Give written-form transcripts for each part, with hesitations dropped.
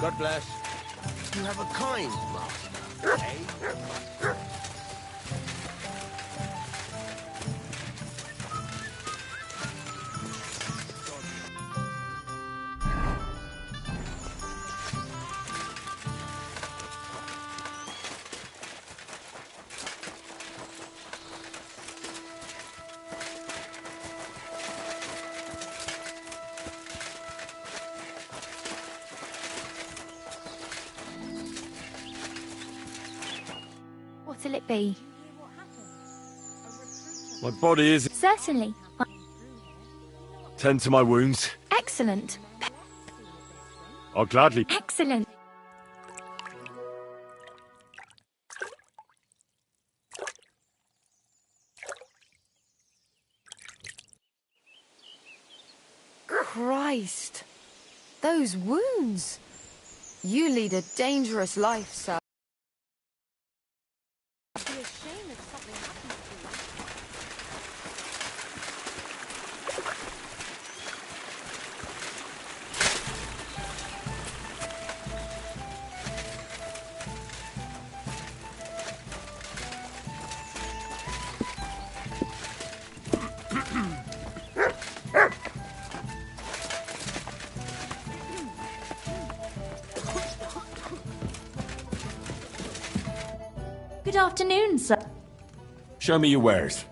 God bless. You have a kind master, eh? What'll it be? My body is... Certainly. Tend to my wounds. Excellent. I'll gladly... Excellent. Christ! Those wounds! You lead a dangerous life, sir. I'd be ashamed if something happened to you. Good afternoon, sir. Show me your wares.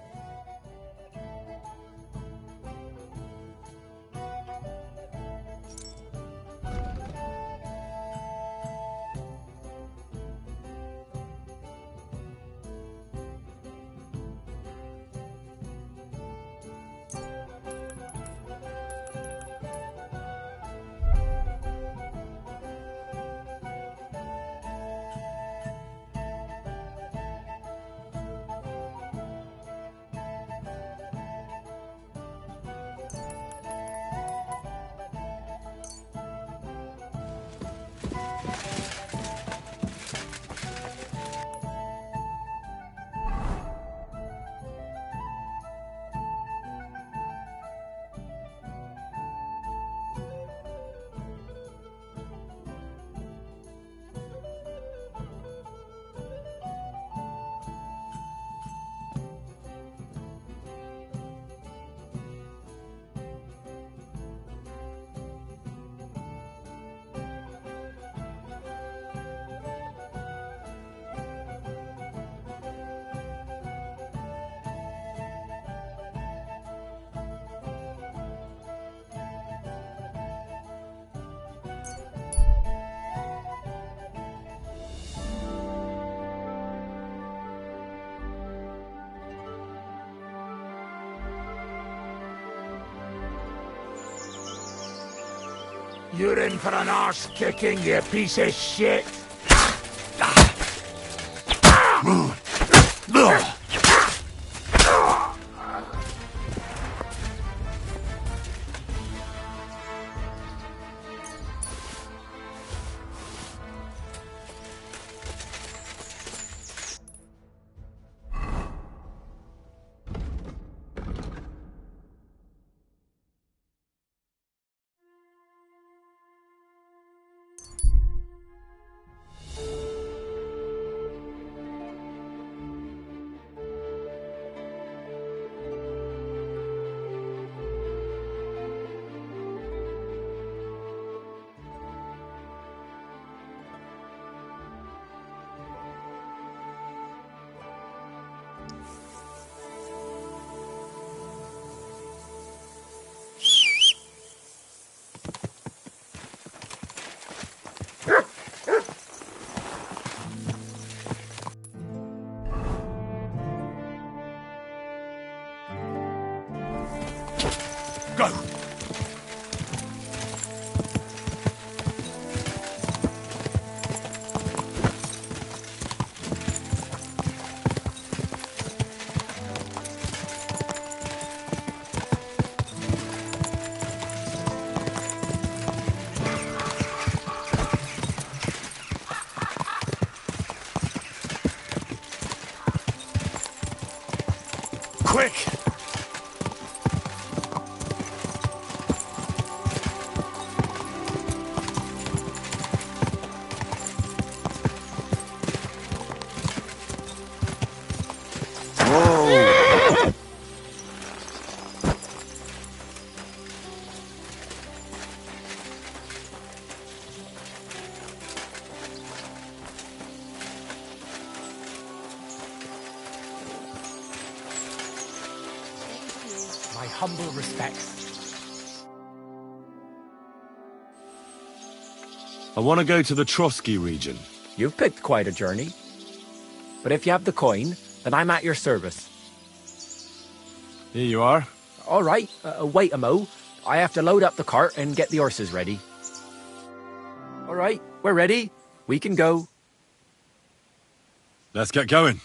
You're in for an arse kicking, you piece of shit! Go! Quick! My humble respects. I want to go to the Trotsky region. You've picked quite a journey. But if you have the coin, then I'm at your service. Here you are. All right, wait a mo. I have to load up the cart and get the horses ready. All right, we're ready. We can go. Let's get going.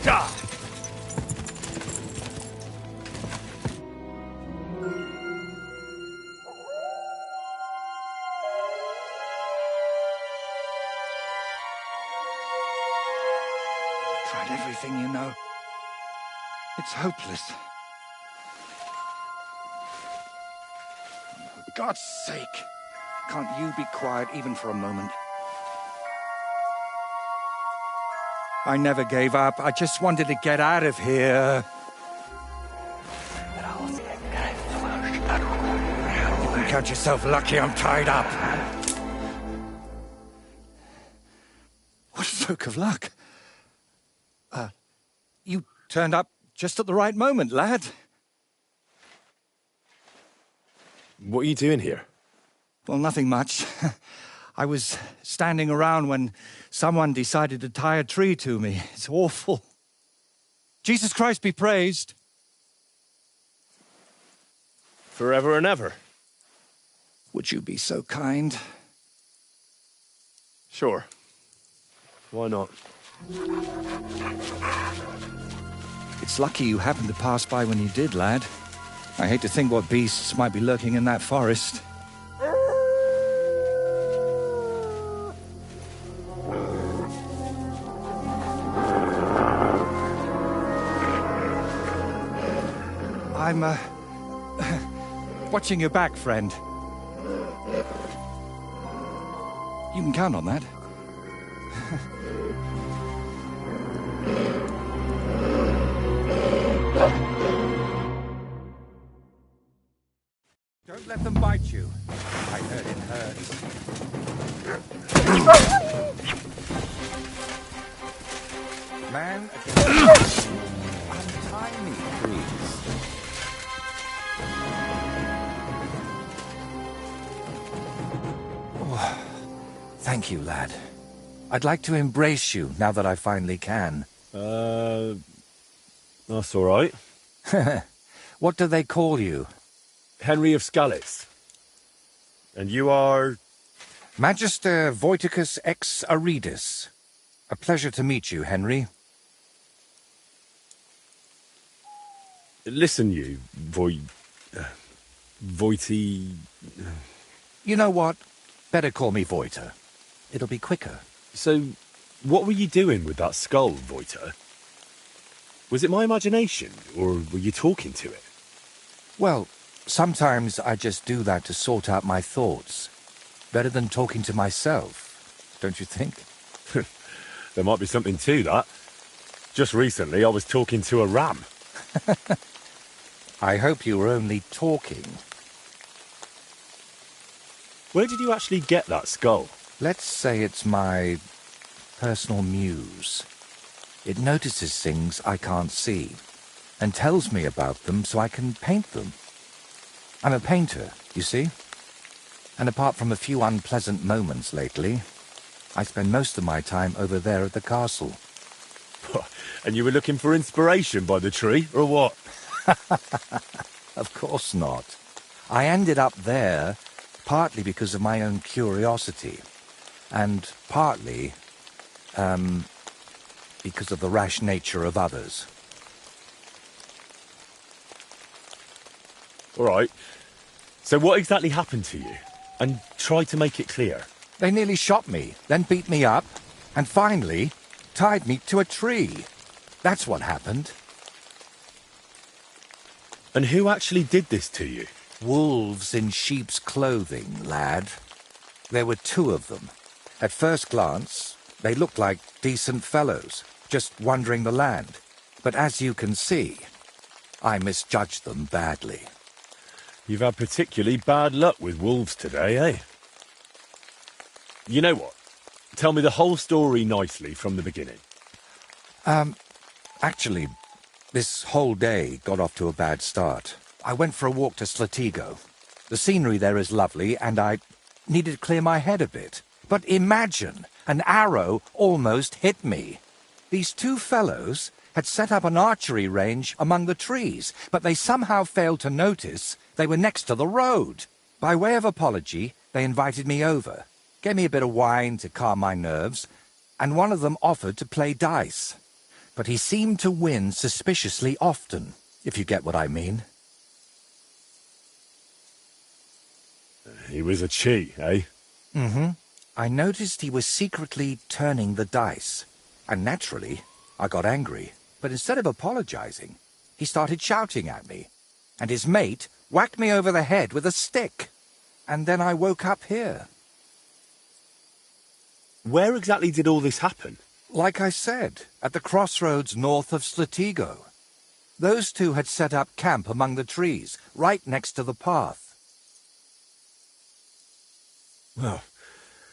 Go! Tried everything, you know. It's hopeless. For God's sake, can't you be quiet even for a moment? I never gave up. I just wanted to get out of here. You can count yourself lucky I'm tied up. What a stroke of luck. You turned up just at the right moment, lad. What are you doing here? Well, nothing much. I was standing around when someone decided to tie a tree to me. It's awful. Jesus Christ be praised. Forever and ever. Would you be so kind? Sure. Why not? It's lucky you happened to pass by when you did, lad. I hate to think what beasts might be lurking in that forest. I'm, watching your back, friend. You can count on that. Don't let them bite you. I heard it hurts. Man against... Untie me, please. Thank you, lad. I'd like to embrace you now that I finally can. That's all right. What do they call you? Henry of Skalitz. And you are... Magister Voiticus ex Aridus. A pleasure to meet you, Henry. Listen, you, Voity... You know what? Better call me Voiter. It'll be quicker. So, what were you doing with that skull, Voiter? Was it my imagination, or were you talking to it? Well, sometimes I just do that to sort out my thoughts. Better than talking to myself, don't you think? There might be something to that. Just recently, I was talking to a ram. I hope you were only talking. Where did you actually get that skull? Let's say it's my personal muse. It notices things I can't see, and tells me about them so I can paint them. I'm a painter, you see? And apart from a few unpleasant moments lately, I spend most of my time over there at the castle. And you were looking for inspiration by the tree, or what? Of course not. I ended up there partly because of my own curiosity, and partly, because of the rash nature of others. All right. So what exactly happened to you? And try to make it clear. They nearly shot me, then beat me up, and finally tied me to a tree. That's what happened. And who actually did this to you? Wolves in sheep's clothing, lad. There were 2 of them. At first glance, they looked like decent fellows, just wandering the land. But as you can see, I misjudged them badly. You've had particularly bad luck with wolves today, eh? You know what? Tell me the whole story nicely from the beginning. Actually, this whole day got off to a bad start. I went for a walk to Slatigo. The scenery there is lovely, and I needed to clear my head a bit. But imagine, an arrow almost hit me. These 2 fellows had set up an archery range among the trees, but they somehow failed to notice they were next to the road. By way of apology, they invited me over, gave me a bit of wine to calm my nerves, and one of them offered to play dice. But he seemed to win suspiciously often, if you get what I mean. He was a cheat, eh? Mm-hmm. I noticed he was secretly turning the dice, and naturally, I got angry. But instead of apologizing, he started shouting at me, and his mate whacked me over the head with a stick. And then I woke up here. Where exactly did all this happen? Like I said, at the crossroads north of Slatigo. Those 2 had set up camp among the trees, right next to the path. Well,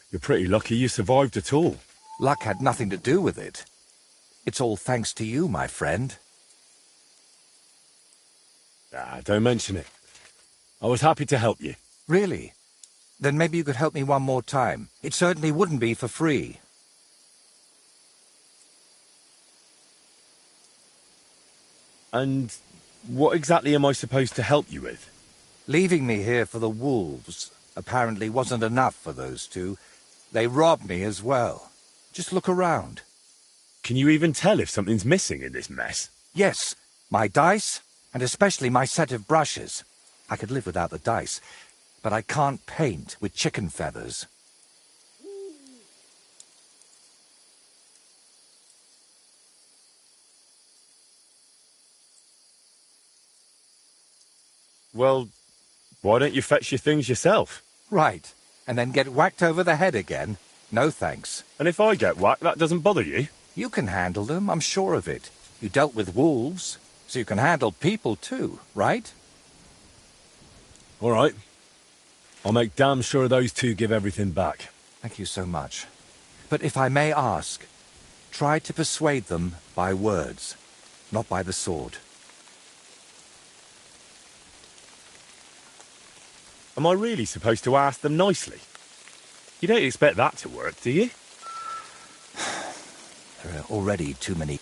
you're pretty lucky you survived at all. Luck had nothing to do with it. It's all thanks to you, my friend. Don't mention it. I was happy to help you. Really? Then maybe you could help me one more time. It certainly wouldn't be for free. And what exactly am I supposed to help you with? Leaving me here for the wolves apparently wasn't enough for those 2. They robbed me as well. Just look around. Can you even tell if something's missing in this mess? Yes, my dice, and especially my set of brushes. I could live without the dice, but I can't paint with chicken feathers. Well, why don't you fetch your things yourself? Right, and then get whacked over the head again? No thanks. And if I get whacked, that doesn't bother you? You can handle them, I'm sure of it. You dealt with wolves, so you can handle people too, right? All right. I'll make damn sure those 2 give everything back. Thank you so much. But if I may ask, try to persuade them by words, not by the sword. Am I really supposed to ask them nicely? You don't expect that to work, do you? There are already too many.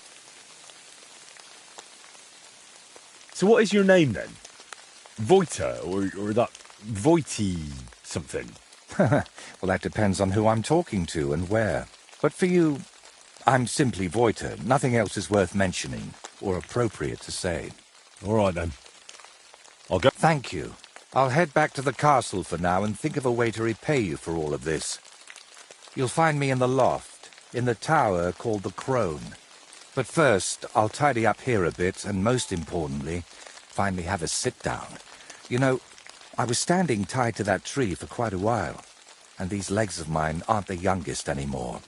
So what is your name then? Voita, or that Voiti something? Well, that depends on who I'm talking to and where. But for you, I'm simply Voita. Nothing else is worth mentioning, or appropriate to say. All right, then. I'll go. Thank you. I'll head back to the castle for now and think of a way to repay you for all of this. You'll find me in the loft, in the tower called the Crone. But first, I'll tidy up here a bit, and most importantly, finally have a sit-down. You know, I was standing tied to that tree for quite a while, and these legs of mine aren't the youngest anymore.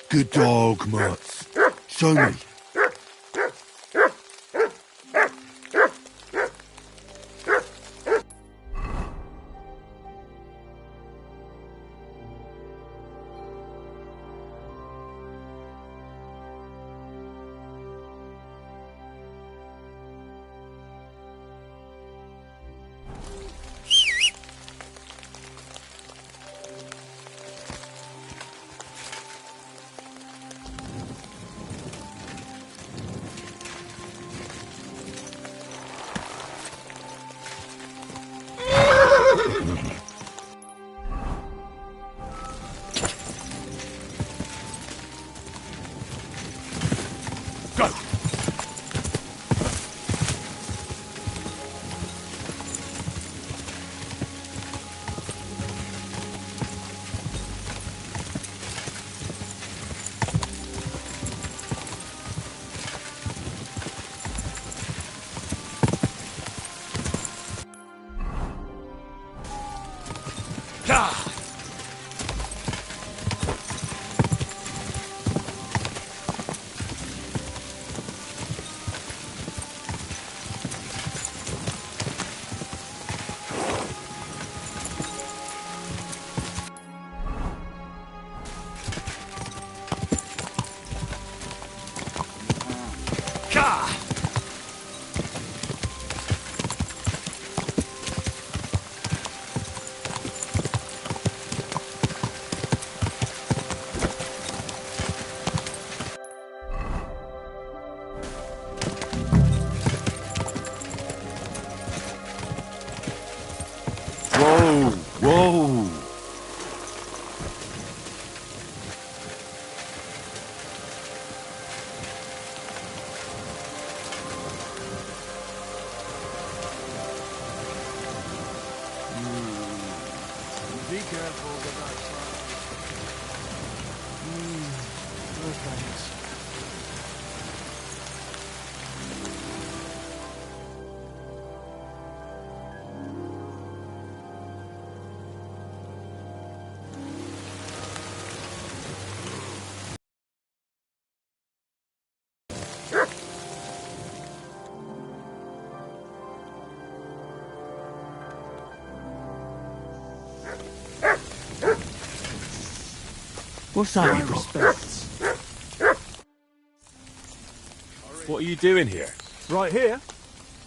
Good dog, Mutz. Show me. Go! Whoa, whoa. Be careful with that side. No thanks. What's that you respects? What are you doing here? Right here?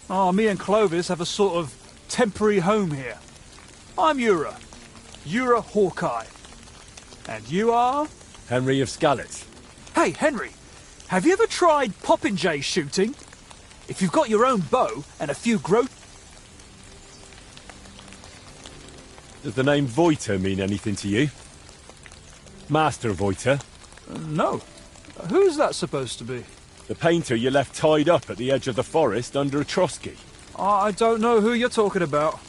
Oh, me and Clovis have a sort of temporary home here. I'm Ura. Ura Hawkeye. And you are? Henry of Skalitz. Hey, Henry. Have you ever tried popinjay shooting? If you've got your own bow and a few Does the name Voita mean anything to you? Master Voita? No. Who's that supposed to be? The painter you left tied up at the edge of the forest under a Trotsky. I don't know who you're talking about.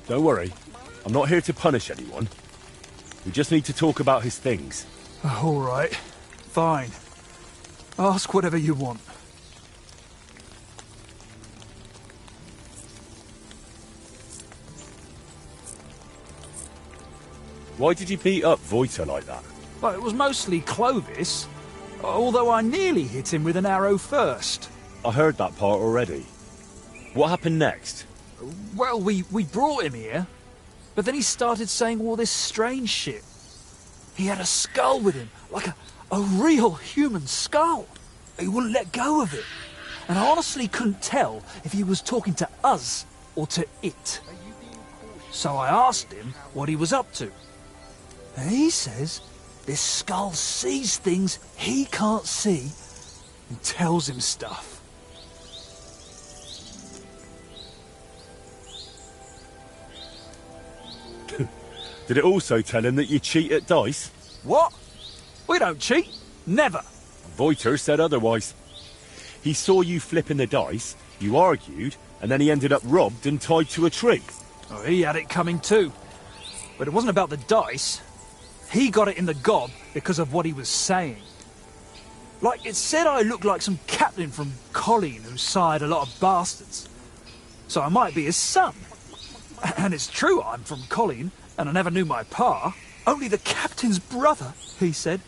Don't worry. I'm not here to punish anyone. We just need to talk about his things. All right. Fine. Ask whatever you want. Why did you beat up Voita like that? Well, it was mostly Clovis, although I nearly hit him with an arrow first. I heard that part already. What happened next? Well, we brought him here, but then he started saying all this strange shit. He had a skull with him, like a real human skull. He wouldn't let go of it. And I honestly couldn't tell if he was talking to us or to it. So I asked him what he was up to. And he says this skull sees things he can't see and tells him stuff. Did it also tell him that you cheat at dice? What? We don't cheat. Never. Voiter said otherwise. He saw you flipping the dice, you argued, and then he ended up robbed and tied to a tree. Oh, he had it coming too. But it wasn't about the dice. He got it in the gob because of what he was saying. Like, it said I looked like some captain from Colleen who sired a lot of bastards. So I might be his son. And it's true I'm from Colleen, and I never knew my pa. Only the captain's brother, he said,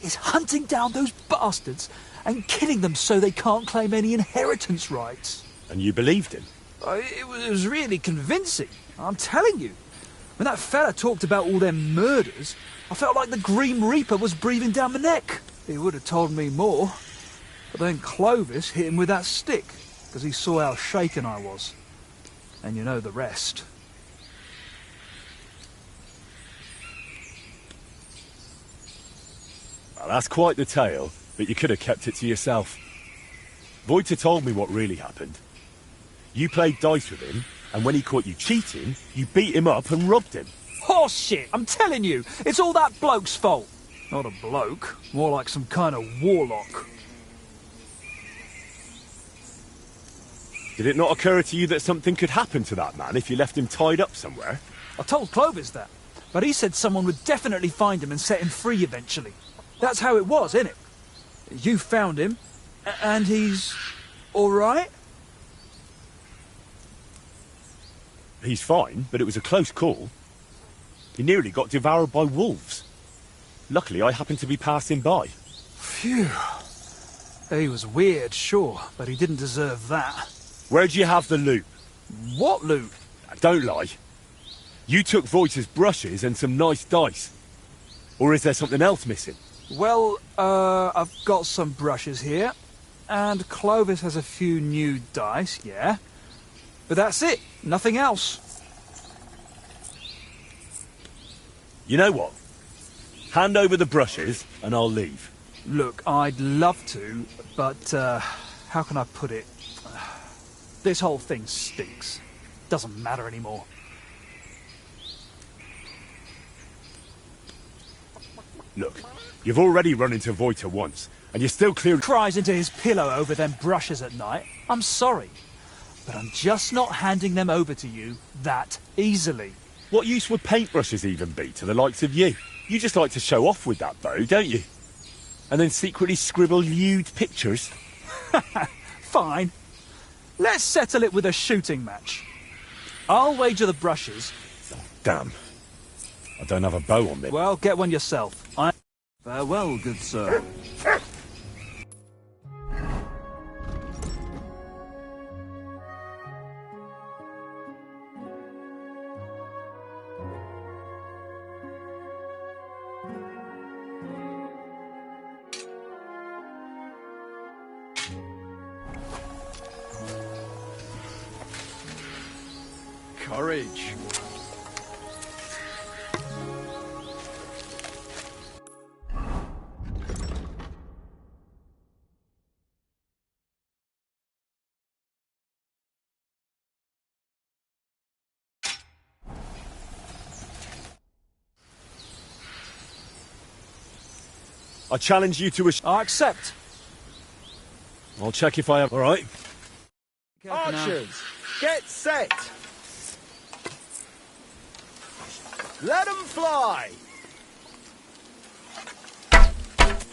is hunting down those bastards and killing them so they can't claim any inheritance rights. And you believed him? It was really convincing, I'm telling you. When that fella talked about all them murders, I felt like the Grim Reaper was breathing down my neck. He would have told me more. But then Clovis hit him with that stick, because he saw how shaken I was. And you know the rest. Well, that's quite the tale, but you could have kept it to yourself. Voiter told me what really happened. You played dice with him, and when he caught you cheating, you beat him up and robbed him. Horse shit, I'm telling you, it's all that bloke's fault. Not a bloke, more like some kind of warlock. Did it not occur to you that something could happen to that man if you left him tied up somewhere? I told Clovis that, but he said someone would definitely find him and set him free eventually. That's how it was, innit? You found him, and he's all right? He's fine, but it was a close call. He nearly got devoured by wolves. Luckily, I happened to be passing by. Phew. He was weird, sure, but he didn't deserve that. Where'd you have the loot? What loot? Don't lie. You took Voiter's brushes and some nice dice. Or is there something else missing? Well, I've got some brushes here, and Clovis has a few new dice, yeah. But that's it, nothing else. You know what? Hand over the brushes, and I'll leave. Look, I'd love to, but, how can I put it? This whole thing stinks. Doesn't matter anymore. Look, you've already run into Voiter once, and you're still clear... Cries into his pillow over them brushes at night. I'm sorry, but I'm just not handing them over to you that easily. What use would paintbrushes even be to the likes of you? You just like to show off with that bow, don't you? And then secretly scribble lewd pictures? Fine. Let's settle it with a shooting match. I'll wager the brushes. Damn. I don't have a bow on me. Well, get one yourself. Farewell, good sir. Courage. I challenge you to a... I accept. I'll check if I have... All right. Archers, get set. Let 'em fly.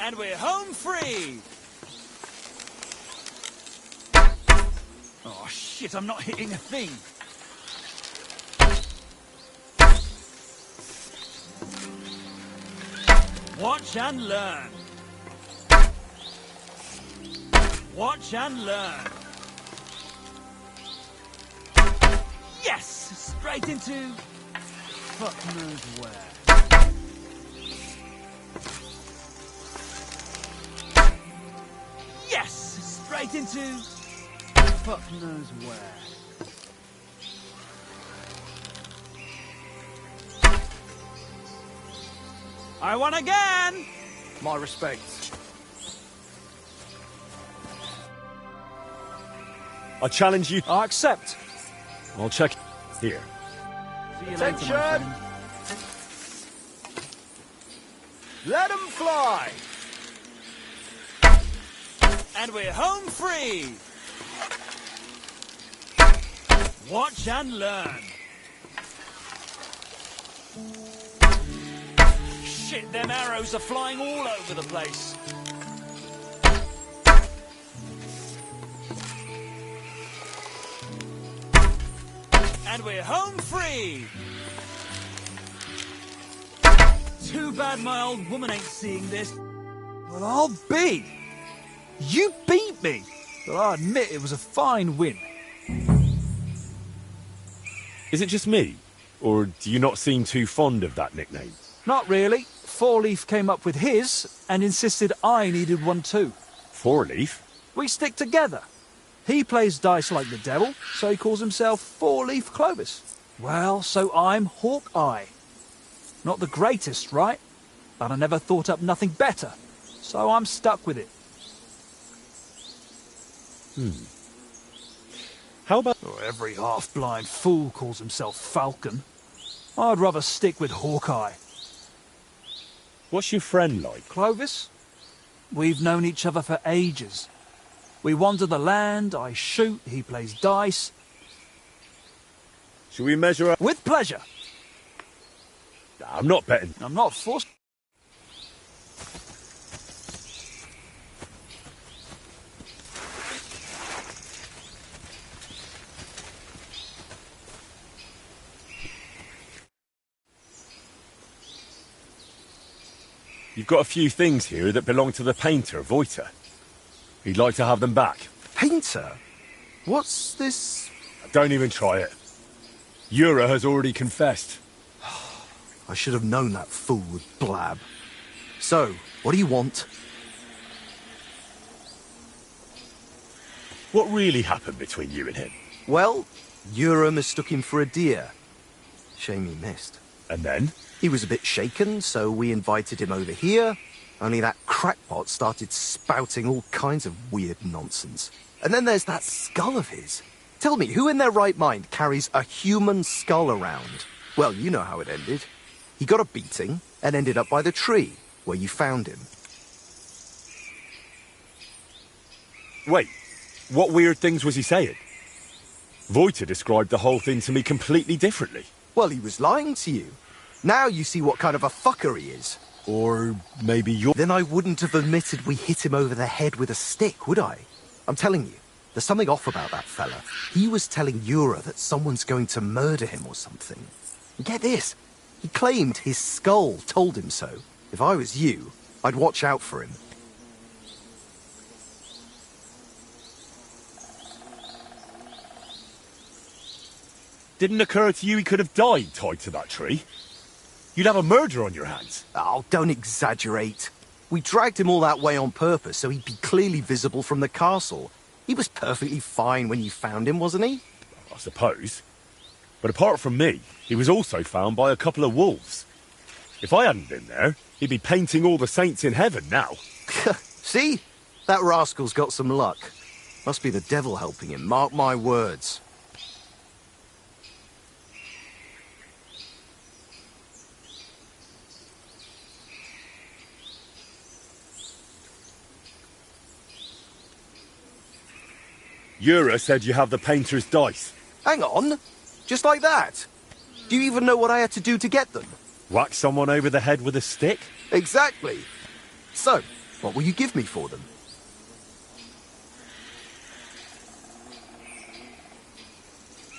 And we're home free. Oh, shit, I'm not hitting a thing. Watch and learn. Watch and learn. Yes! Straight into... fuck knows where. Yes! Straight into... fuck knows where. I won again! My respects. I challenge you. I accept. I'll check here. See you later, my friend. Let 'em fly! And we're home free! Watch and learn. Shit, them arrows are flying all over the place. And we're home free! Too bad my old woman ain't seeing this. Well, I'll be. You beat me. But I admit it was a fine win. Is it just me? Or do you not seem too fond of that nickname? Not really. Four Leaf came up with his and insisted I needed one too. Four Leaf? We stick together. He plays dice like the devil, so he calls himself Four Leaf Clovis. Well, so I'm Hawkeye. Not the greatest, right? But I never thought up nothing better, so I'm stuck with it. How about... Oh, every half-blind fool calls himself Falcon. I'd rather stick with Hawkeye. What's your friend like? Clovis? We've known each other for ages. We wander the land, I shoot, he plays dice. Shall we measure up? With pleasure. I'm not betting. I'm not forced. You've got a few things here that belong to the painter, Voita. He'd like to have them back. Painter? What's this? Don't even try it. Yura has already confessed. I should have known that fool would blab. So, what do you want? What really happened between you and him? Well, Yura mistook him for a deer. Shame he missed. And then? He was a bit shaken, so we invited him over here. Only that crackpot started spouting all kinds of weird nonsense. And then there's that skull of his. Tell me, who in their right mind carries a human skull around? Well, you know how it ended. He got a beating and ended up by the tree, where you found him. Wait, what weird things was he saying? Voita described the whole thing to me completely differently. Well, he was lying to you. Now you see what kind of a fucker he is. Or maybe you're... Then I wouldn't have admitted we hit him over the head with a stick, would I? I'm telling you, there's something off about that fella. He was telling Yura that someone's going to murder him or something. And get this, he claimed his skull told him so. If I was you, I'd watch out for him. Didn't occur to you he could have died tied to that tree? You'd have a murder on your hands. Oh, don't exaggerate. We dragged him all that way on purpose so he'd be clearly visible from the castle. He was perfectly fine when you found him, wasn't he? I suppose. But apart from me, he was also found by a couple of wolves. If I hadn't been there, he'd be painting all the saints in heaven now. See? That rascal's got some luck. Must be the devil helping him, mark my words. Yura said you have the painter's dice. Hang on. Just like that? Do you even know what I had to do to get them? Whack someone over the head with a stick? Exactly. So, what will you give me for them?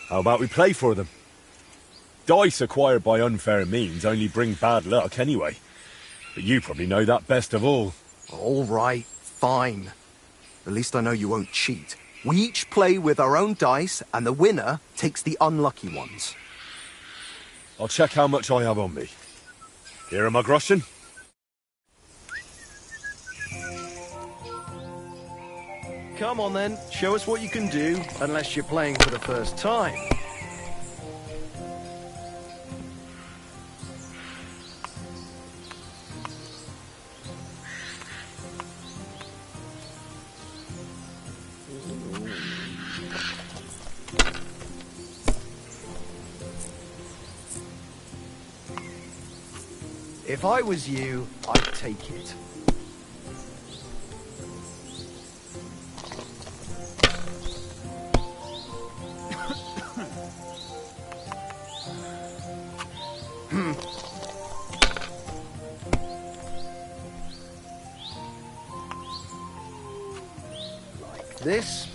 How about we play for them? Dice acquired by unfair means only bring bad luck anyway. But you probably know that best of all. All right, fine. At least I know you won't cheat. We each play with our own dice, and the winner takes the unlucky ones. I'll check how much I have on me. Here are my groschen. Come on then, show us what you can do, unless you're playing for the first time. If I was you, I'd take it. Like this.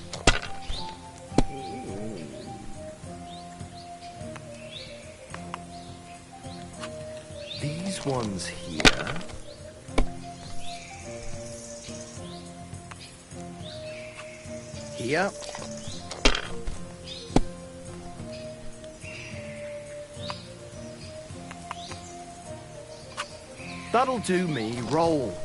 These ones here. Here. That'll do me. Roll.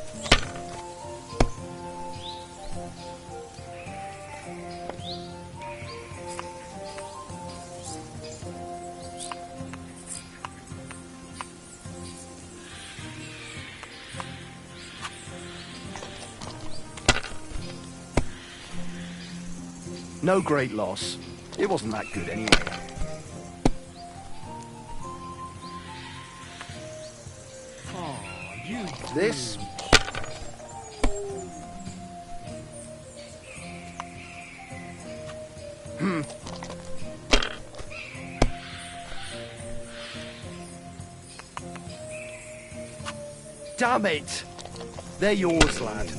No great loss. It wasn't that good anyway. This. Damn it! They're yours, lad.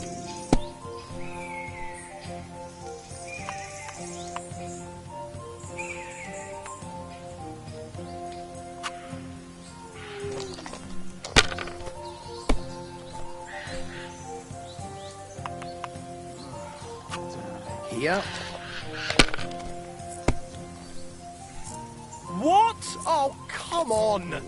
Here. What? Oh, come on!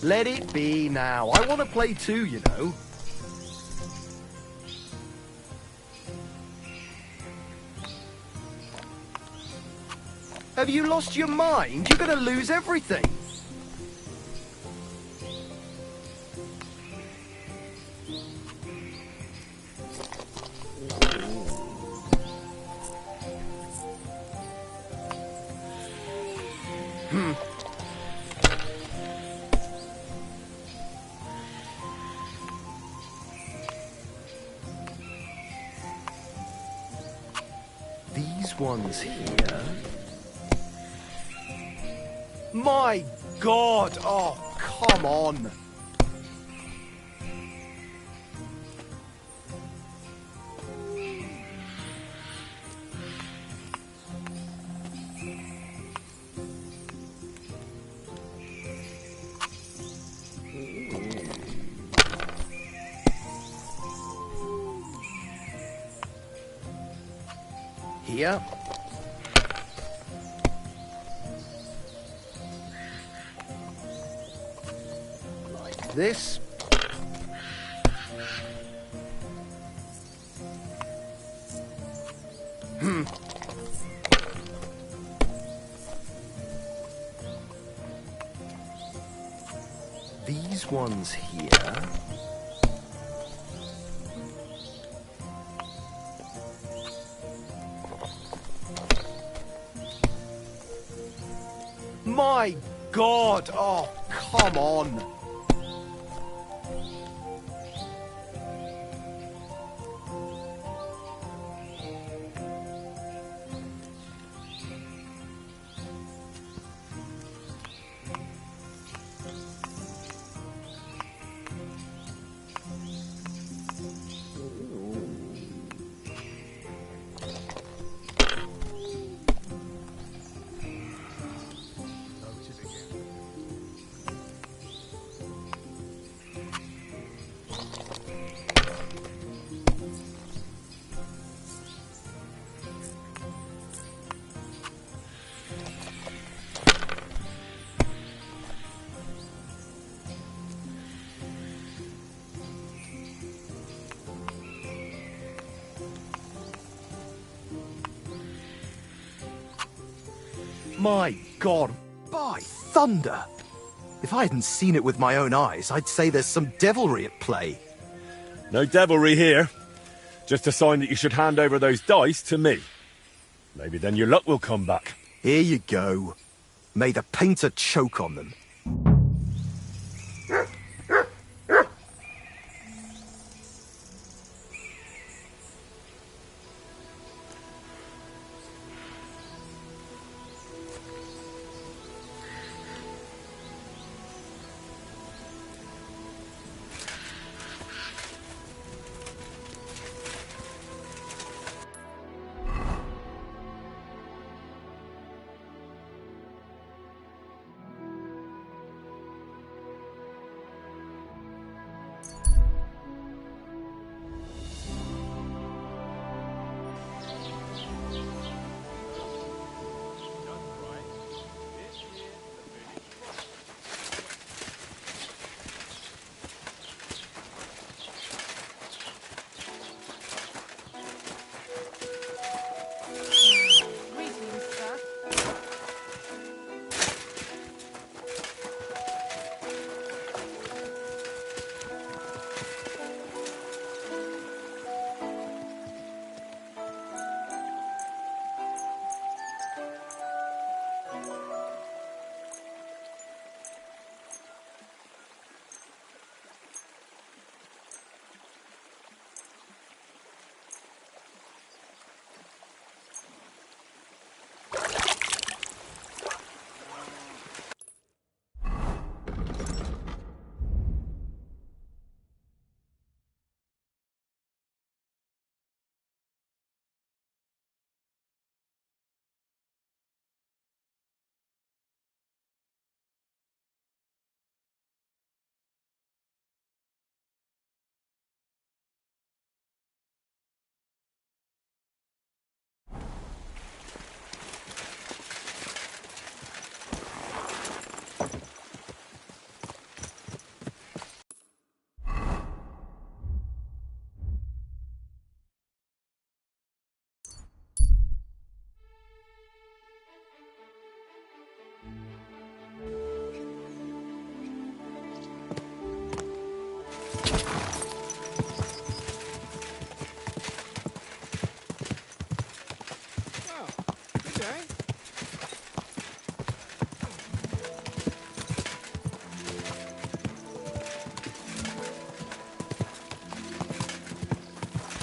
Let it be now. I want to play too, you know. Have you lost your mind? You're going to lose everything. These ones here. My God! Oh, come on! Here. Like this. These ones here. My God! Oh, come on! My God. By thunder! If I hadn't seen it with my own eyes, I'd say there's some devilry at play. No devilry here. Just a sign that you should hand over those dice to me. Maybe then your luck will come back. Here you go. May the painter choke on them. Greetings, sir.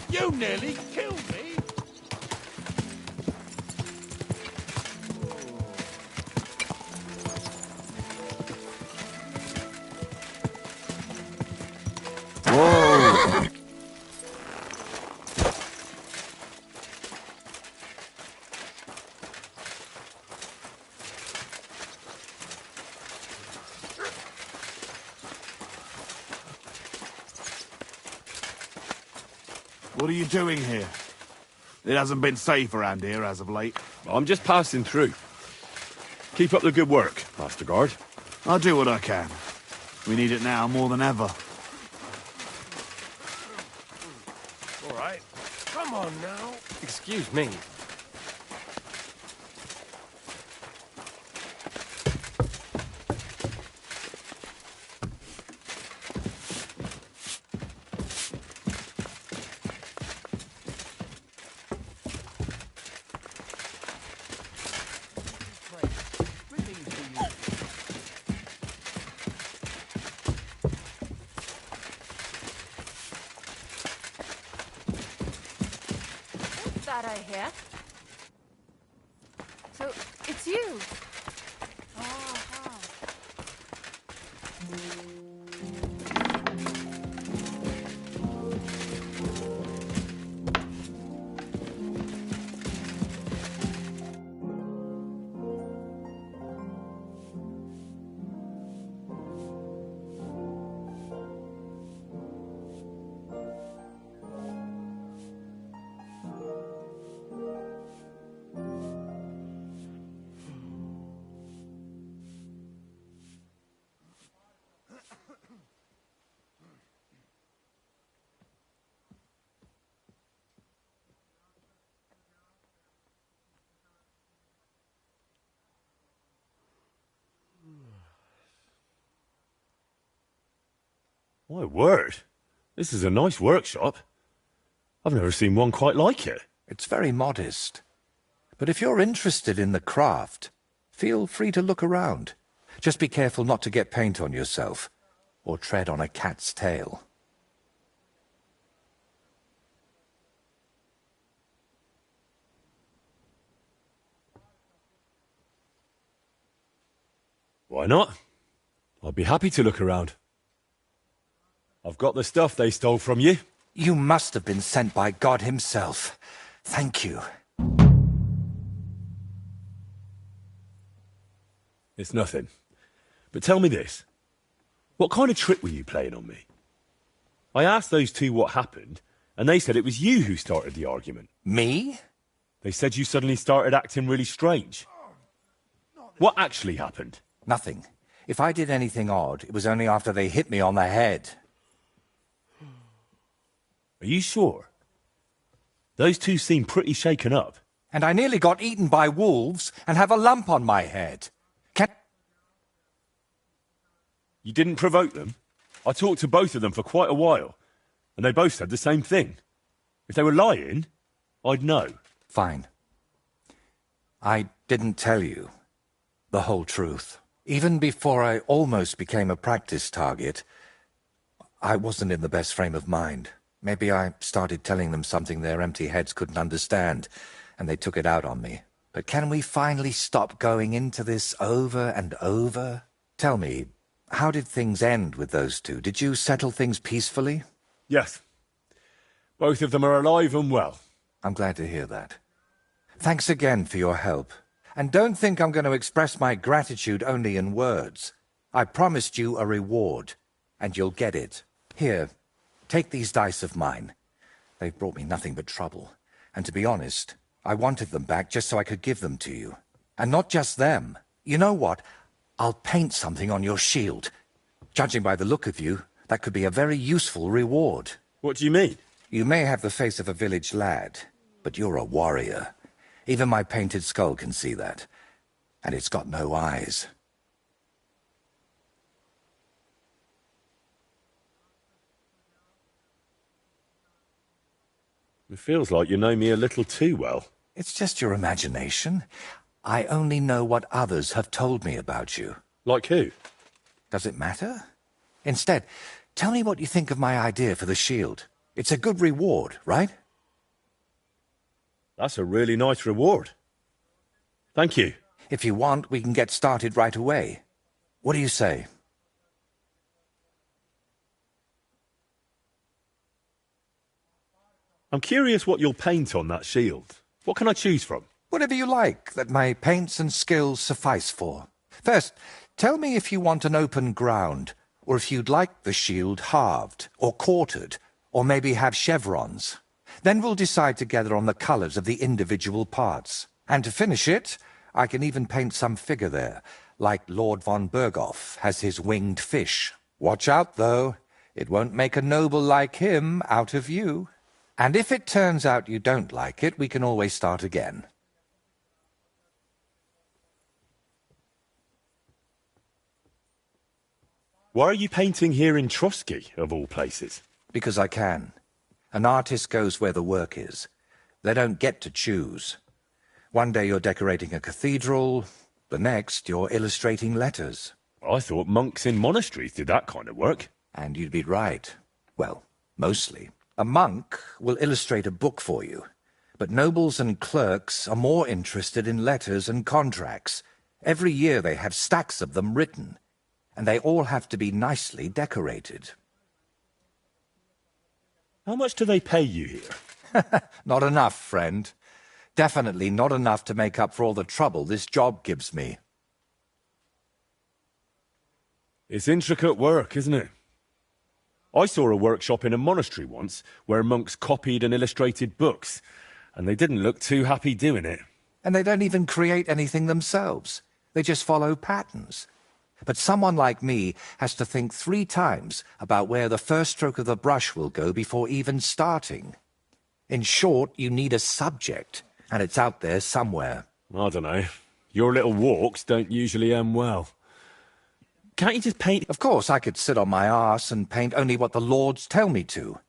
You nearly killed me. What are you doing here? It hasn't been safe around here as of late. I'm just passing through. Keep up the good work, Master Guard. I'll do what I can. We need it now more than ever. All right. Come on now. Excuse me. What's that I hear? So, it's you. My word. This is a nice workshop. I've never seen one quite like it. It's very modest. But if you're interested in the craft, feel free to look around. Just be careful not to get paint on yourself, or tread on a cat's tail. Why not? I'd be happy to look around. I've got the stuff they stole from you. You must have been sent by God himself. Thank you. It's nothing. But tell me this. What kind of trick were you playing on me? I asked those two what happened, and they said it was you who started the argument. Me? They said you suddenly started acting really strange. What actually happened? Nothing. If I did anything odd, it was only after they hit me on the head. Are you sure? Those two seem pretty shaken up. And I nearly got eaten by wolves and have a lump on my head. You didn't provoke them? I talked to both of them for quite a while, and they both said the same thing. If they were lying, I'd know. Fine. I didn't tell you the whole truth. Even before I almost became a practice target, I wasn't in the best frame of mind. Maybe I started telling them something their empty heads couldn't understand, and they took it out on me. But can we finally stop going into this over and over? Tell me, how did things end with those two? Did you settle things peacefully? Yes. Both of them are alive and well. I'm glad to hear that. Thanks again for your help. And don't think I'm going to express my gratitude only in words. I promised you a reward, and you'll get it. Here, take these dice of mine. They've brought me nothing but trouble. And to be honest, I wanted them back just so I could give them to you. And not just them. You know what? I'll paint something on your shield. Judging by the look of you, that could be a very useful reward. What do you mean? You may have the face of a village lad, but you're a warrior. Even my painted skull can see that. And it's got no eyes. It feels like you know me a little too well. It's just your imagination. I only know what others have told me about you. Like who? Does it matter? Instead, tell me what you think of my idea for the shield. It's a good reward, right? That's a really nice reward. Thank you. If you want, we can get started right away. What do you say? I'm curious what you'll paint on that shield. What can I choose from? Whatever you like that my paints and skills suffice for. First, tell me if you want an open ground, or if you'd like the shield halved, or quartered, or maybe have chevrons. Then we'll decide together on the colours of the individual parts. And to finish it, I can even paint some figure there, like Lord von Berghoff has his winged fish. Watch out, though. It won't make a noble like him out of you. And if it turns out you don't like it, we can always start again. Why are you painting here in Trotsky, of all places? Because I can. An artist goes where the work is. They don't get to choose. One day you're decorating a cathedral, the next you're illustrating letters. I thought monks in monasteries did that kind of work. And you'd be right. Well, mostly. A monk will illustrate a book for you, but nobles and clerks are more interested in letters and contracts. Every year they have stacks of them written, and they all have to be nicely decorated. How much do they pay you here? Not enough, friend. Definitely not enough to make up for all the trouble this job gives me. It's intricate work, isn't it? I saw a workshop in a monastery once where monks copied and illustrated books, and they didn't look too happy doing it. And they don't even create anything themselves. They just follow patterns. But someone like me has to think 3 times about where the first stroke of the brush will go before even starting. In short, you need a subject, and it's out there somewhere. I don't know. Your little walks don't usually end well. Can't you just paint... Of course, I could sit on my arse and paint only what the lords tell me to.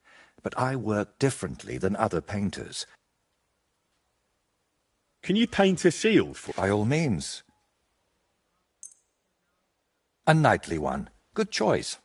But I work differently than other painters. Can you paint a shield for... By all means. A knightly one. Good choice.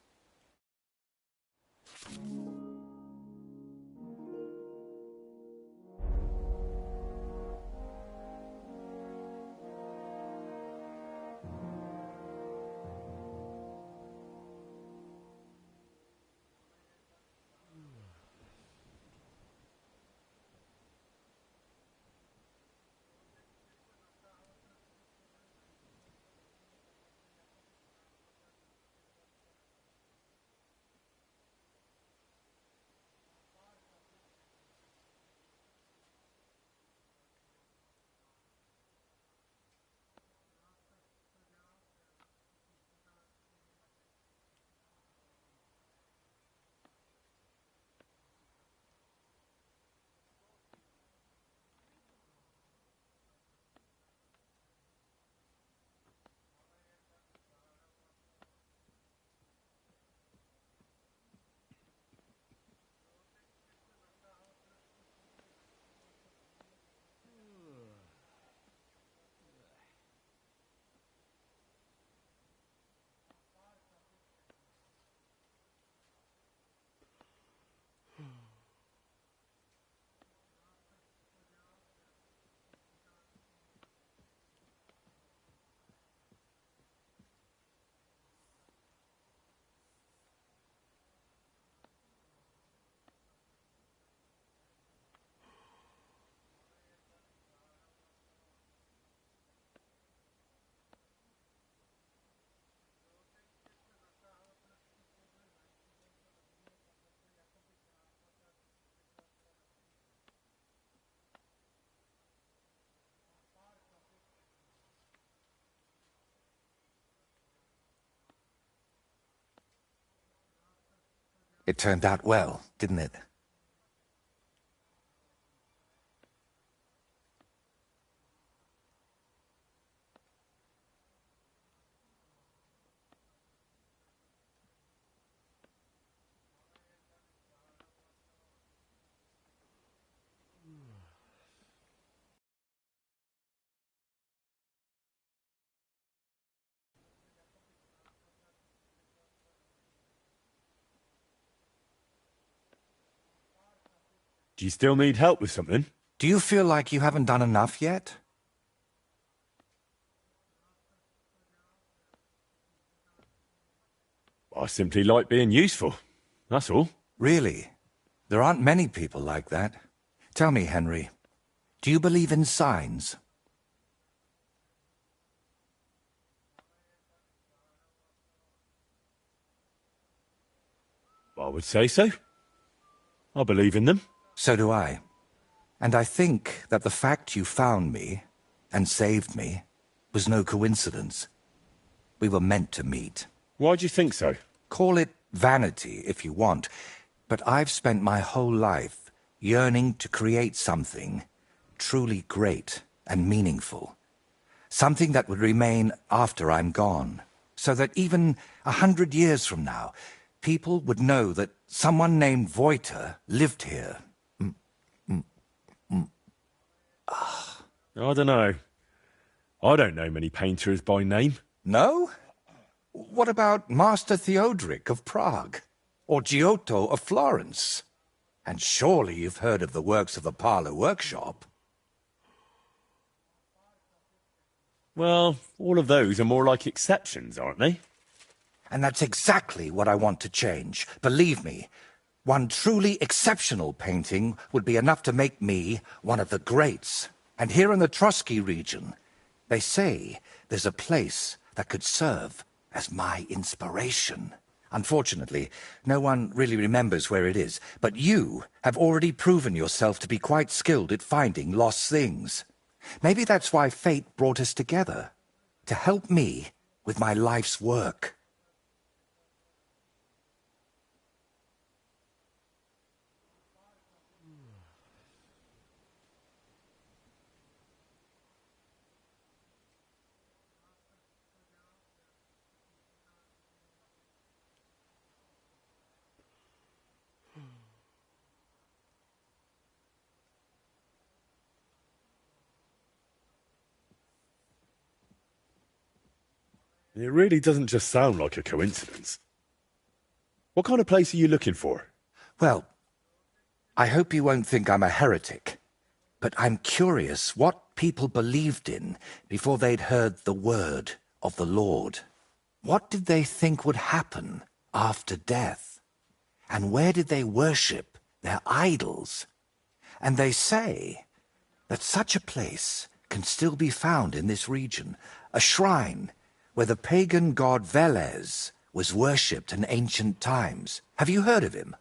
It turned out well, didn't it? Do you still need help with something? Do you feel like you haven't done enough yet? I simply like being useful. That's all. Really? There aren't many people like that. Tell me, Henry, do you believe in signs? I would say so. I believe in them. So do I. And I think that the fact you found me and saved me was no coincidence. We were meant to meet. Why do you think so? Call it vanity if you want, but I've spent my whole life yearning to create something truly great and meaningful. Something that would remain after I'm gone, so that even 100 years from now, people would know that someone named Voiter lived here. I don't know. I don't know many painters by name. No? What about Master Theodoric of Prague? Or Giotto of Florence? And surely you've heard of the works of the Parlour Workshop. Well, all of those are more like exceptions, aren't they? And that's exactly what I want to change. Believe me, one truly exceptional painting would be enough to make me one of the greats. And here in the Trotsky region, they say there's a place that could serve as my inspiration. Unfortunately, no one really remembers where it is, but you have already proven yourself to be quite skilled at finding lost things. Maybe that's why fate brought us together, to help me with my life's work. It really doesn't just sound like a coincidence. What kind of place are you looking for? Well, I hope you won't think I'm a heretic, but I'm curious what people believed in before they'd heard the word of the Lord. What did they think would happen after death? And where did they worship their idols? And they say that such a place can still be found in this region, a shrine where the pagan god Velez was worshipped in ancient times. Have you heard of him?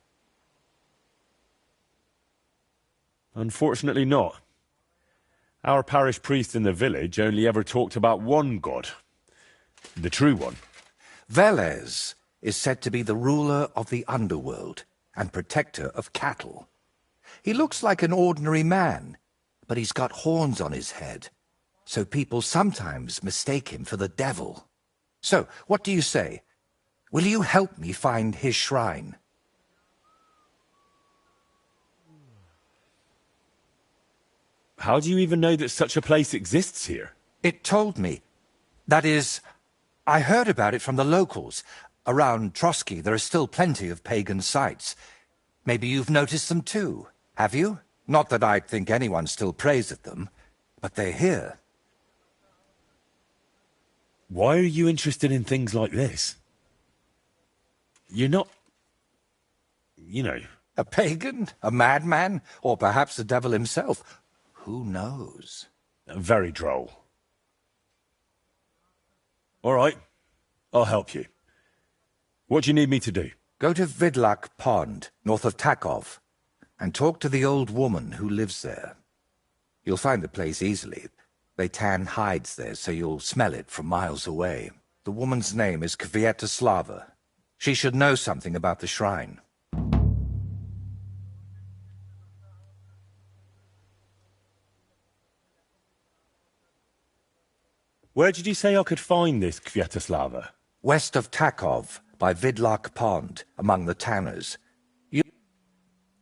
Unfortunately not. Our parish priest in the village only ever talked about one god. The true one. Velez is said to be the ruler of the underworld and protector of cattle. He looks like an ordinary man, but he's got horns on his head, so people sometimes mistake him for the devil. So, what do you say? Will you help me find his shrine? How do you even know that such a place exists here? It told me. That is, I heard about it from the locals. Around Trotsky there are still plenty of pagan sites. Maybe you've noticed them too, have you? Not that I'd think anyone still prays at them, but they're here. Why are you interested in things like this? You're not... you know... A pagan? A madman? Or perhaps the devil himself? Who knows? Very droll. All right, I'll help you. What do you need me to do? Go to Vidlak Pond, north of Takov, and talk to the old woman who lives there. You'll find the place easily. They tan hides there, so you'll smell it from miles away. The woman's name is Kvietoslava. She should know something about the shrine. Where did you say I could find this Kvietoslava? West of Takov, by Vidlak Pond, among the tanners.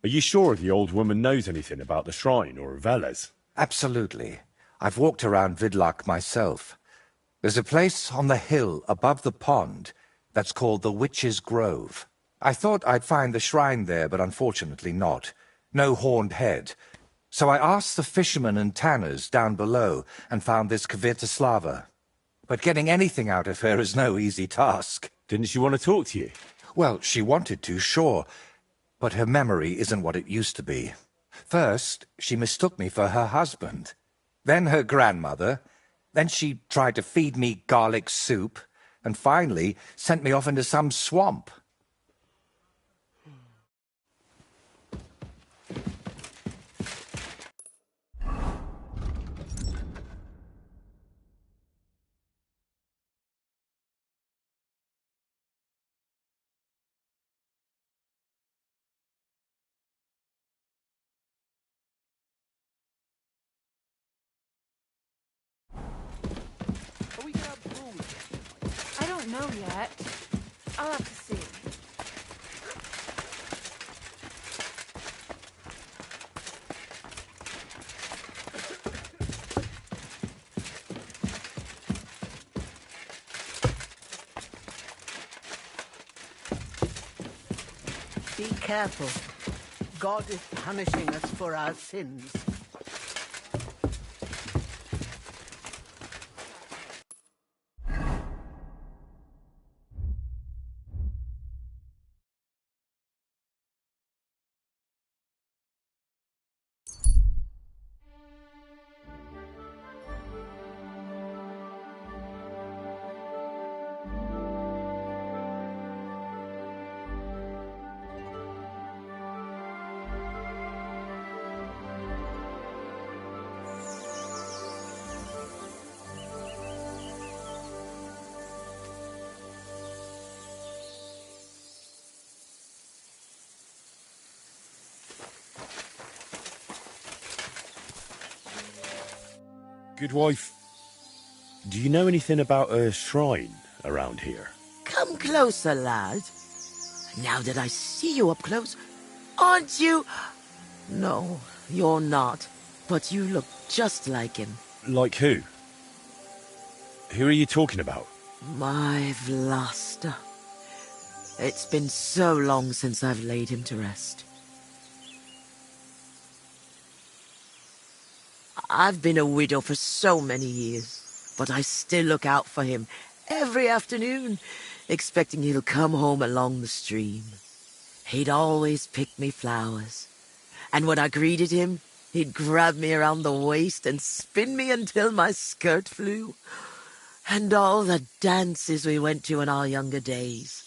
Are you sure the old woman knows anything about the shrine or Velez? Absolutely. I've walked around Vidlak myself. There's a place on the hill above the pond that's called the Witch's Grove. I thought I'd find the shrine there, but unfortunately not. No horned head. So I asked the fishermen and tanners down below and found this Kvietoslava. But getting anything out of her is no easy task. Didn't she want to talk to you? Well, she wanted to, sure. But her memory isn't what it used to be. First, she mistook me for her husband. Then her grandmother. Then she tried to feed me garlic soup. And finally, sent me off into some swamp. I don't know yet. I'll have to see. Be careful. God is punishing us for our sins. Good wife, do you know anything about a shrine around here? Come closer, lad. Now that I see you up close, aren't you? No, you're not. But you look just like him. Like who? Who are you talking about? My Vlasta. It's been so long since I've laid him to rest. I've been a widow for so many years, but I still look out for him every afternoon, expecting he'll come home along the stream. He'd always pick me flowers, and when I greeted him, he'd grab me around the waist and spin me until my skirt flew. And all the dances we went to in our younger days.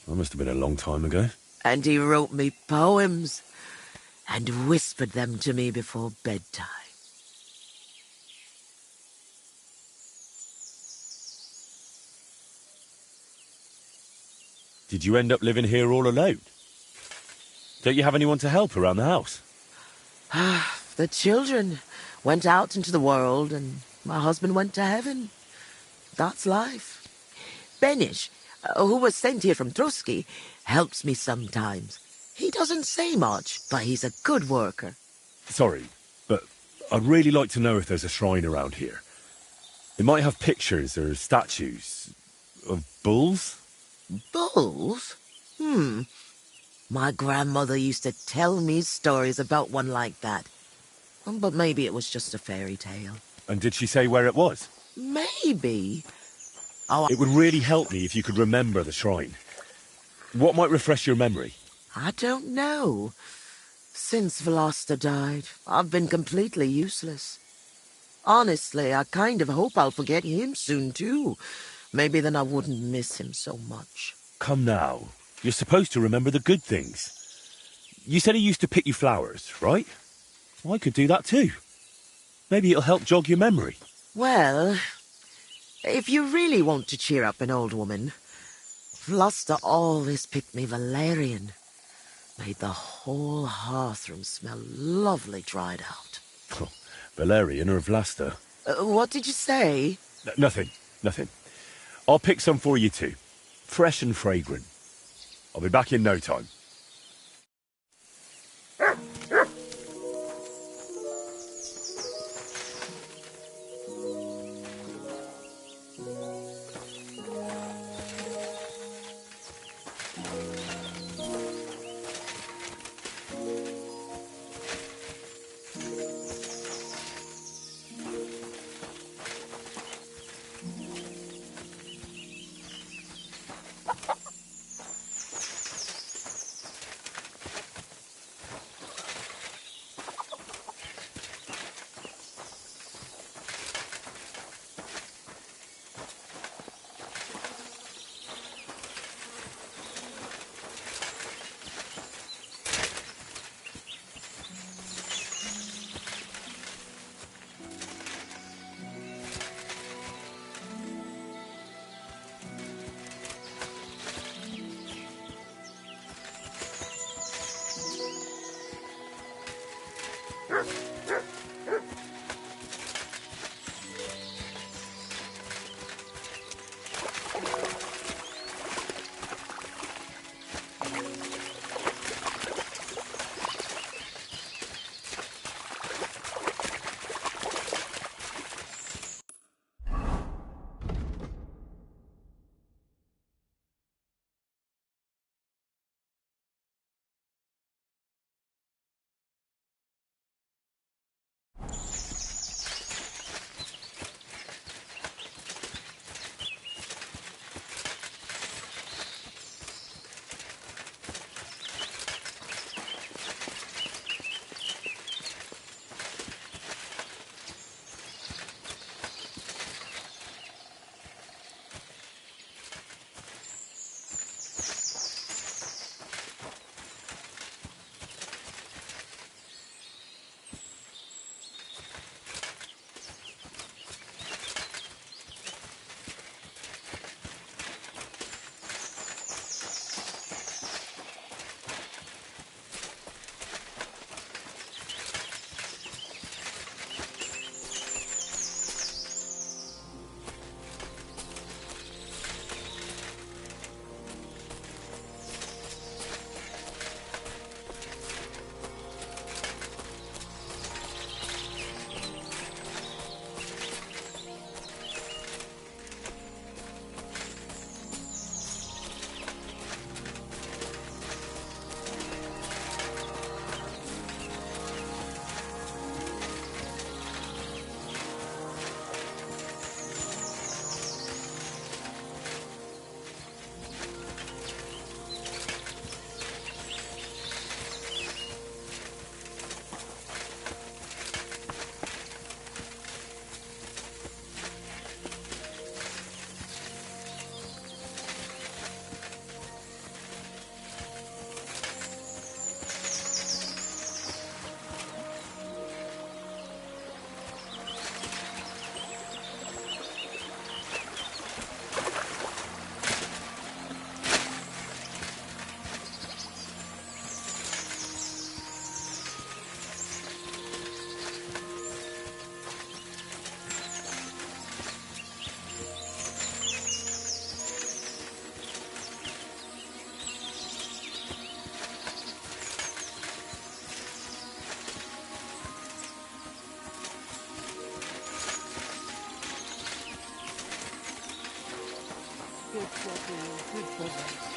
That must have been a long time ago. And he wrote me poems and whispered them to me before bedtime. Did you end up living here all alone? Don't you have anyone to help around the house? The children went out into the world and my husband went to heaven. That's life. Benish, who was sent here from Trotsky, helps me sometimes. He doesn't say much, but he's a good worker. Sorry, but I'd really like to know if there's a shrine around here. It might have pictures or statues of bulls. Bulls? My grandmother used to tell me stories about one like that. But maybe it was just a fairy tale. And did she say where it was? Maybe. Oh, It would really help me if you could remember the shrine. What might refresh your memory? I don't know. Since Vlasta died, I've been completely useless. Honestly, I kind of hope I'll forget him soon, too. Maybe then I wouldn't miss him so much. Come now. You're supposed to remember the good things. You said he used to pick you flowers, right? Well, I could do that too. Maybe it'll help jog your memory. Well, if you really want to cheer up an old woman, Vlasta always picked me valerian. Made the whole hearthroom smell lovely dried out. Oh, Valerian or Vlasta? What did you say? Nothing. I'll pick some for you too. Fresh and fragrant. I'll be back in no time. Good puppy, good puppy.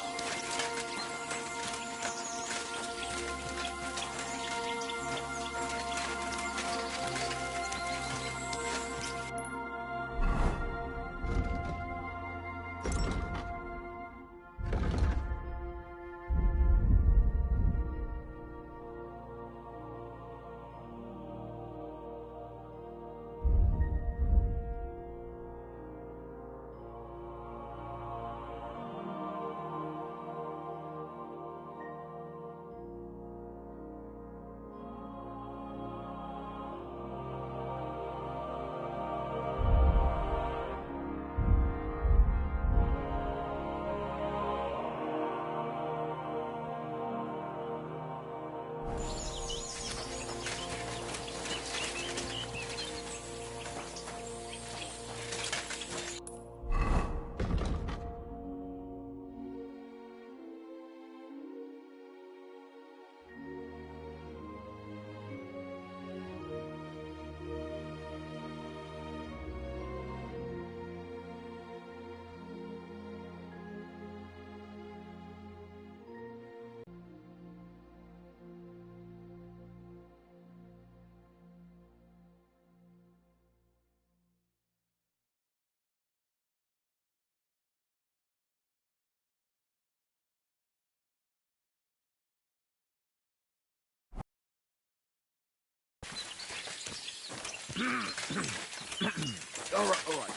All right, all right.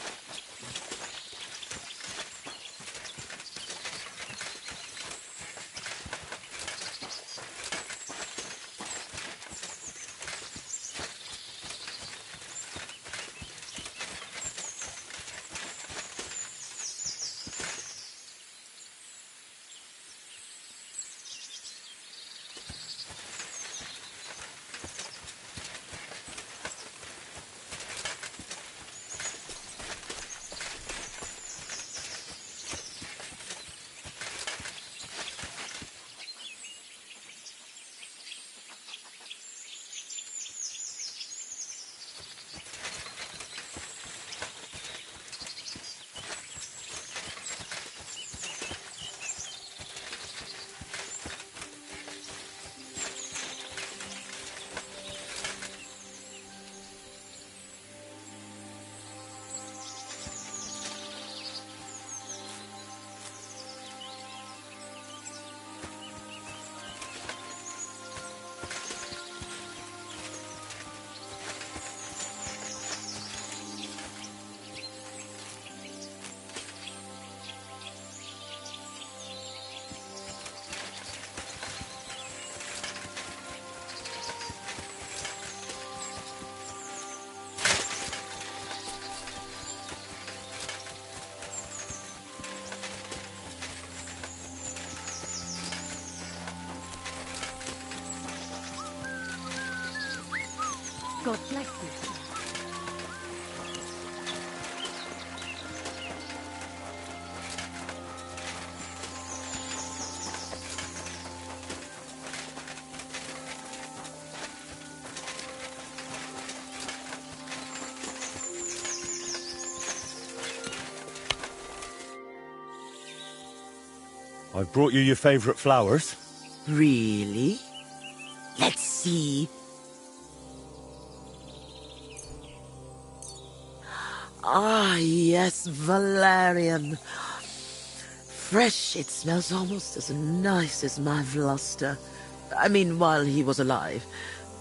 God bless you. I've brought you your favourite flowers. Really? Let's see. Ah, yes, valerian. Fresh, it smells almost as nice as my Vlasta. I mean, while he was alive.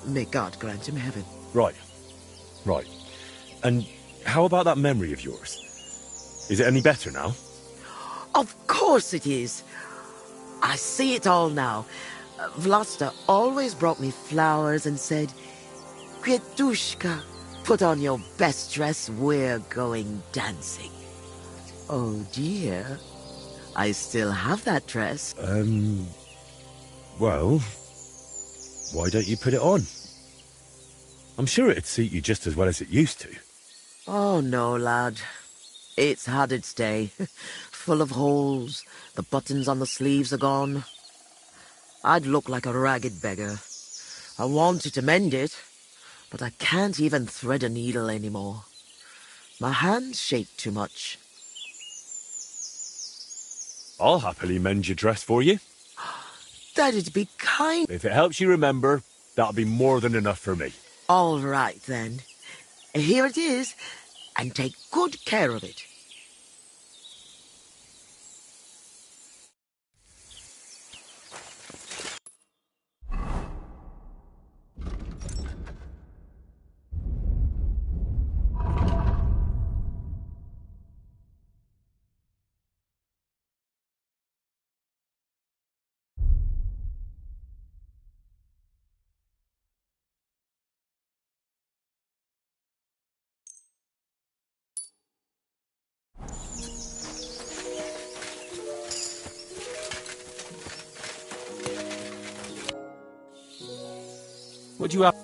May God grant him heaven. Right. Right. And how about that memory of yours? Is it any better now? Of course it is. I see it all now. Vlasta always brought me flowers and said, Květuška, put on your best dress, we're going dancing. Oh dear, I still have that dress. Well, why don't you put it on? I'm sure it'd suit you just as well as it used to. Oh no, lad. It's had its day. Full of holes. The buttons on the sleeves are gone. I'd look like a ragged beggar. I wanted to mend it, but I can't even thread a needle anymore. My hands shake too much. I'll happily mend your dress for you. That'd be kind. If it helps you remember, that'll be more than enough for me. All right, then. Here it is, and take good care of it. What do you have?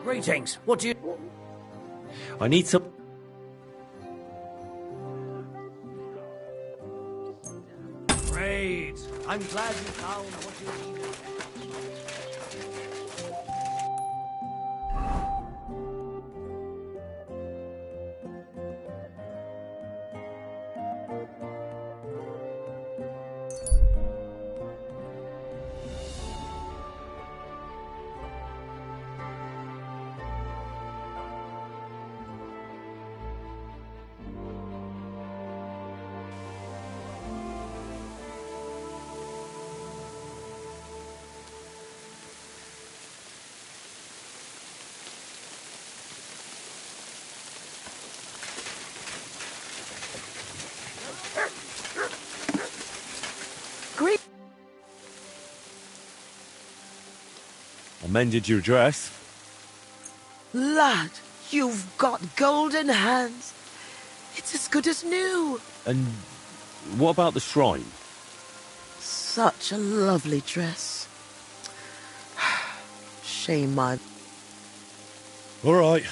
Greetings. What do you... I need some... Great. I'm glad you found what you needed. I mended your dress. Lad, you've got golden hands. It's as good as new. And what about the shrine? Such a lovely dress. Shame my... All right.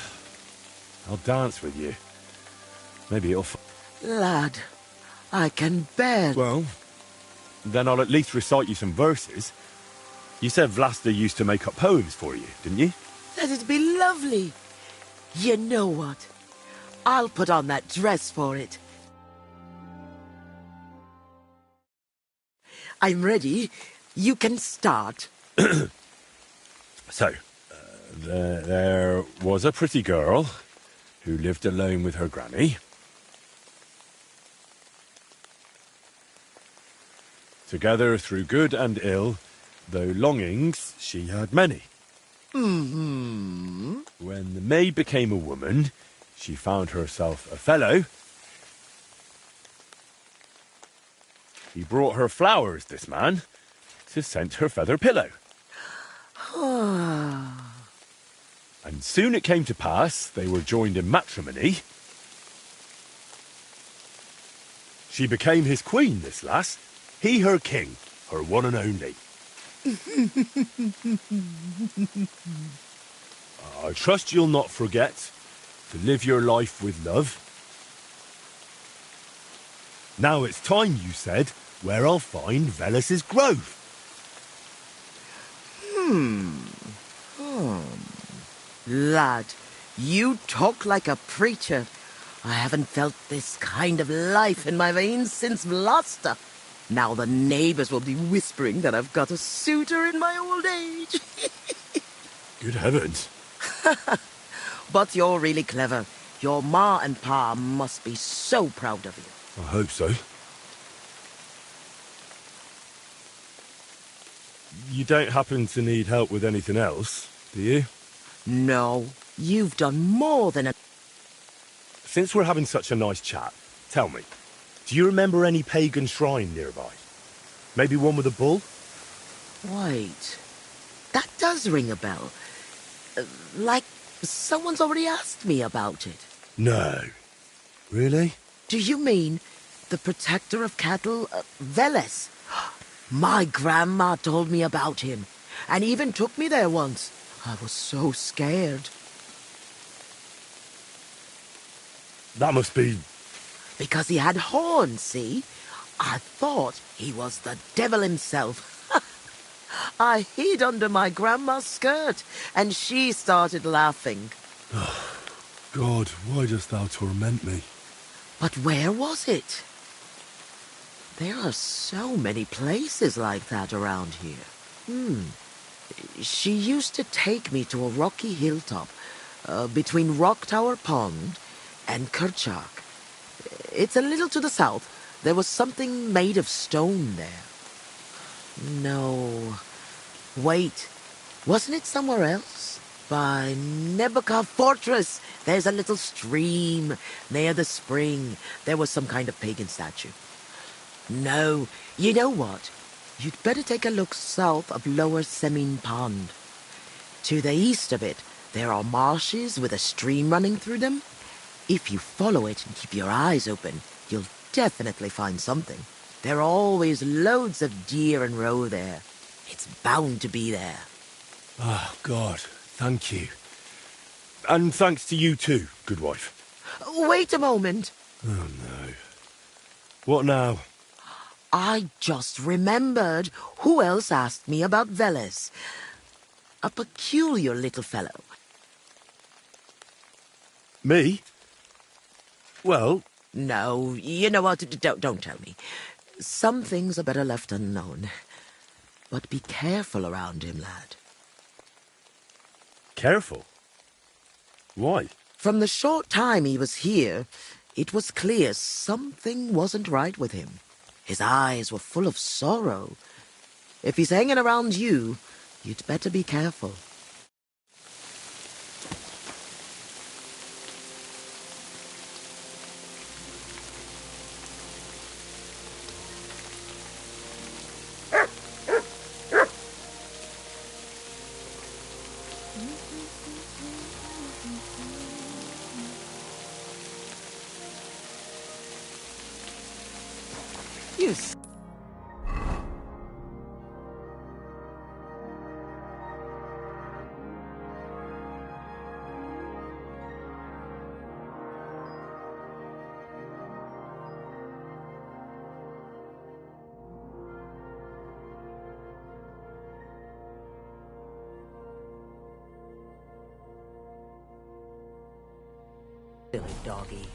I'll dance with you. Maybe it'll... Lad, I can bear... Well, then I'll at least recite you some verses. You said Vlasta used to make up poems for you, didn't you? That'd be lovely. You know what? I'll put on that dress for it. I'm ready. You can start. So, there was a pretty girl who lived alone with her granny. Together through good and ill, though longings she had many. Mm-hmm. When the maid became a woman, she found herself a fellow. He brought her flowers, this man, to scent her feather pillow. And soon it came to pass they were joined in matrimony. She became his queen, this lass. He her king, her one and only. I trust you'll not forget to live your life with love. Now it's time, you said, where I'll find Velus's grove. Lad, you talk like a preacher. I haven't felt this kind of life in my veins since Vlasta. Now the neighbors will be whispering that I've got a suitor in my old age. Good heavens. But you're really clever. Your ma and pa must be so proud of you. I hope so. You don't happen to need help with anything else, do you? No, you've done more than a... Since we're having such a nice chat, tell me, do you remember any pagan shrine nearby? Maybe one with a bull? Wait, that does ring a bell. Like someone's already asked me about it. No. Really? Do you mean the protector of cattle, Veles? My grandma told me about him, and even took me there once. I was so scared. That must be... Because he had horns, see? I thought he was the devil himself. I hid under my grandma's skirt, and she started laughing. God, why dost thou torment me? But where was it? There are so many places like that around here. She used to take me to a rocky hilltop between Rock Tower Pond and Kerchak. It's a little to the south. There was something made of stone there. No. Wait. Wasn't it somewhere else? By Nebuchadnezzar Fortress. There's a little stream. Near the spring, there was some kind of pagan statue. No. You know what? You'd better take a look south of Lower Semin Pond. To the east of it, there are marshes with a stream running through them. If you follow it and keep your eyes open, you'll definitely find something. There are always loads of deer and roe there. It's bound to be there. Oh, God, thank you. And thanks to you too, good wife. Wait a moment. Oh, no. What now? I just remembered who else asked me about Veles. A peculiar little fellow. Me? Well... No, you know what? Don't tell me. Some things are better left unknown. But be careful around him, lad. Careful? Why? From the short time he was here, it was clear something wasn't right with him. His eyes were full of sorrow. If he's hanging around you, you'd better be careful. Yes. Silly doggy.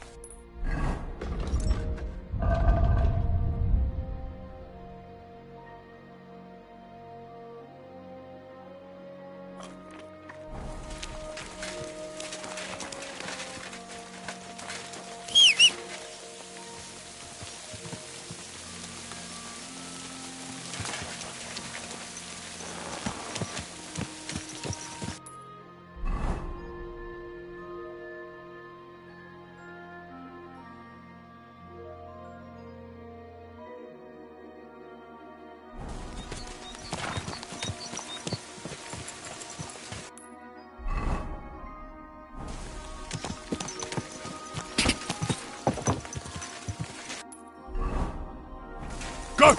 Go!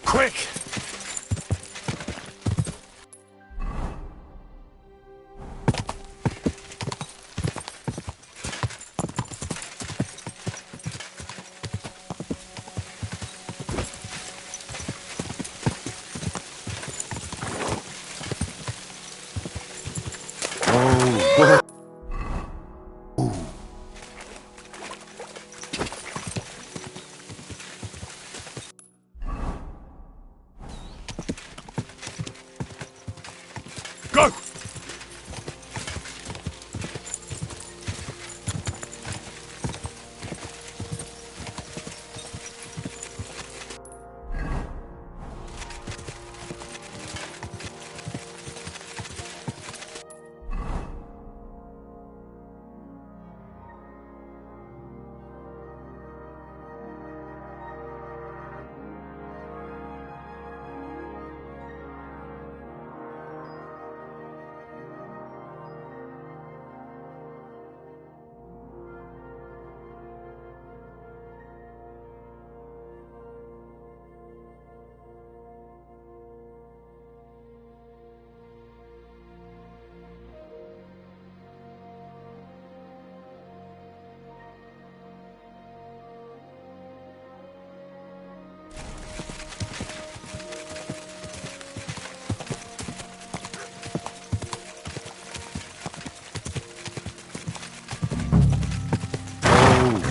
Quick! Go!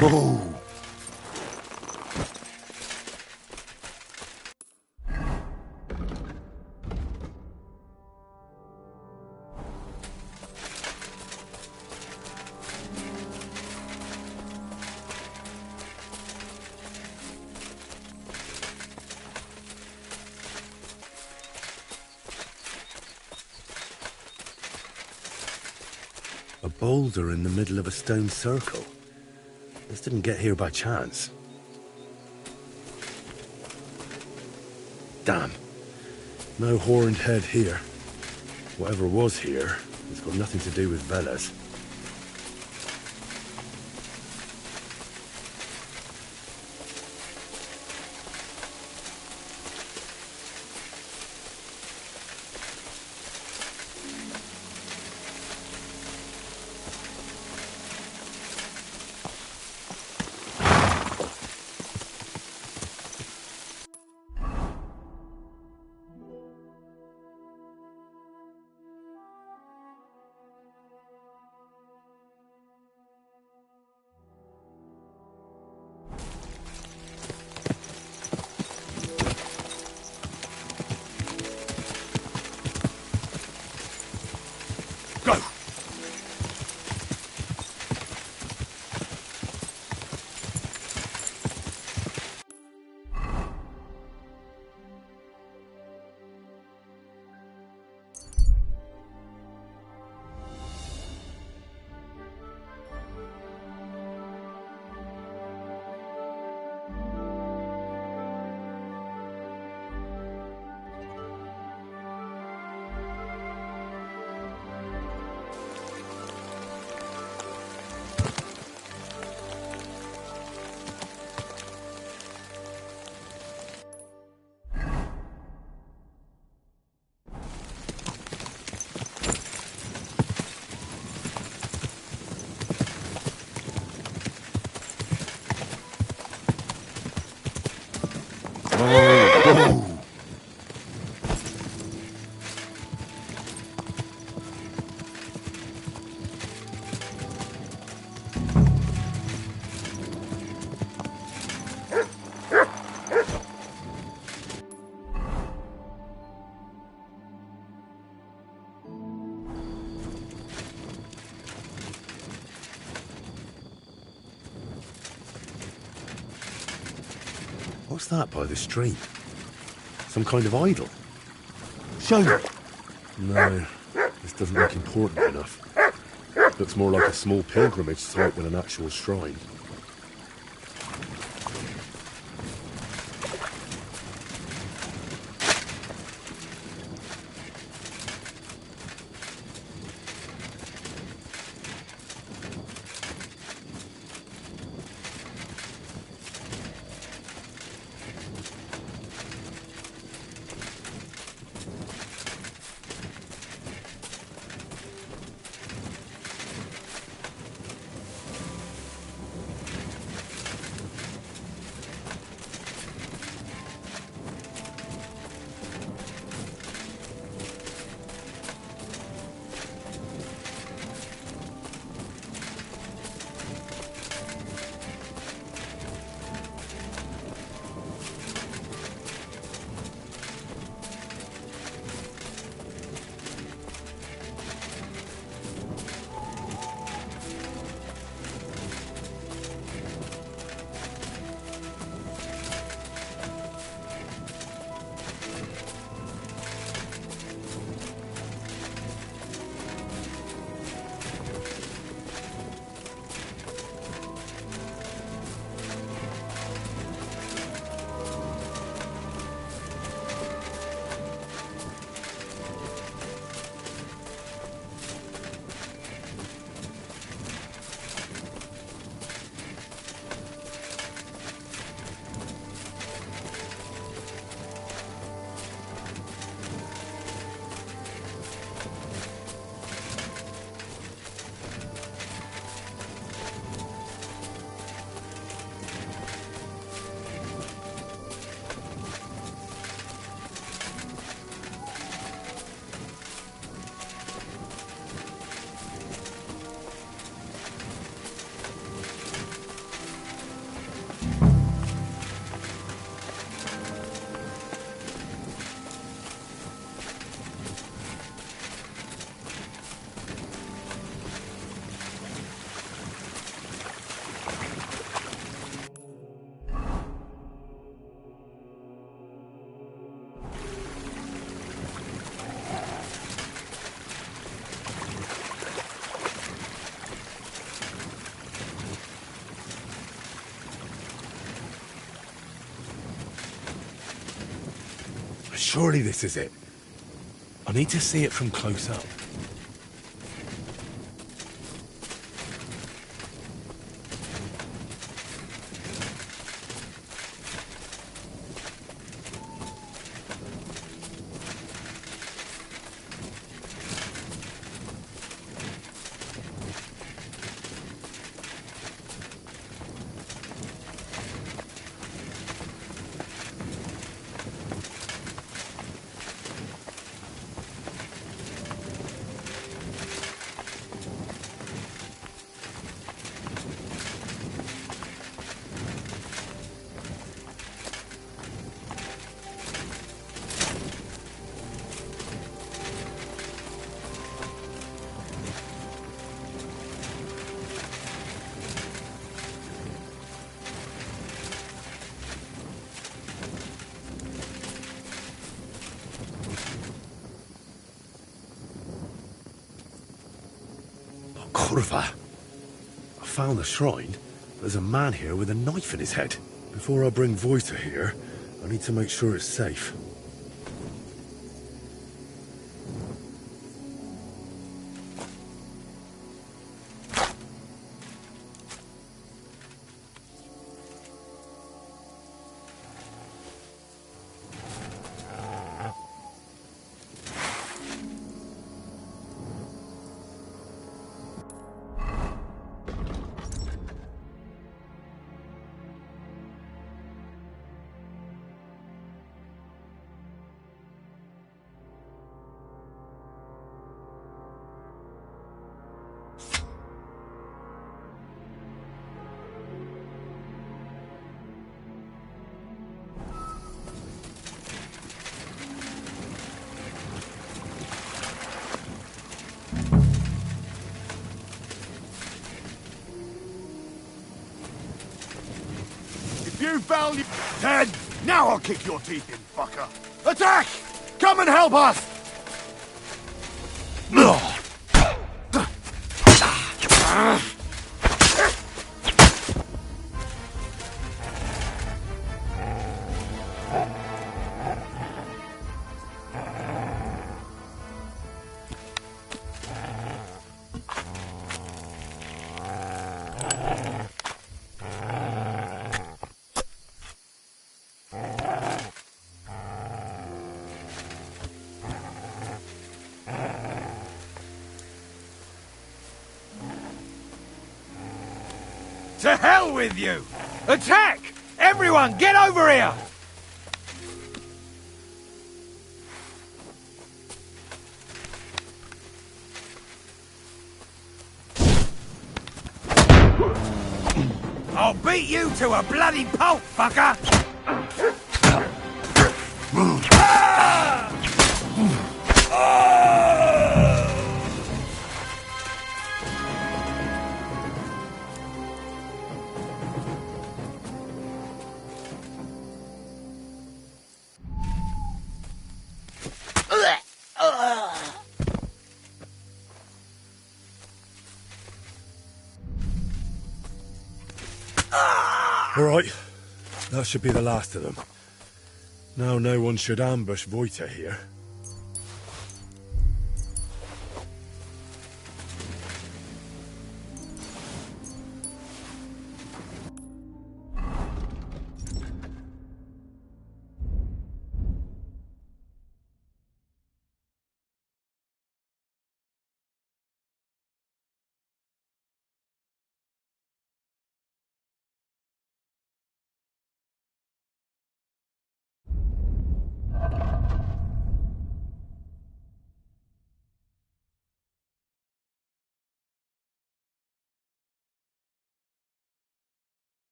Oh. A boulder in the middle of a stone circle. This didn't get here by chance. Damn. No horned head here. Whatever was here has got nothing to do with Veles. What's that by the stream? Some kind of idol? Show me. No, this doesn't look important enough. Looks more like a small pilgrimage site than an actual shrine. Surely this is it. I need to see it from close up. Corva. I found the shrine. There's a man here with a knife in his head. Before I bring Voita here, I need to make sure it's safe. You found it, Ted! Now I'll kick your teeth in, fucker! Attack! Come and help us! To hell with you! Attack! Everyone, get over here! I'll beat you to a bloody pulp, fucker! All right, that should be the last of them. Now no one should ambush Vojta here.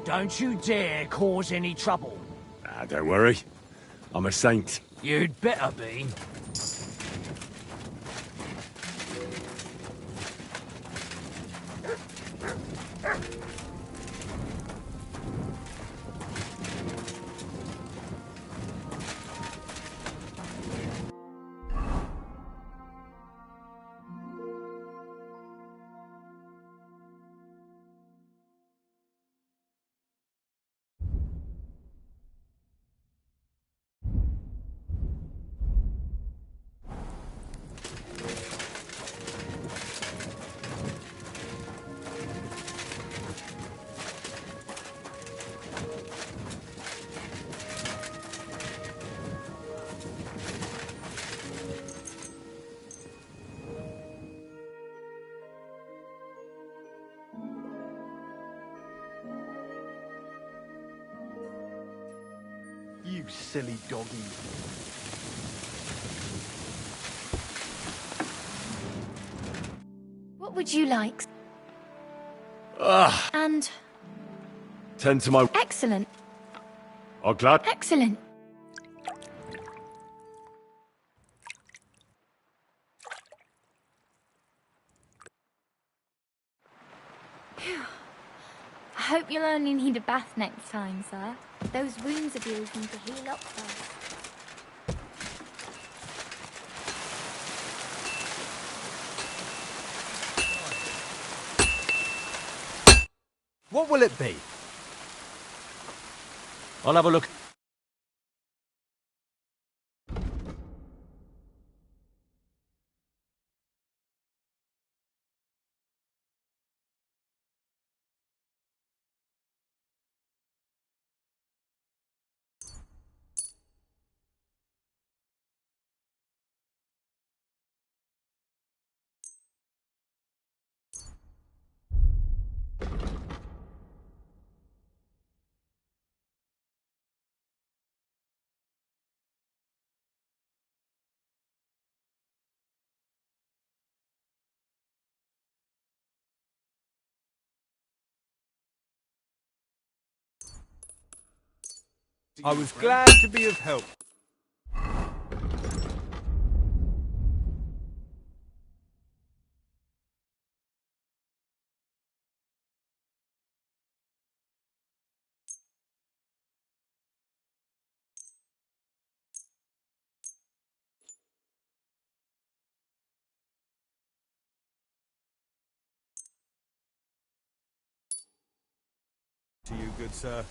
Don't you dare cause any trouble. Ah, don't worry. I'm a saint. You'd better be. You silly doggy. would you like? Ah, And... tend to my... Excellent. Oh, glad. Excellent. Phew. I hope you'll only need a bath next time, sir. Those wounds of yours need to heal up first. What will it be? I'll have a look. I was glad to be of help. To you, good sir.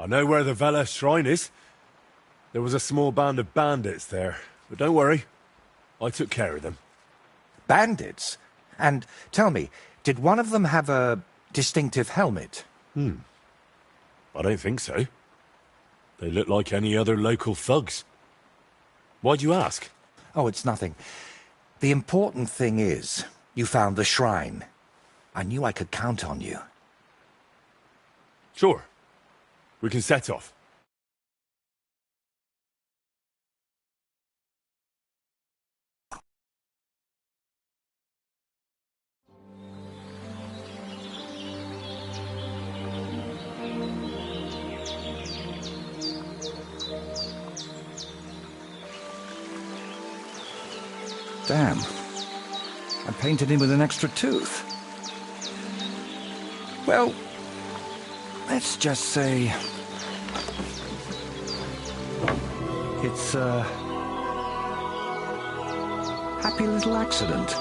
I know where the Vela shrine is. There was a small band of bandits there, but don't worry. I took care of them. Bandits? And tell me, did one of them have a distinctive helmet? I don't think so. They look like any other local thugs. Why'd you ask? Oh, it's nothing. The important thing is, you found the shrine. I knew I could count on you. Sure. We can set off. Damn. I painted him with an extra tooth. Well, let's just say... it's a... happy little accident.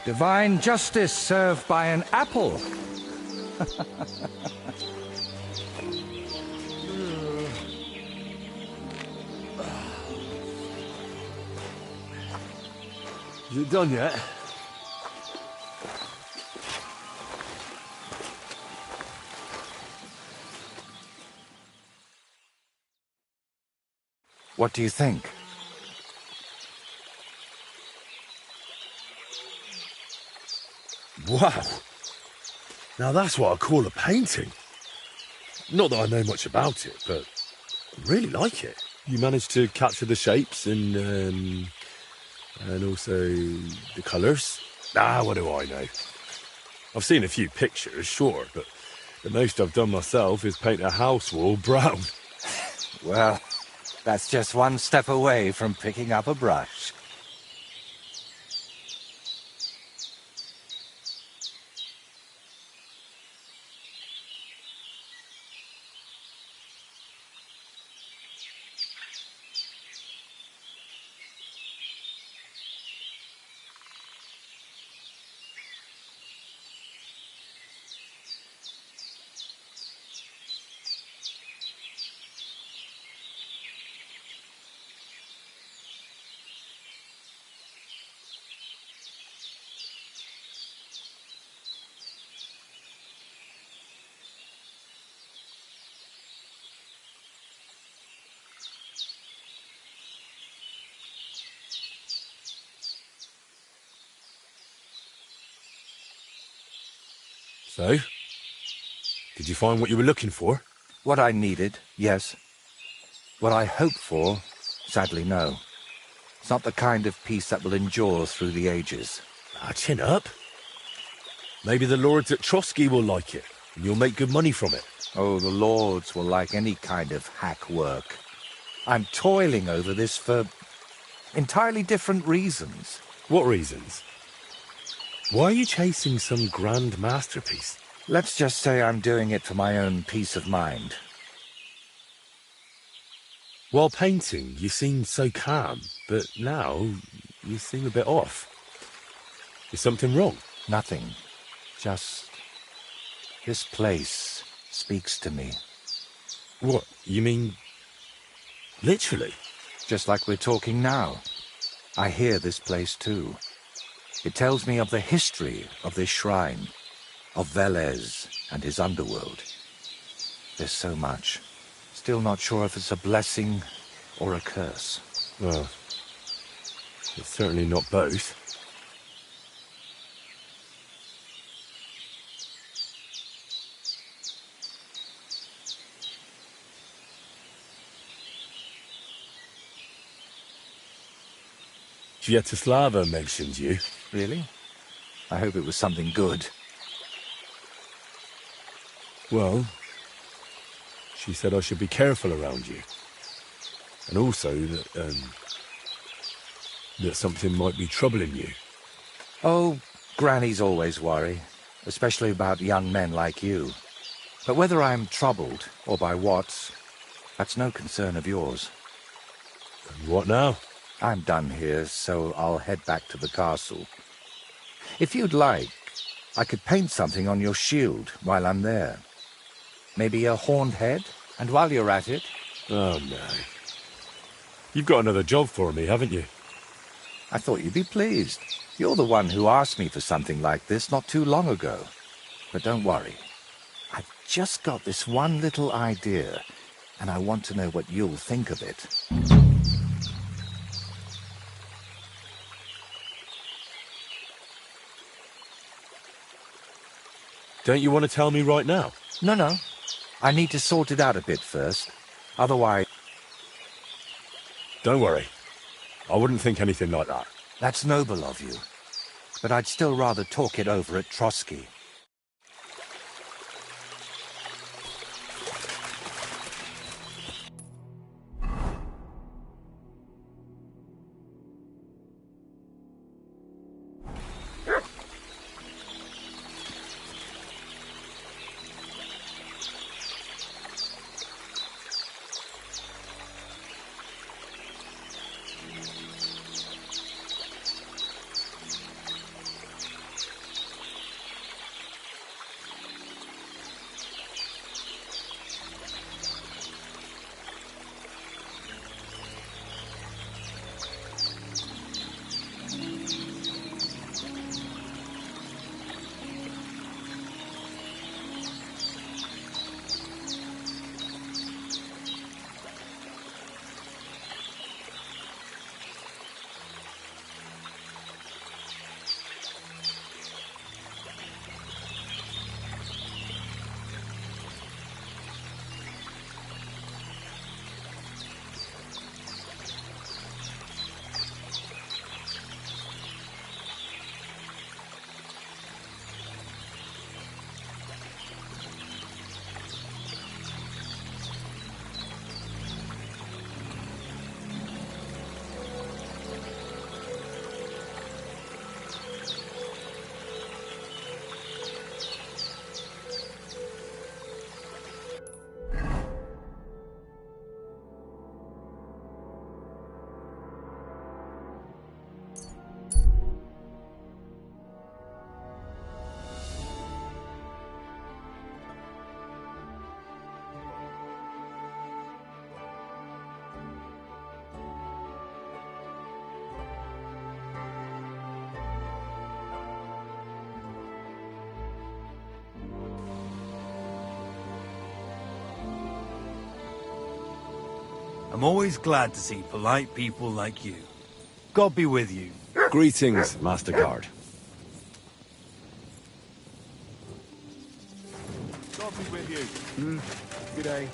Divine justice served by an apple. Is it done yet? What do you think? Wow. Now that's what I call a painting. Not that I know much about it, but I really like it. You managed to capture the shapes and also the colours? Ah, what do I know? I've seen a few pictures, sure, but the most I've done myself is paint a house wall brown. Well, that's just one step away from picking up a brush. So, did you find what you were looking for? What I needed, yes. What I hoped for, sadly, no. It's not the kind of piece that will endure through the ages. Chin up. Maybe the lords at Trotsky will like it, and you'll make good money from it. Oh, the lords will like any kind of hack work. I'm toiling over this for entirely different reasons. What reasons? Why are you chasing some grand masterpiece? Let's just say I'm doing it for my own peace of mind. While painting, you seemed so calm, but now you seem a bit off. Is something wrong? Nothing. Just this place speaks to me. What? You mean literally? Just like we're talking now. I hear this place too. It tells me of the history of this shrine, of Velez and his underworld. There's so much. Still not sure if it's a blessing or a curse. Well, it's certainly not both. Sviatoslava mentioned you. Really? I hope it was something good. Well, she said I should be careful around you. And also that something might be troubling you. Oh, grannies always worry, especially about young men like you. But whether I'm troubled or by what, that's no concern of yours. And what now? I'm done here, so I'll head back to the castle. If you'd like, I could paint something on your shield while I'm there. Maybe a horned head? And while you're at it... Oh, no. You've got another job for me, haven't you? I thought you'd be pleased. You're the one who asked me for something like this not too long ago. But don't worry. I've just got this one little idea, and I want to know what you'll think of it. Don't you want to tell me right now? No. I need to sort it out a bit first. Otherwise... Don't worry. I wouldn't think anything like that. That's noble of you. But I'd still rather talk it over at Trotsky. I'm always glad to see polite people like you. God be with you. Greetings, Mastercard. God be with you. Good day.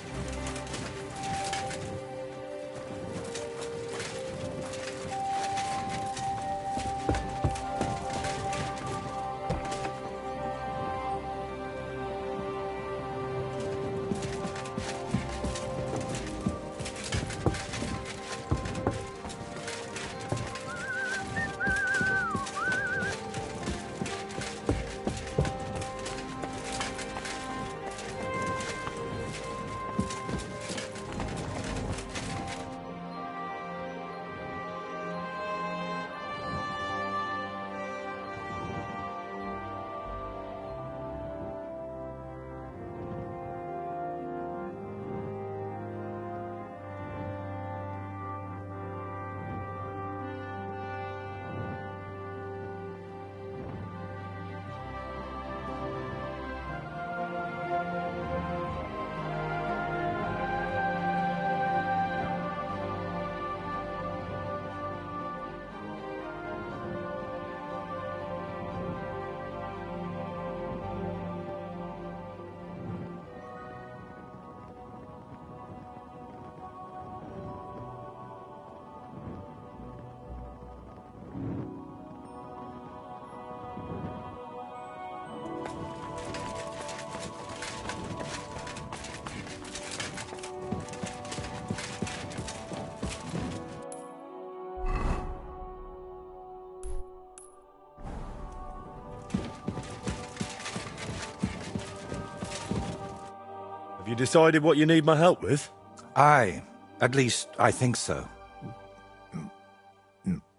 Have you decided what you need my help with? Aye. At least, I think so.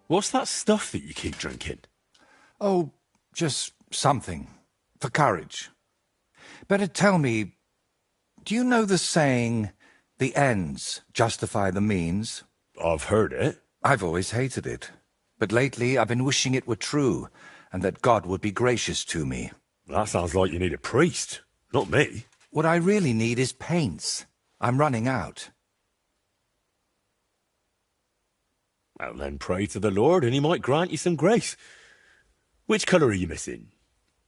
What's that stuff that you keep drinking? Oh, just something. For courage. Better tell me, do you know the saying, the ends justify the means? I've heard it. I've always hated it. But lately I've been wishing it were true, and that God would be gracious to me. That sounds like you need a priest, not me. What I really need is paints. I'm running out. Well, then pray to the Lord and he might grant you some grace. Which colour are you missing?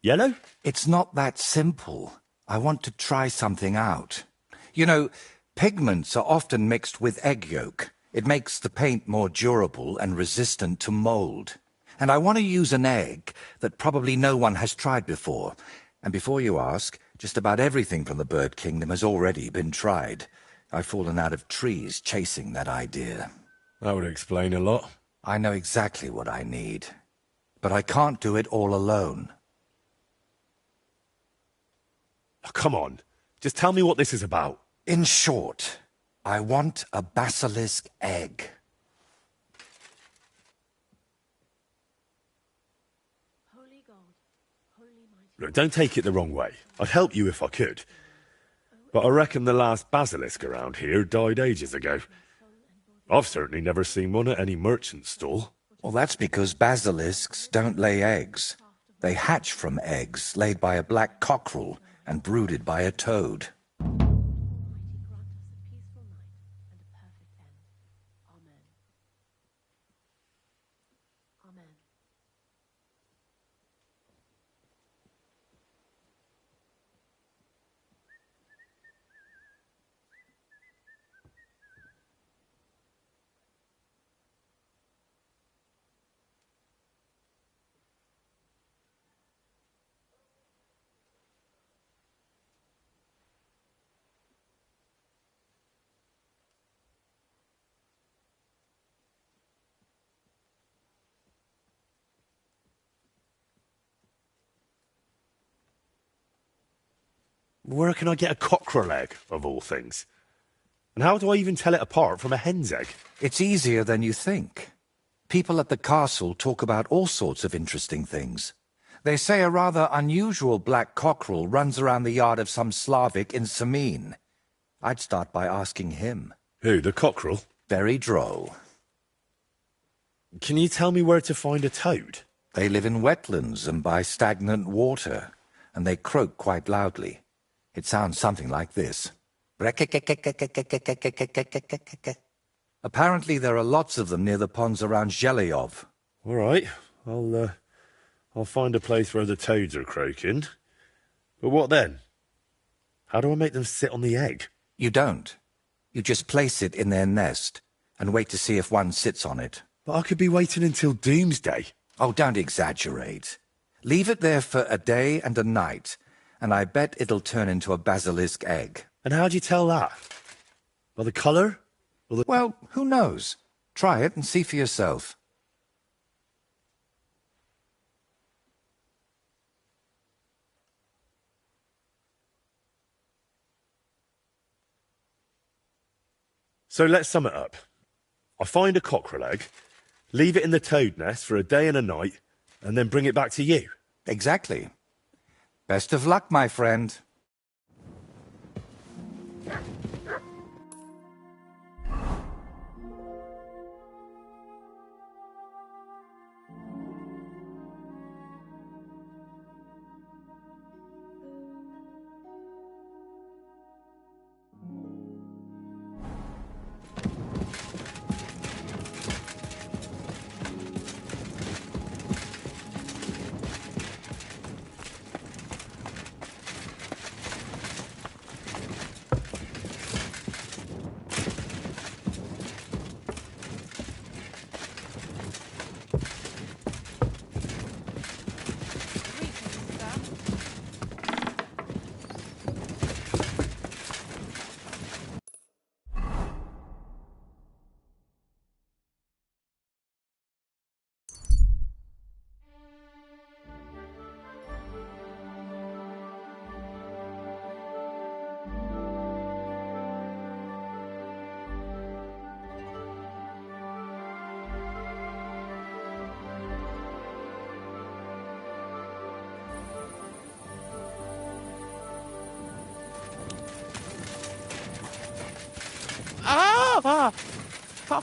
Yellow? It's not that simple. I want to try something out. You know, pigments are often mixed with egg yolk. It makes the paint more durable and resistant to mold. And I want to use an egg that probably no one has tried before. And before you ask, just about everything from the bird kingdom has already been tried. I've fallen out of trees chasing that idea. That would explain a lot. I know exactly what I need. But I can't do it all alone. Oh, come on. Just tell me what this is about. In short, I want a basilisk egg. Look, don't take it the wrong way. I'd help you if I could. But I reckon the last basilisk around here died ages ago. I've certainly never seen one at any merchant stall. Well, that's because basilisks don't lay eggs. They hatch from eggs laid by a black cockerel and brooded by a toad. Where can I get a cockerel egg, of all things? And how do I even tell it apart from a hen's egg? It's easier than you think. People at the castle talk about all sorts of interesting things. They say a rather unusual black cockerel runs around the yard of some Slavic in Samine. I'd start by asking him. Who, the cockerel? Very droll. Can you tell me where to find a toad? They live in wetlands and by stagnant water, and they croak quite loudly. It sounds something like this. Apparently there are lots of them near the ponds around Zhelyov. All right, I'll find a place where the toads are croaking. But what then? How do I make them sit on the egg? You don't. You just place it in their nest and wait to see if one sits on it. But I could be waiting until doomsday. Oh, don't exaggerate. Leave it there for a day and a night, and I bet it'll turn into a basilisk egg. And how'd you tell that? By the colour? Well, who knows? Try it and see for yourself. So let's sum it up. I find a cockerel egg, leave it in the toad nest for a day and a night, and then bring it back to you. Exactly. Best of luck, my friend.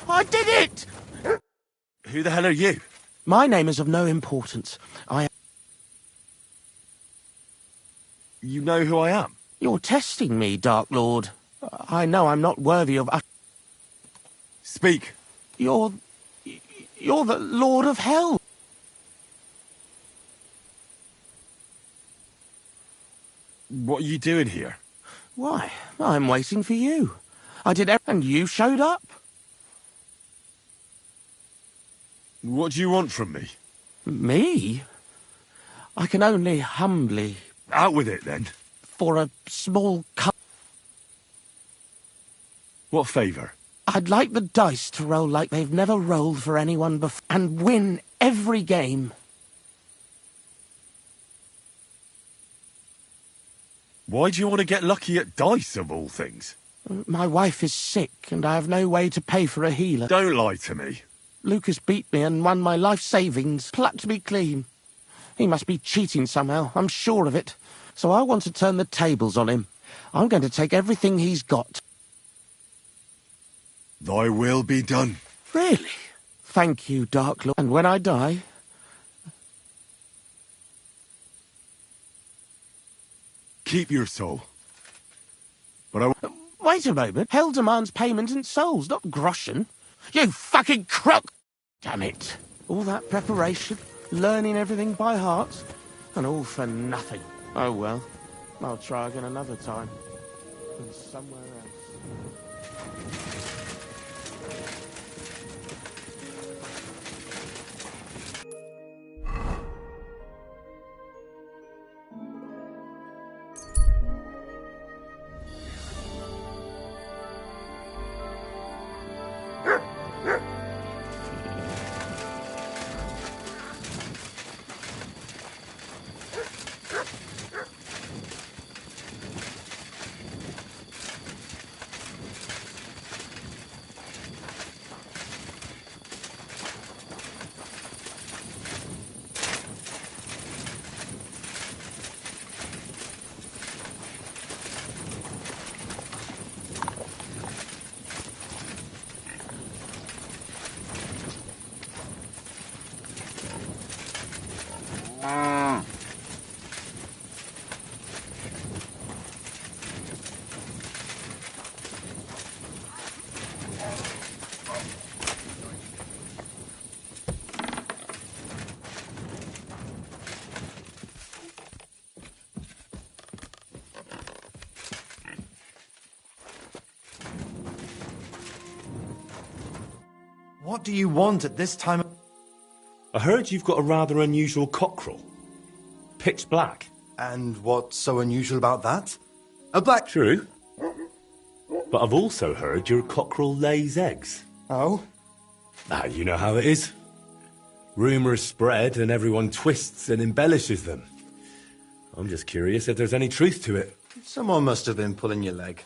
I did it! Who the hell are you? My name is of no importance. You know who I am? You're testing me, Dark Lord. I know I'm not worthy of... Speak. You're the Lord of Hell. What are you doing here? Why, I'm waiting for you. I did everything, and you showed up. What do you want from me? Me? I can only humbly... Out with it, then. For a small cut. What favour? I'd like the dice to roll like they've never rolled for anyone before, and win every game. Why do you want to get lucky at dice, of all things? My wife is sick, and I have no way to pay for a healer. Don't lie to me. Lucas beat me and won my life savings, plucked me clean. He must be cheating somehow, I'm sure of it. So I want to turn the tables on him. I'm going to take everything he's got. Thy will be done. Really? Thank you, Dark Lord. And when I die... Keep your soul. But I... Wait a moment. Hell demands payment in souls, not groschen. You fucking crook! Damn it. All that preparation, learning everything by heart, and all for nothing. Oh well. I'll try again another time. And somewhere else. What do you want at this time? I heard you've got a rather unusual cockerel. Pitch black. And what's so unusual about that? A black... True. But I've also heard your cockerel lays eggs. Oh? Ah, you know how it is. Rumours spread and everyone twists and embellishes them. I'm just curious if there's any truth to it. Someone must have been pulling your leg.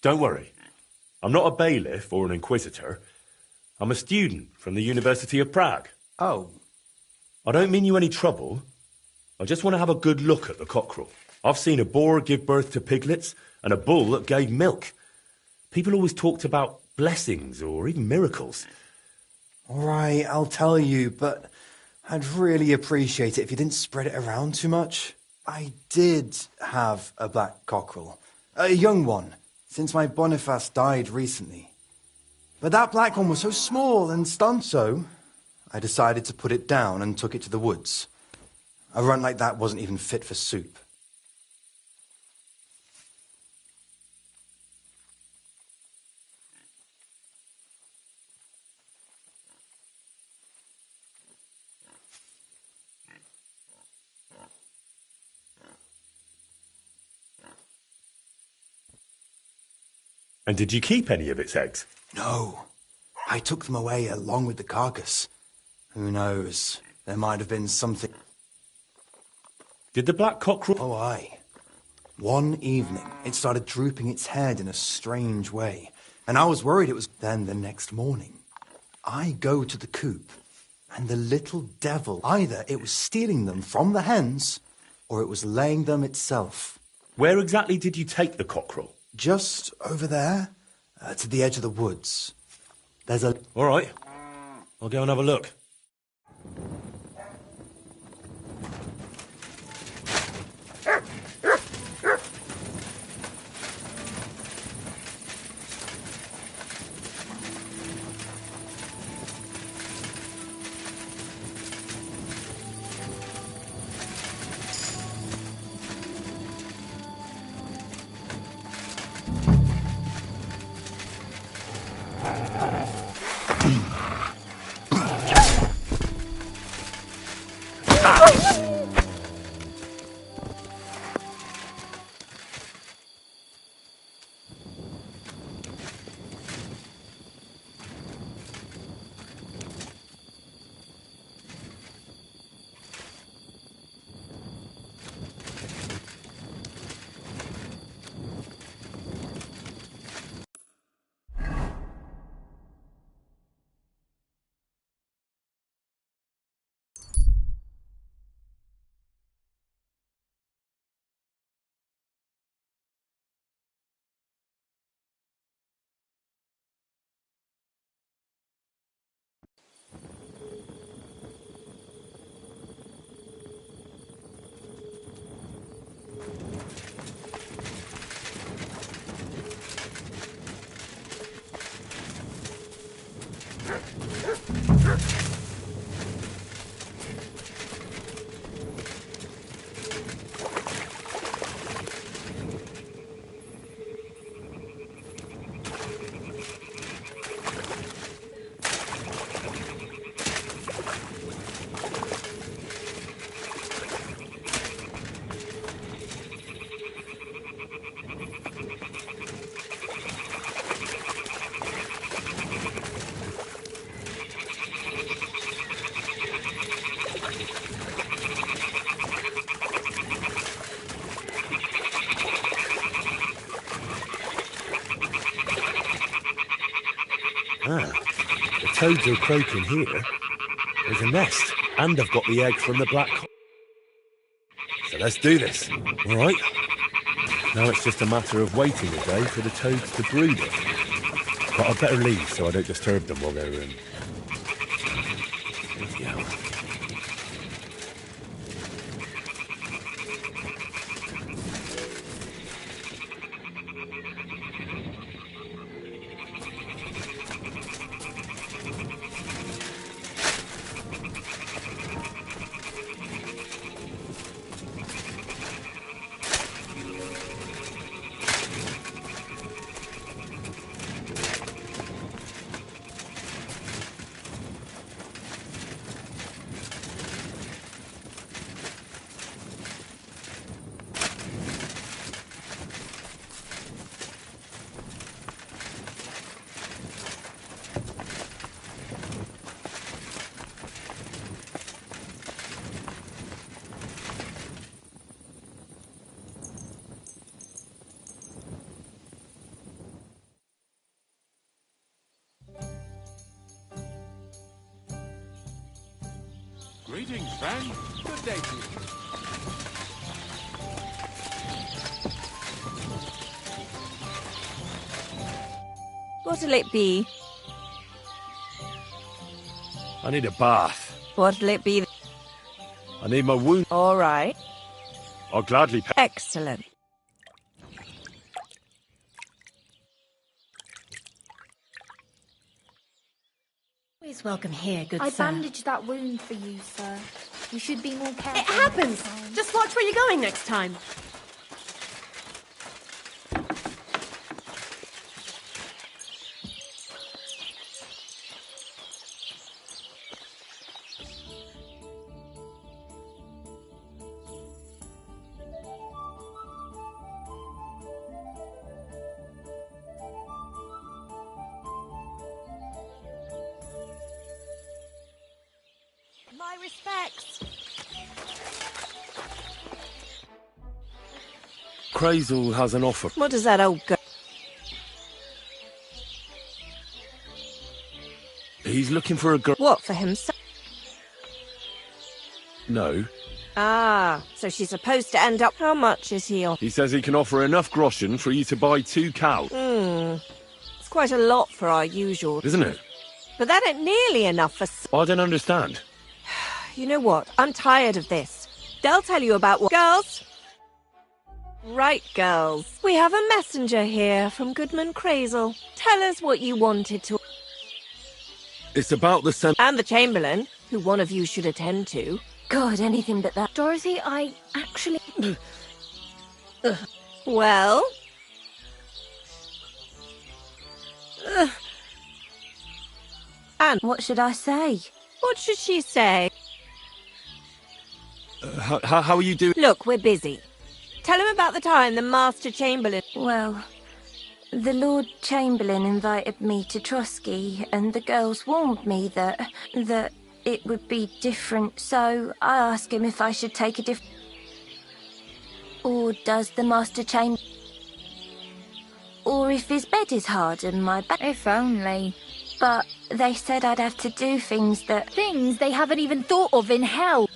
Don't worry. I'm not a bailiff or an inquisitor. I'm a student from the University of Prague. Oh. I don't mean you any trouble. I just want to have a good look at the cockerel. I've seen a boar give birth to piglets and a bull that gave milk. People always talked about blessings or even miracles. All right, I'll tell you, but I'd really appreciate it if you didn't spread it around too much. I did have a black cockerel. A young one, since my Boniface died recently. But that black one was so small and stunned, so I decided to put it down and took it to the woods. A runt like that wasn't even fit for soup. And did you keep any of its eggs? No. I took them away along with the carcass. Who knows? There might have been something... Did the black cockerel... Oh, aye. One evening, it started drooping its head in a strange way, and I was worried it was... Then the next morning, I go to the coop, and the little devil, either it was stealing them from the hens, or it was laying them itself. Where exactly did you take the cockerel? Just over there, to the edge of the woods. There's a... All right. I'll go and have a look. Ah, the toads are croaking here. There's a nest, and I've got the egg from the black cock. So let's do this. All right. Now it's just a matter of waiting a day for the toads to brood it. But I'd better leave so I don't disturb them while they're in. Bloody hell. Greetings, friend. Good day to you. What'll it be? I need a bath. What'll it be? I need my wound. All right. I'll gladly pay. Excellent. Always welcome here, good I sir. bandaged that wound for you, sir. You should be more careful. It happens! next time. Just watch where you're going next time. My respects. Crazel has an offer. What does that old girl? He's looking for a girl. What, for himself? No. Ah, so she's supposed to end up... How much is he on? He says he can offer enough groschen for you to buy 2 cows. It's quite a lot for our usual. Isn't it? But that ain't nearly enough for... I don't understand. You know what? I'm tired of this. They'll tell you about what... Girls? Right, girls. We have a messenger here from Goodman Crazel. Tell us what you wanted to... It's about the And the Chamberlain, who one of you should attend to. God, anything but that. Dorothy, I actually... Well? And what should I say? What should she say? How are you doing? Look, we're busy. Tell him about the time the Master Chamberlain... Well, the Lord Chamberlain invited me to Trotsky, and the girls warned me that it would be different, so I asked him if I should take a different... Or does the Master Chamberlain... Or if his bed is hard and my back... If only. But they said I'd have to do things that... Things they haven't even thought of in hell.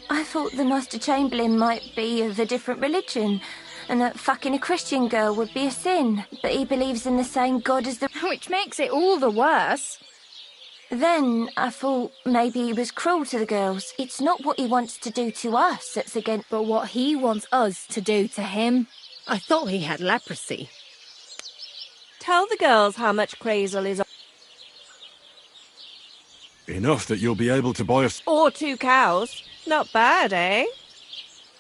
I thought the Master Chamberlain might be of a different religion, and that fucking a Christian girl would be a sin. But he believes in the same God as the... Which makes it all the worse. Then I thought maybe he was cruel to the girls. It's not what he wants to do to us that's against... But what he wants us to do to him. I thought he had leprosy. Tell the girls how much Crazel is... Enough that you'll be able to buy us... Or 2 cows. Not bad, eh?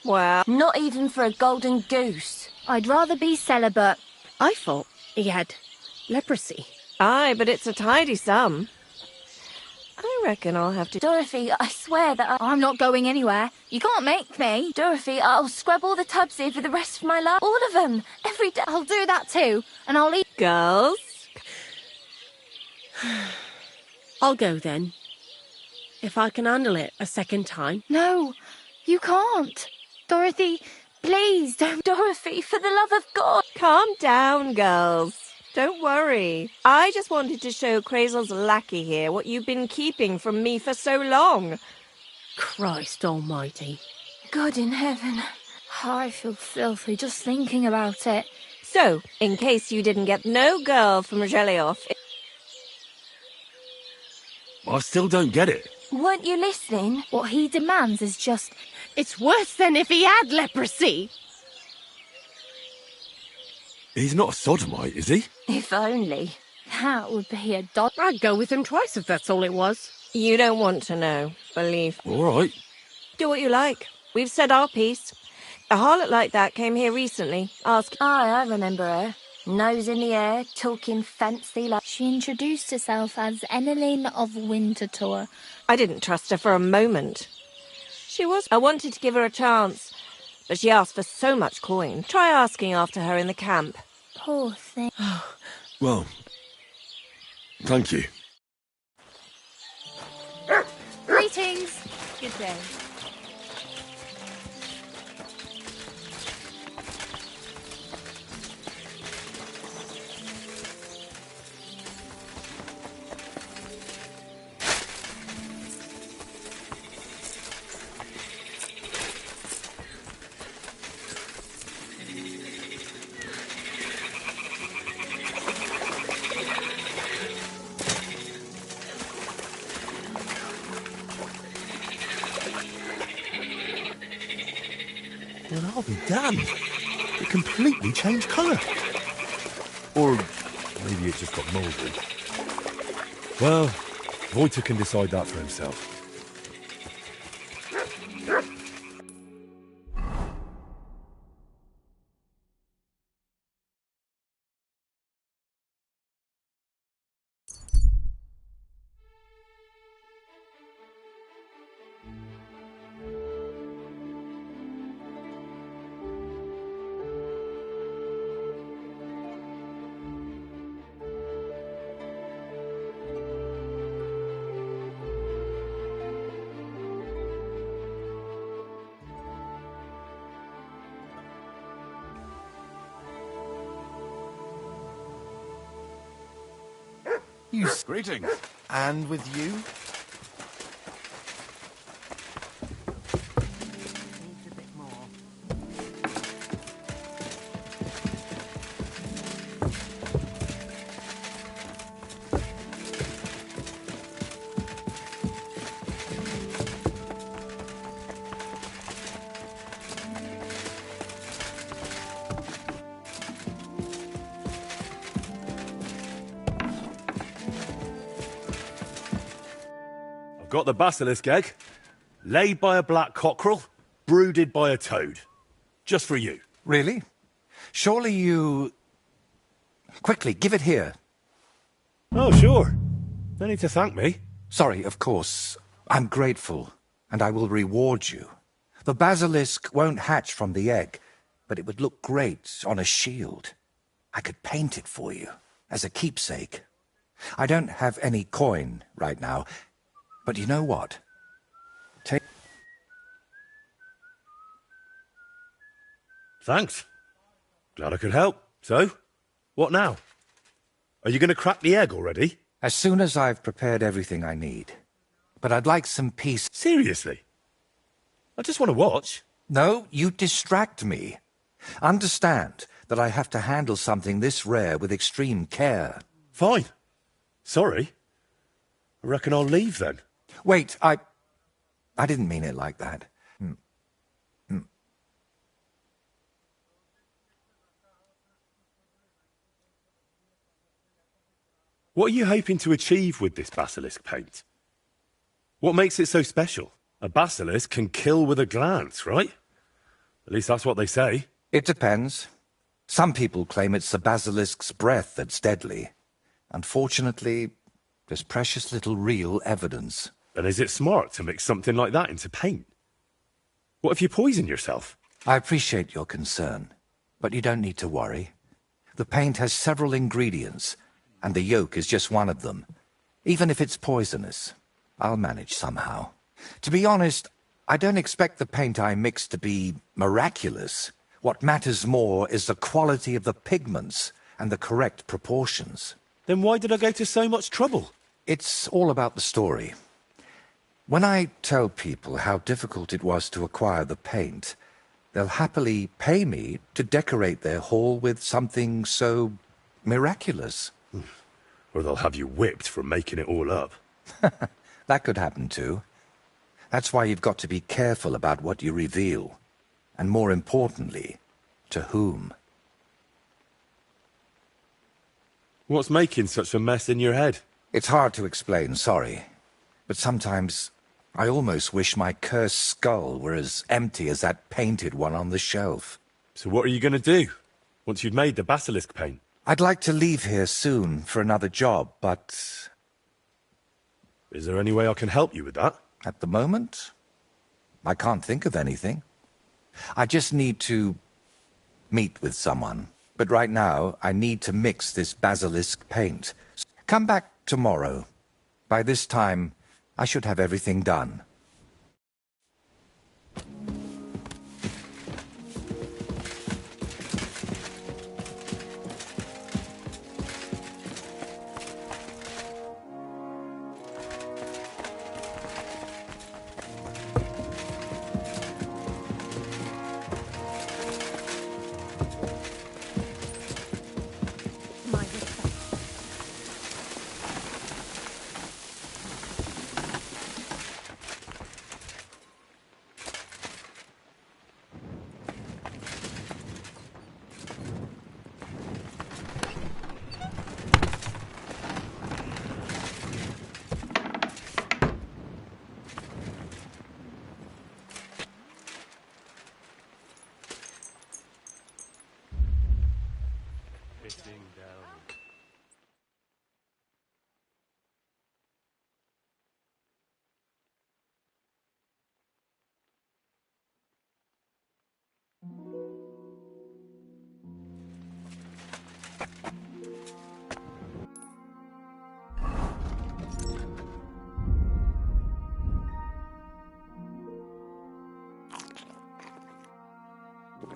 Well... Not even for a golden goose. I'd rather be celibate. I thought he had leprosy. Aye, but it's a tidy sum. I reckon I'll have to... Dorothy, I swear that I'm not going anywhere. You can't make me. Dorothy, I'll scrub all the tubs here for the rest of my life. All of them. Every day. I'll do that too. And I'll eat... Girls? I'll go then. If I can handle it a second time. No, you can't. Dorothy, please don't... Dorothy, for the love of God. Calm down, girls. Don't worry. I just wanted to show Crazel's lackey here what you've been keeping from me for so long. Christ almighty. God in heaven. I feel filthy just thinking about it. So, in case you didn't get no girl from Zhelioff... I still don't get it. Weren't you listening? What he demands is just... It's worse than if he had leprosy. He's not a sodomite, is he? If only. That would be a dod... I'd go with him twice if that's all it was. You don't want to know, believe. All right. Do what you like. We've said our piece. A harlot like that came here recently. Ask... Aye, I remember her. Nose in the air, talking fancy like... She introduced herself as Enneline of Winterthur. I didn't trust her for a moment. She was... I wanted to give her a chance, but she asked for so much coin. Try asking after her in the camp. Poor thing. Well, thank you. Greetings. Good day. Well, I'll be damned. It completely changed colour. Or maybe it just got mouldy. Well, Wojtek can decide that for himself. Greetings. And with you? Got the basilisk egg, laid by a black cockerel, brooded by a toad. Just for you. Really? Surely you... Quickly, give it here. Oh, sure. No need to thank me. Sorry, of course. I'm grateful, and I will reward you. The basilisk won't hatch from the egg, but it would look great on a shield. I could paint it for you, as a keepsake. I don't have any coin right now, but you know what? Take... Thanks. Glad I could help. So, what now? Are you going to crack the egg already? As soon as I've prepared everything I need. But I'd like some peace. Seriously? I just want to watch. No, you distract me. Understand that I have to handle something this rare with extreme care. Fine. Sorry. I reckon I'll leave then. Wait, I didn't mean it like that. What are you hoping to achieve with this basilisk paint? What makes it so special? A basilisk can kill with a glance, right? At least that's what they say. It depends. Some people claim it's the basilisk's breath that's deadly. Unfortunately, there's precious little real evidence. Then is it smart to mix something like that into paint? What if you poison yourself? I appreciate your concern, but you don't need to worry. The paint has several ingredients, and the yolk is just one of them. Even if it's poisonous, I'll manage somehow. To be honest, I don't expect the paint I mix to be miraculous. What matters more is the quality of the pigments and the correct proportions. Then why did I go to so much trouble? It's all about the story. When I tell people how difficult it was to acquire the paint, they'll happily pay me to decorate their hall with something so miraculous. Or they'll have you whipped for making it all up. That could happen too. That's why you've got to be careful about what you reveal. And more importantly, to whom. What's making such a mess in your head? It's hard to explain, sorry. But sometimes I almost wish my cursed skull were as empty as that painted one on the shelf. So what are you going to do, once you've made the basilisk paint? I'd like to leave here soon for another job, but... Is there any way I can help you with that? At the moment, I can't think of anything. I just need to meet with someone. But right now, I need to mix this basilisk paint. Come back tomorrow. By this time, I should have everything done.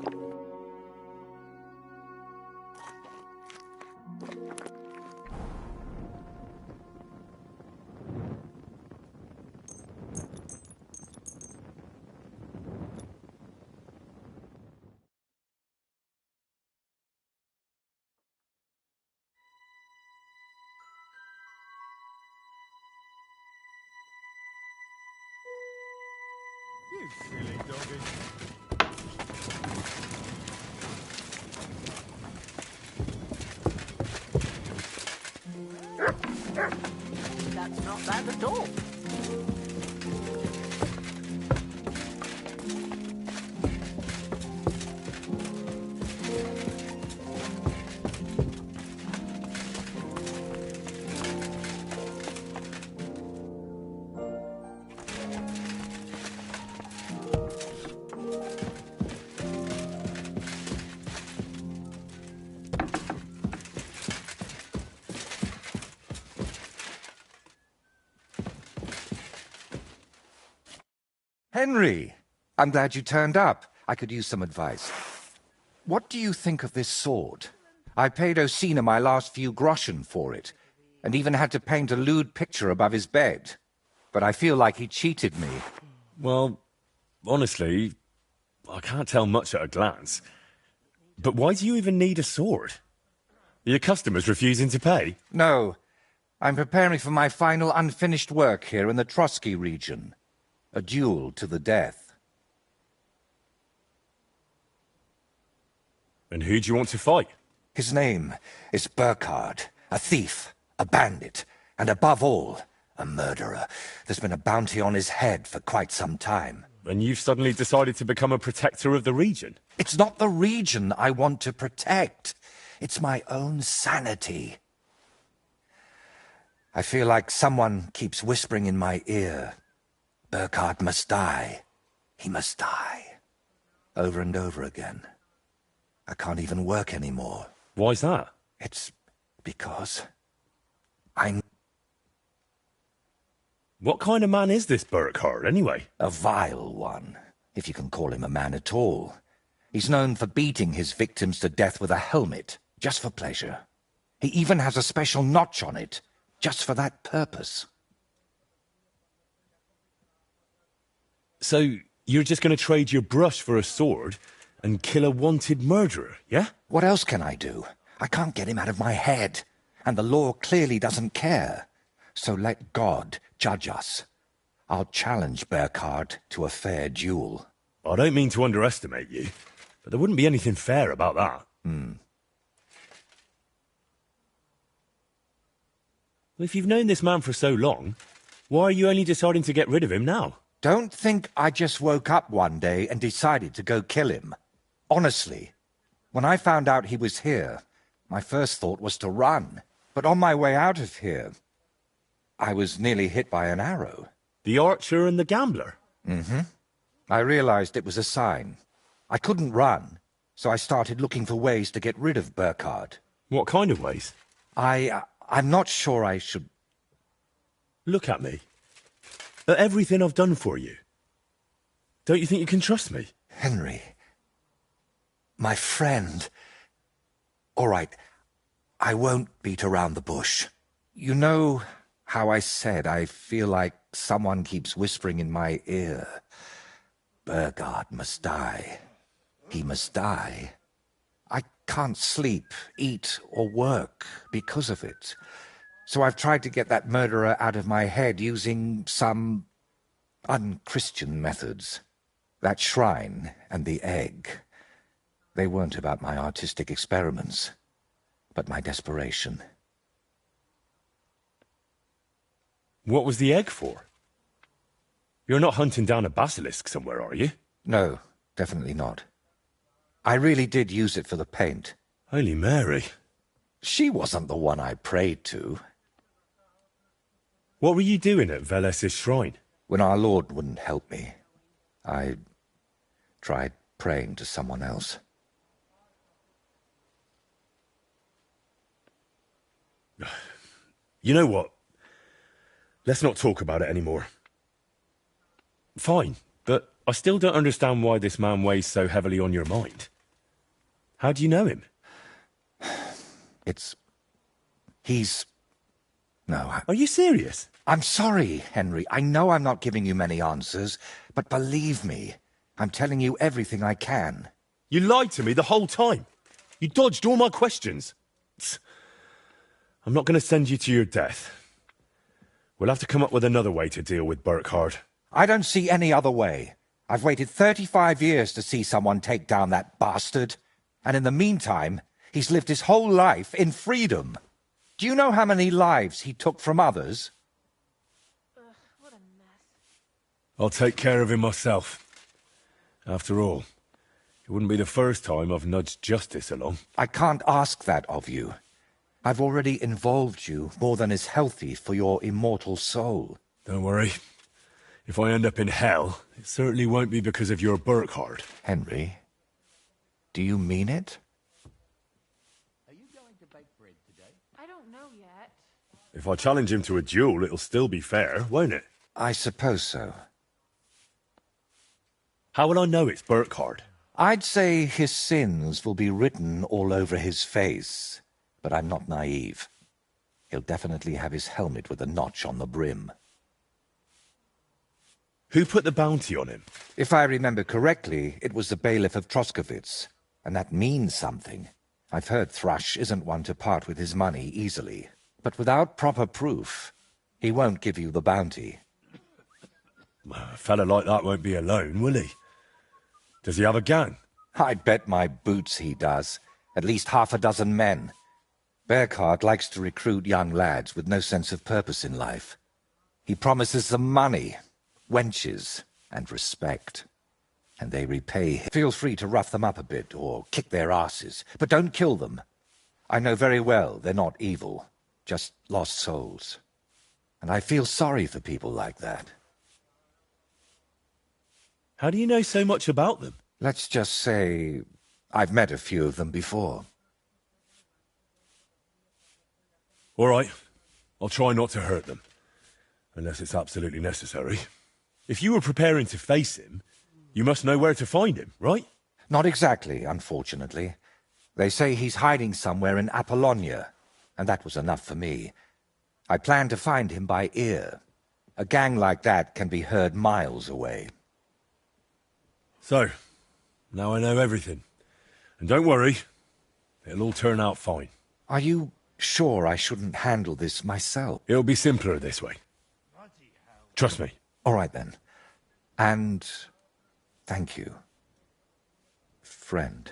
You silly doggy. That's not bad at all. Henry, I'm glad you turned up. I could use some advice. What do you think of this sword? I paid Osina my last few groschen for it, and even had to paint a lewd picture above his bed. But I feel like he cheated me. Well, honestly, I can't tell much at a glance. But why do you even need a sword? Are your customers refusing to pay? No, I'm preparing for my final unfinished work here in the Trotsky region. A duel to the death. And who do you want to fight? His name is Burkhard, a thief, a bandit, and above all, a murderer. There's been a bounty on his head for quite some time. And you've suddenly decided to become a protector of the region? It's not the region I want to protect. It's my own sanity. I feel like someone keeps whispering in my ear, Burkhard must die. He must die. Over and over again. I can't even work anymore. Why's that? It's because I'm... What kind of man is this Burkhard, anyway? A vile one, if you can call him a man at all. He's known for beating his victims to death with a helmet, just for pleasure. He even has a special notch on it, just for that purpose. So, you're just going to trade your brush for a sword and kill a wanted murderer, yeah? What else can I do? I can't get him out of my head, and the law clearly doesn't care. So let God judge us. I'll challenge Burkhard to a fair duel. I don't mean to underestimate you, but there wouldn't be anything fair about that. Well, if you've known this man for so long, why are you only deciding to get rid of him now? Don't think I just woke up one day and decided to go kill him. Honestly, when I found out he was here, my first thought was to run. But on my way out of here, I was nearly hit by an arrow. The archer and the gambler? Mm-hmm. I realized it was a sign. I couldn't run, so I started looking for ways to get rid of Burkhard. What kind of ways? I'm not sure I should... Look at me. At everything I've done for you. Don't you think you can trust me? Henry. My friend. All right, I won't beat around the bush. You know how I said I feel like someone keeps whispering in my ear. Burkhard must die. He must die. I can't sleep, eat, or work because of it. So I've tried to get that murderer out of my head using some unchristian methods. That shrine and the egg. They weren't about my artistic experiments, but my desperation. What was the egg for? You're not hunting down a basilisk somewhere, are you? No, definitely not. I really did use it for the paint. Holy Mary. She wasn't the one I prayed to. What were you doing at Velez's shrine? When our Lord wouldn't help me, I tried praying to someone else. You know what? Let's not talk about it anymore. Fine, but I still don't understand why this man weighs so heavily on your mind. How do you know him? No. Are you serious? I'm sorry, Henry. I know I'm not giving you many answers, but believe me, I'm telling you everything I can. You lied to me the whole time. You dodged all my questions. I'm not going to send you to your death. We'll have to come up with another way to deal with Burkhard. I don't see any other way. I've waited 35 years to see someone take down that bastard. And in the meantime, he's lived his whole life in freedom. Do you know how many lives he took from others? I'll take care of him myself. After all, it wouldn't be the first time I've nudged justice along. I can't ask that of you. I've already involved you more than is healthy for your immortal soul. Don't worry. If I end up in hell, it certainly won't be because of your Burkhard. Henry, do you mean it? Are you going to bake bread today? I don't know yet. If I challenge him to a duel, it'll still be fair, won't it? I suppose so. How will I know it's Burkhard? I'd say his sins will be written all over his face, but I'm not naive. He'll definitely have his helmet with a notch on the brim. Who put the bounty on him? If I remember correctly, it was the bailiff of Troskowitz, and that means something. I've heard Thrush isn't one to part with his money easily, but without proper proof, he won't give you the bounty. A fella like that won't be alone, will he? Does he have a gang? I'd bet my boots he does. At least half a dozen men. Burkhard likes to recruit young lads with no sense of purpose in life. He promises them money, wenches, and respect. And they repay him. Feel free to rough them up a bit or kick their asses, but don't kill them. I know very well they're not evil, just lost souls. And I feel sorry for people like that. How do you know so much about them? Let's just say I've met a few of them before. All right. I'll try not to hurt them. Unless it's absolutely necessary. If you were preparing to face him, you must know where to find him, right? Not exactly, unfortunately. They say he's hiding somewhere in Apollonia, and that was enough for me. I plan to find him by ear. A gang like that can be heard miles away. So, now I know everything. And don't worry, it'll all turn out fine. Are you sure I shouldn't handle this myself? It'll be simpler this way. Trust me. All right, then. And thank you, friend.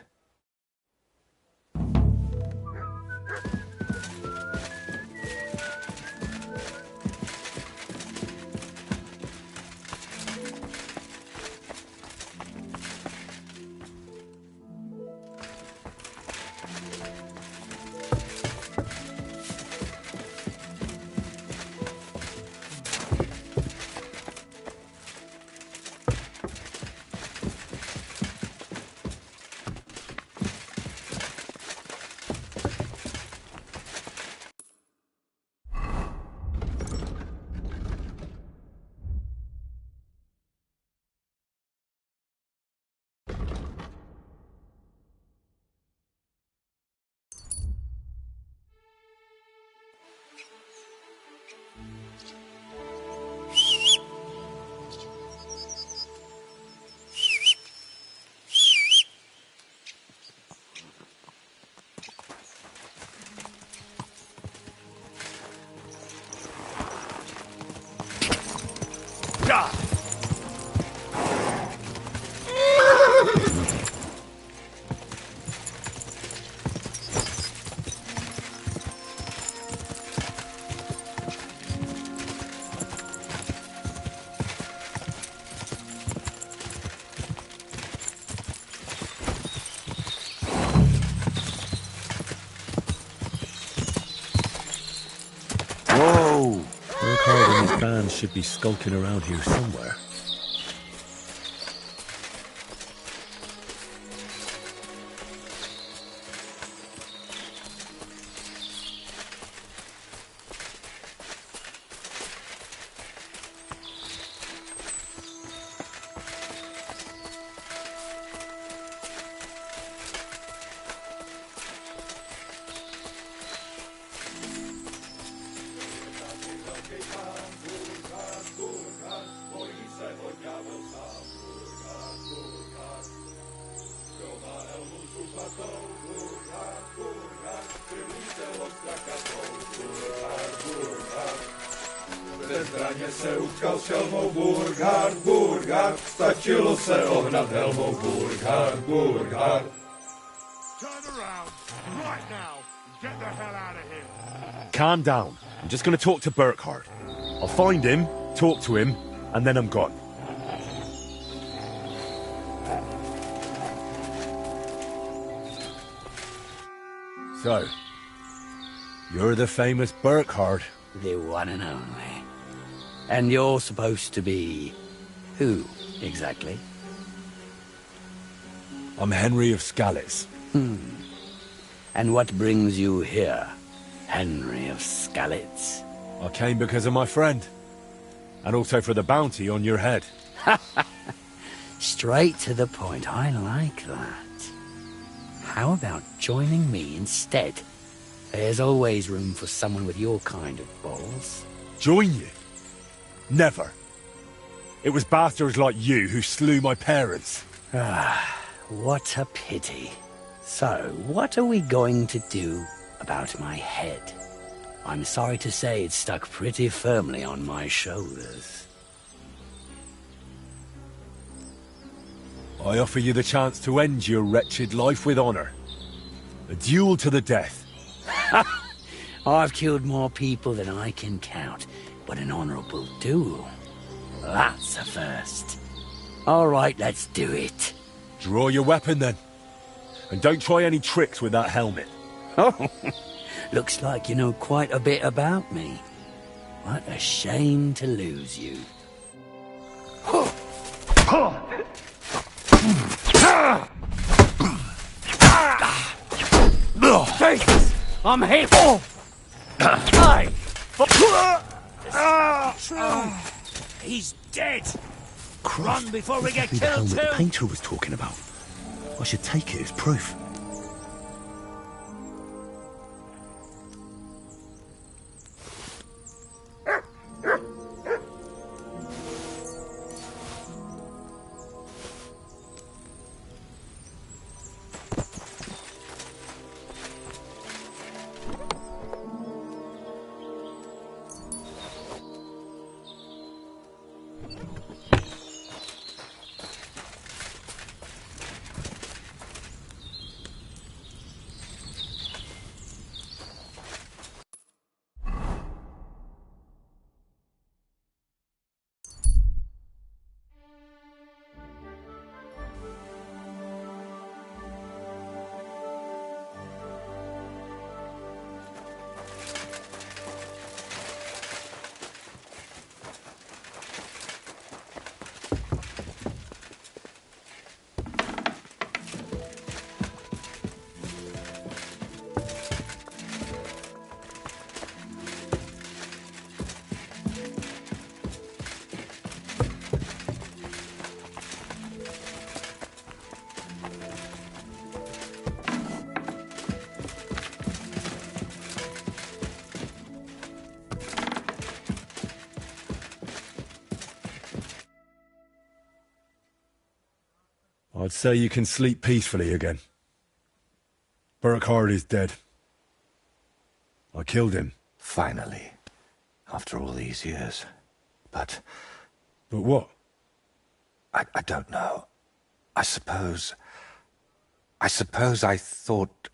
Burkhard and his band should be skulking around here somewhere. se uskalls Helmo Burgard, Burgard, stacilo se ohnat Helmo Burgard, Burgard. Turn around, right now, and get the hell out of here. Calm down. I'm just going to talk to Burkhard. I'll find him, talk to him, and then I'm gone. So, you're the famous Burkhard. The one and only. And you're supposed to be... who, exactly? I'm Henry of Skalitz. And what brings you here, Henry of Skalitz? I came because of my friend. And also for the bounty on your head. Straight to the point. I like that. How about joining me instead? There's always room for someone with your kind of balls. Join you? Never. It was bastards like you who slew my parents. Ah, what a pity. So, what are we going to do about my head? I'm sorry to say it's stuck pretty firmly on my shoulders. I offer you the chance to end your wretched life with honor. A duel to the death. I've killed more people than I can count, but an honorable duel, that's a first. All right, let's do it. Draw your weapon then. And don't try any tricks with that helmet. Oh, looks like you know quite a bit about me. What a shame to lose you. Jesus! I'm hit! Hey! He's dead! Run before we get the killed helmet too! the painter was talking about. I should take it as proof. I'd say you can sleep peacefully again. Burkhard is dead. I killed him. Finally. After all these years. But what? I don't know. I suppose I thought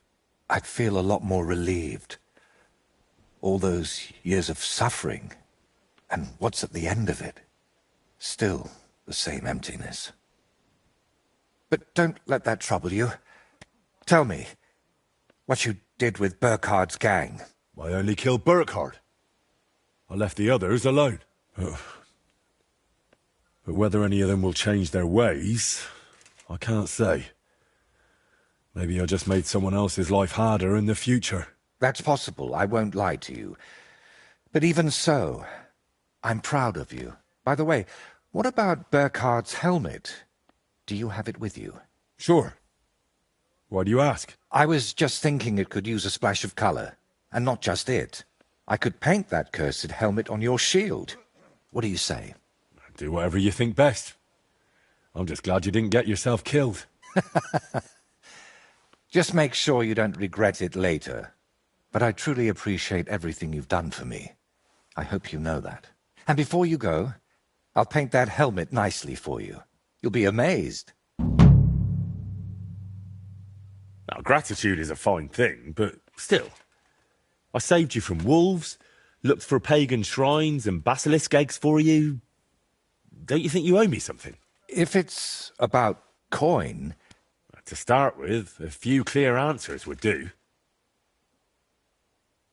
I'd feel a lot more relieved. All those years of suffering, and what's at the end of it? Still the same emptiness. But don't let that trouble you. Tell me, what you did with Burkhard's gang. I only killed Burkhard. I left the others alone. But whether any of them will change their ways, I can't say. Maybe I just made someone else's life harder in the future. That's possible, I won't lie to you. But even so, I'm proud of you. By the way, what about Burkhard's helmet? Do you have it with you? Sure. Why do you ask? I was just thinking it could use a splash of color. And not just it. I could paint that cursed helmet on your shield. What do you say? Do whatever you think best. I'm just glad you didn't get yourself killed. Just make sure you don't regret it later. But I truly appreciate everything you've done for me. I hope you know that. And before you go, I'll paint that helmet nicely for you. You'll be amazed. Now, gratitude is a fine thing, but still. I saved you from wolves, looked for pagan shrines and basilisk eggs for you. Don't you think you owe me something? If it's about coin... To start with, a few clear answers would do.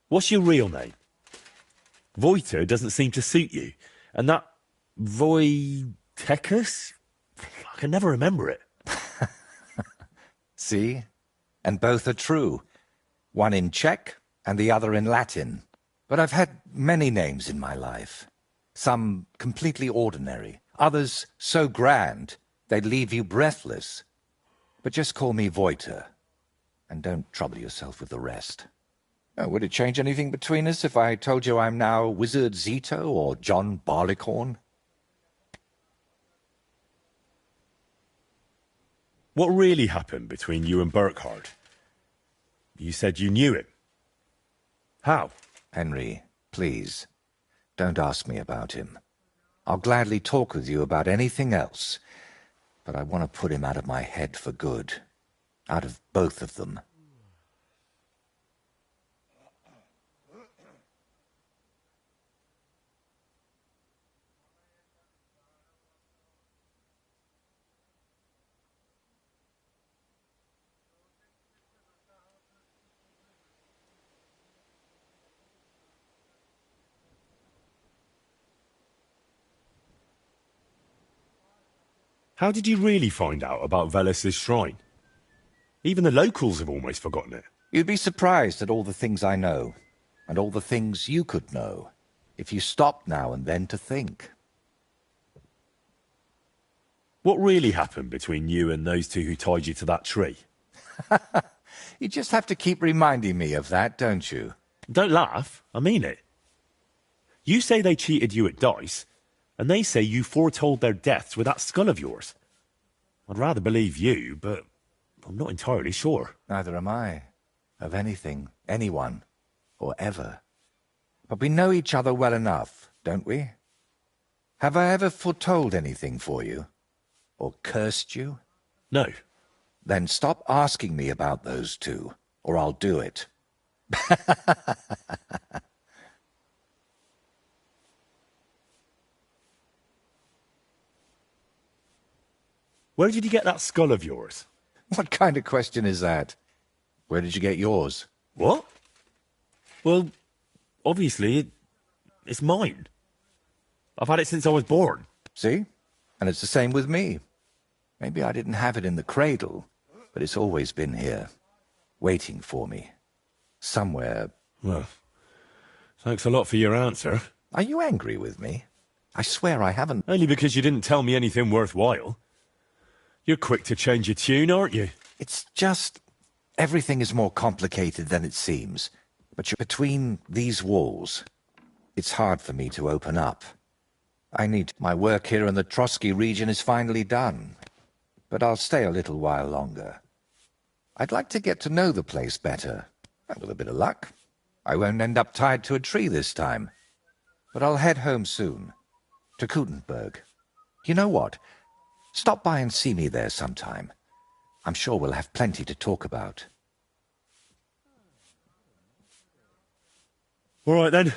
What's your real name? Voiter doesn't seem to suit you. And that Voitechus? I can never remember it. See? And both are true. One in Czech and the other in Latin. But I've had many names in my life. Some completely ordinary. Others so grand they'd leave you breathless. But just call me Voiter. And don't trouble yourself with the rest. Would it change anything between us if I told you I'm now Wizard Zito or John Barleycorn? What really happened between you and Burkhard? You said you knew him. How? Henry, please, don't ask me about him. I'll gladly talk with you about anything else, but I want to put him out of my head for good. Out of both of them. How did you really find out about Velus's shrine? Even the locals have almost forgotten it. You'd be surprised at all the things I know, and all the things you could know, if you stopped now and then to think. What really happened between you and those two who tied you to that tree? You just have to keep reminding me of that, don't you? Don't laugh, I mean it. You say they cheated you at dice, and they say you foretold their deaths with that skull of yours. I'd rather believe you, but I'm not entirely sure. Neither am I. Of anything, anyone, or ever. But we know each other well enough, don't we? Have I ever foretold anything for you? Or cursed you? No. Then stop asking me about those two, or I'll do it. Where did you get that skull of yours? What kind of question is that? Where did you get yours? What? Well, obviously, it's mine. I've had it since I was born. See? And it's the same with me. Maybe I didn't have it in the cradle, but it's always been here, waiting for me. Somewhere. Well, thanks a lot for your answer. Are you angry with me? I swear I haven't. Only because you didn't tell me anything worthwhile. You're quick to change your tune, aren't you? It's just... everything is more complicated than it seems. But you're between these walls. It's hard for me to open up. I need... my work here in the Trotsky region is finally done. But I'll stay a little while longer. I'd like to get to know the place better. And with a bit of luck, I won't end up tied to a tree this time. But I'll head home soon. To Kutenberg. You know what? Stop by and see me there sometime. I'm sure we'll have plenty to talk about. All right, then.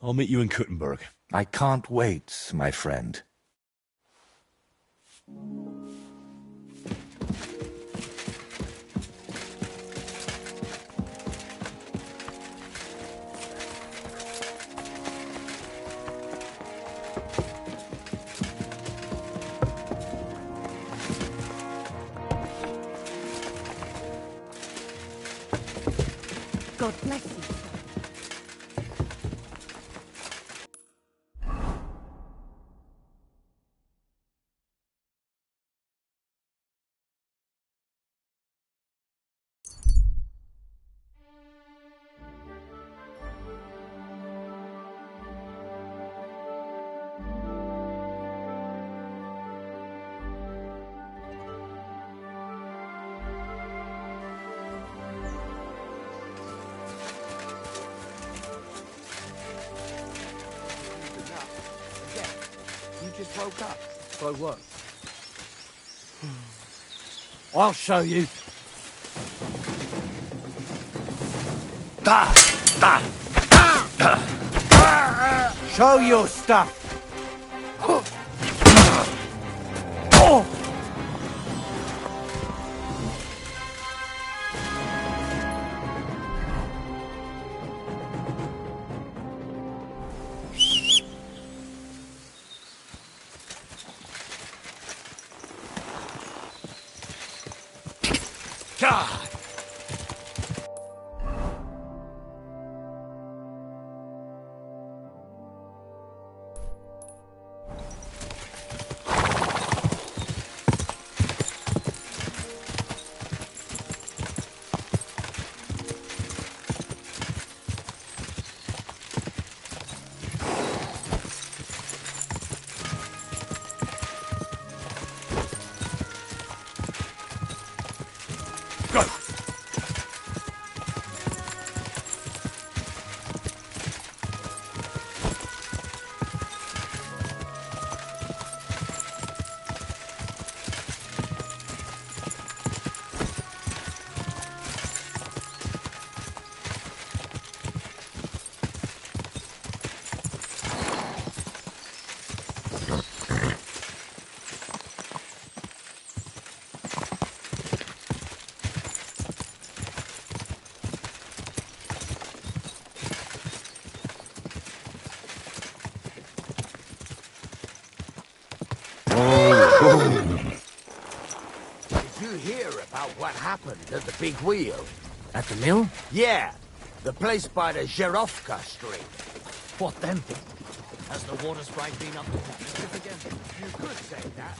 I'll meet you in Kutenberg. I can't wait, my friend. God bless you. woke up. By what? I'll show you. Show your stuff. God! Did you hear about what happened at the big wheel? At the mill? Yeah, the place by the Zherovka Street. What then? Has the water sprite been up to mischief again? You could say that.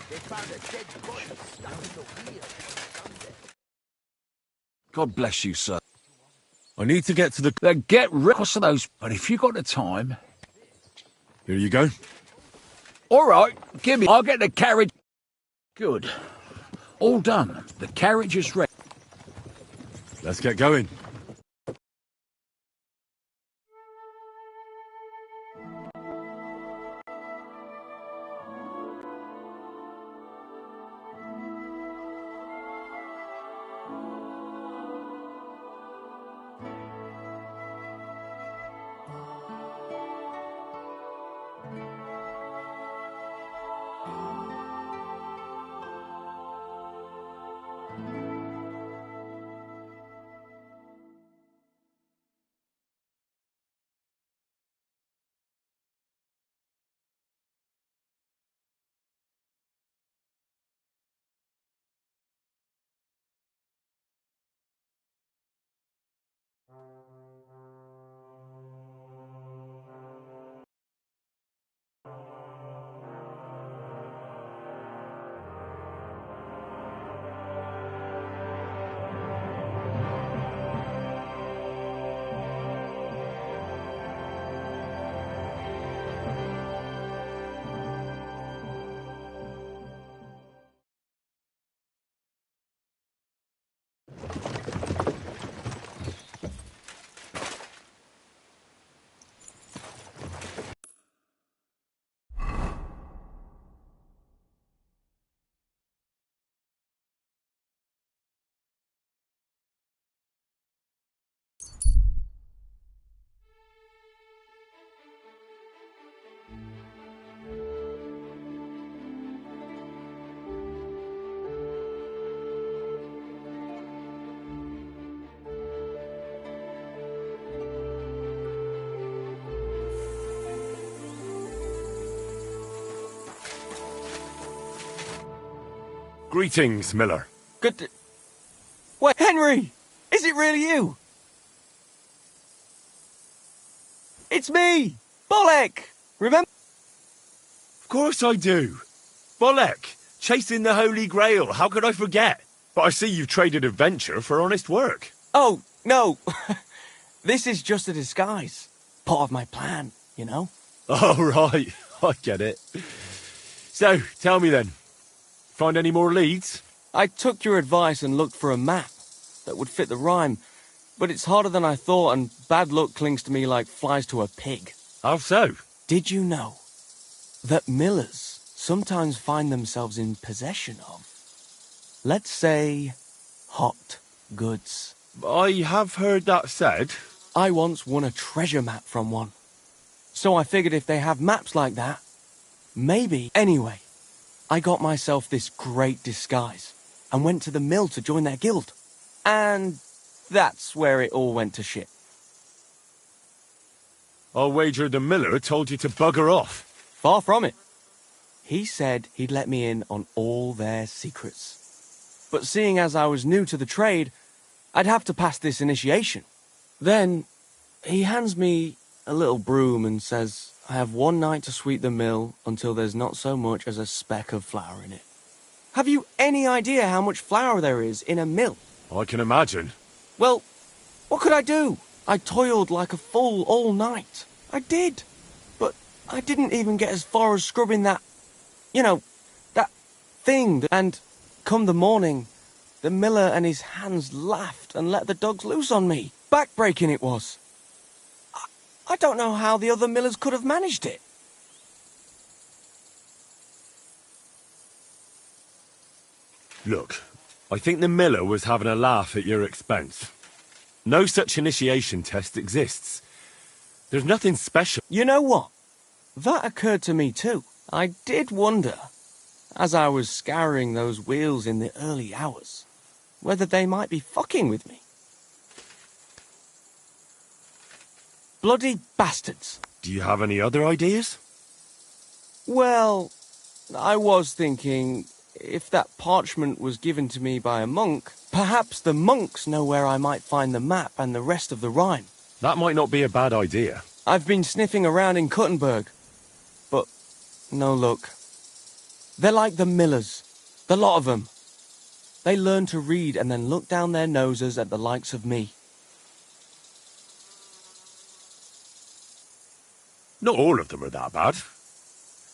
They found a dead body stuck in the wheel on Sunday. God bless you, sir. I need to get to the... Then get rid of those... But if you got the time... Here you go. All right, give me... I'll get the carriage... Good. All done. The carriage is ready. Let's get going. Greetings, Miller. Good. Wait, Henry! Is it really you? It's me! Bolek! Remember? Of course I do. Bolek, chasing the Holy Grail, how could I forget? But I see you've traded adventure for honest work. Oh, no. This is just a disguise. Part of my plan, you know? Oh, right. I get it. So, tell me then. Find any more leads? I took your advice and looked for a map that would fit the rhyme, but it's harder than I thought, and bad luck clings to me like flies to a pig. How so? Did you know that millers sometimes find themselves in possession of, let's say, hot goods. I have heard that said. I once won a treasure map from one. So I figured if they have maps like that, maybe. Anyway, I got myself this great disguise and went to the mill to join their guild. And that's where it all went to shit. I'll wager the miller told you to bugger off. Far from it. He said he'd let me in on all their secrets. But seeing as I was new to the trade, I'd have to pass this initiation. Then he hands me a little broom and says I have one night to sweep the mill until there's not so much as a speck of flour in it. Have you any idea how much flour there is in a mill? I can imagine. Well, what could I do? I toiled like a fool all night. I did. But I didn't even get as far as scrubbing that, that thing. And come the morning, the miller and his hands laughed and let the dogs loose on me. Backbreaking it was. I don't know how the other millers could have managed it. Look, I think the miller was having a laugh at your expense. No such initiation test exists. There's nothing special. You know what? That occurred to me too. I did wonder, as I was scouring those wheels in the early hours, whether they might be fucking with me. Bloody bastards. Do you have any other ideas? Well, I was thinking, if that parchment was given to me by a monk, perhaps the monks know where I might find the map and the rest of the rhyme. That might not be a bad idea. I've been sniffing around in Kuttenberg, but no luck. They're like the millers, the lot of them. They learn to read and then look down their noses at the likes of me. Not all of them are that bad.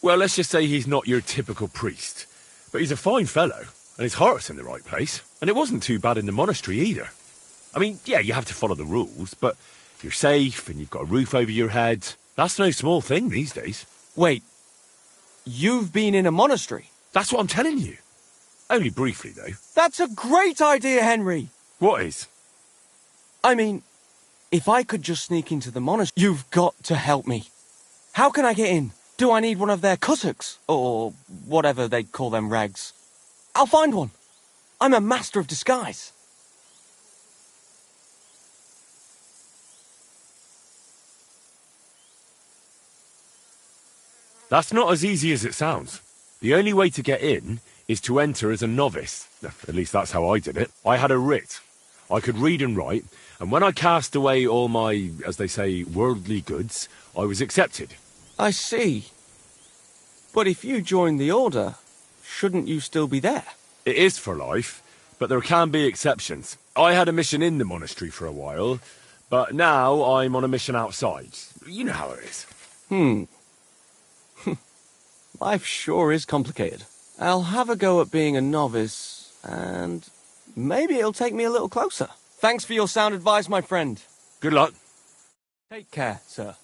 Well, let's just say he's not your typical priest. But he's a fine fellow, and his heart's in the right place. And it wasn't too bad in the monastery either. I mean, yeah, you have to follow the rules, but you're safe and you've got a roof over your head. That's no small thing these days. Wait, you've been in a monastery? That's what I'm telling you. Only briefly, though. That's a great idea, Henry! What is? I mean, if I could just sneak into the monastery, you've got to help me. How can I get in? Do I need one of their kutuks? Or whatever they call them rags? I'll find one. I'm a master of disguise. That's not as easy as it sounds. The only way to get in is to enter as a novice. At least that's how I did it. I had a writ. I could read and write, and when I cast away all my, as they say, worldly goods, I was accepted. I see. But if you joined the Order, shouldn't you still be there? It is for life, but there can be exceptions. I had a mission in the monastery for a while, but now I'm on a mission outside. You know how it is. Life sure is complicated. I'll have a go at being a novice, and maybe it'll take me a little closer. Thanks for your sound advice, my friend. Good luck. Take care, sir.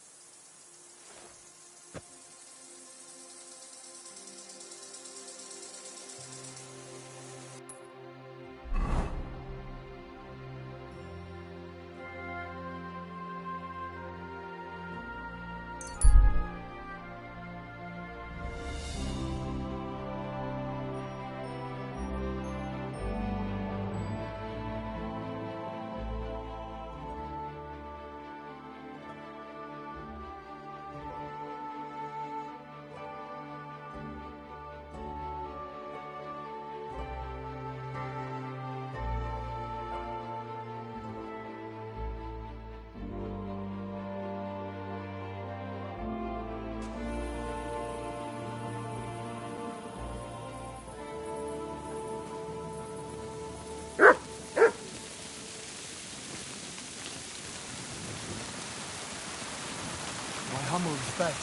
Humble respect.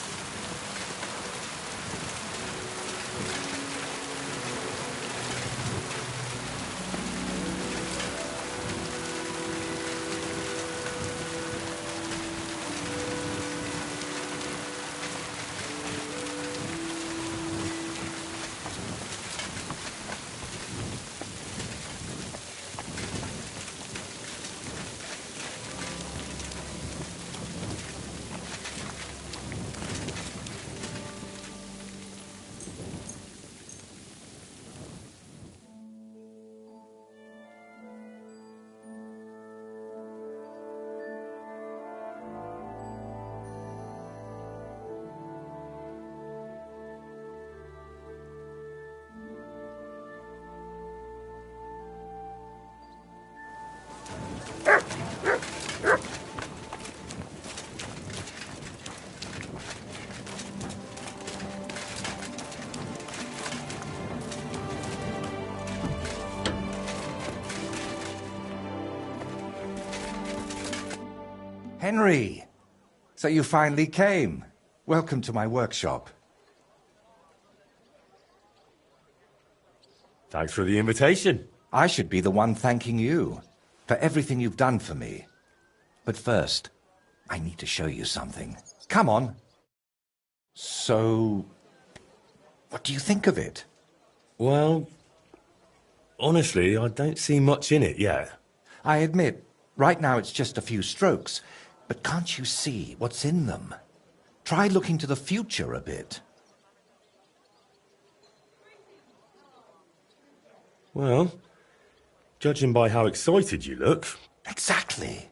Henry! So you finally came. Welcome to my workshop. Thanks for the invitation. I should be the one thanking you for everything you've done for me. But first, I need to show you something. Come on. So, what do you think of it? Well, honestly, I don't see much in it yet. I admit, right now it's just a few strokes. But can't you see what's in them? Try looking to the future a bit. Well, judging by how excited you look... Exactly.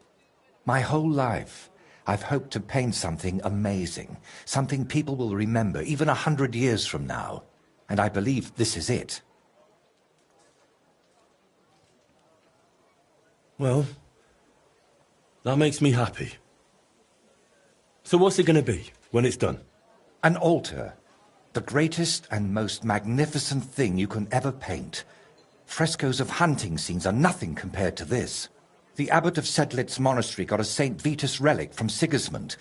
My whole life, I've hoped to paint something amazing. Something people will remember even 100 years from now. And I believe this is it. Well, that makes me happy. So what's it going to be when it's done? An altar. The greatest and most magnificent thing you can ever paint. Frescoes of hunting scenes are nothing compared to this. The abbot of Sedlitz Monastery got a St. Vitus relic from Sigismund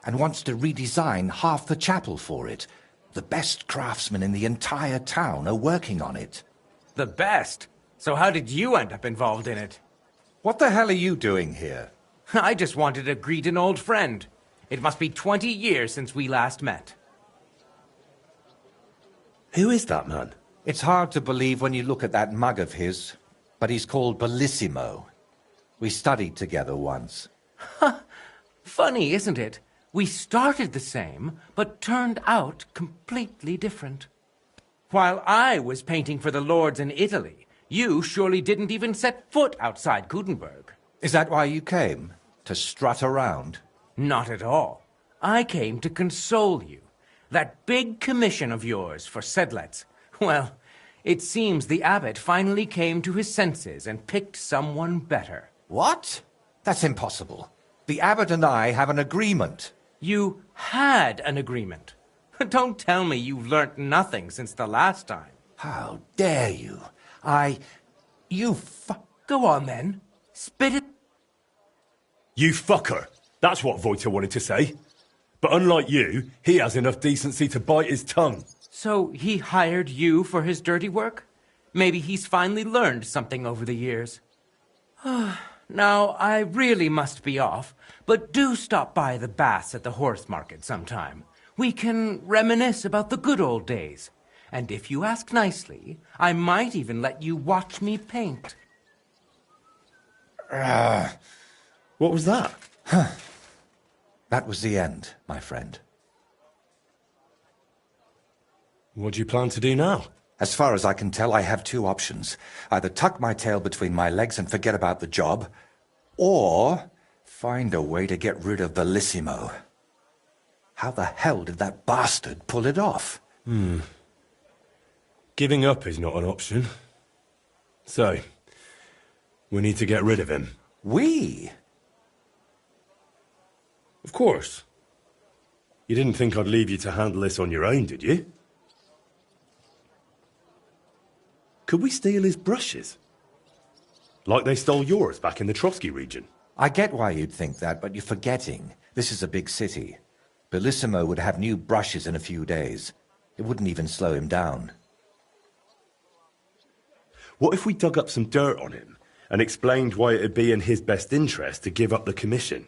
and wants to redesign half the chapel for it. The best craftsmen in the entire town are working on it. The best? So how did you end up involved in it? What the hell are you doing here? I just wanted to greet an old friend. It must be 20 years since we last met. Who is that man? It's hard to believe when you look at that mug of his, but he's called Bellissimo. We studied together once. Funny, isn't it? We started the same, but turned out completely different. While I was painting for the lords in Italy, you surely didn't even set foot outside Gutenberg. Is that why you came? To strut around? Not at all. I came to console you. That big commission of yours for Sedlitz. Well, it seems the abbot finally came to his senses and picked someone better. What? That's impossible. The abbot and I have an agreement. You had an agreement. Don't tell me you've learnt nothing since the last time. How dare you? Go on then. Spit it. You fucker. That's what Voiter wanted to say. But unlike you, he has enough decency to bite his tongue. So he hired you for his dirty work? Maybe he's finally learned something over the years. Now, I really must be off, but do stop by the baths at the horse market sometime. We can reminisce about the good old days. And if you ask nicely, I might even let you watch me paint. What was that? That was the end, my friend. What do you plan to do now? As far as I can tell, I have two options. Either tuck my tail between my legs and forget about the job, or find a way to get rid of Bellissimo. How the hell did that bastard pull it off? Giving up is not an option. So, we need to get rid of him. We? Of course. You didn't think I'd leave you to handle this on your own, did you? Could we steal his brushes? Like they stole yours back in the Trotsky region? I get why you'd think that, but you're forgetting. This is a big city. Bellissimo would have new brushes in a few days. It wouldn't even slow him down. What if we dug up some dirt on him and explained why it'd be in his best interest to give up the commission?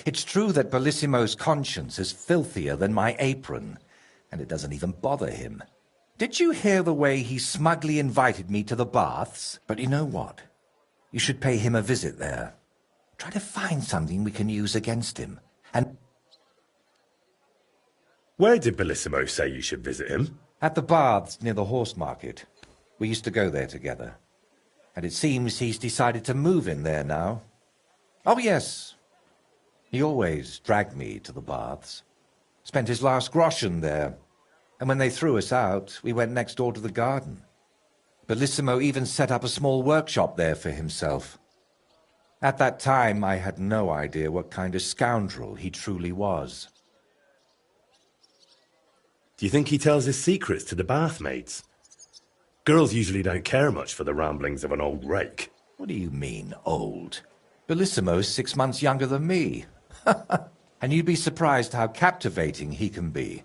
It's true that Bellissimo's conscience is filthier than my apron, and it doesn't even bother him. Did you hear the way he smugly invited me to the baths? But you know what? You should pay him a visit there. Try to find something we can use against him. And where did Bellissimo say you should visit him? At the baths near the horse market. We used to go there together. And it seems he's decided to move in there now. Oh, yes. He always dragged me to the baths. Spent his last groschen there. And when they threw us out, we went next door to the garden. Bellissimo even set up a small workshop there for himself. At that time, I had no idea what kind of scoundrel he truly was. Do you think he tells his secrets to the bathmaids? Girls usually don't care much for the ramblings of an old rake. What do you mean, old? Bellissimo's 6 months younger than me. And you'd be surprised how captivating he can be.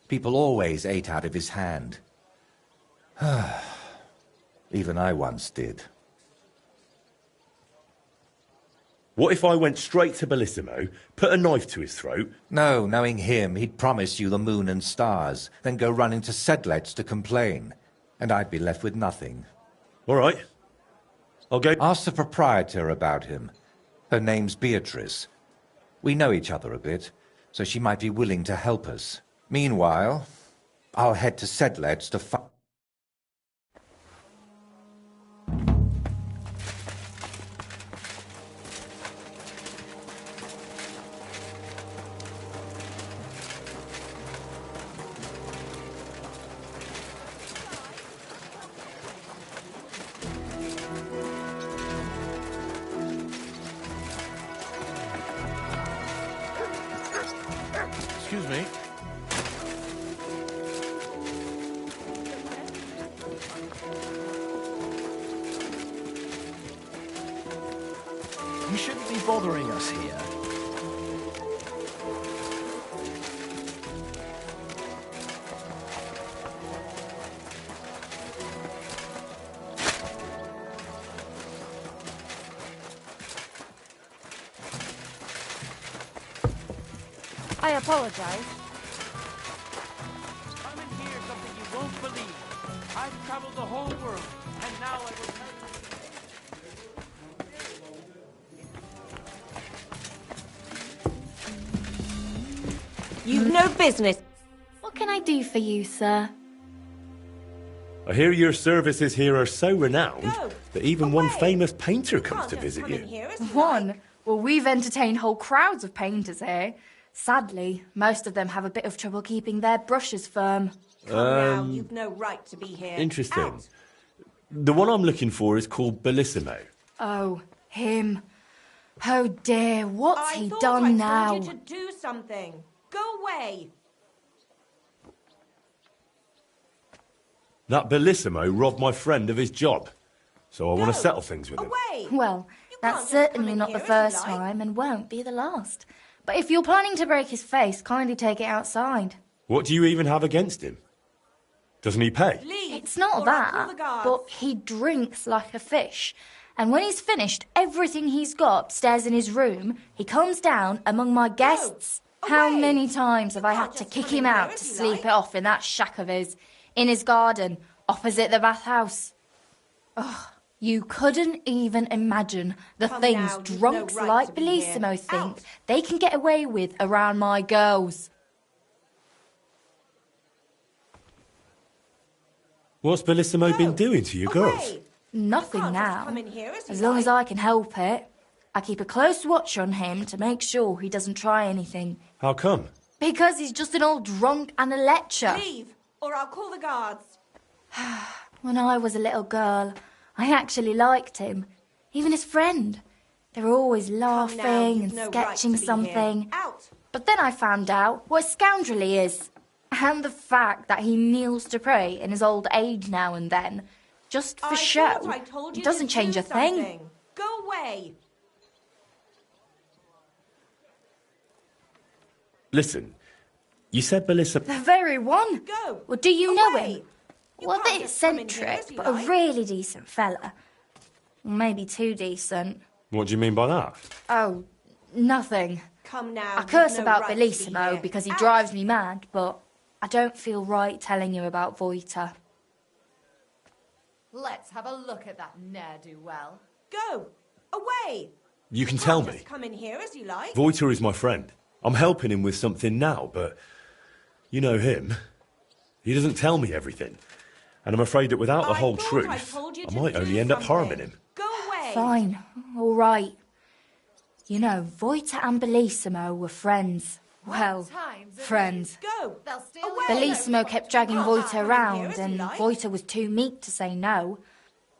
People always ate out of his hand. Even I once did. What if I went straight to Bellissimo, put a knife to his throat? No, knowing him, he'd promise you the moon and stars, then go running to Sedlet's to complain. And I'd be left with nothing. All right. I'll go... Ask the proprietor about him. Her name's Beatrice. We know each other a bit, so she might be willing to help us. Meanwhile, I'll head to Sedlet's to Excuse me. You shouldn't be bothering us here. I apologize. Come and hear something you won't believe. I've traveled the whole world, and now I will tell you. You've no business. What can I do for you, sir? I hear your services here are so renowned that even one famous painter comes to visit you. One? Well, we've entertained whole crowds of painters here. Sadly, most of them have a bit of trouble keeping their brushes firm. You've no right to be here. Interesting. Out. The one I'm looking for is called Bellissimo. Oh, him. Oh dear, what's he I done now? told you to do something. Go away. That Bellissimo robbed my friend of his job, so I want to settle things with him. Well, that's certainly not the first time and won't be the last. But if you're planning to break his face, kindly take it outside. What do you even have against him? Doesn't he pay? It's not that, but he drinks like a fish. And when he's finished everything he's got upstairs in his room, he comes down among my guests. How many times have I had to kick him out to sleep it off in that shack of his, in his garden, opposite the bathhouse? Ugh, you couldn't even imagine the things drunks like Bellissimo think they can get away with around my girls. What's Bellissimo been doing to you girls? Nothing now. As long as I can help it. I keep a close watch on him to make sure he doesn't try anything. How come? Because he's just an old drunk and a lecher. Leave, or I'll call the guards. When I was a little girl, I actually liked him. Even his friend. They were always laughing and sketching something. But then I found out what a scoundrel he is. And the fact that he kneels to pray in his old age now and then, just for show, it doesn't change a thing. Go away. Listen, you said Bellissimo... The very one. Go. Well, do you know him? Well, a bit eccentric, but a really decent fella. Maybe too decent. What do you mean by that? Oh, nothing. Come now. I curse about Bellissimo because he drives me mad, but I don't feel right telling you about Voita. Let's have a look at that ne'er-do-well. Go. Away. You can tell me. Come in here as you like. Voita is my friend. I'm helping him with something now, but you know him. He doesn't tell me everything. And I'm afraid that without the whole truth, I might only end up harming him. Go away. Fine. All right. You know, Voita and Bellissimo were friends. Well, friends. Go. Bellissimo kept dragging Voita around, and Voita was too meek to say no.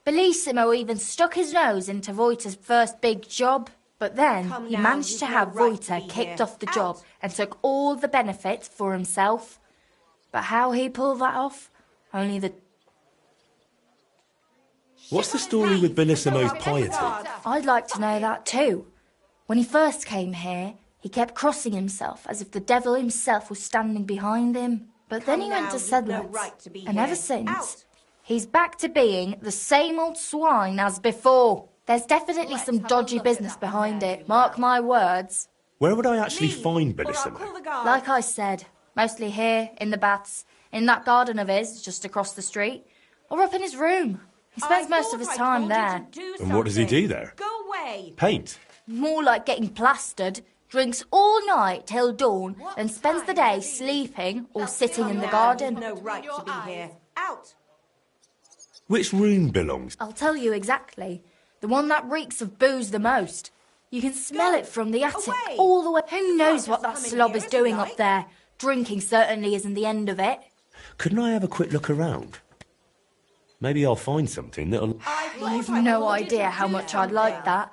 Bellissimo even stuck his nose into Voita's first big job. But then Come he now, managed you've to no have right to Voita be kicked here. off the job and took all the benefits for himself. But how he pulled that off? Only the... What's the story with Bellissimo's piety? I'd like to know that too. When he first came here, he kept crossing himself as if the devil himself was standing behind him. But then he went to Sedlitz, and ever since, he's back to being the same old swine as before. There's definitely some dodgy business behind it, mark my words. Where would I actually find Bellissimo? Like I said, mostly here, in the baths, in that garden of his, just across the street, or up in his room. He spends most of his time there. And what does he do there? Go away. Paint? More like getting plastered. Drinks all night till dawn, then spends the day sleeping or sitting in the garden. No right to be here. Out. Which room belongs? I'll tell you exactly. The one that reeks of booze the most. You can smell it from the attic all the way. Who knows what that slob is doing up there? Drinking certainly isn't the end of it. Couldn't I have a quick look around? Maybe I'll find something that'll... You've no idea how much I'd like that.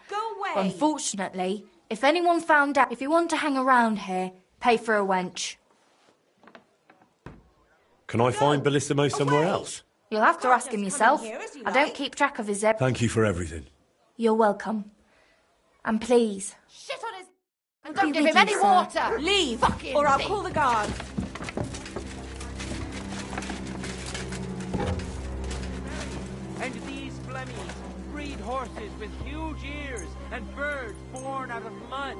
Unfortunately, if anyone found out, if you want to hang around here, pay for a wench. Can I find Bellissimo somewhere else? You'll have to ask him yourself. I don't keep track of his... Thank you for everything. You're welcome. And please... Shit on his... And don't give him any water. Leave, Fucking or I'll thing. call the guards. And these Flemmies breed horses with huge ears and birds born out of mud.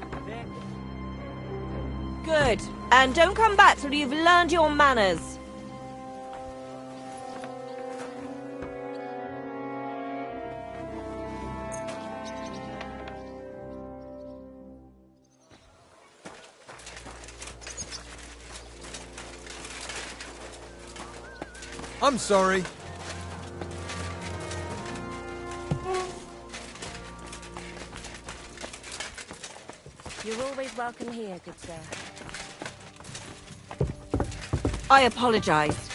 Good. And don't come back till you've learned your manners. I'm sorry. You're always welcome here, good sir. I apologise.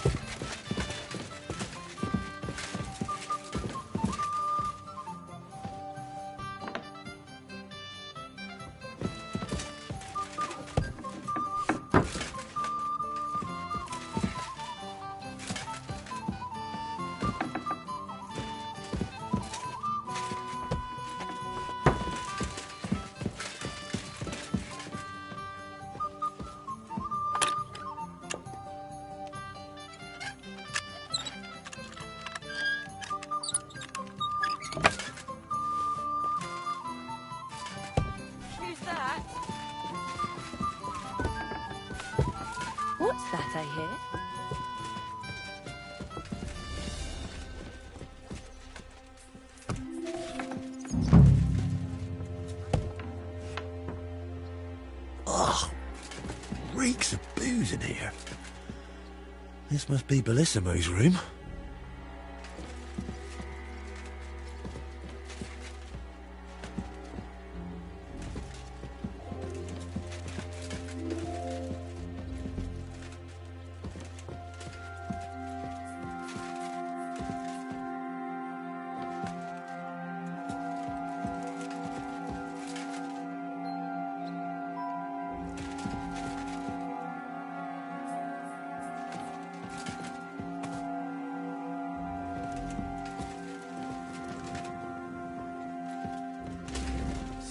Who's that? What's that I hear? Ugh. Reeks of booze in here. This must be Bellissimo's room.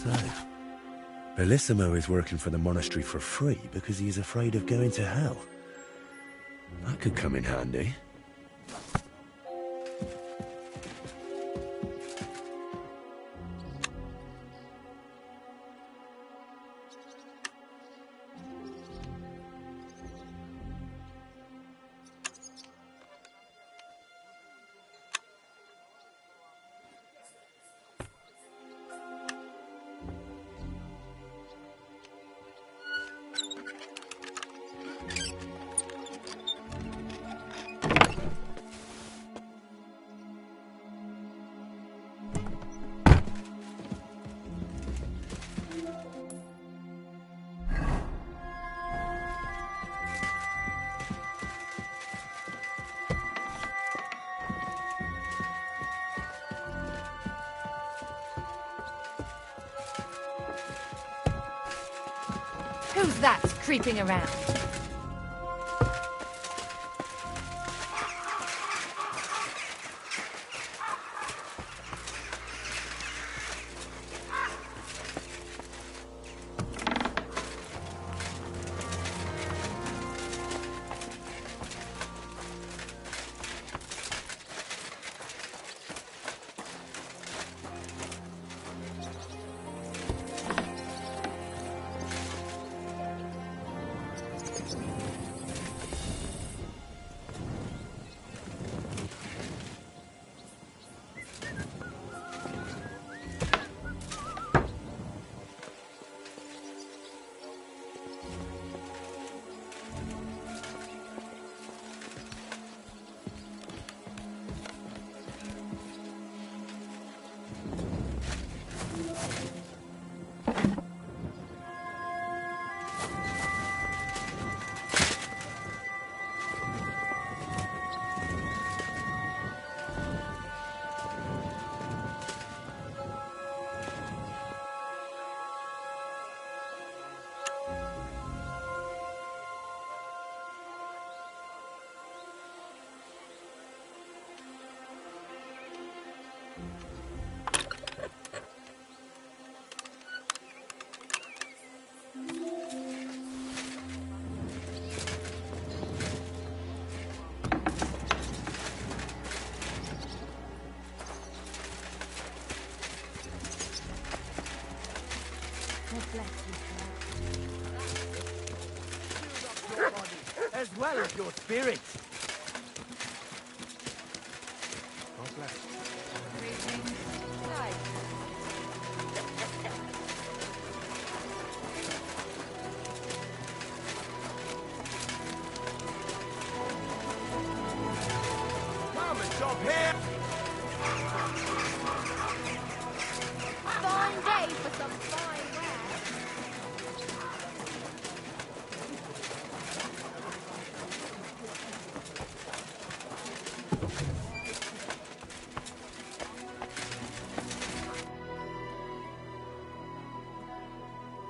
So, Bellissimo is working for the monastery for free because he's afraid of going to hell. That could come in handy. Who's that creeping around? As well as your spirit. God bless. Come and shop here. Fine day for some fine wear.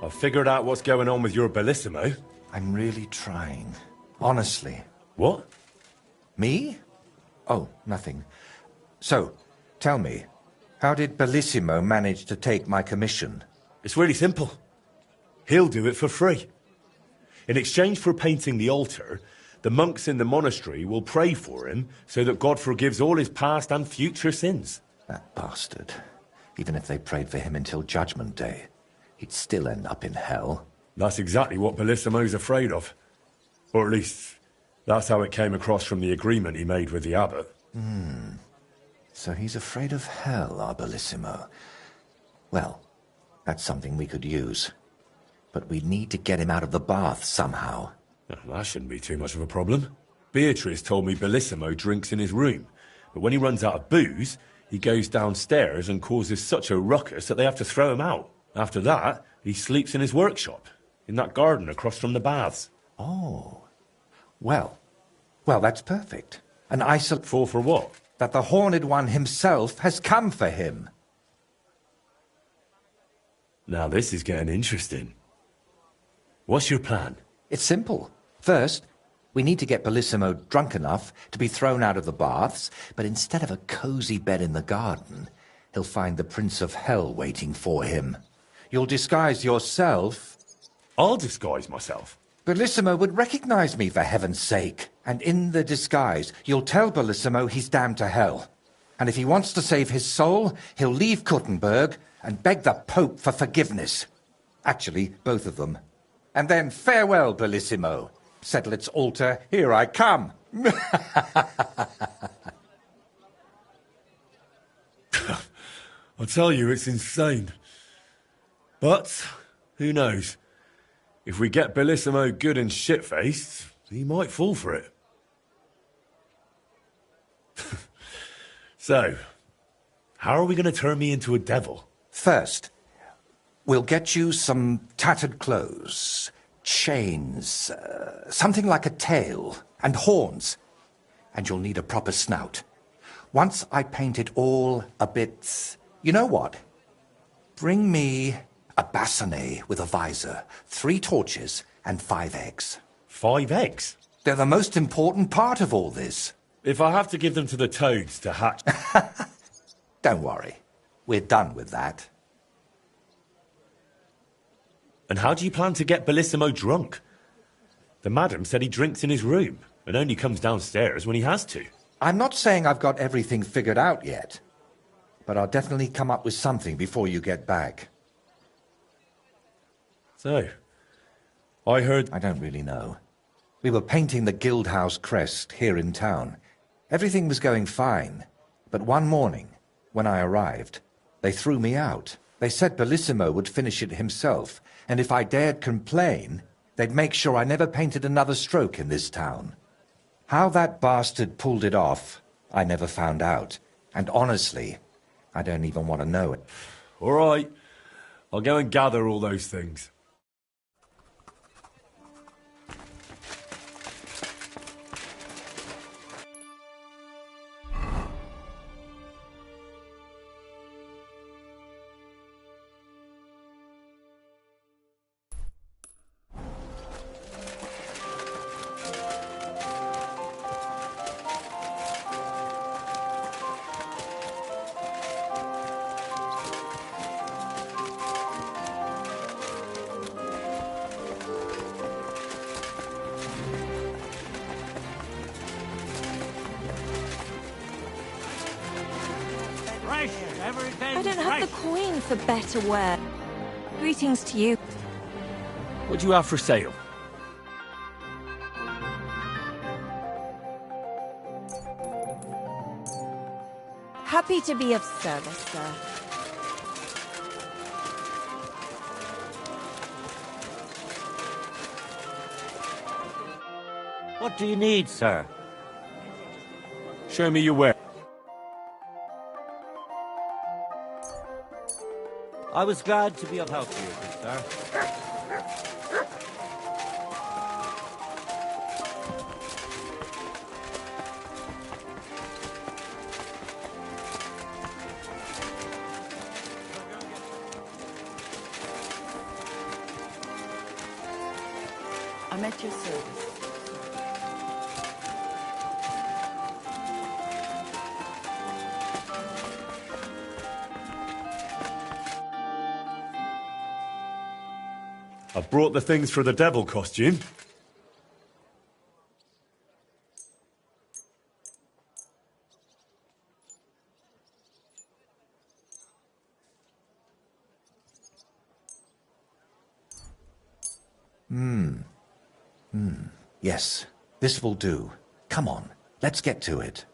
I've figured out what's going on with your Bellissimo. I'm really trying. Honestly. What? Me? Oh, nothing. So, tell me, how did Bellissimo manage to take my commission? It's really simple. He'll do it for free. In exchange for painting the altar, the monks in the monastery will pray for him so that God forgives all his past and future sins. That bastard. Even if they prayed for him until Judgment Day, he'd still end up in hell. That's exactly what Bellissimo's afraid of. Or at least, that's how it came across from the agreement he made with the abbot. So he's afraid of hell, our Bellissimo. Well, that's something we could use. But we need to get him out of the bath somehow. That shouldn't be too much of a problem. Beatrice told me Bellissimo drinks in his room, but when he runs out of booze, he goes downstairs and causes such a ruckus that they have to throw him out. After that, he sleeps in his workshop, in that garden across from the baths. Oh. Well, that's perfect. An Fall for what? That the Horned One himself has come for him. Now this is getting interesting. What's your plan? It's simple. First, we need to get Bellissimo drunk enough to be thrown out of the baths, but instead of a cozy bed in the garden, he'll find the Prince of Hell waiting for him. You'll disguise yourself. I'll disguise myself. Bellissimo would recognize me, for heaven's sake. And in the disguise, you'll tell Bellissimo he's damned to hell. And if he wants to save his soul, he'll leave Kuttenberg and beg the Pope for forgiveness. Actually, both of them. And then farewell, Bellissimo. Settle its altar, here I come. I tell you, it's insane. But, who knows? If we get Bellissimo good and shit-faced, he might fall for it. So, how are we going to turn me into a devil? First, we'll get you some tattered clothes, chains, something like a tail, and horns. And you'll need a proper snout. Once I paint it all a bit... You know what? Bring me A bassinet with a visor, 3 torches, and 5 eggs. 5 eggs? They're the most important part of all this. If I have to give them to the toads to hatch... Don't worry. We're done with that. And how do you plan to get Bellissimo drunk? The madam said he drinks in his room and only comes downstairs when he has to. I'm not saying I've got everything figured out yet, but I'll definitely come up with something before you get back. So, I heard... I don't really know. We were painting the Guildhouse crest here in town. Everything was going fine, but one morning, when I arrived, they threw me out. They said Bellissimo would finish it himself, and if I dared complain, they'd make sure I never painted another stroke in this town. How that bastard pulled it off, I never found out. And honestly, I don't even want to know it. All right. I'll go and gather all those things. I don't have the coin for better wear. Greetings to you. What do you have for sale? Happy to be of service, sir. What do you need, sir? Show me your wares. I was glad to be of help to you, good sir. I'm at your service. I brought the things for the devil costume. Yes, this will do. Come on, let's get to it.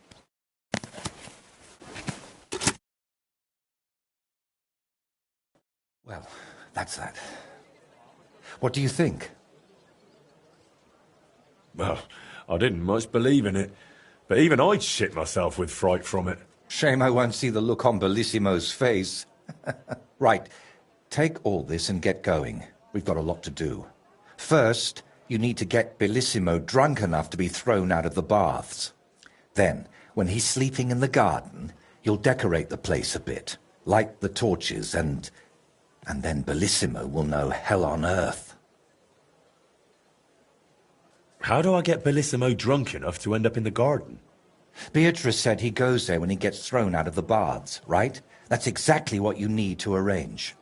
Well, that's that. What do you think? Well, I didn't much believe in it, but even I'd shit myself with fright from it. Shame I won't see the look on Bellissimo's face. Right, take all this and get going. We've got a lot to do. First, you need to get Bellissimo drunk enough to be thrown out of the baths. Then, when he's sleeping in the garden, you'll decorate the place a bit, light the torches, and then Bellissimo will know hell on earth. How do I get Bellissimo drunk enough to end up in the garden? Beatrice said he goes there when he gets thrown out of the baths, right? That's exactly what you need to arrange.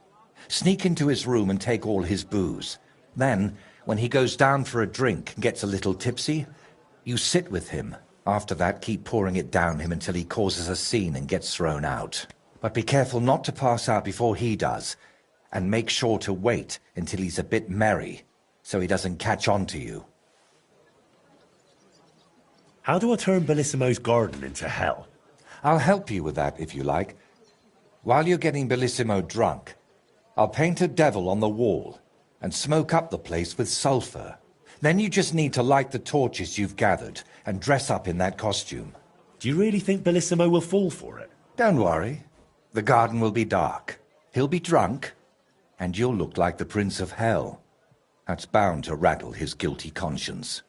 Sneak into his room and take all his booze. Then, when he goes down for a drink and gets a little tipsy, you sit with him. After that, keep pouring it down him until he causes a scene and gets thrown out. But be careful not to pass out before he does, and make sure to wait until he's a bit merry, so he doesn't catch on to you. How do I turn Bellissimo's garden into hell? I'll help you with that, if you like. While you're getting Bellissimo drunk, I'll paint a devil on the wall and smoke up the place with sulphur. Then you just need to light the torches you've gathered and dress up in that costume. Do you really think Bellissimo will fall for it? Don't worry. The garden will be dark. He'll be drunk, and you'll look like the Prince of Hell. That's bound to rattle his guilty conscience.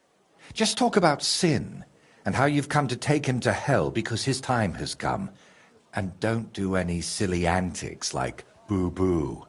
Just talk about sin, and how you've come to take him to hell because his time has come. And don't do any silly antics like boo-boo.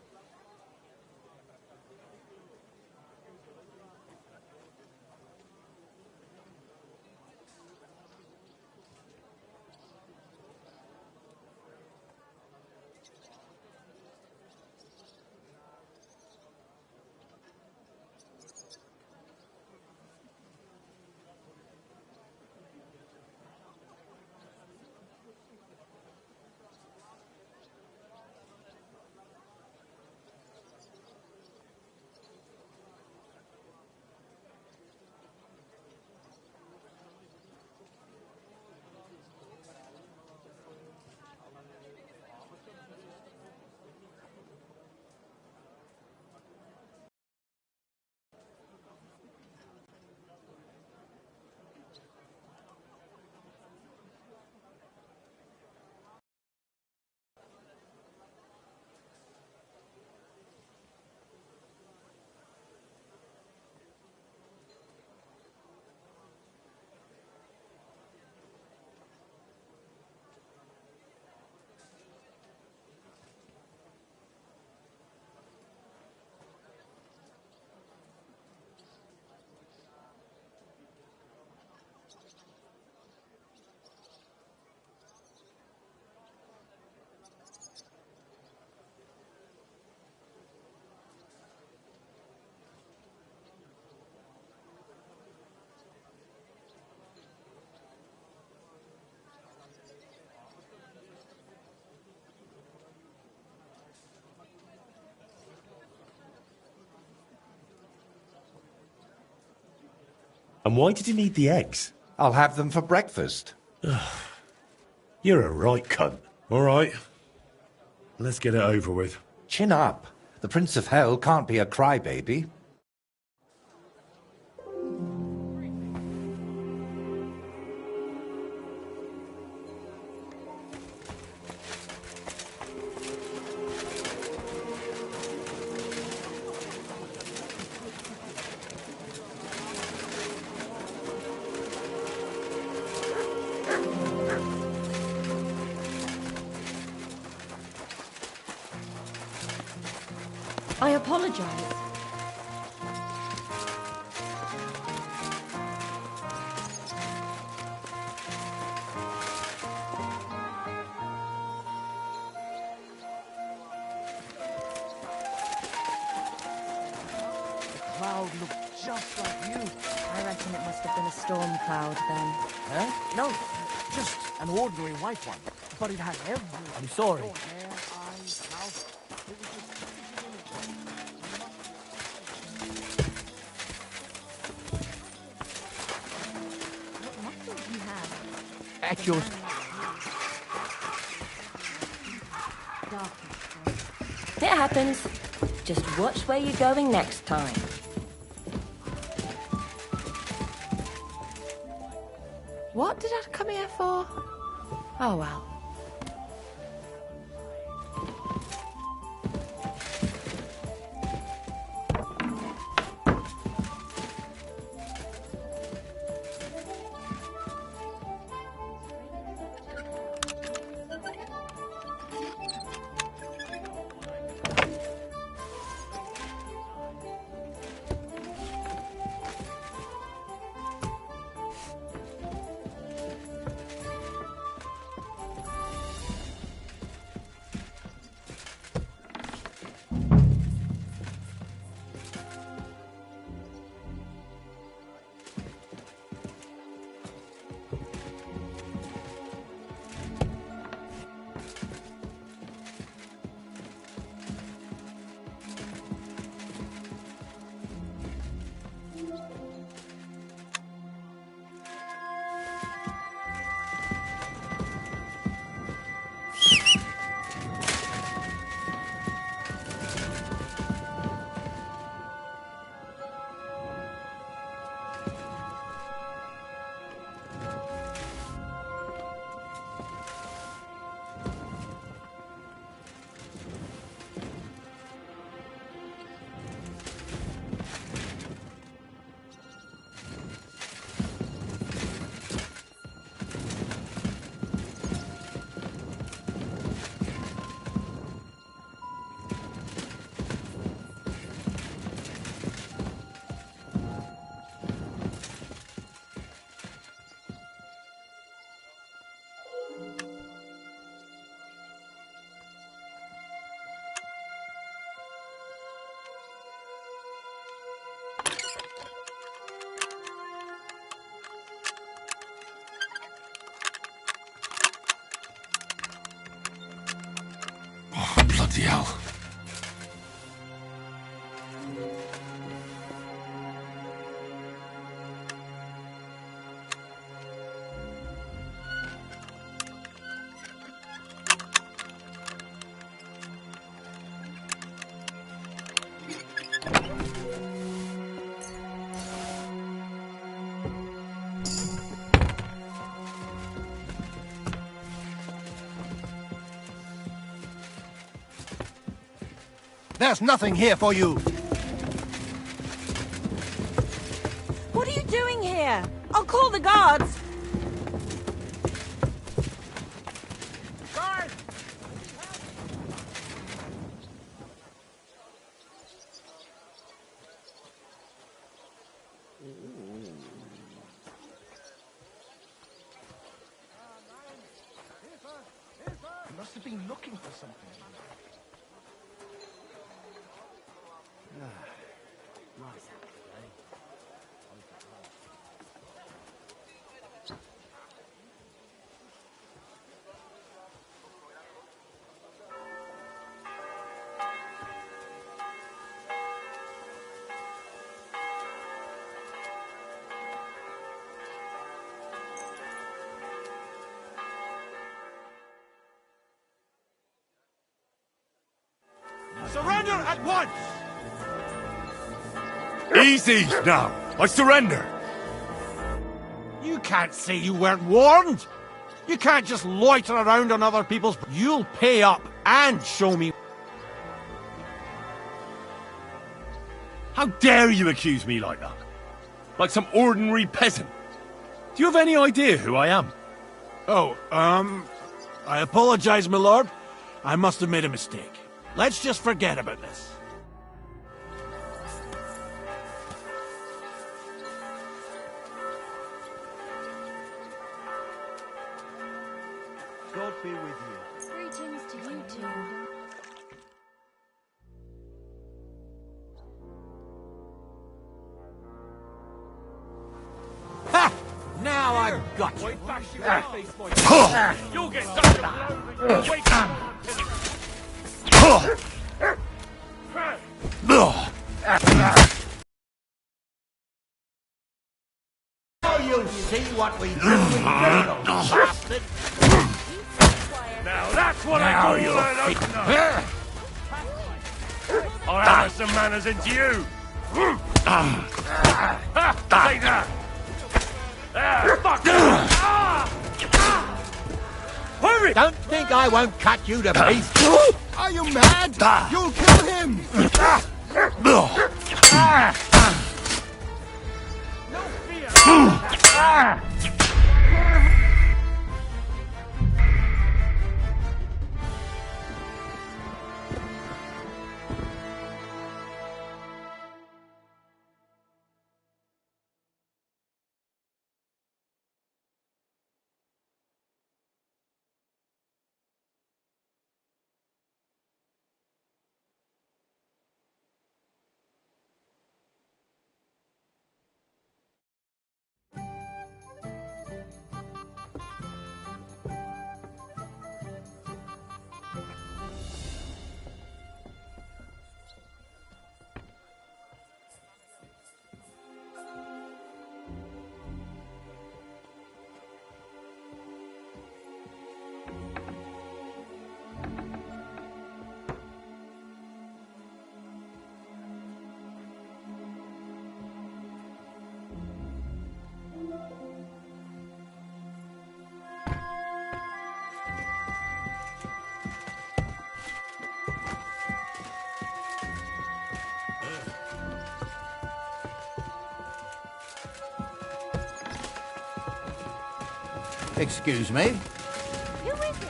And why did you need the eggs? I'll have them for breakfast. You're a right cunt. All right. Let's get it over with. Chin up. The Prince of Hell can't be a crybaby. I apologize. The cloud looked just like you. I reckon it must have been a storm cloud then. Huh? No, just an ordinary white one. But it had everything. I'm sorry. Your hair, eyes, mouth. It was just... What muscles you have? At yours. It happens. Just watch where you're going next time. What did I come here for? Oh well. Bloody hell. There's nothing here for you. What are you doing here? I'll call the guards. Guard! He must have been looking for something. Surrender at once! Easy now. I surrender. You can't say you weren't warned. You can't just loiter around on other people's... You'll pay up and show me... How dare you accuse me like that? Like some ordinary peasant. Do you have any idea who I am? Oh, I apologize, my lord. I must have made a mistake. Let's just forget about this. God be with you. Greetings to you too. Ha! Now I've got you. You'll get such a blow that you wake up. Now you'll see what we do with you, bastard. Now that's what Now I call you'll an see. opener. I'll hammer some manners into you. Take that. Fuck you. Hurry! Don't think I won't cut you to pieces. Are you mad? You'll kill him. No fear. Excuse me? Who is it?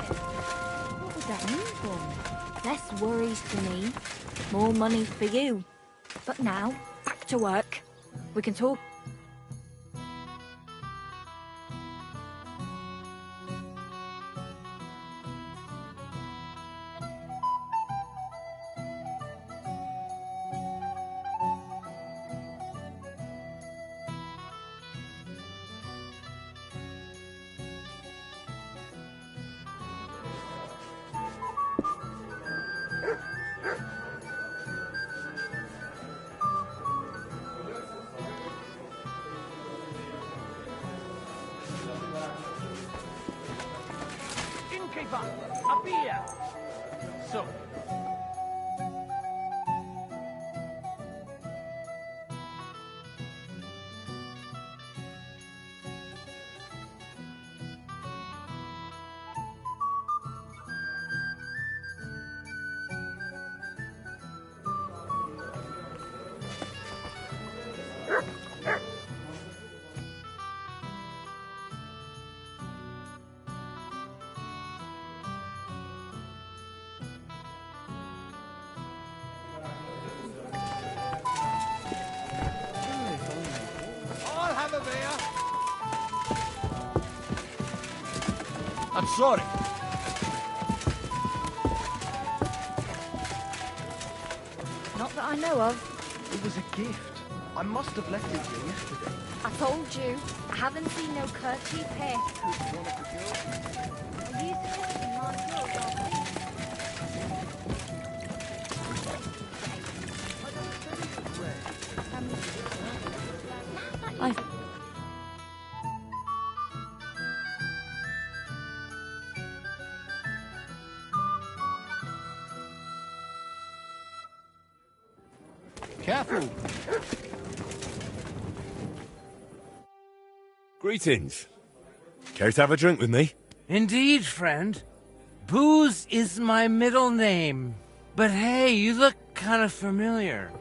What would that mean for me? Less worries to me, more money for you. But now, back to work. We can talk. Innkeeper, a beer. So. I'll have a beer. I'm sorry. Not that I know of. It was a gift. I must have left it here yesterday. I told you, I haven't seen no kerchief here. I used to put it in my clothes last week. I've... Careful. Greetings. Care to have a drink with me? Indeed, friend. Booze is my middle name. But hey, you look kind of familiar.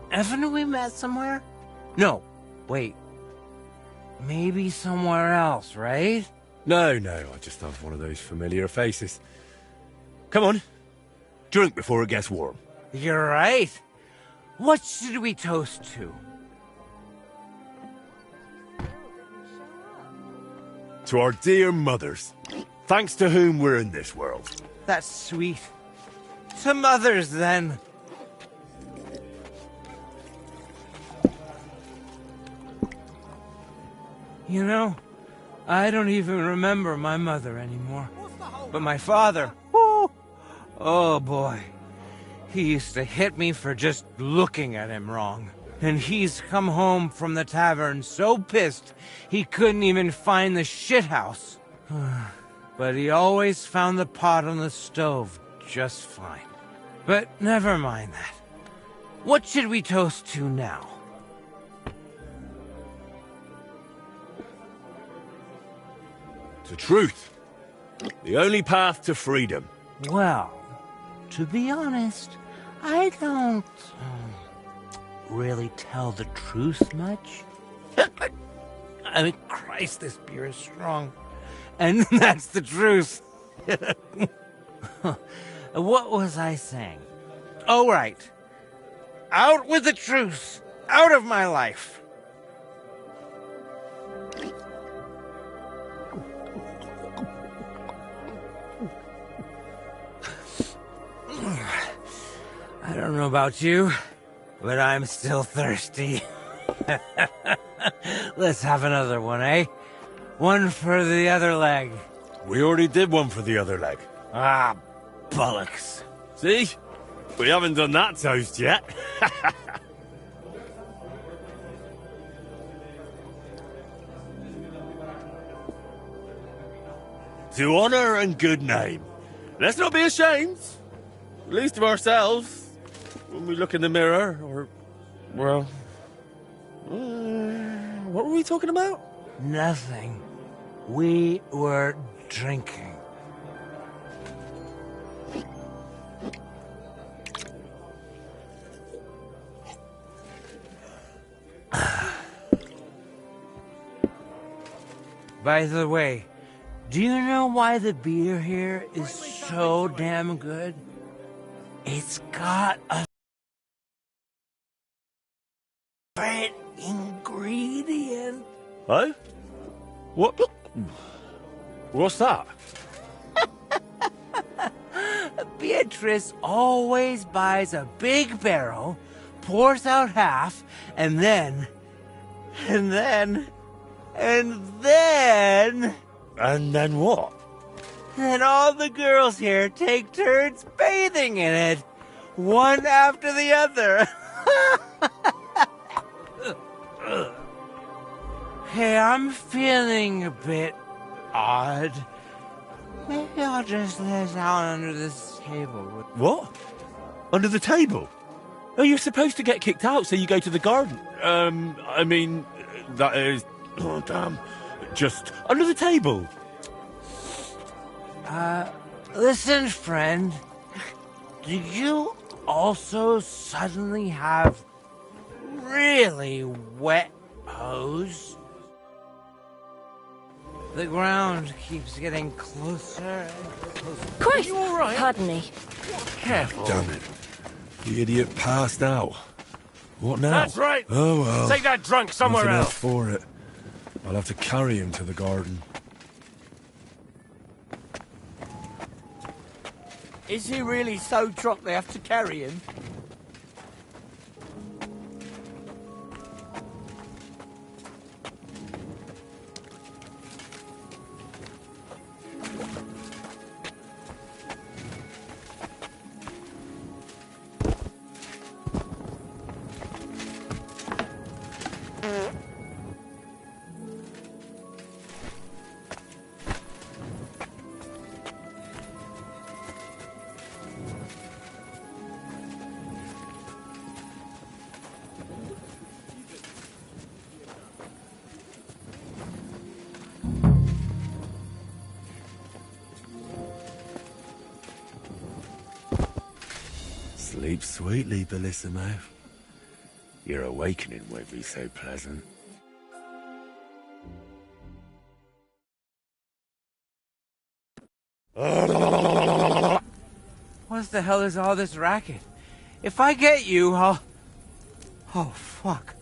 Haven't we met somewhere? No, wait. Maybe somewhere else, right? No, I just have one of those familiar faces. Come on. Drink before it gets warm. You're right. What should we toast to? To our dear mothers, thanks to whom we're in this world. That's sweet. To mothers, then. You know, I don't even remember my mother anymore. But my father, whoo, oh boy. He used to hit me for just looking at him wrong. And he's come home from the tavern so pissed he couldn't even find the shithouse. But he always found the pot on the stove just fine. But never mind that. What should we toast to now? To truth. The only path to freedom. Well, to be honest, I don't really tell the truth much. I mean, Christ, this beer is strong. And that's the truth. What was I saying? Oh, right. Out with the truth. Out of my life. I don't know about you, but I'm still thirsty. Let's have another one, eh? One for the other leg. We already did one for the other leg. Ah, bollocks. See? We haven't done that toast yet. To honor and good name. Let's not be ashamed. At least of ourselves. When we look in the mirror, or... well... what were we talking about? Nothing. We were drinking. By the way, do you know why the beer here is so damn good? It's got a favorite ingredient. Oh? What? What's that? Beatrice always buys a big barrel, pours out half, and then... And then what? Then all the girls here take turns bathing in it, one after the other. Hey, I'm feeling a bit odd. Maybe I'll just lay down under this table. What? Under the table? Oh, you're supposed to get kicked out, so you go to the garden. I mean, that is... oh, damn. Just under the table. Listen, friend. Do you also suddenly have really wet hose? The ground keeps getting closer and closer. Christ! You all right? Pardon me. Careful. Damn it. The idiot passed out. What now? That's right. Oh, well. Take that drunk somewhere Nothing else. for it. I'll have to carry him to the garden. Is he really so drunk they have to carry him? Sleep sweetly, Bellissimo. Your awakening won't be so pleasant. What the hell is all this racket? If I get you, I'll... Oh, fuck.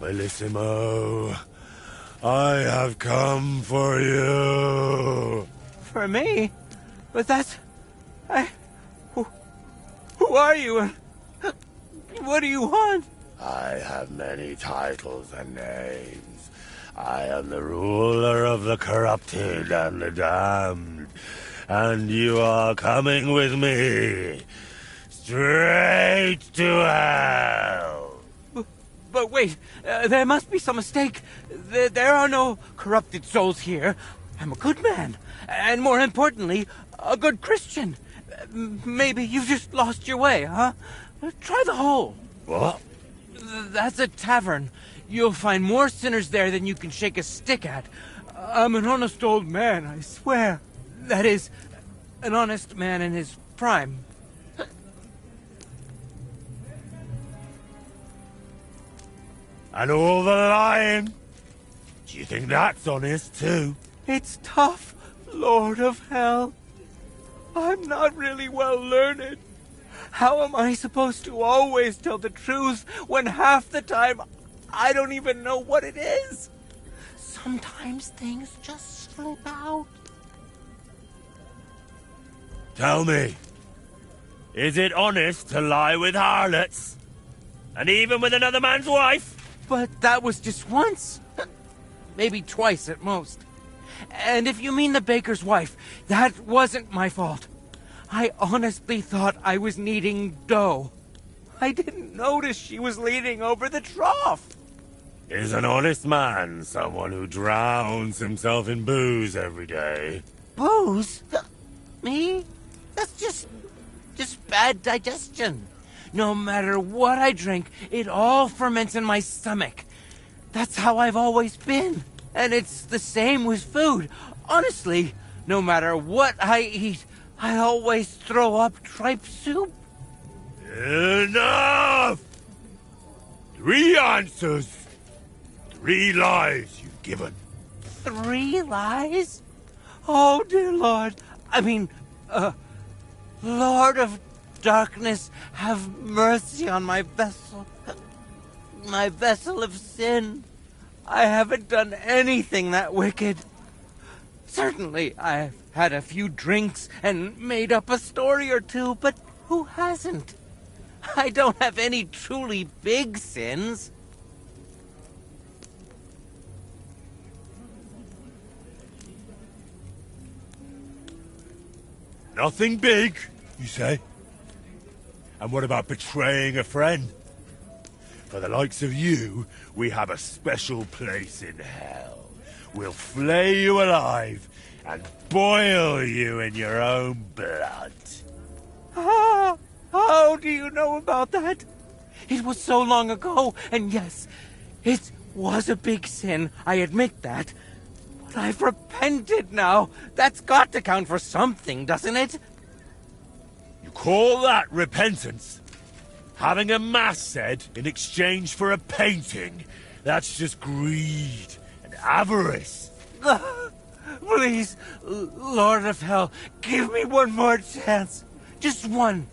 Bellissimo, I have come for you. For me? But that's... Who are you and... What do you want? I have many titles and names. I am the ruler of the corrupted and the damned. And you are coming with me. Straight to hell. But wait, there must be some mistake. There are no corrupted souls here. I'm a good man. And more importantly, a good Christian. Maybe you've just lost your way, huh? Try the hole. What? That's a tavern. You'll find more sinners there than you can shake a stick at. I'm an honest old man, I swear. That is, an honest man in his prime. And all the lying? Do you think that's honest too? It's tough, Lord of Hell. I'm not really well learned. How am I supposed to always tell the truth when half the time I don't even know what it is? Sometimes things just slip out. Tell me, is it honest to lie with harlots? And even with another man's wife? But that was just once. Maybe twice at most. And if you mean the baker's wife, that wasn't my fault. I honestly thought I was kneading dough. I didn't notice she was leaning over the trough. Is an honest man someone who drowns himself in booze every day? Booze? Me? That's just bad digestion. No matter what I drink, it all ferments in my stomach. That's how I've always been. And it's the same with food. Honestly, no matter what I eat, I always throw up tripe soup. Enough! 3 answers. 3 lies you've given. 3 lies? Oh, dear Lord. I mean, Lord of Darkness, have mercy on my vessel. My vessel of sin. I haven't done anything that wicked. Certainly, I've had a few drinks and made up a story or two, but who hasn't? I don't have any truly big sins. Nothing big, you say? And what about betraying a friend? For the likes of you, we have a special place in hell. We'll flay you alive and boil you in your own blood. Ah, how do you know about that? It was so long ago, and yes, it was a big sin, I admit that. But I've repented now. That's got to count for something, doesn't it? You call that repentance? Having a mass said in exchange for a painting? That's just greed and avarice. Please, Lord of Hell, give me one more chance. Just one.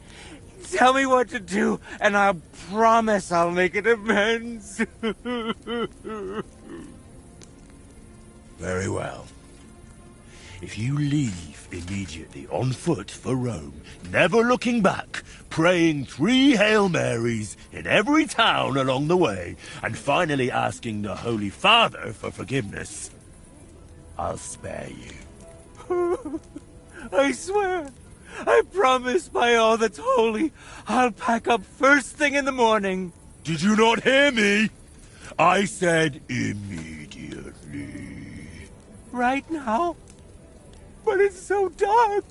Tell me what to do, and I'll promise I'll make it amends. Very well. If you leave immediately on foot for Rome, never looking back, praying 3 Hail Marys in every town along the way, and finally asking the Holy Father for forgiveness, I'll spare you. I swear, I promise by all that's holy, I'll pack up first thing in the morning. Did you not hear me? I said immediately. Right now? But it's so dark.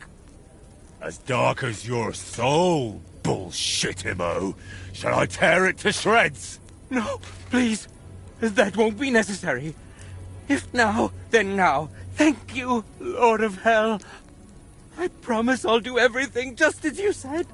As dark as your soul, bullshit-imo. Shall I tear it to shreds? No, please. That won't be necessary. If now, then now. Thank you, Lord of Hell. I promise I'll do everything just as you said.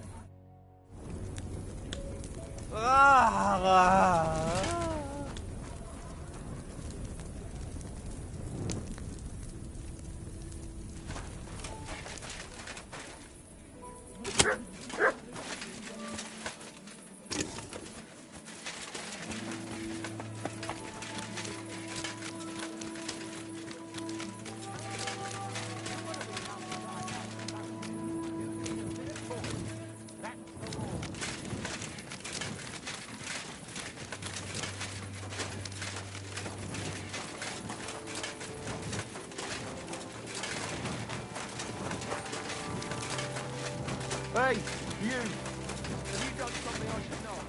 Hey, you! Have you done something I should know about?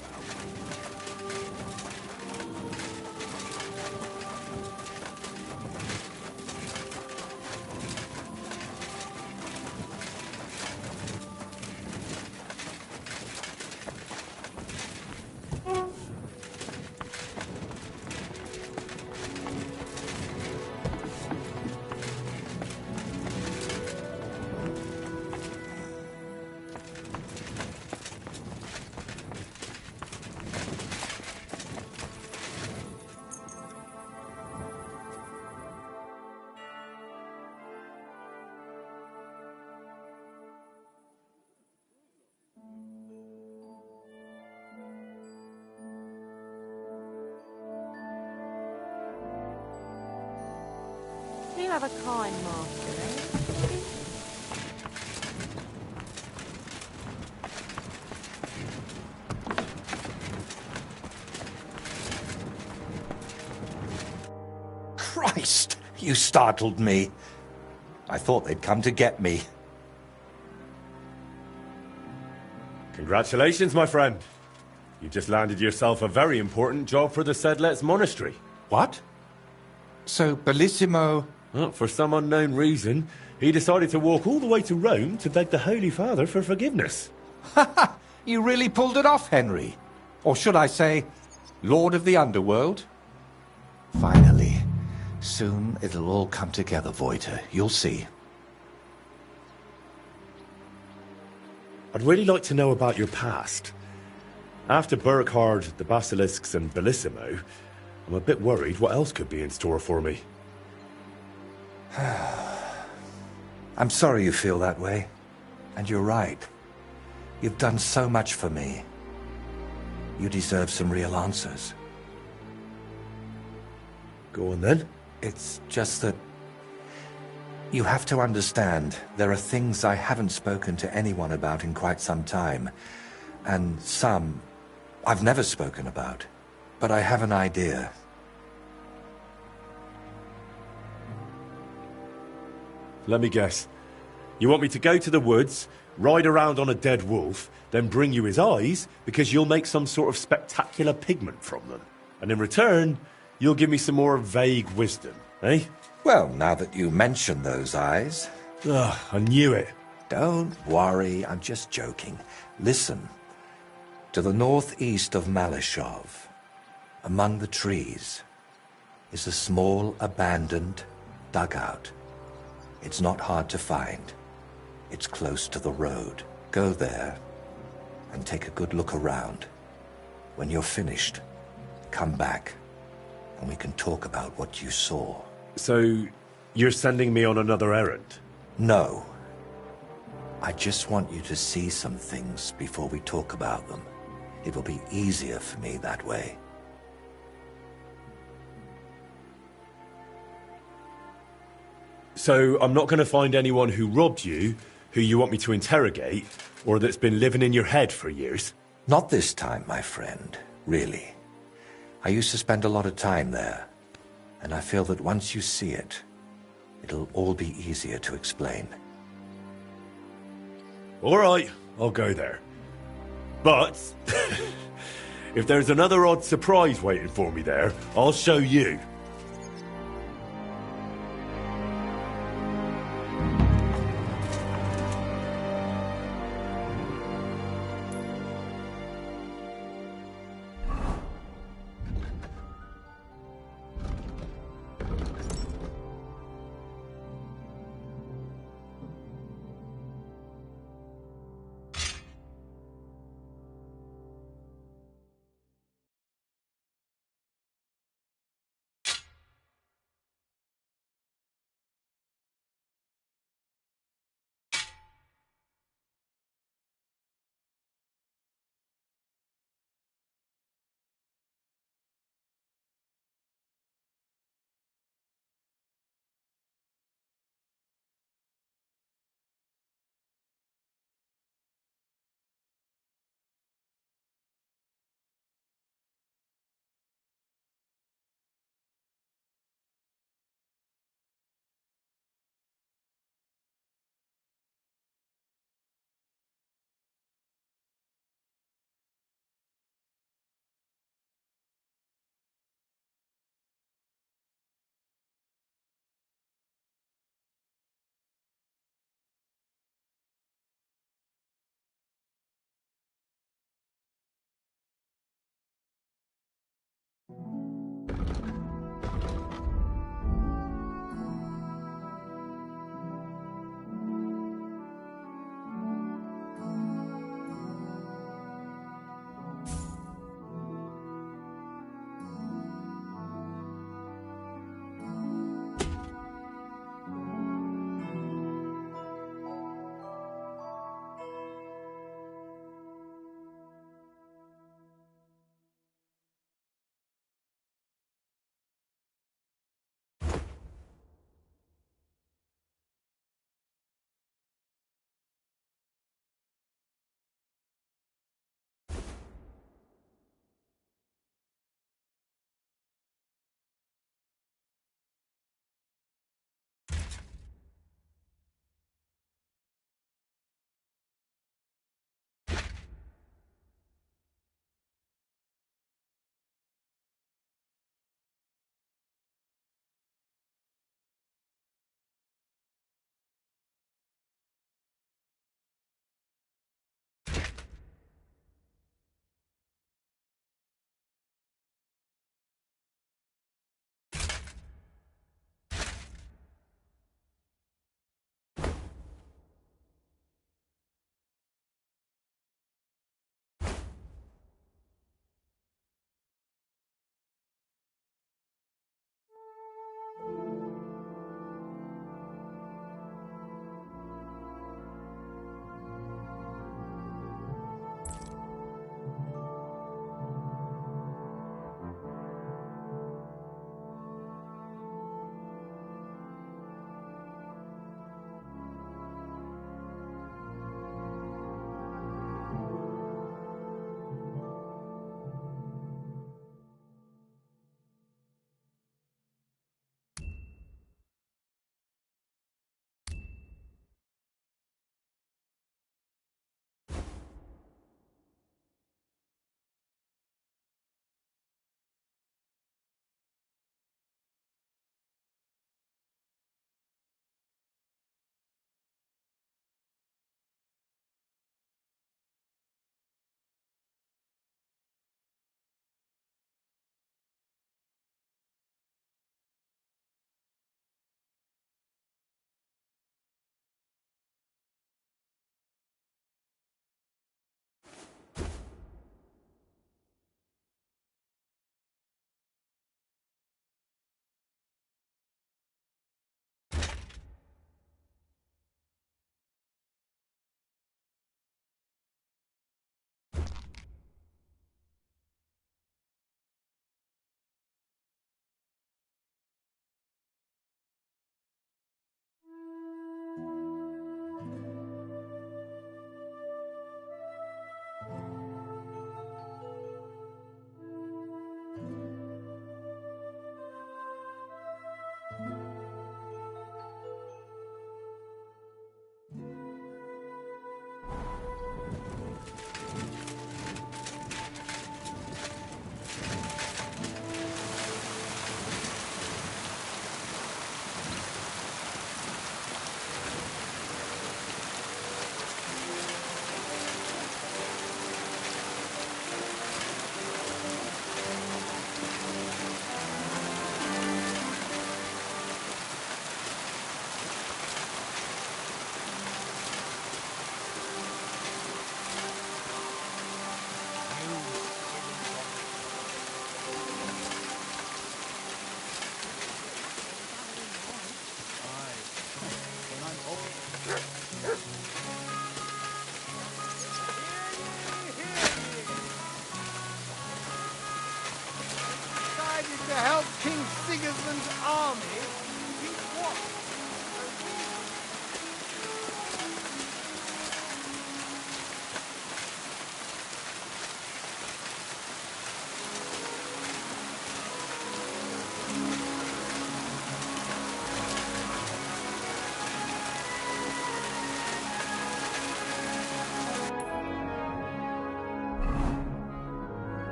You have a kind master, eh? Christ! You startled me. I thought they'd come to get me. Congratulations, my friend. You just landed yourself a very important job for the Sedlets Monastery. What? So, Bellissimo... Well, for some unknown reason, he decided to walk all the way to Rome to beg the Holy Father for forgiveness. You really pulled it off, Henry. Or should I say, Lord of the Underworld? Finally. Soon it'll all come together, Voiter. You'll see. I'd really like to know about your past. After Burkhard, the Basilisks, and Bellissimo, I'm a bit worried what else could be in store for me. I'm sorry you feel that way. And you're right. You've done so much for me. You deserve some real answers. Go on then. It's just that... You have to understand, there are things I haven't spoken to anyone about in quite some time. And some I've never spoken about. But I have an idea. Let me guess. You want me to go to the woods, ride around on a dead wolf, then bring you his eyes because you'll make some sort of spectacular pigment from them. And in return, you'll give me some more vague wisdom, eh? Well, now that you mention those eyes... Ugh, I knew it. Don't worry, I'm just joking. Listen. To the northeast of Malishov, among the trees, is a small abandoned dugout. It's not hard to find. It's close to the road. Go there and take a good look around. When you're finished, come back and we can talk about what you saw. So, you're sending me on another errand? No. I just want you to see some things before we talk about them. It will be easier for me that way. So, I'm not going to find anyone who robbed you, who you want me to interrogate, or that's been living in your head for years? Not this time, my friend. Really. I used to spend a lot of time there. And I feel that once you see it, it'll all be easier to explain. All right, I'll go there. But, if there's another odd surprise waiting for me there, I'll show you.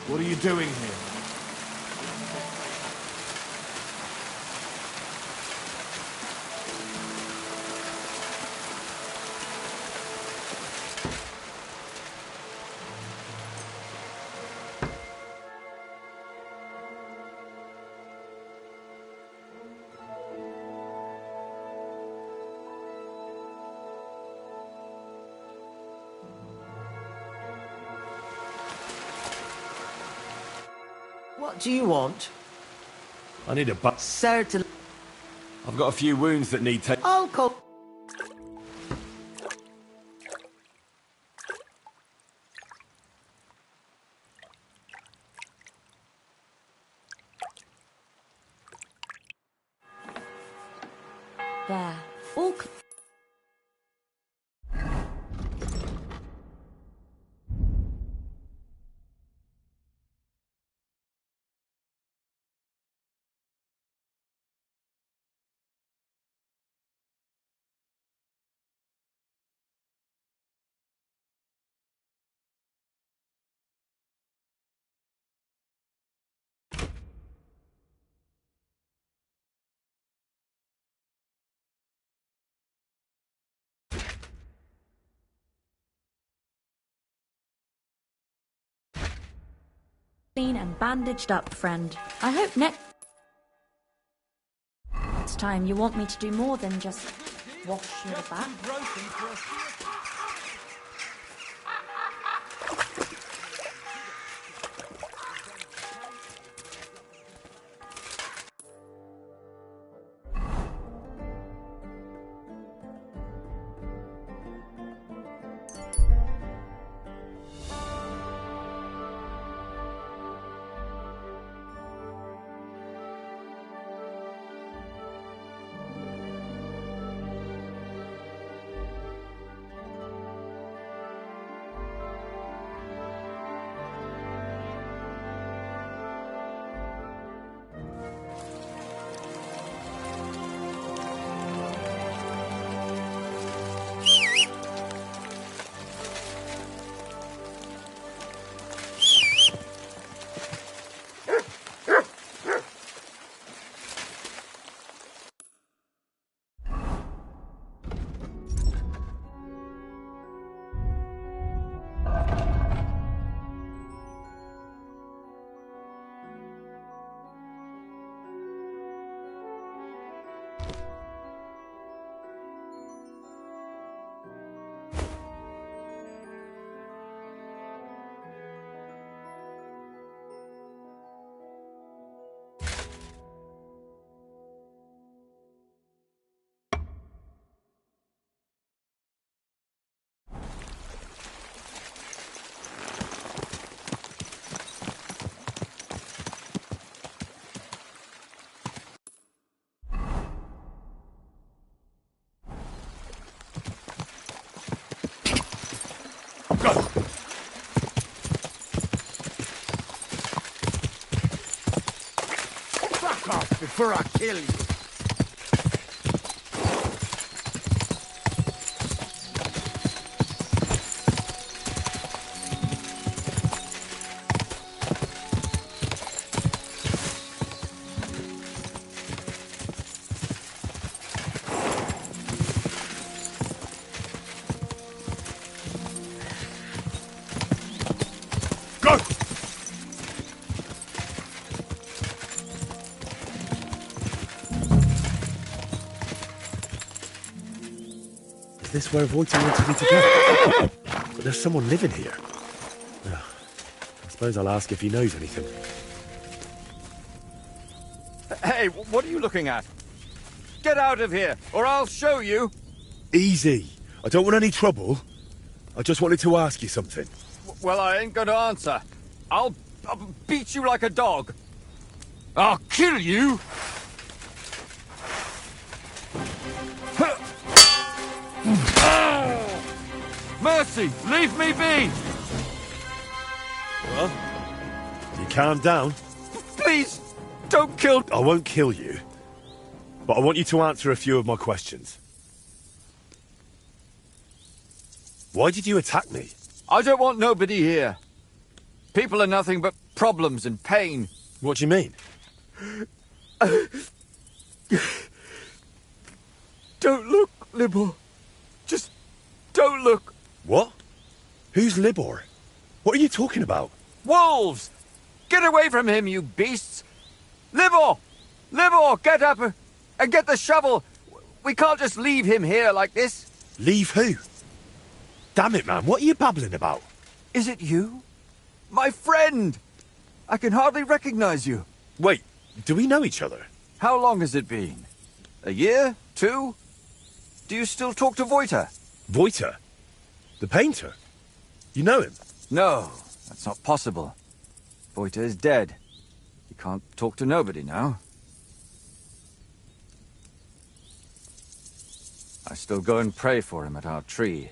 What are you doing here? What do you want? I need a butt. Certainly. I've got a few wounds that need take. I'll call. There. All clean and bandaged up, friend. I hope next time you want me to do more than just wash your back. Fuck off before I kill you. Is this where Voighton wanted me to go? But there's someone living here. I suppose I'll ask if he knows anything. Hey, what are you looking at? Get out of here, or I'll show you. Easy. I don't want any trouble. I just wanted to ask you something. Well, I ain't gonna answer. I'll beat you like a dog. I'll kill you. Mercy, leave me be. Well, you calm down. Please, don't kill... I won't kill you. But I want you to answer a few of my questions. Why did you attack me? I don't want nobody here. People are nothing but problems and pain. What do you mean? Don't look, Libor. Just don't look. What? Who's Libor? What are you talking about? Wolves! Get away from him, you beasts! Libor! Libor, get up and get the shovel! We can't just leave him here like this. Leave who? Damn it, man, what are you babbling about? Is it you? My friend! I can hardly recognize you. Wait, do we know each other? How long has it been? A year? 2? Do you still talk to Voita? Voita? The painter? You know him? No, that's not possible. Voita is dead. He can't talk to nobody now. I still go and pray for him at our tree.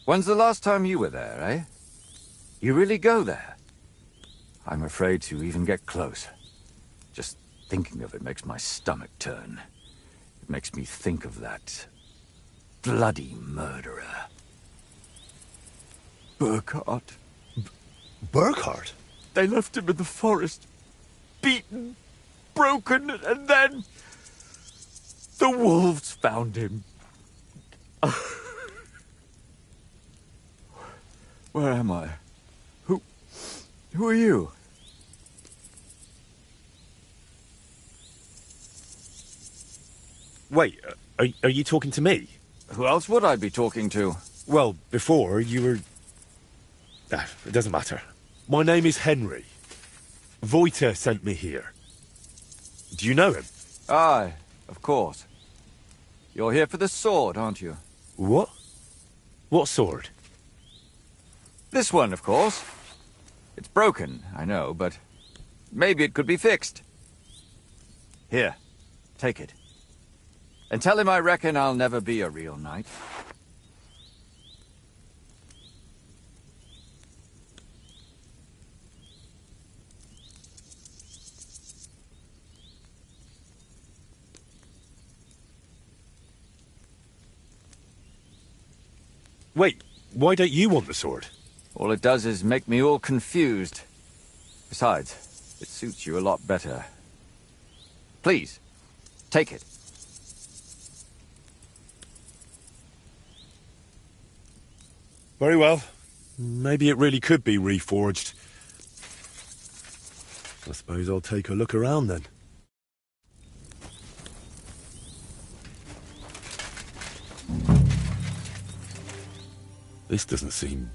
When's the last time you were there, eh? You really go there? I'm afraid to even get close. Just thinking of it makes my stomach turn. It makes me think of that bloody murderer. Burkhard. Burkhard? They left him in the forest. Beaten, broken, and then the wolves found him. Where am I? Who are you? Wait, are you talking to me? Who else would I be talking to? Well, before you were... it doesn't matter. My name is Henry. Voita sent me here. Do you know him? Aye, of course. You're here for the sword, aren't you? What? What sword? This one, of course. It's broken, I know, but maybe it could be fixed. Here, take it. And tell him I reckon I'll never be a real knight. Wait, why don't you want the sword? All it does is make me all confused. Besides, it suits you a lot better. Please, take it. Very well. Maybe it really could be reforged. I suppose I'll take a look around then. This doesn't seem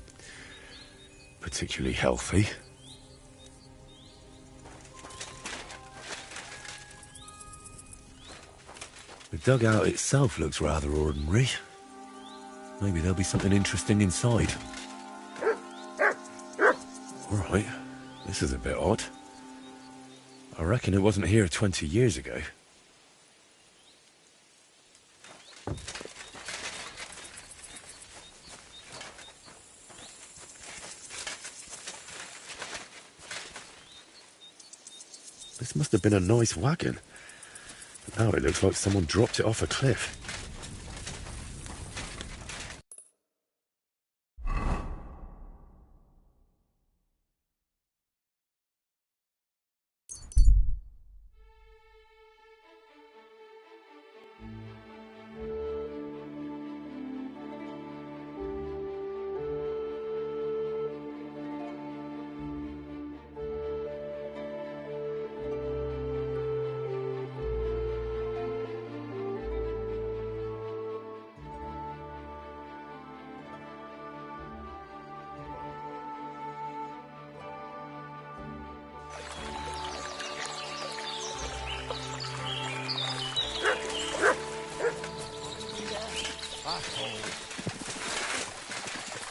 particularly healthy. The dugout itself looks rather ordinary. Maybe there'll be something interesting inside. Alright, this is a bit odd. I reckon it wasn't here 20 years ago. This must have been a nice wagon. But now it looks like someone dropped it off a cliff.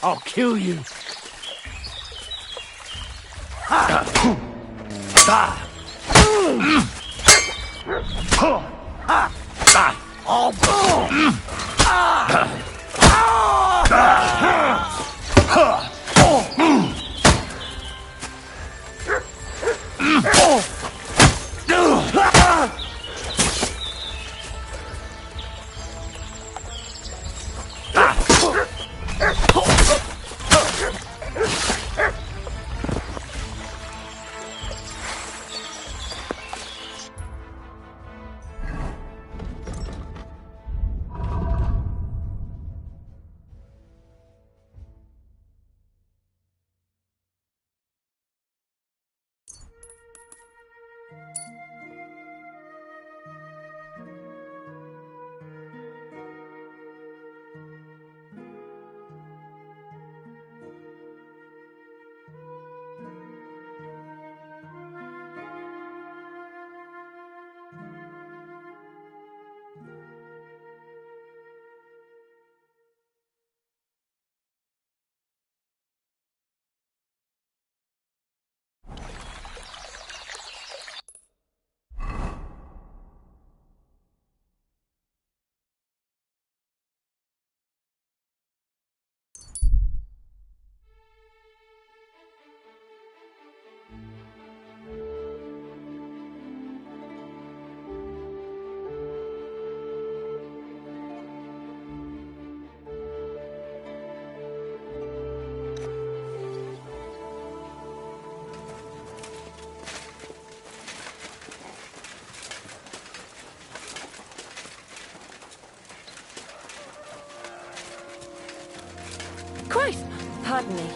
I'll kill you. Christ! Pardon me.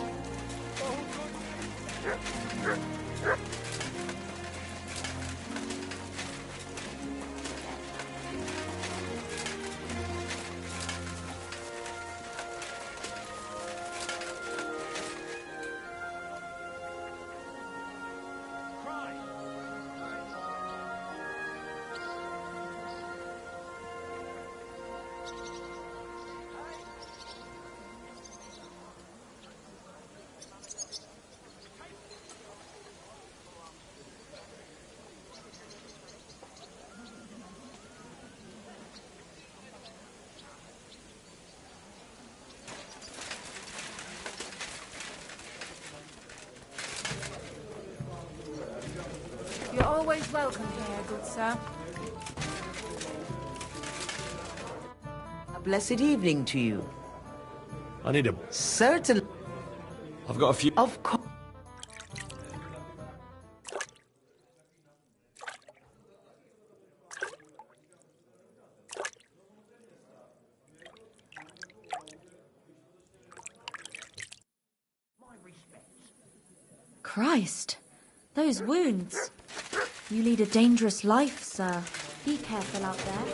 You're always welcome here, good sir. A blessed evening to you. I need a... Certainly. I've got a few... Of course. Christ, those wounds. You lead a dangerous life, sir. Be careful out there.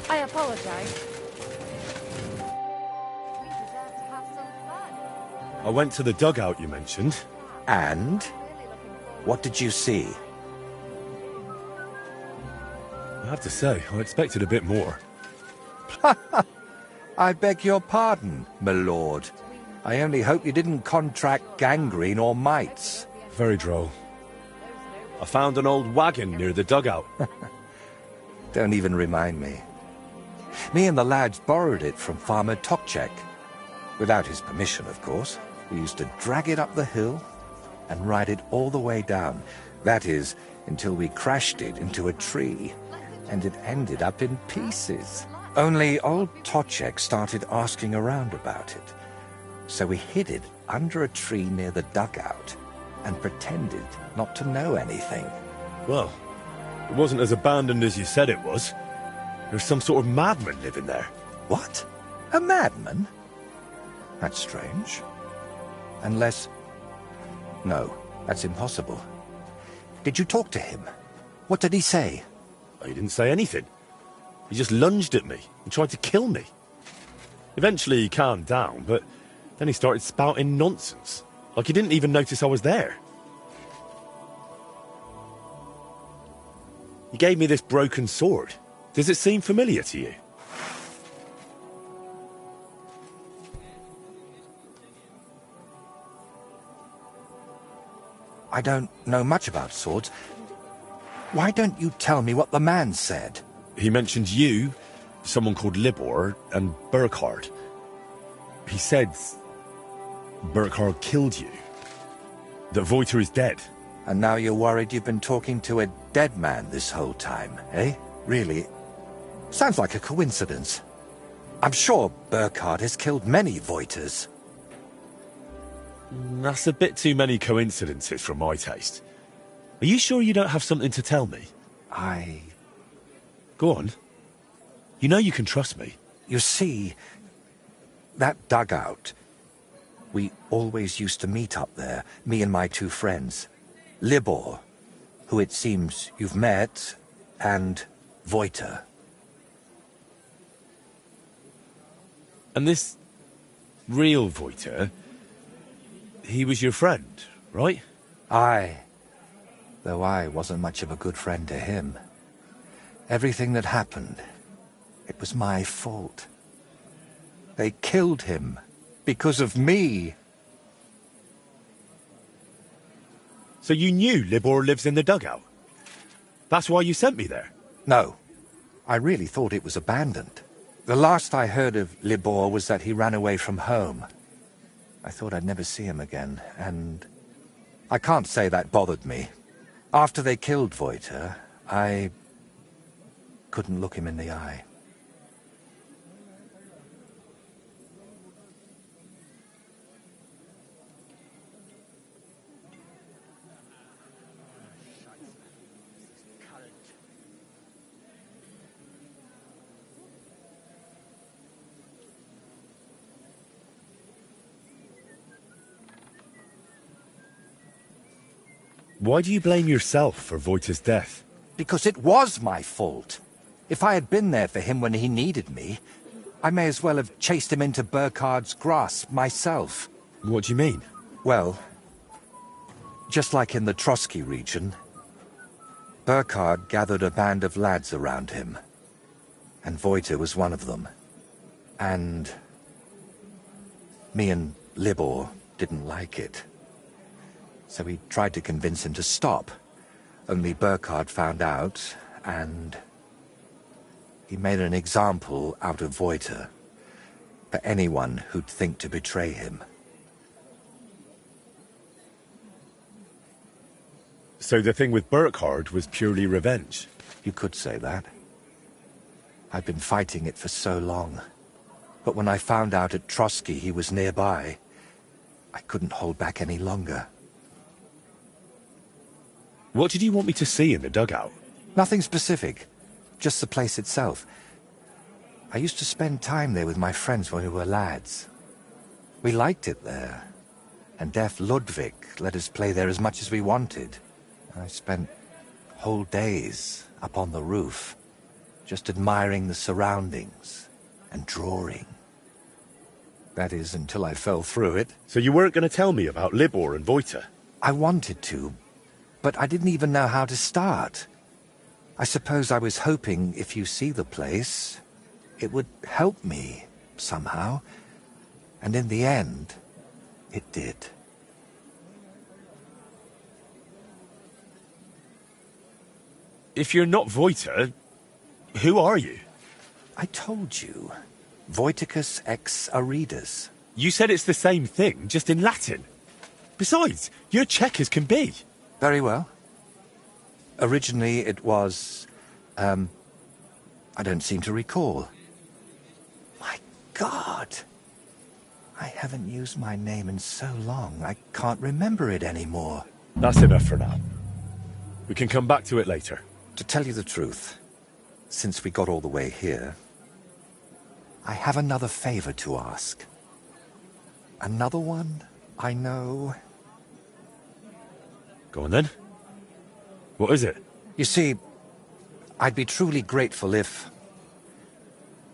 I apologize. I went to the dugout you mentioned. And? What did you see? I have to say, I expected a bit more. I beg your pardon, my lord. I only hope you didn't contract gangrene or mites. Very droll. I found an old wagon near the dugout. Don't even remind me. Me and the lads borrowed it from Farmer Tokchek. Without his permission, of course. We used to drag it up the hill and ride it all the way down. That is, until we crashed it into a tree, and it ended up in pieces. Only old Tokchek started asking around about it. So we hid it under a tree near the dugout and pretended not to know anything. Well, it wasn't as abandoned as you said it was. There's some sort of madman living there. What? A madman? That's strange. Unless... No, that's impossible. Did you talk to him? What did he say? He didn't say anything. He just lunged at me and tried to kill me. Eventually he calmed down, but then he started spouting nonsense. Like he didn't even notice I was there. He gave me this broken sword. Does it seem familiar to you? I don't know much about swords. Why don't you tell me what the man said? He mentioned you, someone called Libor, and Burkhard. He said Burkhard killed you. That Voiter is dead. And now you're worried you've been talking to a dead man this whole time, eh? Really? Sounds like a coincidence. I'm sure Burkhard has killed many Voiters. That's a bit too many coincidences for my taste. Are you sure you don't have something to tell me? Go on. You know you can trust me. You see, that dugout, we always used to meet up there, me and my two friends. Libor, who it seems you've met, and Voiter. And this real Voiter, he was your friend, right? Aye. Though I wasn't much of a good friend to him. Everything that happened, it was my fault. They killed him because of me. So you knew Libor lives in the dugout? That's why you sent me there? No. I really thought it was abandoned. The last I heard of Libor was that he ran away from home. I thought I'd never see him again, and I can't say that bothered me. After they killed Wojta, I couldn't look him in the eye. Why do you blame yourself for Wojta's death? Because it was my fault. If I had been there for him when he needed me, I may as well have chased him into Burkhard's grasp myself. What do you mean? Well, just like in the Trotsky region, Burkhard gathered a band of lads around him, and Wojta was one of them. And me and Libor didn't like it. So we tried to convince him to stop. Only Burkhard found out, and he made an example out of Wojta for anyone who'd think to betray him. So the thing with Burkhard was purely revenge? You could say that. I'd been fighting it for so long. But when I found out at Trotsky he was nearby, I couldn't hold back any longer. What did you want me to see in the dugout? Nothing specific. Just the place itself. I used to spend time there with my friends when we were lads. We liked it there. And deaf Ludwig let us play there as much as we wanted. I spent whole days up on the roof, just admiring the surroundings and drawing. That is, until I fell through it. So you weren't going to tell me about Libor and Wojta? I wanted to, but I didn't even know how to start. I suppose I was hoping if you see the place, it would help me somehow. And in the end, it did. If you're not Wojta, who are you? I told you. Wojticus ex Aridus. You said it's the same thing, just in Latin. Besides, you're Czech as can be. Very well. Originally it was, I don't seem to recall. My God! I haven't used my name in so long, I can't remember it anymore. That's enough for now. We can come back to it later. To tell you the truth, since we got all the way here, I have another favor to ask. Another one I know. Go on then. What is it? You see, I'd be truly grateful if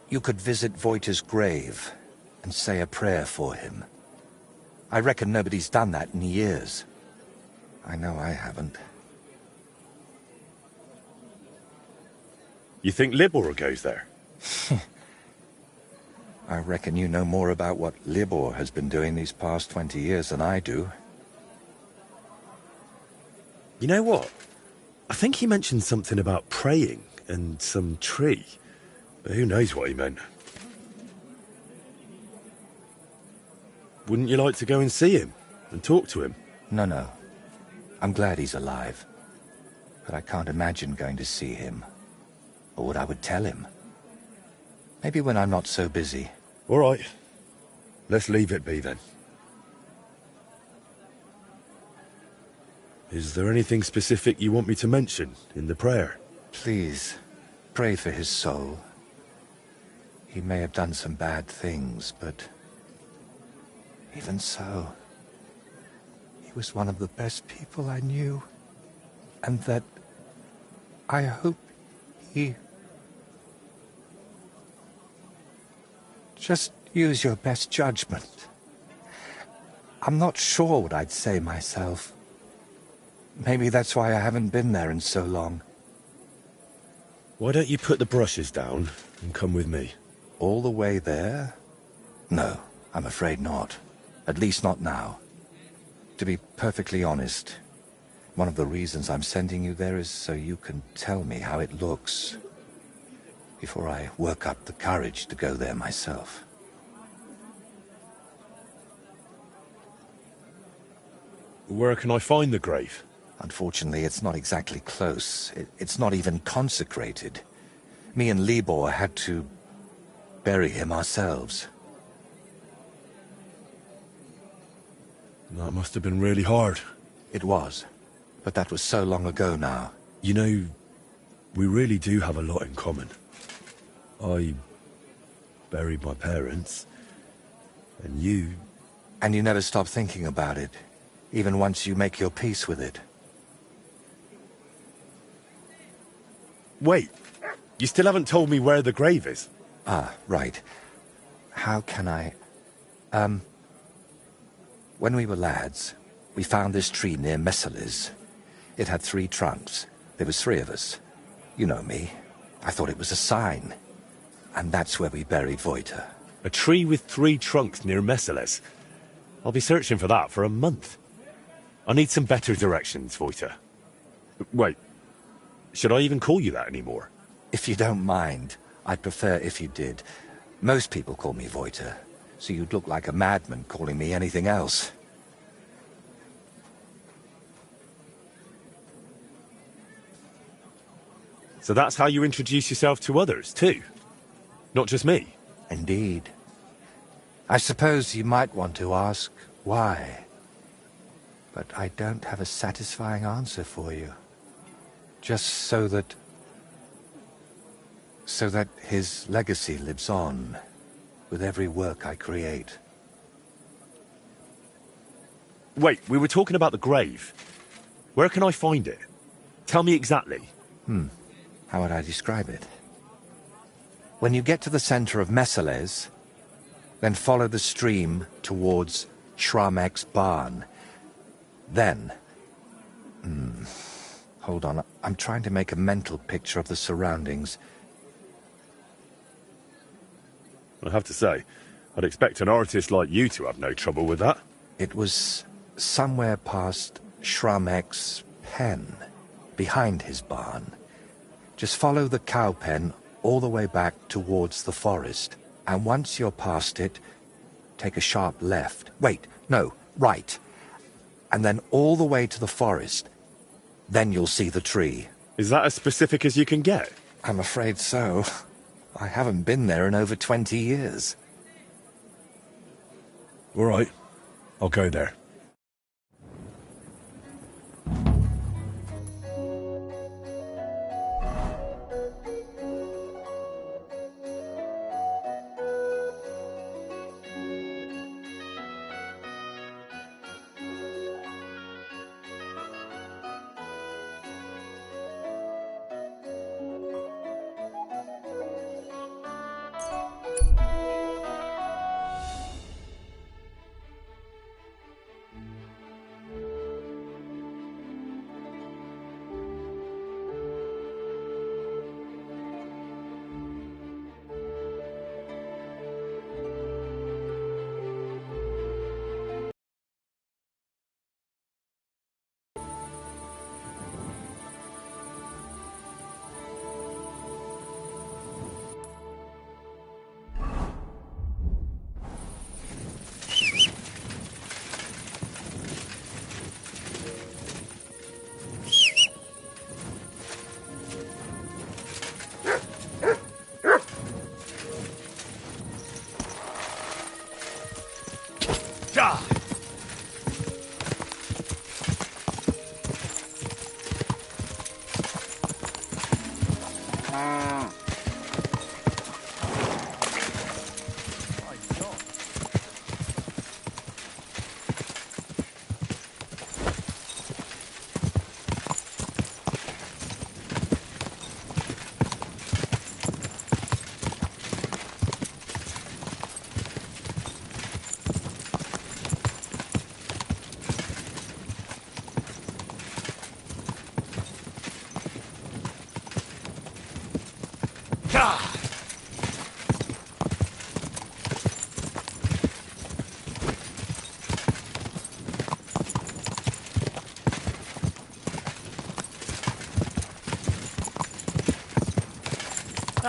you could visit Wojta's grave and say a prayer for him. I reckon nobody's done that in years. I know I haven't. You think Libor goes there? I reckon you know more about what Libor has been doing these past 20 years than I do. You know what? I think he mentioned something about praying and some tree. But who knows what he meant? Wouldn't you like to go and see him and talk to him? No. I'm glad he's alive. But I can't imagine going to see him. Or what I would tell him. Maybe when I'm not so busy. All right. Let's leave it be then. Is there anything specific you want me to mention in the prayer? Please, pray for his soul. He may have done some bad things, but even so, he was one of the best people I knew. And that I hope he... Just use your best judgment. I'm not sure what I'd say myself. Maybe that's why I haven't been there in so long. Why don't you put the brushes down and come with me? All the way there? No, I'm afraid not. At least not now. To be perfectly honest, One of the reasons I'm sending you there is so you can tell me how it looks before I work up the courage to go there myself. Where can I find the grave? Unfortunately, it's not exactly close. It's not even consecrated. Me and Libor had to bury him ourselves. That must have been really hard. It was. But that was so long ago now. You know, we really do have a lot in common. I buried my parents, and you... And you never stop thinking about it, even once you make your peace with it. Wait, you still haven't told me where the grave is. Ah, right. How can I... When we were lads, we found this tree near Messalis. It had 3 trunks. There was 3 of us. You know me. I thought it was a sign. And that's where we buried Voita. A tree with 3 trunks near Messalis. I'll be searching for that for a month. I need some better directions, Voita. Wait, should I even call you that anymore? If you don't mind, I'd prefer if you did. Most people call me Voita, so you'd look like a madman calling me anything else. So that's how you introduce yourself to others, too? Not just me? Indeed. I suppose you might want to ask why. But I don't have a satisfying answer for you. Just so that his legacy lives on with every work I create. Wait, we were talking about the grave. Where can I find it? Tell me exactly. How would I describe it? When you get to the center of Messalis, then follow the stream towards Shramek's barn. Then... Hold on, I'm trying to make a mental picture of the surroundings. I have to say, I'd expect an artist like you to have no trouble with that. It was somewhere past Shramek's pen, behind his barn. Just follow the cow pen all the way back towards the forest. And once you're past it, take a sharp left. Wait, no, right. And then all the way to the forest. Then you'll see the tree. Is that as specific as you can get? I'm afraid so. I haven't been there in over 20 years. All right, I'll go there.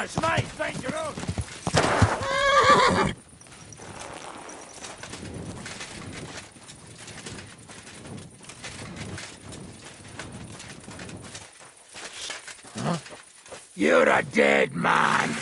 Business, mate! Dangerous! Huh? You're a dead man!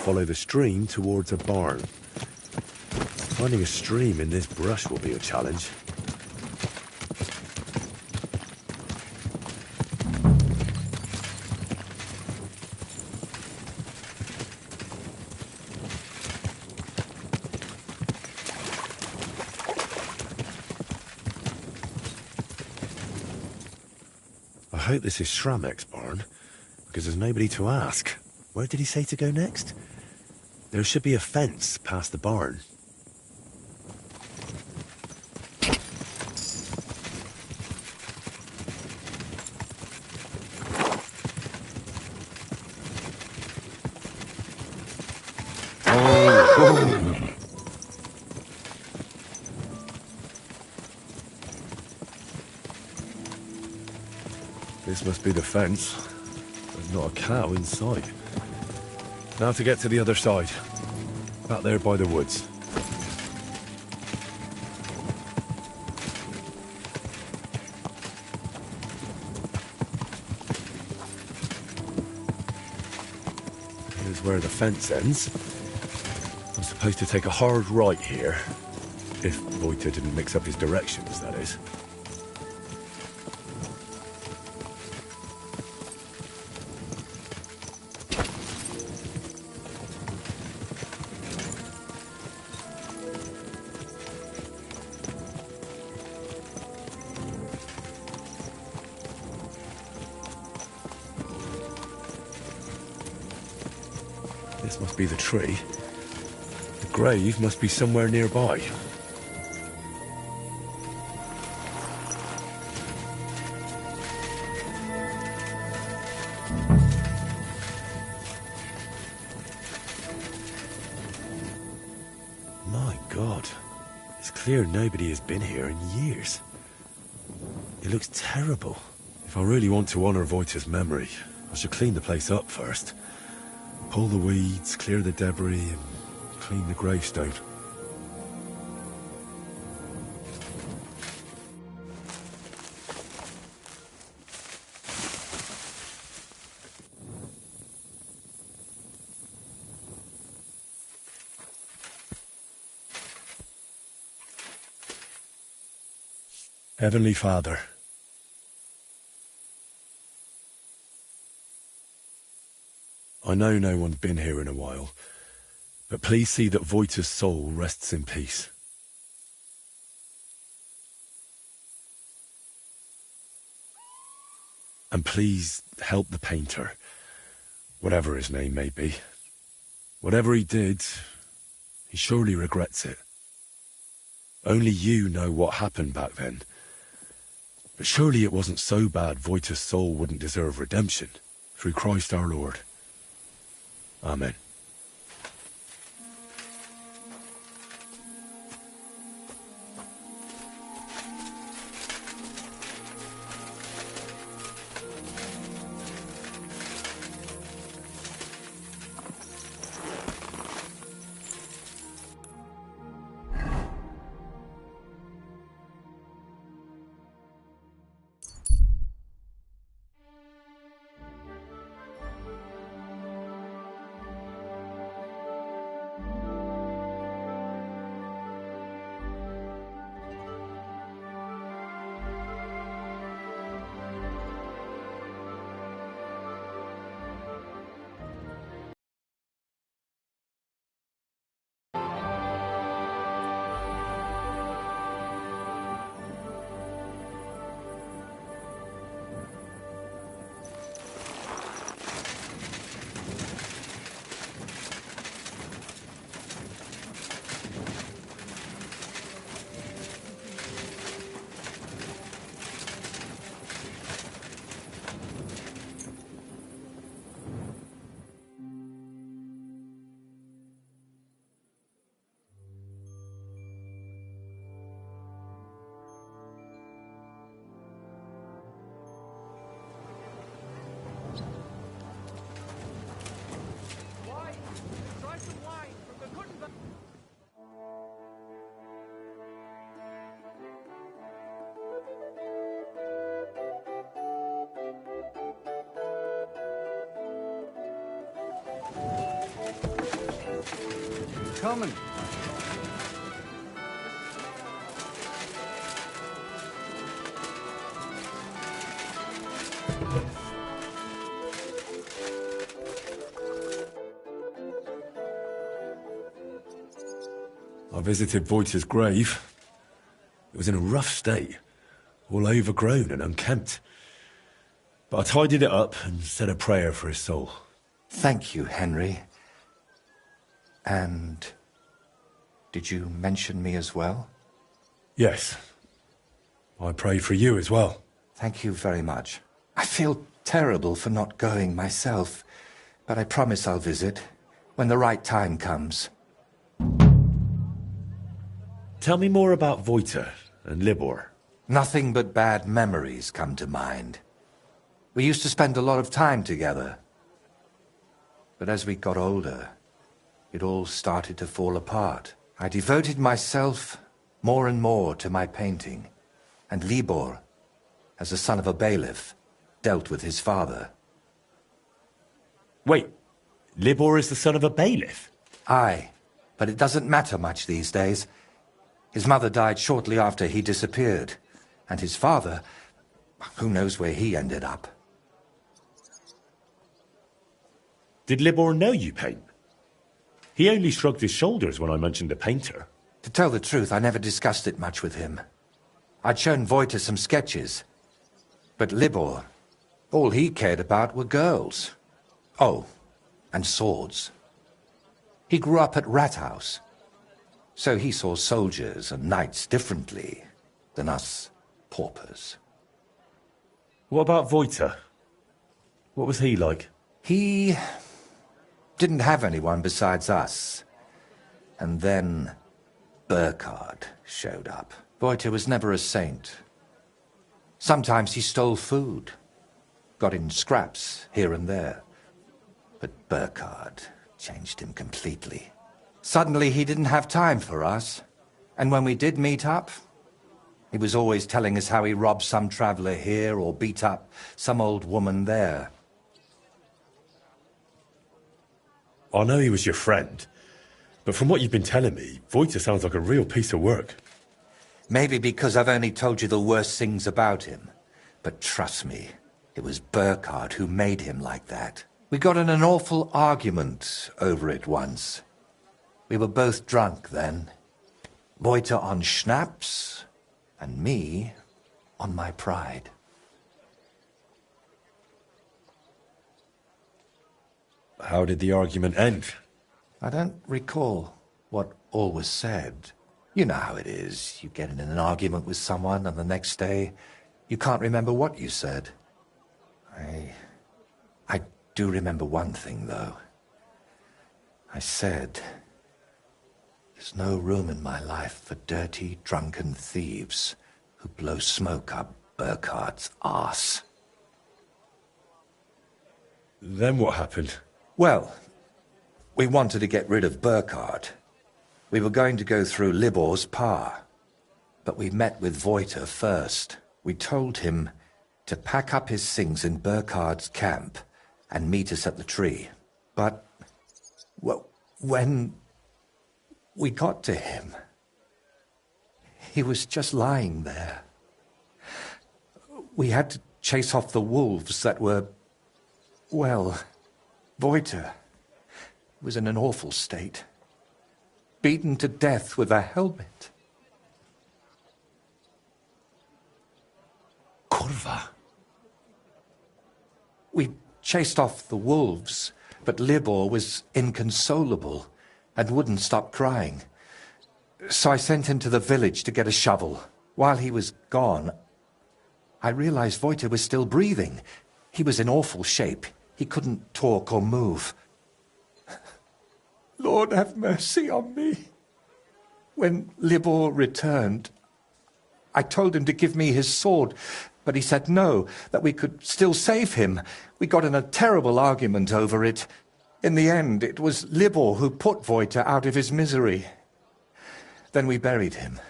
Follow the stream towards a barn. Finding a stream in this brush will be a challenge. I hope this is Shramek's barn, because there's nobody to ask. Where did he say to go next? There should be a fence past the barn. This must be the fence. There's not a cow in sight. Now to get to the other side. Back there by the woods. Here's where the fence ends. I'm supposed to take a hard right here. If Voita didn't mix up his directions, that is. This must be the tree. The grave must be somewhere nearby. My God. It's clear nobody has been here in years. It looks terrible. If I really want to honor Voita's memory, I should clean the place up first. Pull the weeds, clear the debris, and clean the gravestone. Heavenly Father, I know no one's been here in a while, but please see that Voita's soul rests in peace. And please help the painter, whatever his name may be. Whatever he did, he surely regrets it. Only you know what happened back then. But surely it wasn't so bad Voita's soul wouldn't deserve redemption, through Christ our Lord. Amen. coming. I visited Voigt's grave. It was in a rough state, all overgrown and unkempt. But I tidied it up and said a prayer for his soul. Thank you, Henry. And did you mention me as well? Yes. I prayed for you as well. Thank you very much. I feel terrible for not going myself, but I promise I'll visit when the right time comes. Tell me more about Voita and Libor. Nothing but bad memories come to mind. We used to spend a lot of time together. But as we got older, it all started to fall apart. I devoted myself more and more to my painting, and Libor, as the son of a bailiff, dealt with his father. Wait, Libor is the son of a bailiff? Aye, but it doesn't matter much these days. His mother died shortly after he disappeared, and his father, who knows where he ended up. Did Libor know you paint? He only shrugged his shoulders when I mentioned a painter. To tell the truth, I never discussed it much with him. I'd shown Voita some sketches, but Libor, all he cared about were girls. Oh, and swords. He grew up at Rathouse, so he saw soldiers and knights differently than us paupers. What about Voita? What was he like? He didn't have anyone besides us. And then Burkhard showed up. Voita was never a saint. Sometimes he stole food, got in scraps here and there. But Burkhard changed him completely. Suddenly he didn't have time for us. And when we did meet up, he was always telling us how he robbed some traveler here or beat up some old woman there. I know he was your friend, but from what you've been telling me, Voita sounds like a real piece of work. Maybe because I've only told you the worst things about him. But trust me, it was Burkhard who made him like that. We got in an awful argument over it once. We were both drunk then. Voita on schnapps, and me on my pride. How did the argument end? I don't recall what all was said. You know how it is. You get in an argument with someone, and the next day, you can't remember what you said. I do remember one thing, though. I said, there's no room in my life for dirty, drunken thieves who blow smoke up Burkhard's arse. Then what happened? Well, we wanted to get rid of Burkhard. We were going to go through Libor's pa, but we met with Voita first. We told him to pack up his things in Burkhard's camp and meet us at the tree. But when we got to him, he was just lying there. We had to chase off the wolves that were, well, Voita was in an awful state, beaten to death with a helmet. Curva. We chased off the wolves, but Libor was inconsolable and wouldn't stop crying. So I sent him to the village to get a shovel. While he was gone, I realized Voita was still breathing. He was in awful shape. He couldn't talk or move. Lord, have mercy on me. When Libor returned, I told him to give me his sword, but he said no, that we could still save him. We got in a terrible argument over it. In the end, it was Libor who put Voita out of his misery. Then we buried him.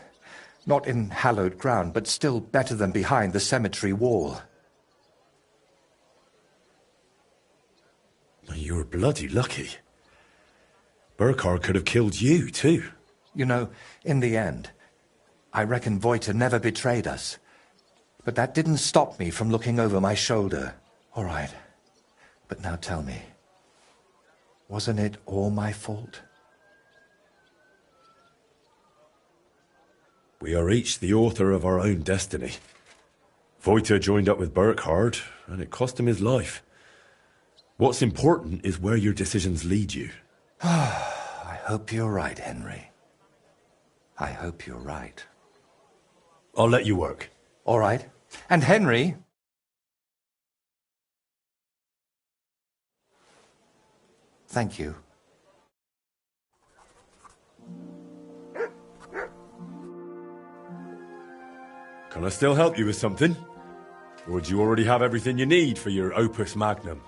Not in hallowed ground, but still better than behind the cemetery wall. You were bloody lucky. Burkhard could have killed you, too. You know, in the end, I reckon Voita never betrayed us. But that didn't stop me from looking over my shoulder. All right. But now tell me, wasn't it all my fault? We are each the author of our own destiny. Voita joined up with Burkhard, and it cost him his life. What's important is where your decisions lead you. I hope you're right, Henry. I hope you're right. I'll let you work. All right. And Henry... Thank you. Can I still help you with something? Or do you already have everything you need for your opus magnum?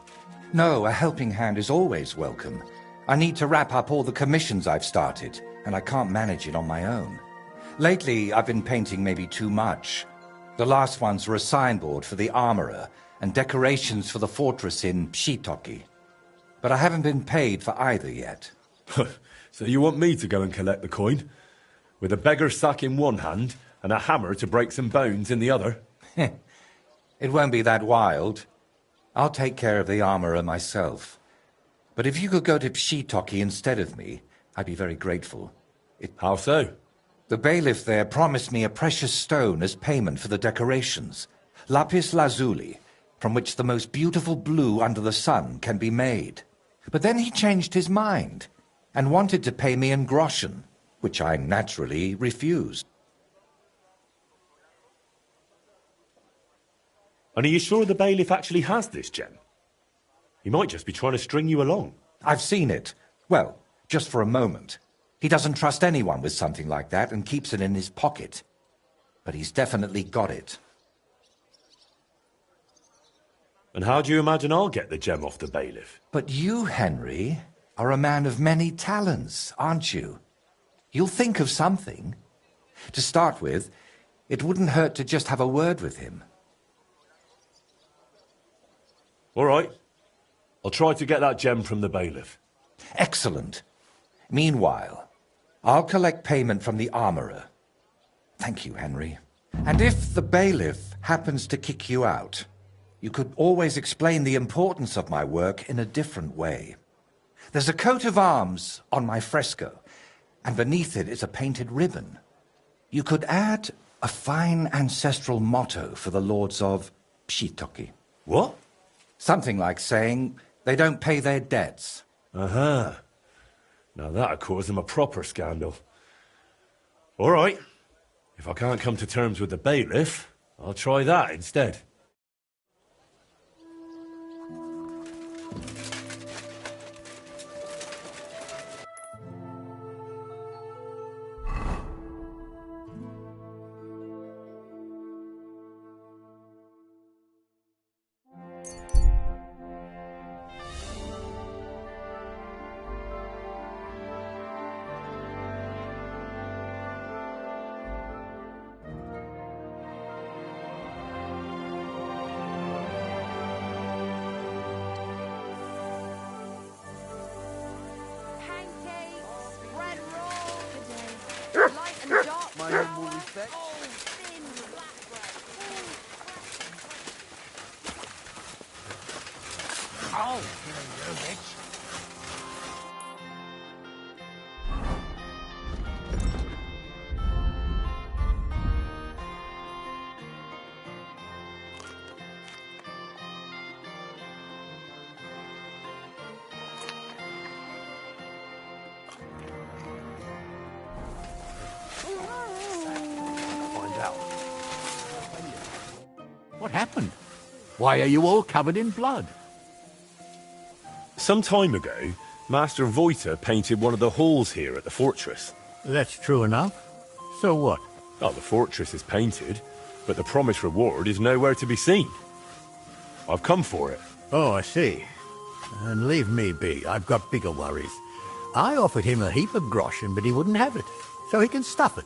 No, a helping hand is always welcome. I need to wrap up all the commissions I've started, and I can't manage it on my own. Lately, I've been painting maybe too much. The last ones were a signboard for the armorer and decorations for the fortress in Pshitoki. But I haven't been paid for either yet. So you want me to go and collect the coin? With a beggar's sack in one hand and a hammer to break some bones in the other? It won't be that wild. I'll take care of the armorer myself. But if you could go to Pshitoki instead of me, I'd be very grateful. How so? The bailiff there promised me a precious stone as payment for the decorations. Lapis lazuli, from which the most beautiful blue under the sun can be made. But then he changed his mind and wanted to pay me in groschen, which I naturally refused. And are you sure the bailiff actually has this gem? He might just be trying to string you along. I've seen it. Well, just for a moment. He doesn't trust anyone with something like that and keeps it in his pocket. But he's definitely got it. And how do you imagine I'll get the gem off the bailiff? But you, Henry, are a man of many talents, aren't you? You'll think of something. To start with, it wouldn't hurt to just have a word with him. All right. I'll try to get that gem from the bailiff. Excellent. Meanwhile, I'll collect payment from the armorer. Thank you, Henry. And if the bailiff happens to kick you out, you could always explain the importance of my work in a different way. There's a coat of arms on my fresco, and beneath it is a painted ribbon. You could add a fine ancestral motto for the lords of Pshitoki. What? Something like saying they don't pay their debts. Now that'd cause them a proper scandal. All right. If I can't come to terms with the bailiff, I'll try that instead. My humble respect. Oh, you bitch. What happened? Why are you all covered in blood? Some time ago, Master Voita painted one of the halls here at the fortress. That's true enough. So what? Oh, the fortress is painted, but the promised reward is nowhere to be seen. I've come for it. Oh, I see. And leave me be. I've got bigger worries. I offered him a heap of groschen, but he wouldn't have it, so he can stuff it.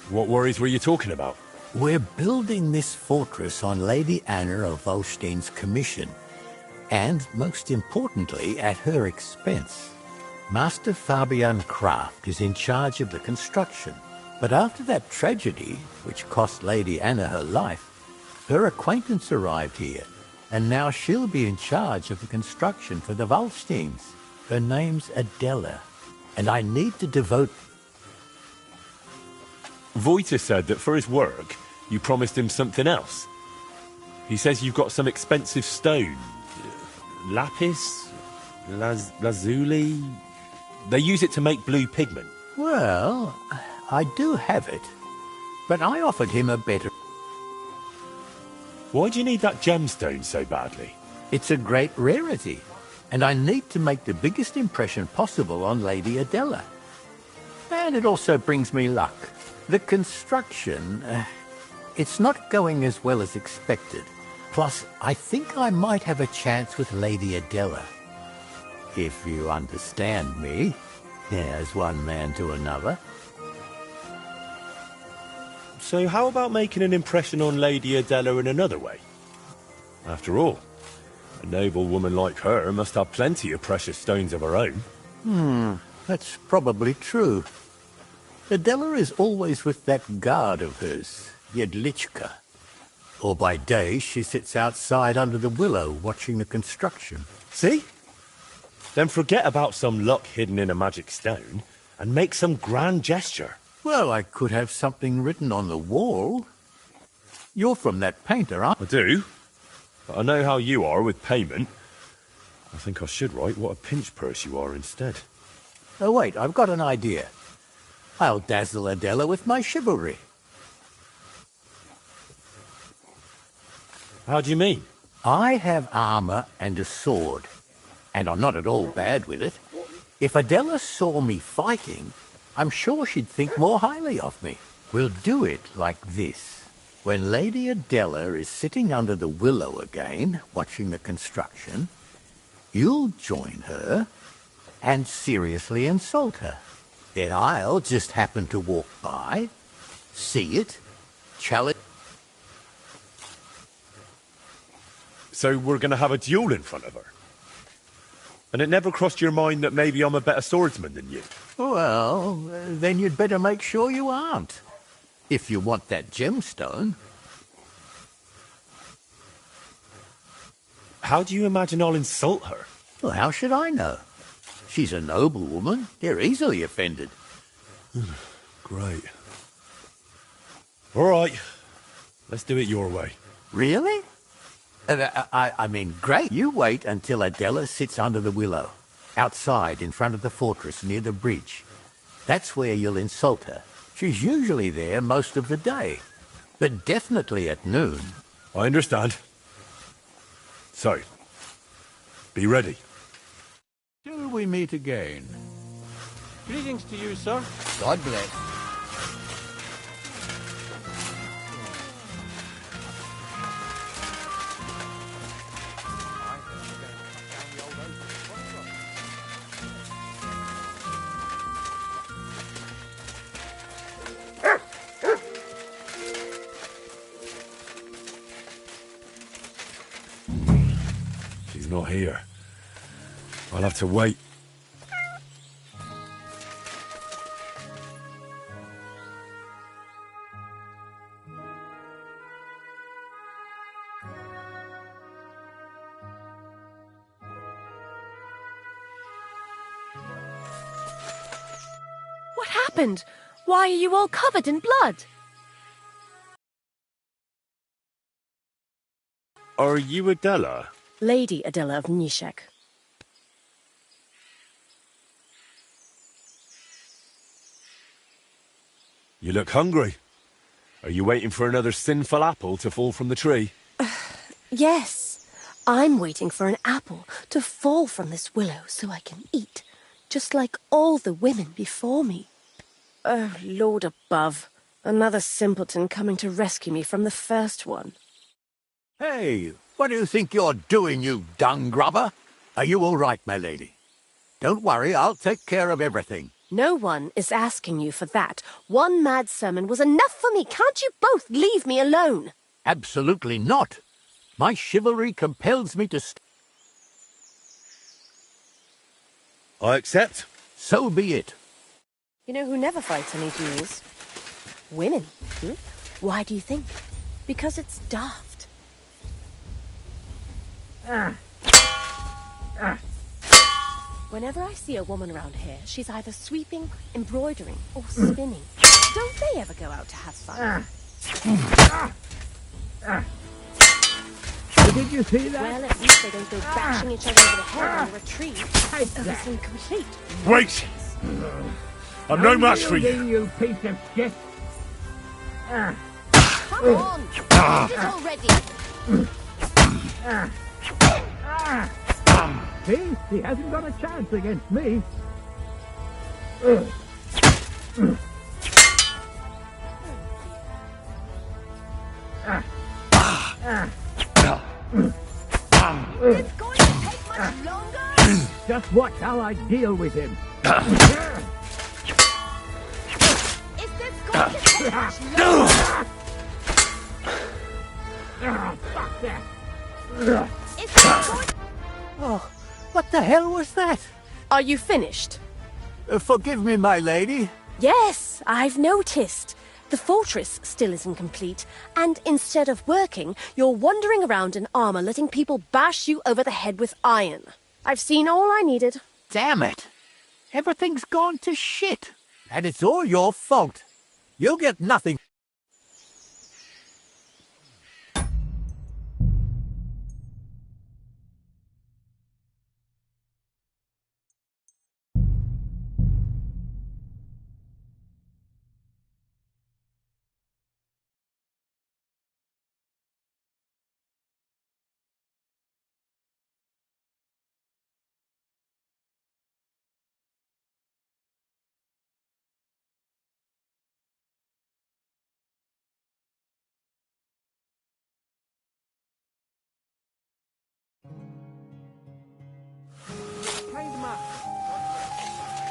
What worries were you talking about? We're building this fortress on Lady Anna of Ostein's commission. And, most importantly, at her expense. Master Fabian Kraft is in charge of the construction. But after that tragedy, which cost Lady Anna her life, her acquaintance arrived here, and now she'll be in charge of the construction for the Waldsteins. Her name's Adela, and I need to devote... Voita said that for his work, you promised him something else. He says you've got some expensive stone. Lapis? Lazuli? They use it to make blue pigment. Well, I do have it, but I offered him a better... Why do you need that gemstone so badly? It's a great rarity, and I need to make the biggest impression possible on Lady Adela. And it also brings me luck. The construction, it's not going as well as expected. Plus, I think I might have a chance with Lady Adela. If you understand me, as one man to another. So how about making an impression on Lady Adela in another way? After all, a noble woman like her must have plenty of precious stones of her own. That's probably true. Adela is always with that guard of hers, Jedlichka. Or by day she sits outside under the willow watching the construction. See? Then forget about some luck hidden in a magic stone and make some grand gesture. Well, I could have something written on the wall. You're from that painter, aren't you? I do. But I know how you are with payment. I think I should write what a pinch purse you are instead. Oh, wait, I've got an idea. I'll dazzle Adela with my chivalry. How do you mean? I have armor and a sword, and I'm not at all bad with it. If Adela saw me fighting, I'm sure she'd think more highly of me. We'll do it like this. When Lady Adela is sitting under the willow again, watching the construction, you'll join her and seriously insult her. Then I'll just happen to walk by, see it, challenge... So we're going to have a duel in front of her? And it never crossed your mind that maybe I'm a better swordsman than you? Well, then you'd better make sure you aren't. If you want that gemstone. How do you imagine I'll insult her? Well, how should I know? She's a noble woman. They're easily offended. Great. All right. Let's do it your way. Really? I mean, great. You wait until Adela sits under the willow, outside in front of the fortress near the bridge. That's where you'll insult her. She's usually there most of the day, but definitely at noon. I understand. So, be ready. Till we meet again. Greetings to you, sir. God bless. She's not here. I'll have to wait. What happened? Why are you all covered in blood? Are you Adela? Lady Adela of Nishek. You look hungry. Are you waiting for another sinful apple to fall from the tree? Yes, I'm waiting for an apple to fall from this willow so I can eat, just like all the women before me. Oh, Lord above, another simpleton coming to rescue me from the first one. Hey, what do you think you're doing, you dung grubber? Are you all right, my lady? Don't worry, I'll take care of everything. No one is asking you for that. One mad sermon was enough for me. Can't you both leave me alone? Absolutely not. My chivalry compels me to... I accept. So be it. You know who never fights any duels? Women. Hmm? Why do you think? Because it's daft. Whenever I see a woman around here, she's either sweeping, embroidering, or spinning. Don't they ever go out to have fun? Did you see that? Well, at least they don't go bashing each other over the head on a retreat. It's incomplete. Wait! I'm no match for you. You piece of shit. Come on! Get it already! See? He hasn't got a chance against me. It's going to take much longer? Just watch how I deal with him. Is this going to take much longer? Fuck that. Is this going... Oh, what the hell was that? Are you finished? Forgive me, my lady. Yes, I've noticed. The fortress still isn't complete, and instead of working, you're wandering around in armor letting people bash you over the head with iron. I've seen all I needed. Damn it. Everything's gone to shit. And it's all your fault. You'll get nothing.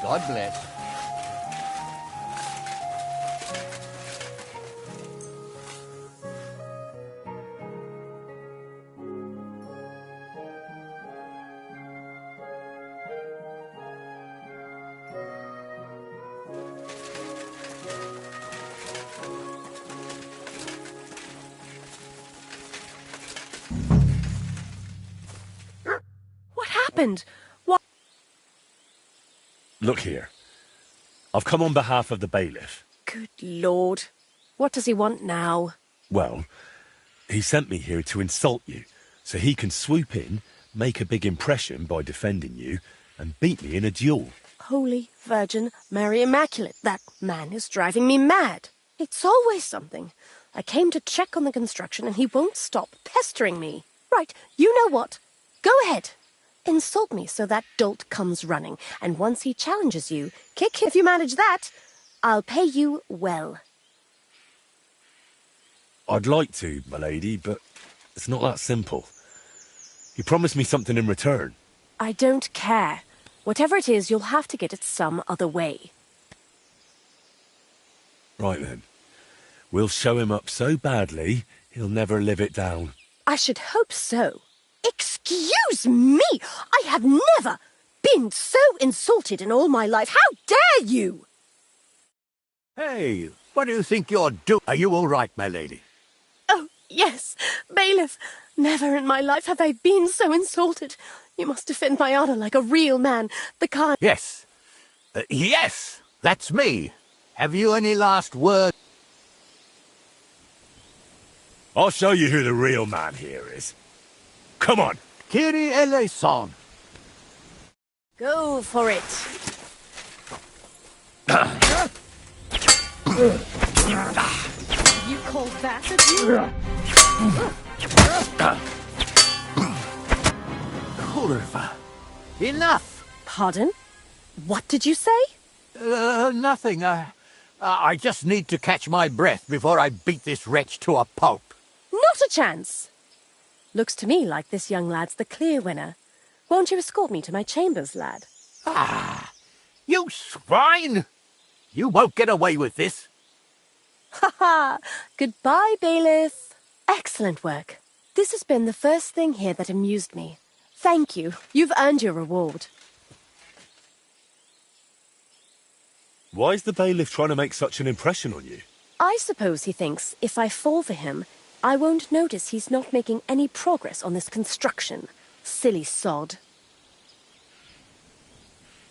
God bless. What happened? What? Look here. I've come on behalf of the bailiff. Good Lord. What does he want now? Well, he sent me here to insult you, so he can swoop in, make a big impression by defending you, and beat me in a duel. Holy Virgin Mary Immaculate, that man is driving me mad. It's always something. I came to check on the construction and he won't stop pestering me. Right, you know what? Go ahead. Insult me so that dolt comes running, and once he challenges you, kick him. If you manage that, I'll pay you well. I'd like to, my lady, but it's not that simple. You promised me something in return. I don't care. Whatever it is, you'll have to get it some other way. Right then. We'll show him up so badly, he'll never live it down. I should hope so. Excuse me! I have never been so insulted in all my life. How dare you! Hey, what do you think you're doing? Are you all right, my lady? Oh, yes, bailiff. Never in my life have I been so insulted. You must defend my honor like a real man, the kind... Yes. Yes, that's me. Have you any last word? I'll show you who the real man here is. Come on. Kyrie eleison. Go for it. You call that a duel? Curva. Enough. Pardon? What did you say? Nothing. I just need to catch my breath before I beat this wretch to a pulp. Not a chance. Looks to me like this young lad's the clear winner. Won't you escort me to my chambers, lad? Ah, you swine! You won't get away with this. Ha ha! Goodbye, bailiff. Excellent work. This has been the first thing here that amused me. Thank you. You've earned your reward. Why is the bailiff trying to make such an impression on you? I suppose he thinks if I fall for him, I won't notice he's not making any progress on this construction. Silly sod.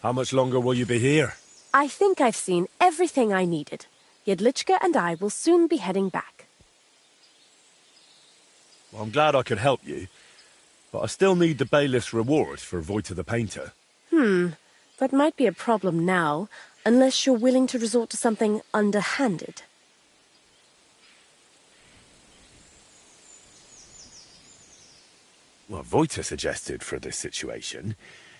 How much longer will you be here? I think I've seen everything I needed. Jedlichka and I will soon be heading back. Well, I'm glad I could help you, but I still need the bailiff's reward for Vojta the Painter. That might be a problem now, unless you're willing to resort to something underhanded. Well, Vojta suggested for this situation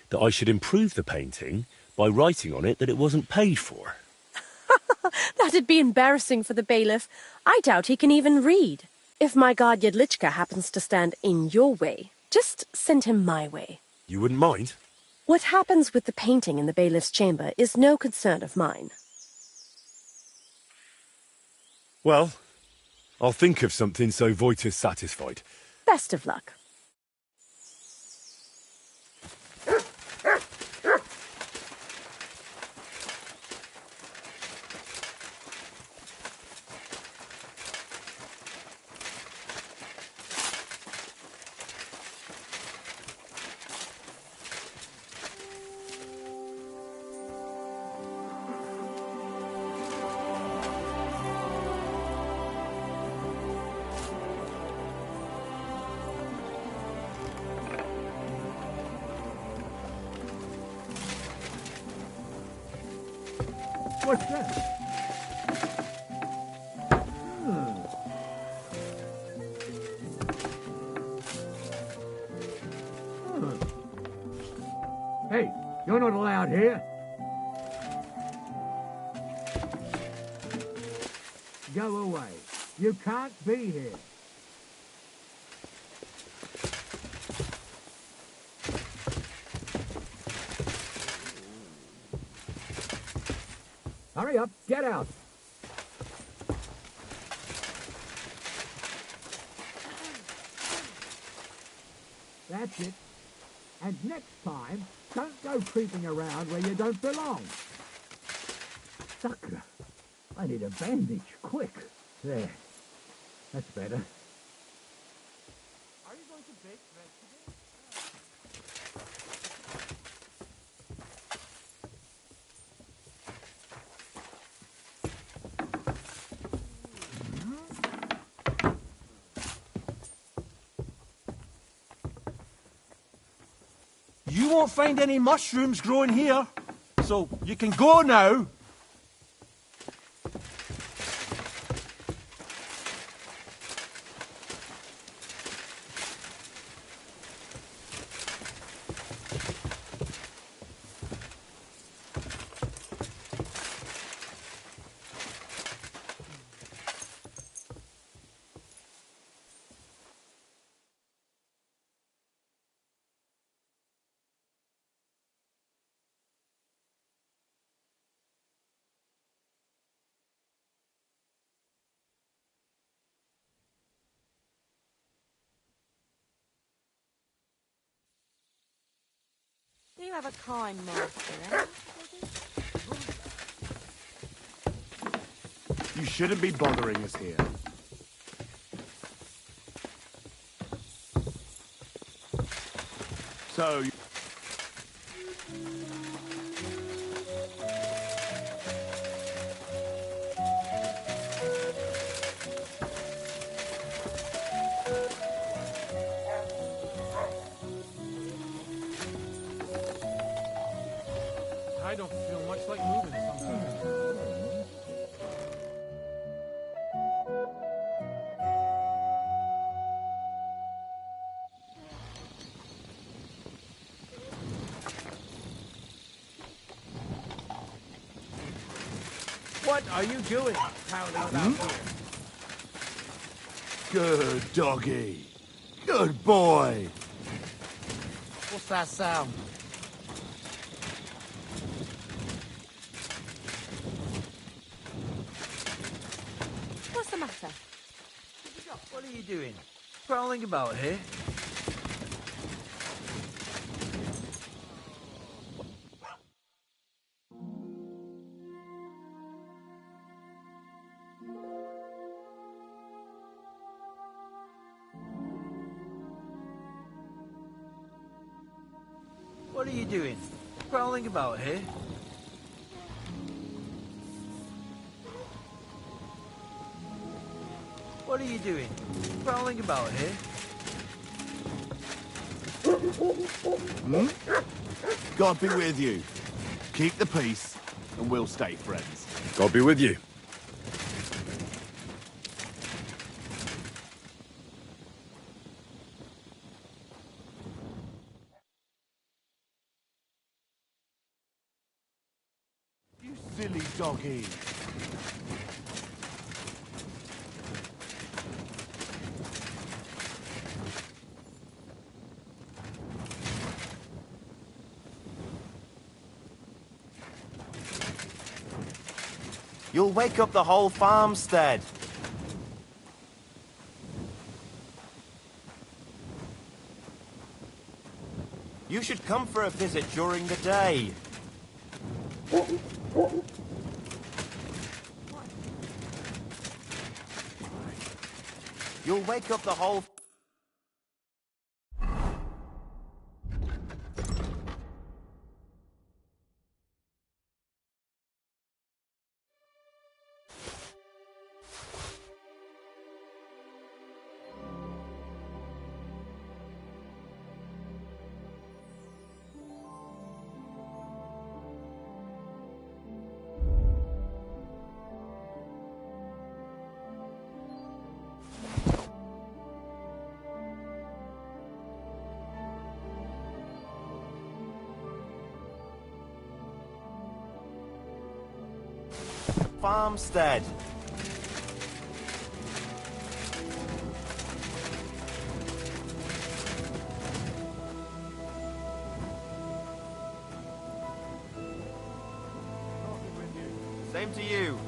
that I should improve the painting by writing on it that it wasn't paid for. That'd be embarrassing for the bailiff. I doubt he can even read. If my guard Jedlichka happens to stand in your way, just send him my way. You wouldn't mind? What happens with the painting in the bailiff's chamber is no concern of mine. Well, I'll think of something so Vojta's satisfied. Best of luck. What's that? Hey, you're not allowed here. Go away. You can't be here. Hurry up, get out. That's it. And next time, don't go creeping around where you don't belong. Sucker. I need a bandage, quick. There. That's better. Are you going to bake vegetables? You won't find any mushrooms growing here, so you can go now. You have a kind master, eh? You shouldn't be bothering us here. So... I don't feel much like moving sometimes. What are you doing, prowling about here? Good doggy. Good boy. What's that sound? What's the matter? What are you doing? Prowling about here? What are you doing? Prowling about here? What are you doing? Prowling about here? God be with you. Keep the peace, and we'll stay friends. God be with you. You silly doggy. You'll wake up the whole farmstead. You should come for a visit during the day. You'll wake up the whole... farmstead. Same to you.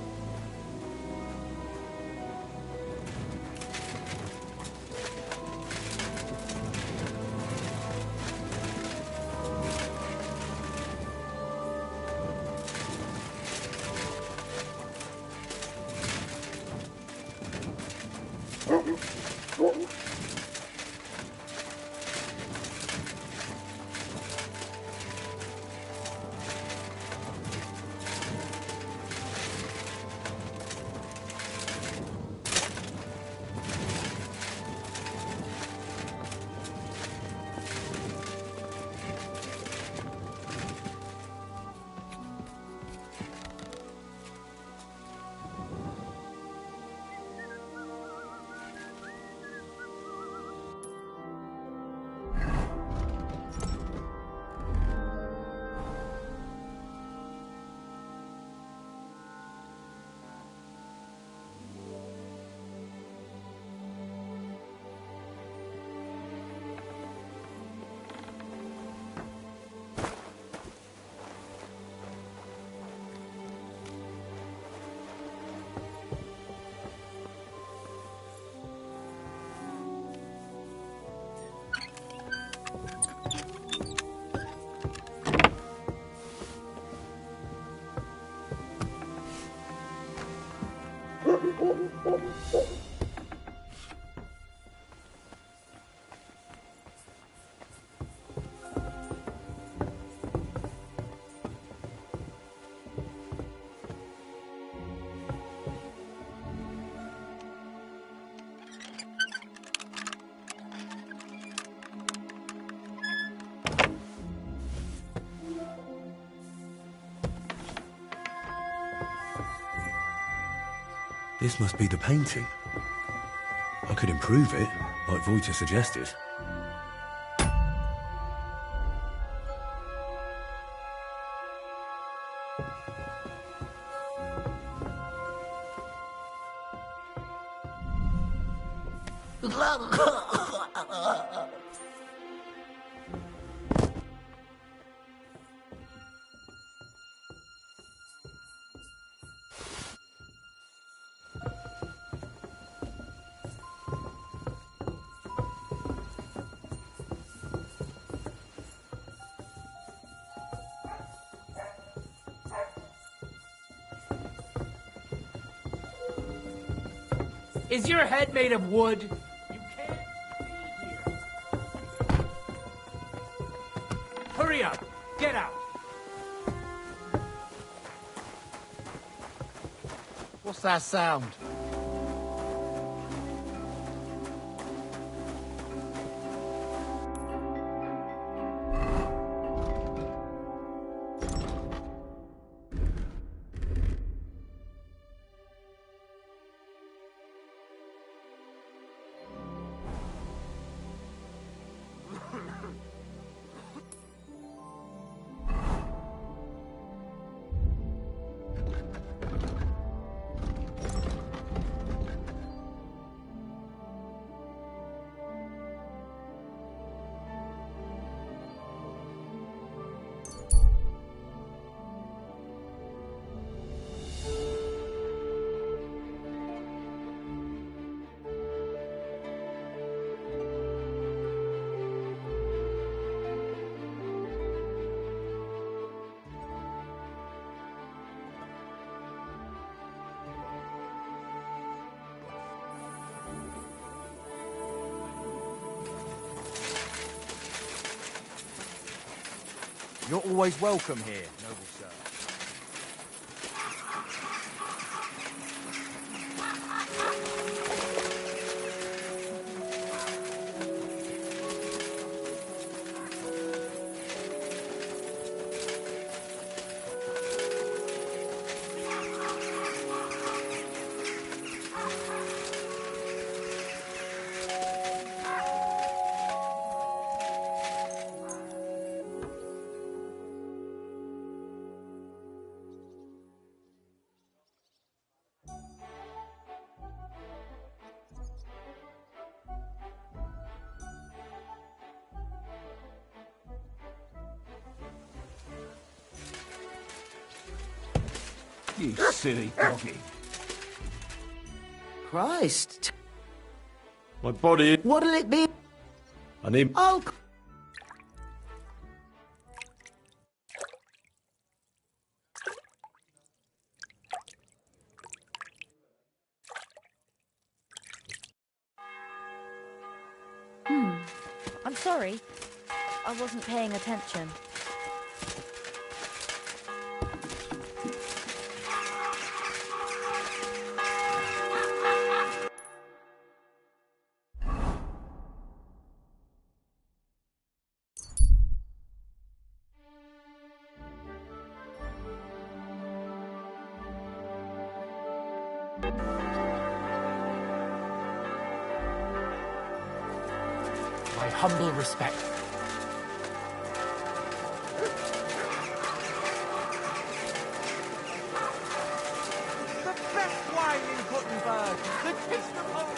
This must be the painting. I could improve it, like Vojta suggested. Is your head made of wood? You can't be here. Hurry up! What's that sound? You're always welcome here, noble sir. You silly doggy. Christ. My body. What'll it be? I need. Oh. I'm sorry. I wasn't paying attention. My humble respect. The best wine in Guttenberg. The taste of home.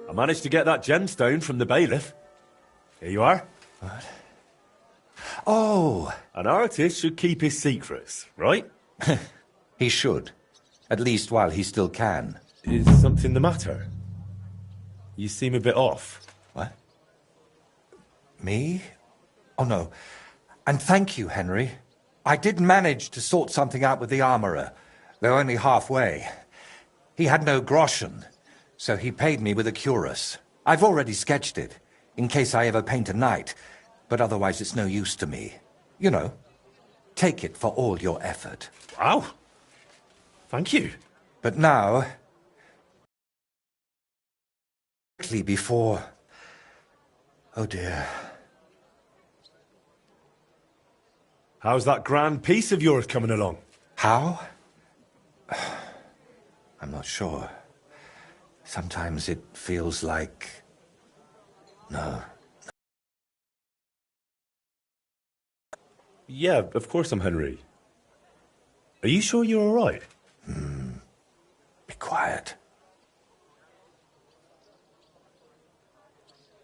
I managed to get that gemstone from the bailiff. Here you are. What? Oh! An artist should keep his secrets, right? He should. At least while he still can. Is something the matter? You seem a bit off. What? Me? Oh, no. And thank you, Henry. I did manage to sort something out with the armourer, though only halfway. He had no groschen, so he paid me with a cuirass. I've already sketched it, in case I ever paint a knight, but otherwise it's no use to me. You know, take it for all your effort. Wow. Thank you. But now, quickly before... Oh dear. How's that grand piece of yours coming along? How? I'm not sure. Sometimes it feels like... No. Yeah, of course I'm Henry. Are you sure you're all right? Be quiet.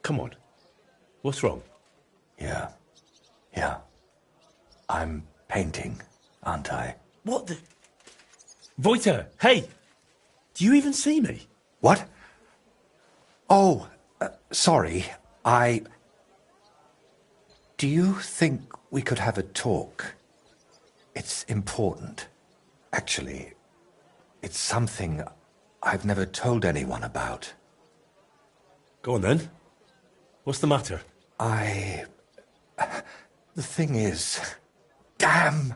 Come on. What's wrong? Yeah. I'm painting, aren't I? What the... Voiter, hey! Do you even see me? What? Oh, sorry. Do you think we could have a talk? It's important. Actually, it's something I've never told anyone about. Go on then. What's the matter? The thing is... Damn!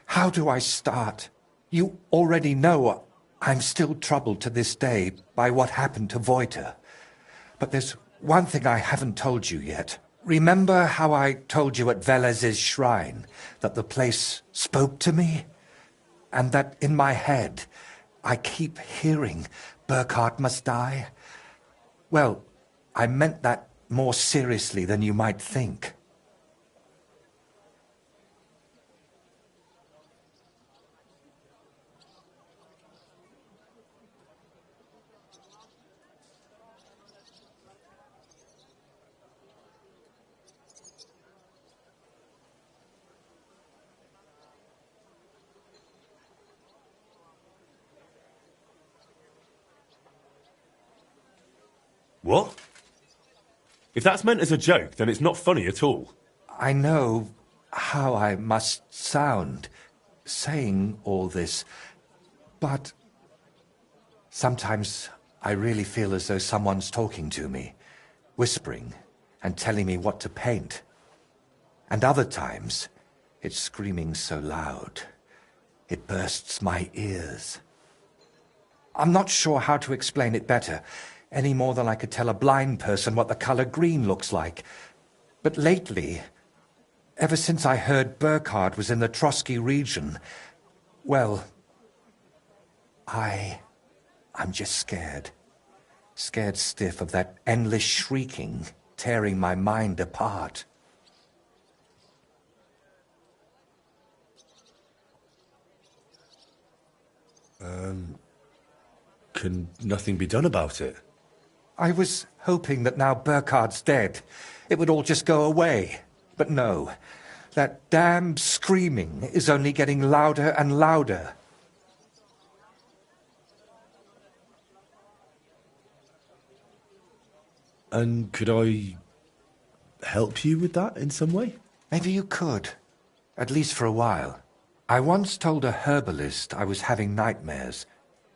How do I start? You already know I'm still troubled to this day by what happened to Voita. But there's one thing I haven't told you yet. Remember how I told you at Velez's shrine that the place spoke to me? And that in my head, I keep hearing Burkhard must die? Well, I meant that more seriously than you might think. What? If that's meant as a joke, then it's not funny at all. I know how I must sound saying all this, but sometimes I really feel as though someone's talking to me, whispering and telling me what to paint. And other times, it's screaming so loud, it bursts my ears. I'm not sure how to explain it better, any more than I could tell a blind person what the color green looks like. But lately, ever since I heard Burkhard was in the Trotsky region, well, I'm just scared. Scared stiff of that endless shrieking, tearing my mind apart. Can nothing be done about it? I was hoping that now Burkhard's dead, it would all just go away. But no, that damn screaming is only getting louder and louder. And could I help you with that in some way? Maybe you could, at least for a while. I once told a herbalist I was having nightmares,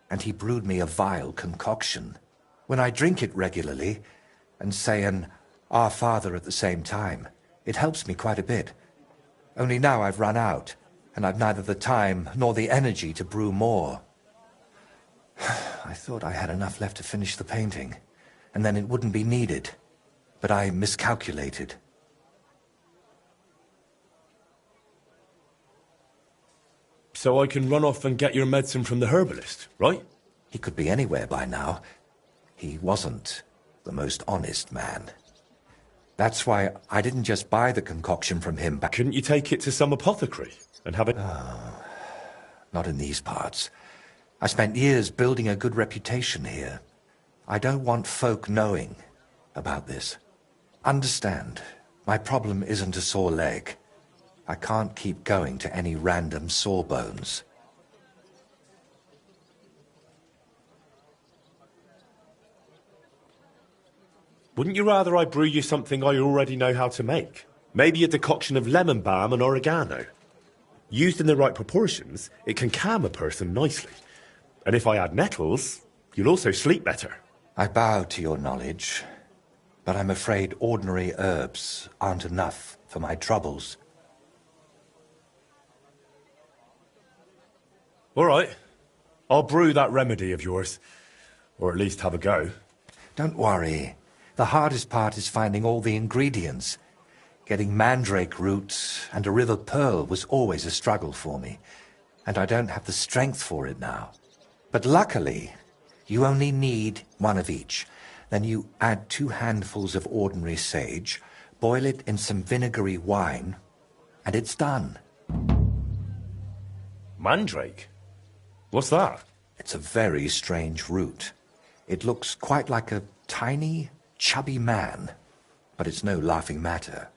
and he brewed me a vile concoction. When I drink it regularly, and say an Our Father at the same time, it helps me quite a bit. Only now I've run out, and I've neither the time nor the energy to brew more. I thought I had enough left to finish the painting, and then it wouldn't be needed. But I miscalculated. So I can run off and get your medicine from the herbalist, right? He could be anywhere by now. He wasn't the most honest man. That's why I didn't just buy the concoction from him back... Couldn't you take it to some apothecary and have it... Not in these parts. I spent years building a good reputation here. I don't want folk knowing about this. Understand, my problem isn't a sore leg. I can't keep going to any random sawbones. Wouldn't you rather I brew you something I already know how to make? Maybe a decoction of lemon balm and oregano. Used in the right proportions, it can calm a person nicely. And if I add nettles, you'll also sleep better. I bow to your knowledge, but I'm afraid ordinary herbs aren't enough for my troubles. All right. I'll brew that remedy of yours. Or at least have a go. Don't worry. The hardest part is finding all the ingredients. Getting mandrake roots and a river pearl was always a struggle for me, and I don't have the strength for it now. But luckily, you only need one of each. Then you add 2 handfuls of ordinary sage, boil it in some vinegary wine, and it's done. Mandrake? What's that? It's a very strange root. It looks quite like a tiny, chubby man, but it's no laughing matter.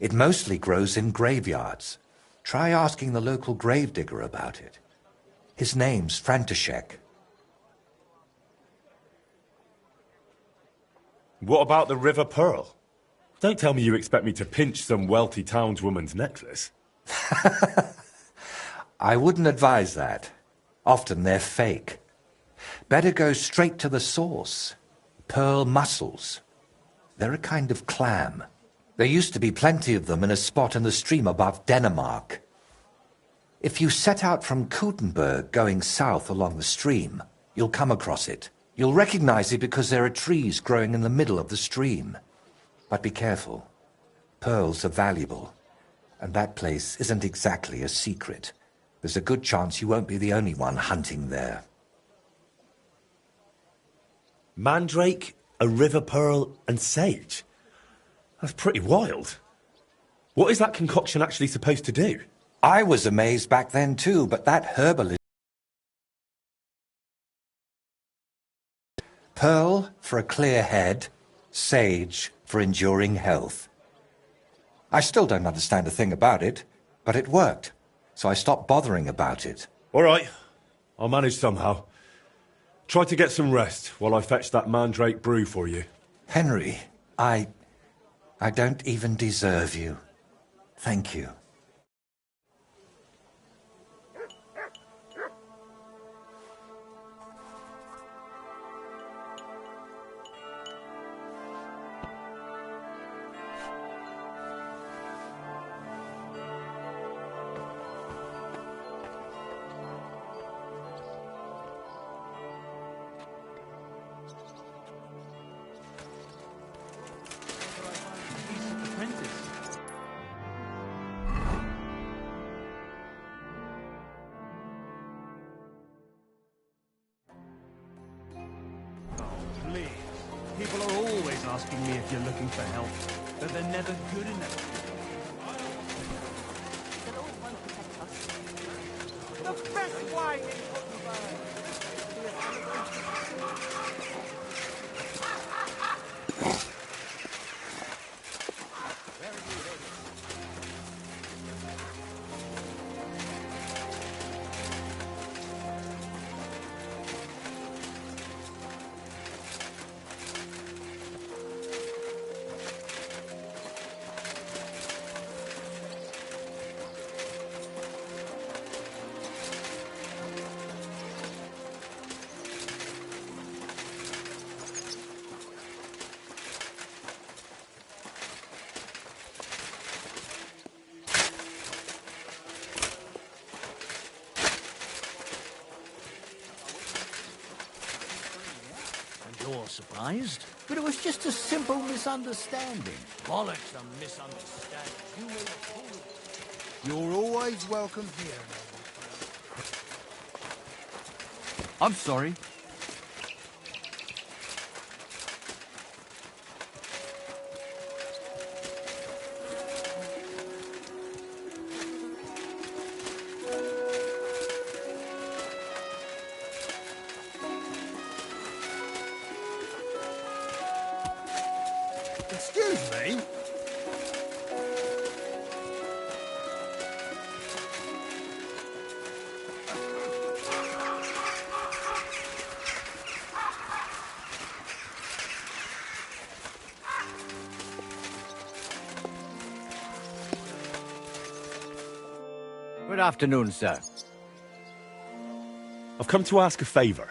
It mostly grows in graveyards. Try asking the local gravedigger about it. His name's František. What about the River Pearl? Don't tell me you expect me to pinch some wealthy townswoman's necklace. I wouldn't advise that. Often they're fake. Better go straight to the source. pearl mussels. They're a kind of clam. There used to be plenty of them in a spot in the stream above Denmark. If you set out from Kuttenberg going south along the stream, you'll come across it. You'll recognize it because there are trees growing in the middle of the stream. But be careful. Pearls are valuable, and that place isn't exactly a secret. There's a good chance you won't be the only one hunting there. Mandrake, a river pearl, and sage? That's pretty wild. What is that concoction actually supposed to do? I was amazed back then too, but that herbalist... Pearl for a clear head, sage for enduring health. I still don't understand a thing about it, but it worked, so I stopped bothering about it. All right, I'll manage somehow. Try to get some rest while I fetch that mandrake brew for you. Henry, I don't even deserve you. Thank you. People are always asking me if you're looking for help, but they're never good enough. The best wine in Kuttenberg! You're surprised? But it was just a simple misunderstanding. Bollocks and misunderstandings. You're always welcome here. I'm sorry. Excuse me? Good afternoon, sir. I've come to ask a favour.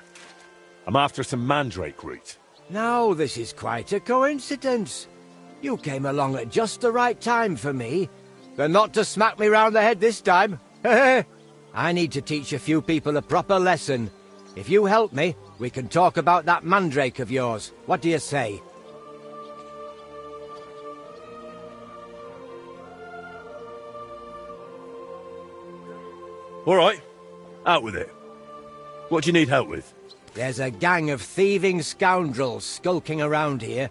I'm after some mandrake root. Now, this is quite a coincidence. You came along at just the right time for me, but not to smack me round the head this time. I need to teach a few people a proper lesson. If you help me, we can talk about that mandrake of yours. What do you say? All right, out with it. What do you need help with? There's a gang of thieving scoundrels skulking around here.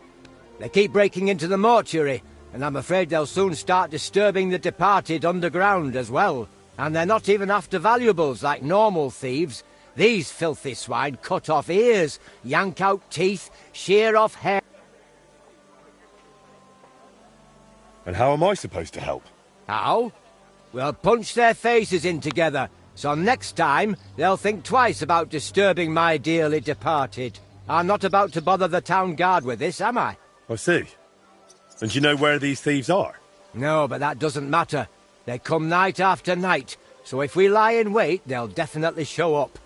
They keep breaking into the mortuary, and I'm afraid they'll soon start disturbing the departed underground as well. And they're not even after valuables like normal thieves. These filthy swine cut off ears, yank out teeth, shear off hair. And how am I supposed to help? How? We'll punch their faces in together, so next time they'll think twice about disturbing my dearly departed. I'm not about to bother the town guard with this, am I? I see. And do you know where these thieves are? No, but that doesn't matter. They come night after night, so if we lie in wait, they'll definitely show up.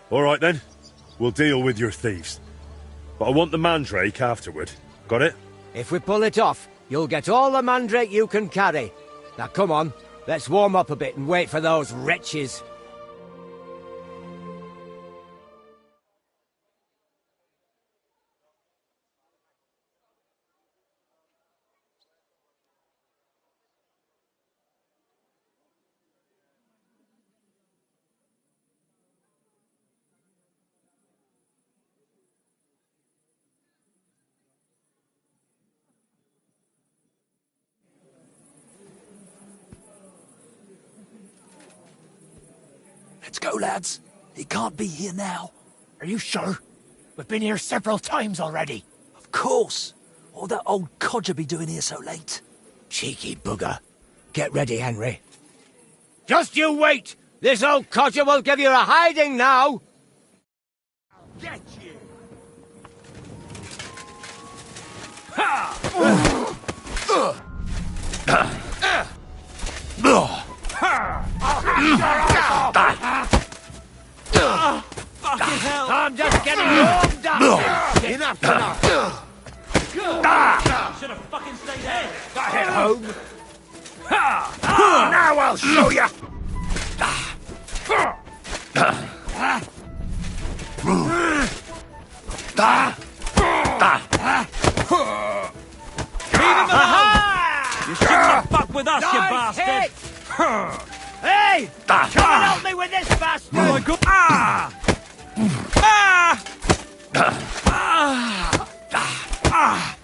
All right then. we'll deal with your thieves. But I want the mandrake afterward. Got it? If we pull it off, you'll get all the mandrake you can carry. Now come on, let's warm up a bit and wait for those wretches. Let's go, lads. He can't be here now. Are you sure? We've been here several times already. Of course. What'll that old codger be doing here so late? Cheeky bugger. Get ready, Henry. Just you wait! This old codger will give you a hiding now! I'll get you! Fucking hell! I'm just getting warmed up! Enough! Should have fucking stayed there. Got head home. Now I'll show you. You shouldn't have fucked with us, you bastard! Hey! Come and help me with this bastard! Oh my god! Ah! Ah! Ah! Ah!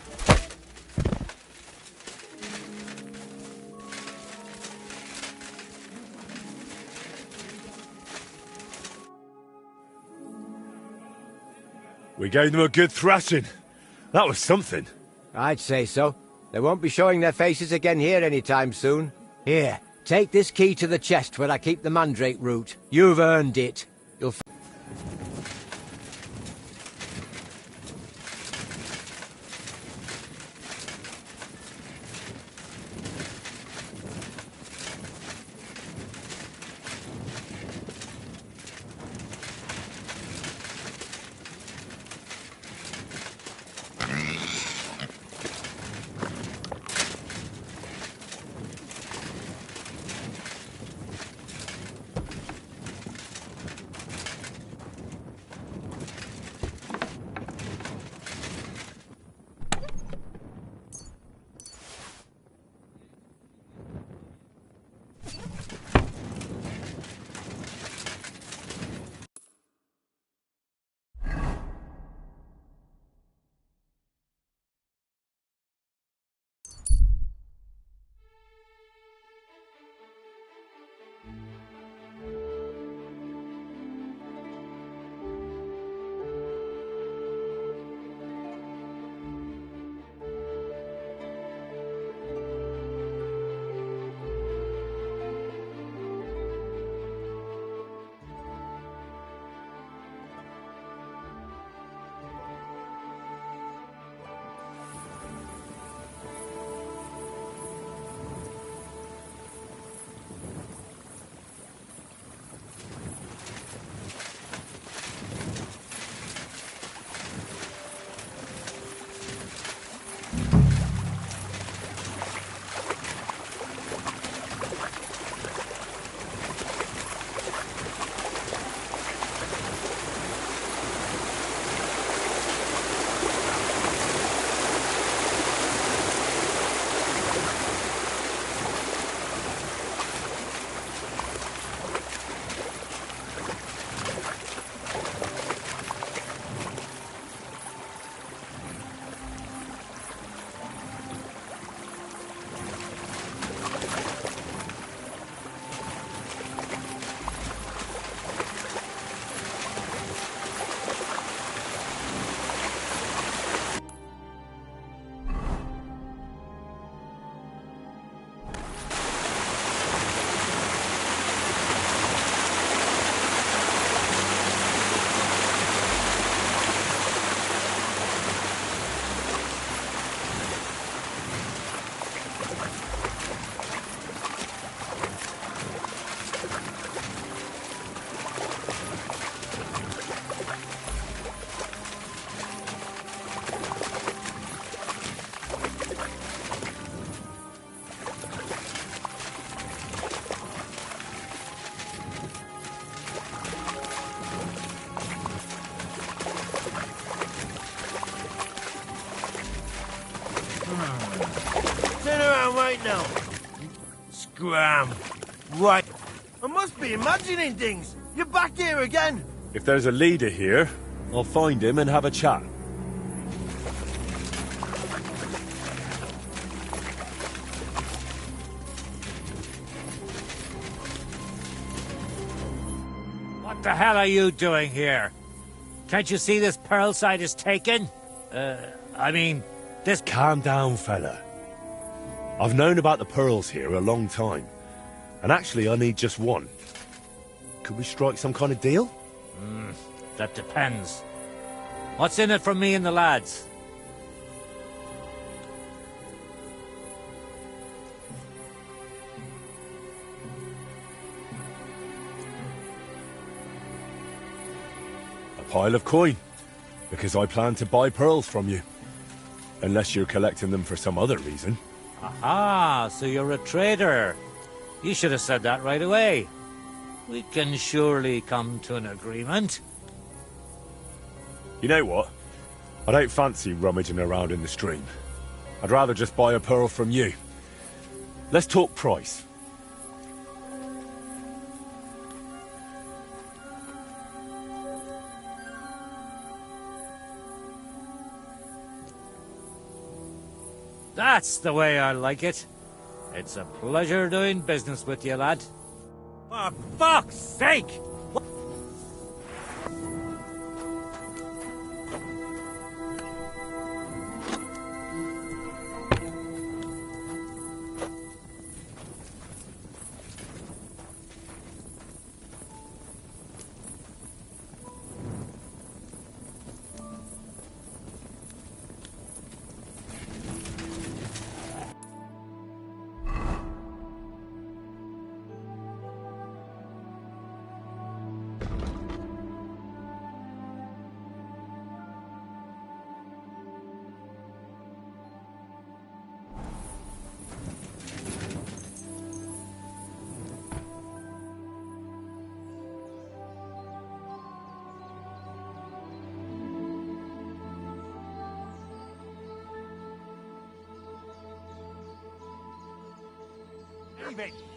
We gave them a good thrashing. That was something. I'd say so. They won't be showing their faces again here anytime soon. Here, take this key to the chest where I keep the mandrake root. You've earned it. You'll... Turn around right now. Scram. Right. I must be imagining things. You're back here again. If there's a leader here, I'll find him and have a chat. What the hell are you doing here? Can't you see this pearl site is taken? I mean, this... Calm down, fella. I've known about the pearls here a long time. And actually, I need just one. Could we strike some kind of deal? That depends. What's in it for me and the lads? A pile of coin. Because I plan to buy pearls from you. Unless you're collecting them for some other reason. Aha, so you're a trader. You should have said that right away. We can surely come to an agreement. You know what? I don't fancy rummaging around in the stream. I'd rather just buy a pearl from you. Let's talk price. That's the way I like it. It's a pleasure doing business with you, lad. For fuck's sake!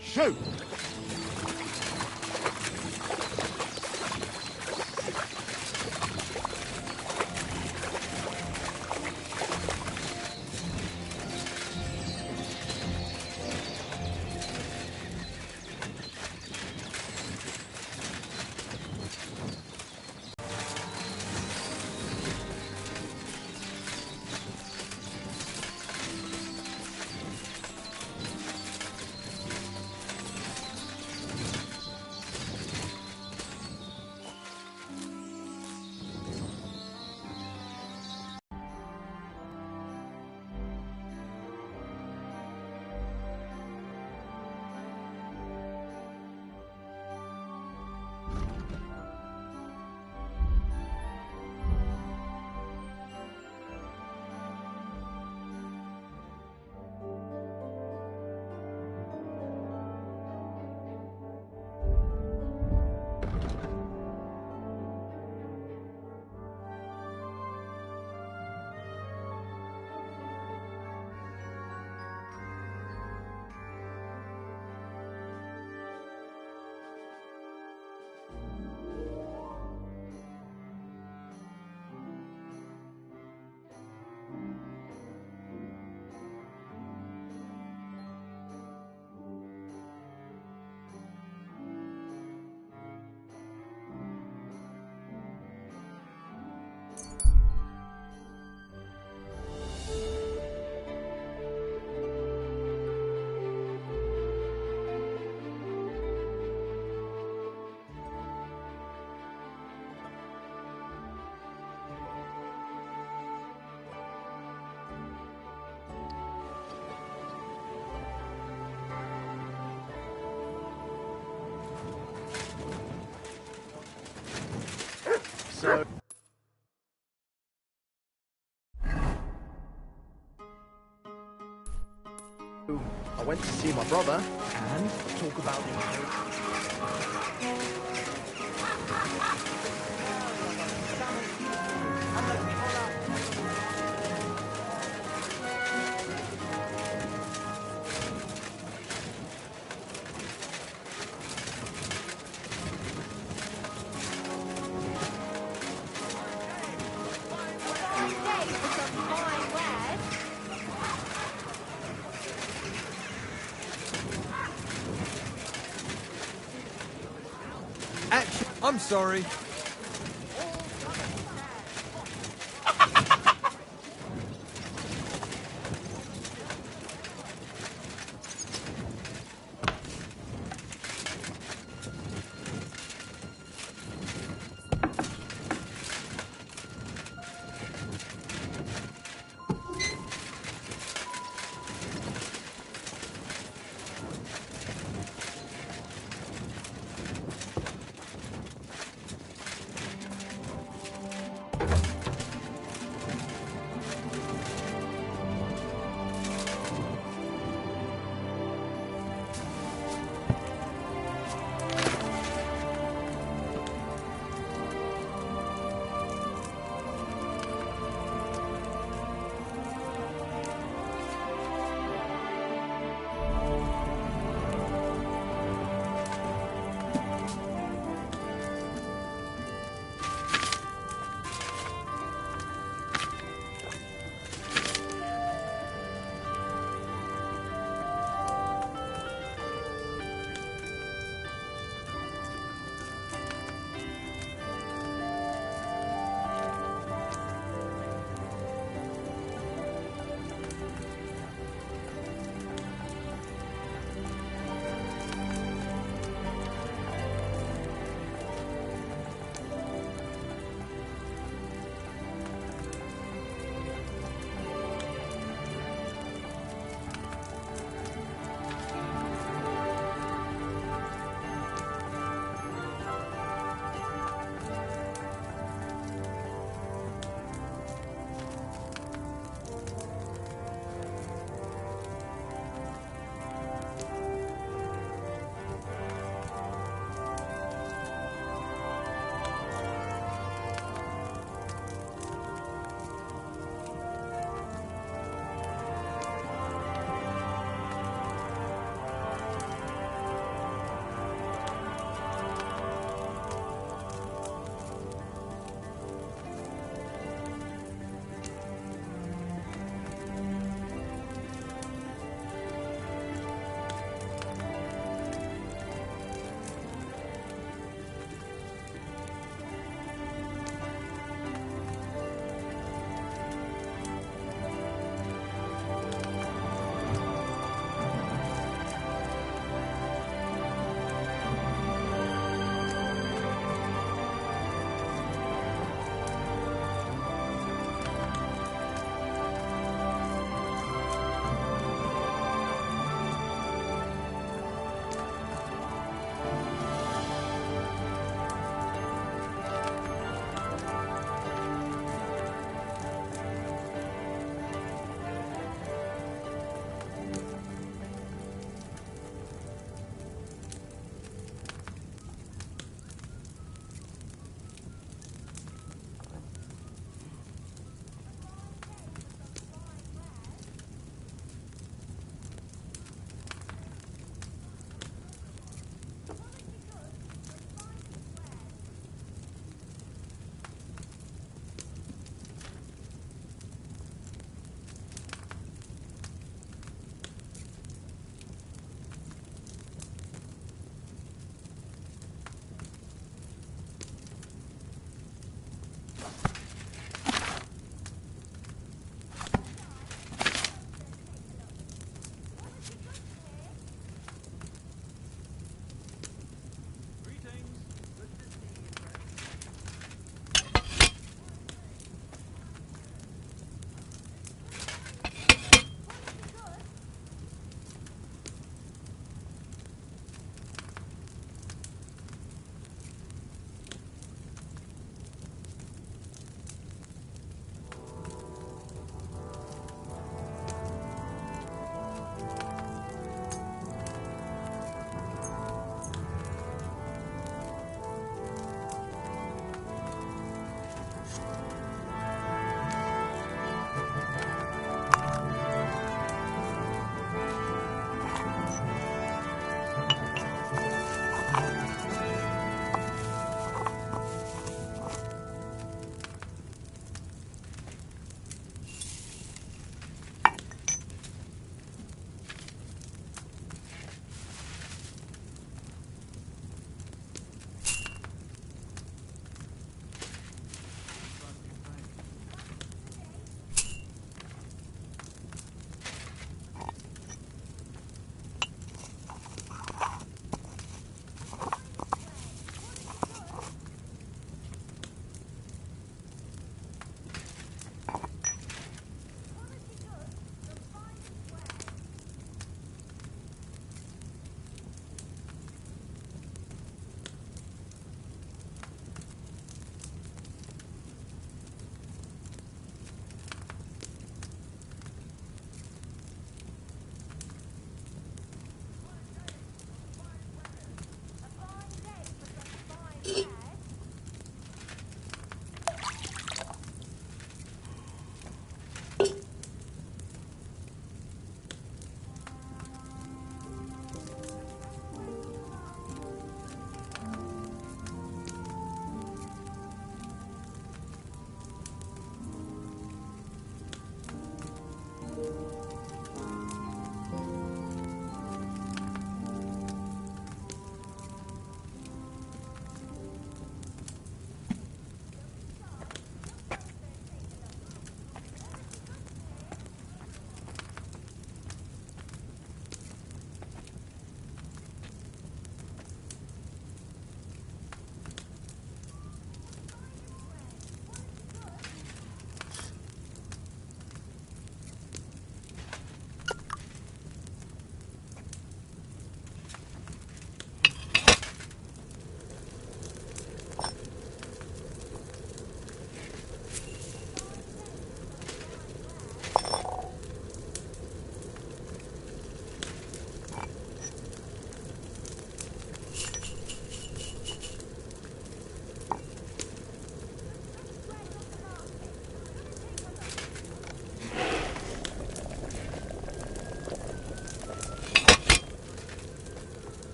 Shoot! So... I went to see my brother and talk about the inheritance. I'm sorry.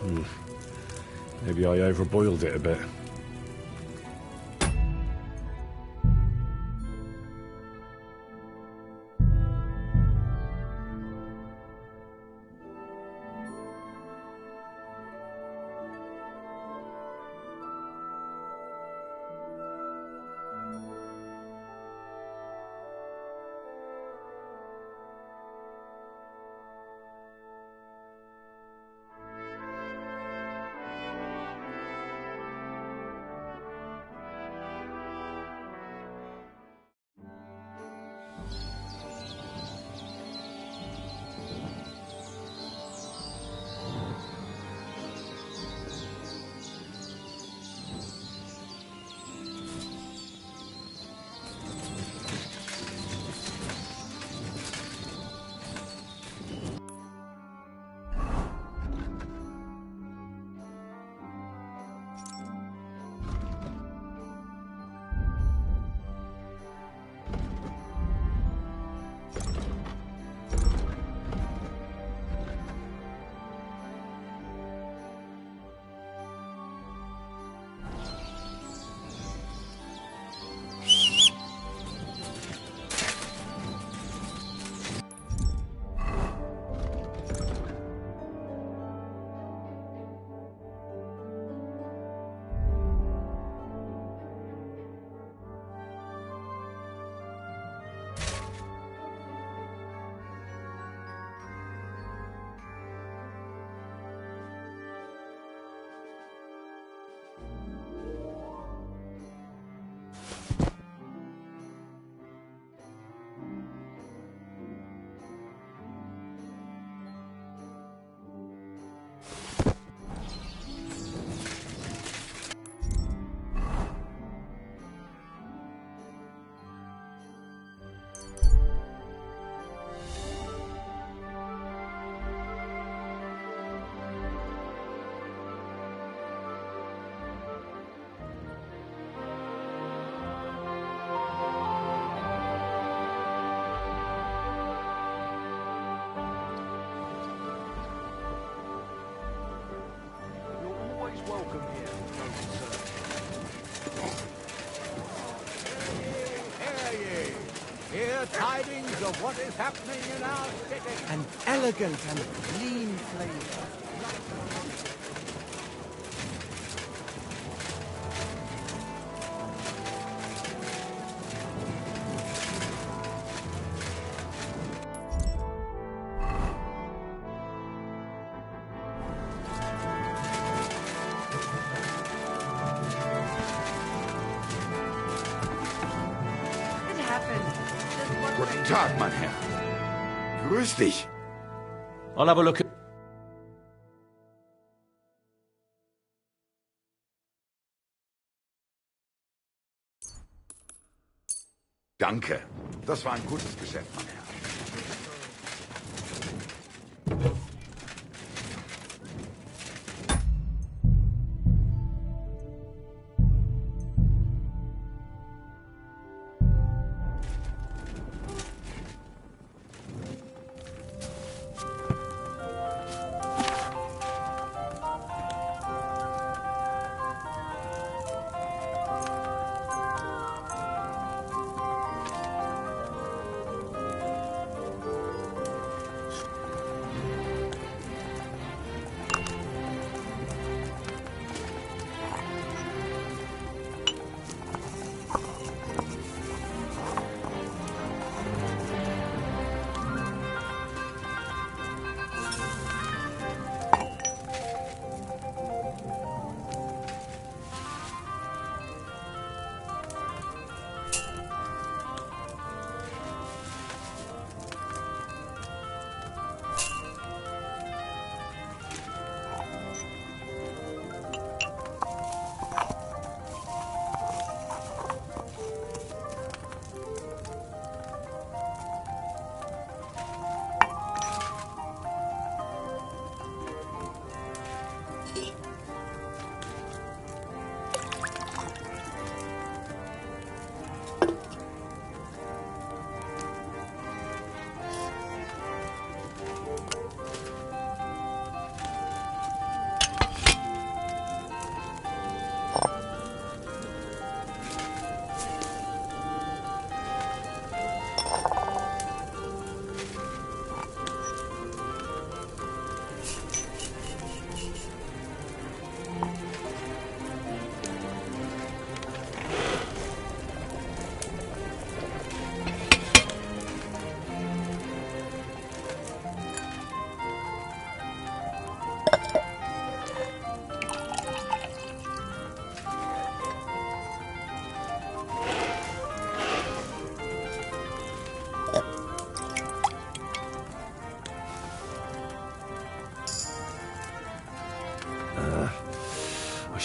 Maybe I overboiled it a bit. Welcome here, Hear tidings of what is happening in our city. An elegant and clean flavor. Guten Tag, mein Herr. Grüß dich. I'll have a look at... Danke. Das war ein gutes Geschäft, mein Herr.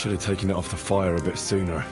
Should have taken it off the fire a bit sooner.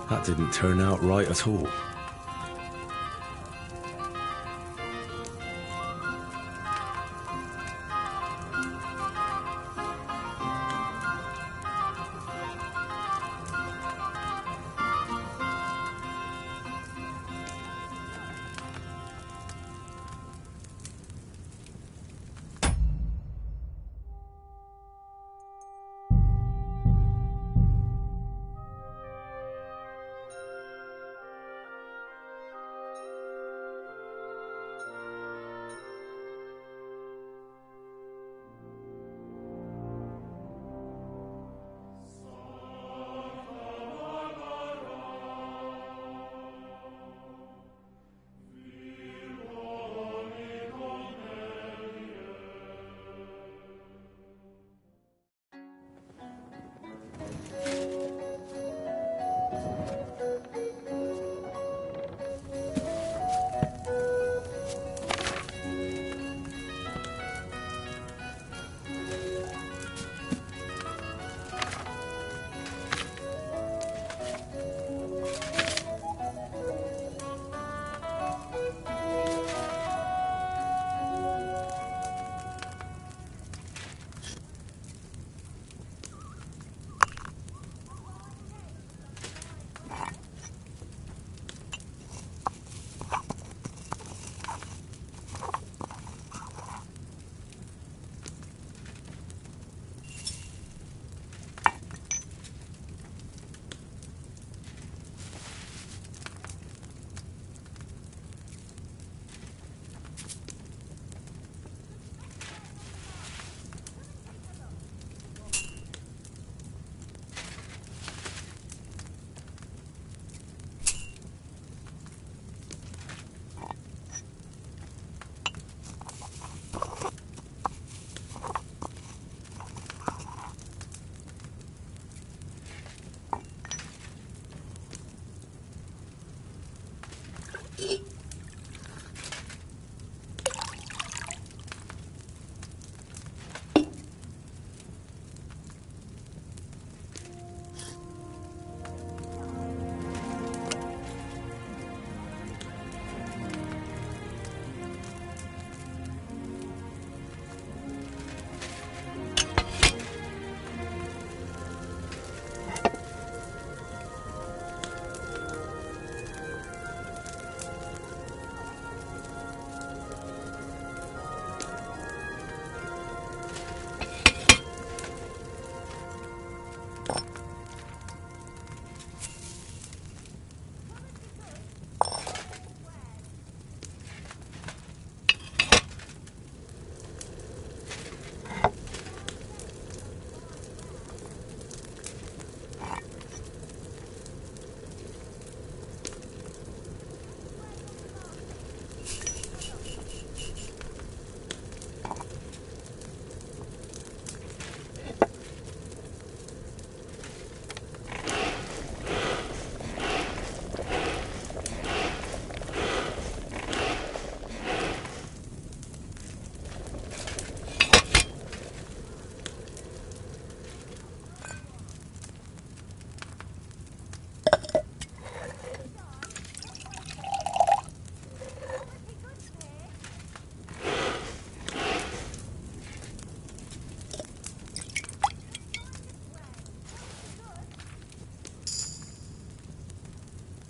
That didn't turn out right at all.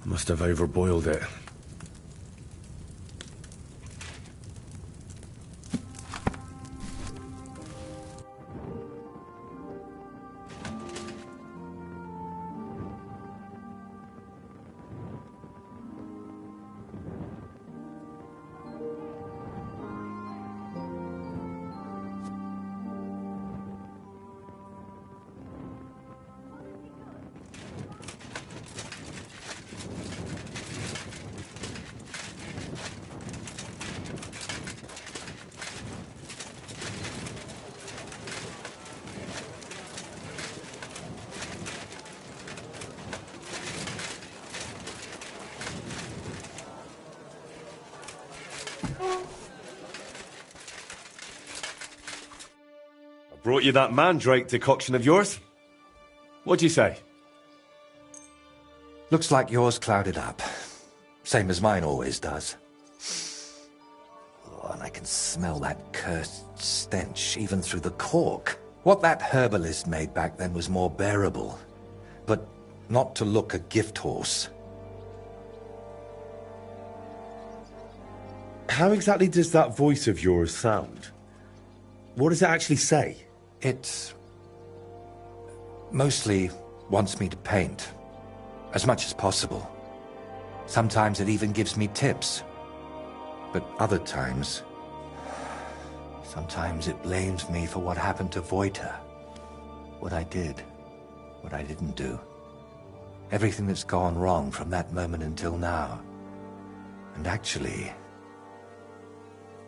Must have overboiled it. Brought you that mandrake decoction of yours? What'd you say? Looks like yours clouded up. Same as mine always does. Oh, and I can smell that cursed stench even through the cork. What that herbalist made back then was more bearable. But not to look a gift horse. How exactly does that voice of yours sound? What does it actually say? It mostly wants me to paint. As much as possible. Sometimes it even gives me tips. But other times... Sometimes it blames me for what happened to Voita. What I did. What I didn't do. Everything that's gone wrong from that moment until now. And actually...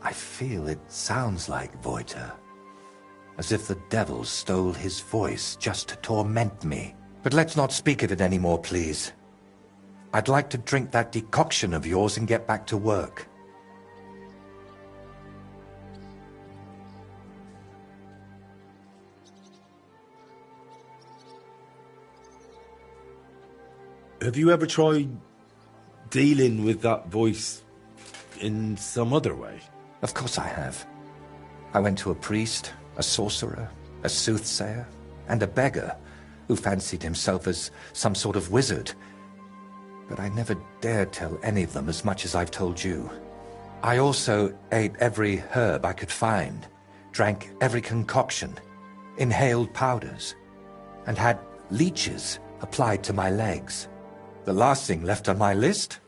I feel it sounds like Voita. As if the devil stole his voice just to torment me. But let's not speak of it anymore, please. I'd like to drink that decoction of yours and get back to work. Have you ever tried dealing with that voice in some other way? Of course I have. I went to a priest, a sorcerer, a soothsayer, and a beggar who fancied himself as some sort of wizard. But I never dared tell any of them as much as I've told you. I also ate every herb I could find, drank every concoction, inhaled powders, and had leeches applied to my legs. The last thing left on my list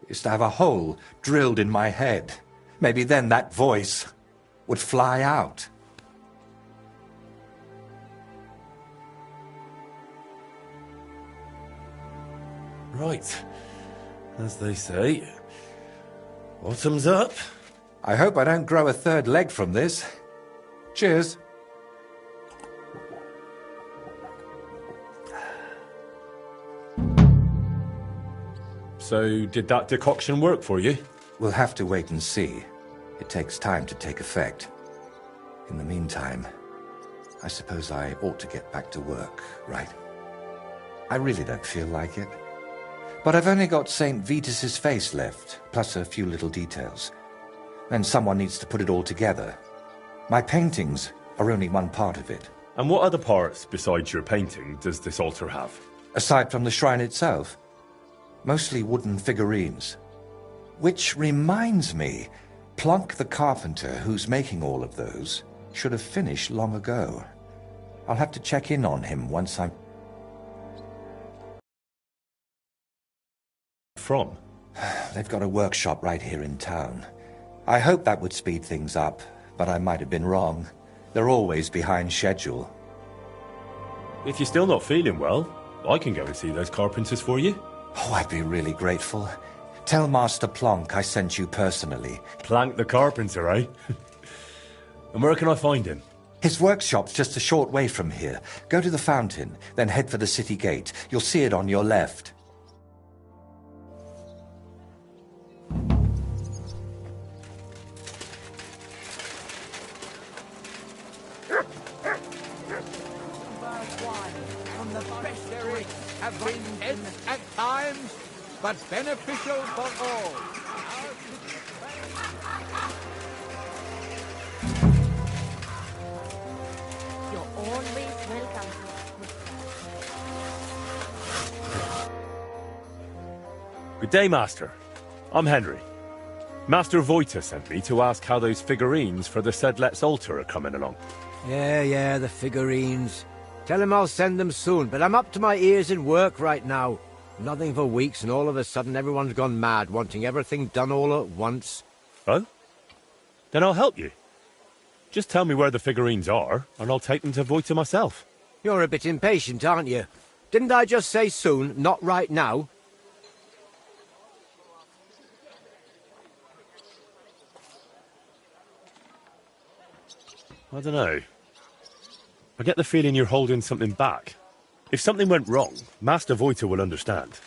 is to have a hole drilled in my head. Maybe then that voice would fly out. Right. As they say, bottoms up. I hope I don't grow a third leg from this. Cheers. So, did that decoction work for you? We'll have to wait and see. It takes time to take effect. In the meantime, I suppose I ought to get back to work, right? I really don't feel like it. But I've only got St. Vitus's face left, plus a few little details. And someone needs to put it all together. My paintings are only one part of it. And what other parts, besides your painting, does this altar have? Aside from the shrine itself, mostly wooden figurines. Which reminds me, Plunk the carpenter, who's making all of those, should have finished long ago. I'll have to check in on him once I'm... From? They've got a workshop right here in town. I hope that would speed things up, but I might have been wrong. They're always behind schedule. If you're still not feeling well, I can go and see those carpenters for you. Oh, I'd be really grateful. Tell Master Plonk I sent you personally. Plank the carpenter, eh? And where can I find him? His workshop's just a short way from here. Go to the fountain, then head for the city gate. You'll see it on your left. Have been tense at times, but beneficial for all. You're always welcome. Good day, Master. I'm Henry. Master Voita sent me to ask how those figurines for the Sedlet's altar are coming along. Yeah, the figurines. Tell him I'll send them soon, but I'm up to my ears in work right now. Nothing for weeks, and all of a sudden everyone's gone mad, wanting everything done all at once. Oh? Then I'll help you. Just tell me where the figurines are, and I'll take them to Voita myself. You're a bit impatient, aren't you? Didn't I just say soon, not right now? I don't know. I get the feeling you're holding something back. If something went wrong, Master Voita will understand.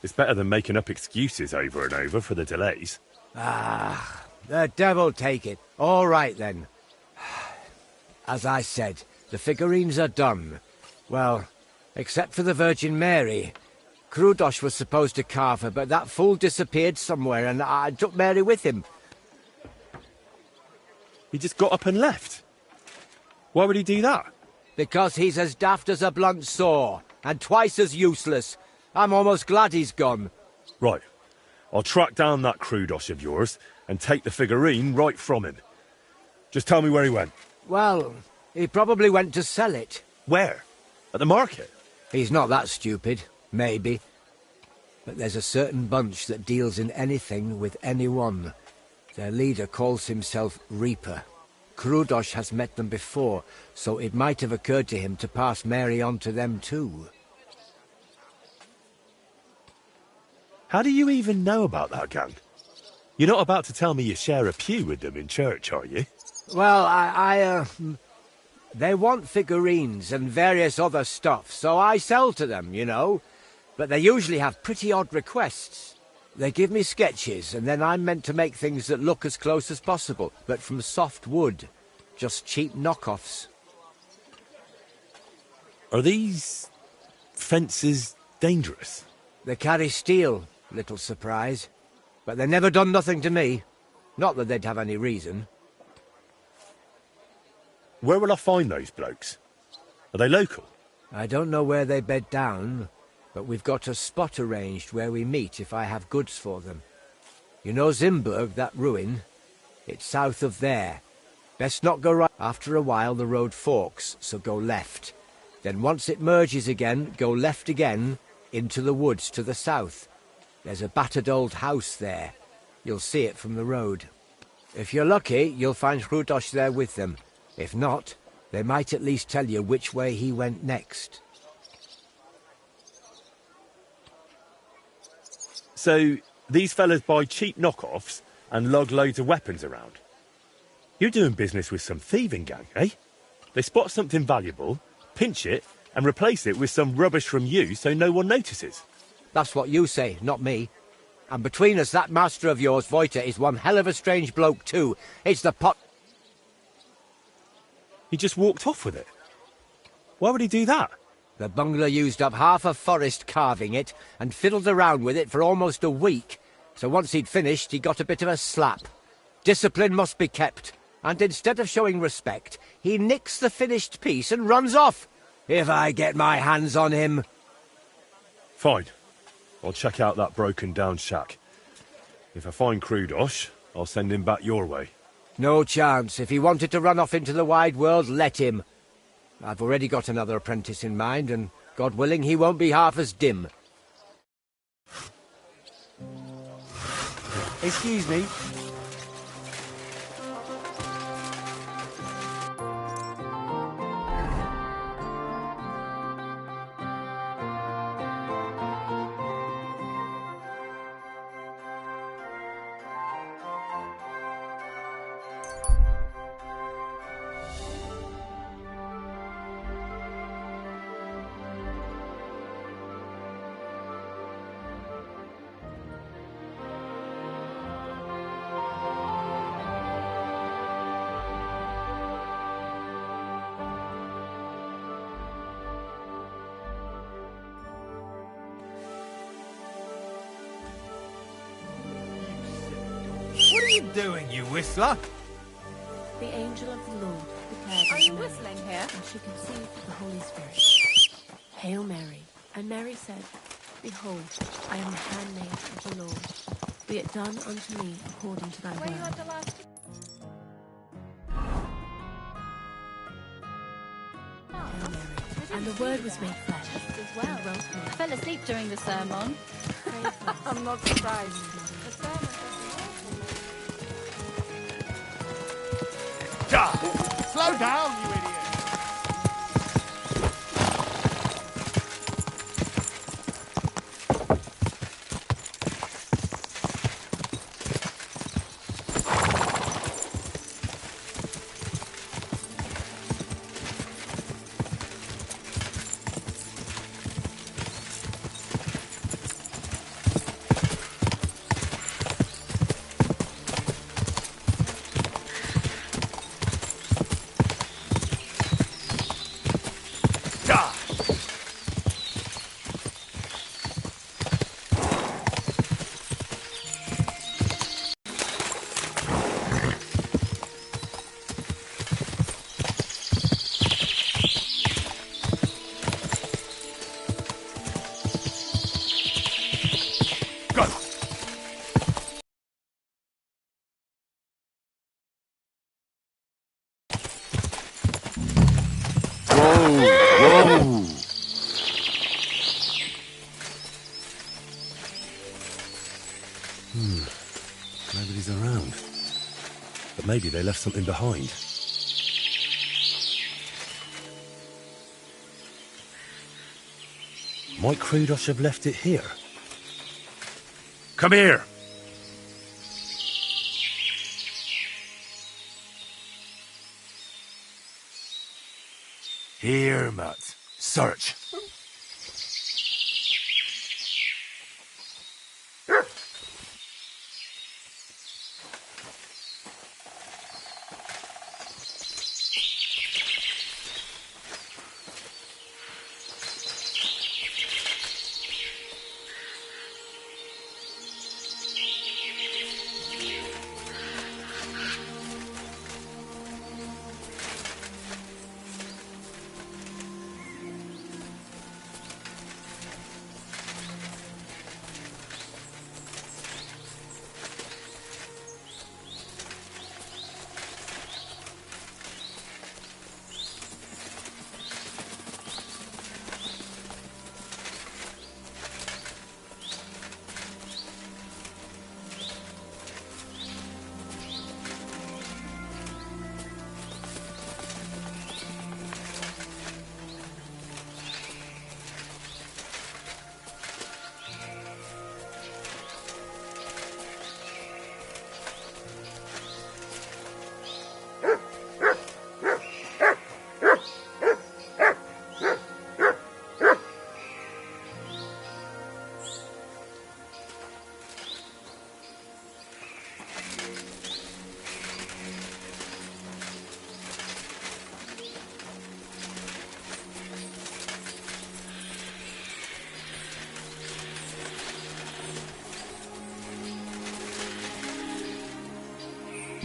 It's better than making up excuses over and over for the delays. Ah, the devil take it. All right, then. As I said, the figurines are done. Well, except for the Virgin Mary. Krudosh was supposed to carve her, but that fool disappeared somewhere, and I took Mary with him. He just got up and left? Why would he do that? Because he's as daft as a blunt saw, and twice as useless. I'm almost glad he's gone. Right. I'll track down that Krudosh of yours and take the figurine right from him. Just tell me where he went. Well, he probably went to sell it. Where? At the market? He's not that stupid. Maybe. But there's a certain bunch that deals in anything with anyone. Their leader calls himself Reaper. Krudosh has met them before, so it might have occurred to him to pass Mary on to them too. How do you even know about that gang? You're not about to tell me you share a pew with them in church, are you? Well, they want figurines and various other stuff, so I sell to them, you know. But they usually have pretty odd requests. They give me sketches, and then I'm meant to make things that look as close as possible, but from soft wood. Just cheap knockoffs. Are these fences dangerous? They carry steel, little surprise. But they never done nothing to me. Not that they'd have any reason. Where will I find those blokes? Are they local? I don't know where they bed down, but we've got a spot arranged where we meet if I have goods for them. You know Zimburg, that ruin? It's south of there. Best not go right. After a while the road forks, so go left. Then once it merges again, go left again, into the woods to the south. There's a battered old house there. You'll see it from the road. If you're lucky, you'll find Krudosh there with them. If not, they might at least tell you which way he went next. So, these fellas buy cheap knockoffs and lug loads of weapons around. You're doing business with some thieving gang, eh? They spot something valuable, pinch it, and replace it with some rubbish from you so no one notices. That's what you say, not me. And between us, that master of yours, Voita, is one hell of a strange bloke too. It's the pot... He just walked off with it. Why would he do that? The bungler used up half a forest carving it and fiddled around with it for almost a week. So once he'd finished, he got a bit of a slap. Discipline must be kept. And instead of showing respect, he nicks the finished piece and runs off. If I get my hands on him... Fine. I'll check out that broken-down shack. If I find Krudosh, I'll send him back your way. No chance. If he wanted to run off into the wide world, let him. I've already got another apprentice in mind, and God willing, he won't be half as dim. Excuse me. What are you doing, you whistler? The angel of the Lord declared Are unto you Mary, whistling here? and she conceived of the Holy Spirit. Hail Mary. And Mary said, Behold, I am the handmaid of the Lord. Be it done unto me according to thy Where you word. had the last... Hail Mary. And the word was made flesh. as well. And dwelt I among us. fell asleep during the sermon. Pray for us. I'm not surprised. The sermon Slow down, you idiot! Nobody's around. But maybe they left something behind. Might Krudos have left it here? Come here! Here, Mutt. Search.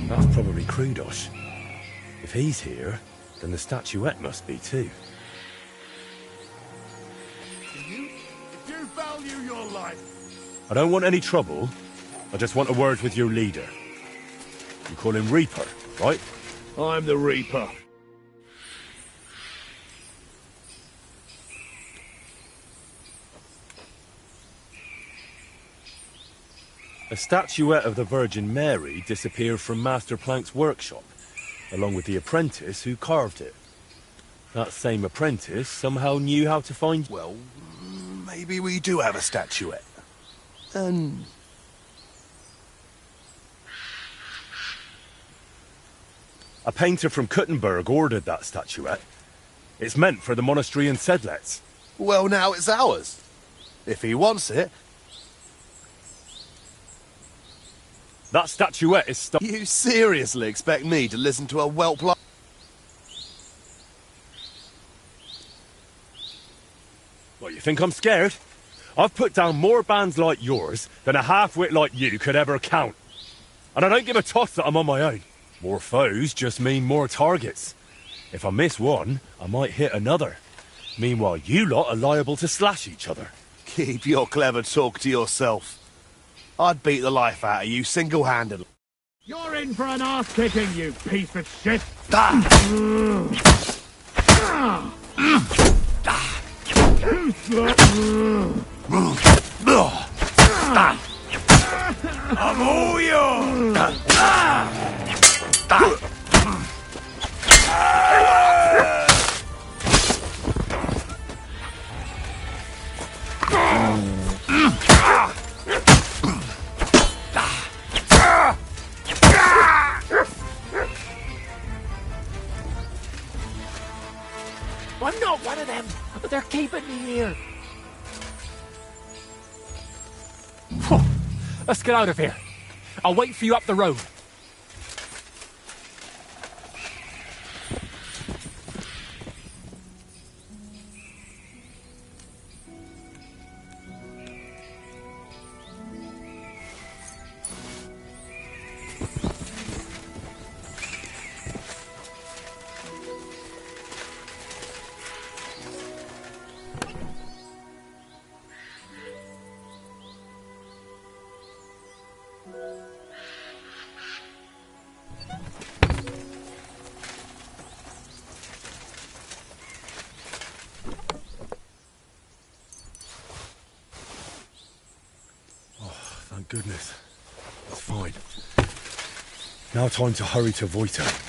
That's probably Krudos. If he's here, then the statuette must be too. If you value your life, I don't want any trouble. I just want a word with your leader. You call him Reaper, right? I'm the Reaper. A statuette of the Virgin Mary disappeared from Master Plank's workshop, along with the apprentice who carved it. That same apprentice somehow knew how to find... Well, maybe we do have a statuette. And... A painter from Kuttenberg ordered that statuette. It's meant for the monastery in Sedlets. Well, now it's ours. If he wants it... That statuette is You seriously expect me to listen to a whelp like... What, you think I'm scared? I've put down more bands like yours than a half-wit like you could ever count. And I don't give a toss that I'm on my own. More foes just mean more targets. If I miss one, I might hit another. Meanwhile, you lot are liable to slash each other. Keep your clever talk to yourself. I'd beat the life out of you single-handedly. You're in for an ass-kicking, you piece of shit! I'm all yours! I'm not one of them. They're keeping me here. Let's get out of here. I'll wait for you up the road. Goodness. It's fine. Now time to hurry to Voita.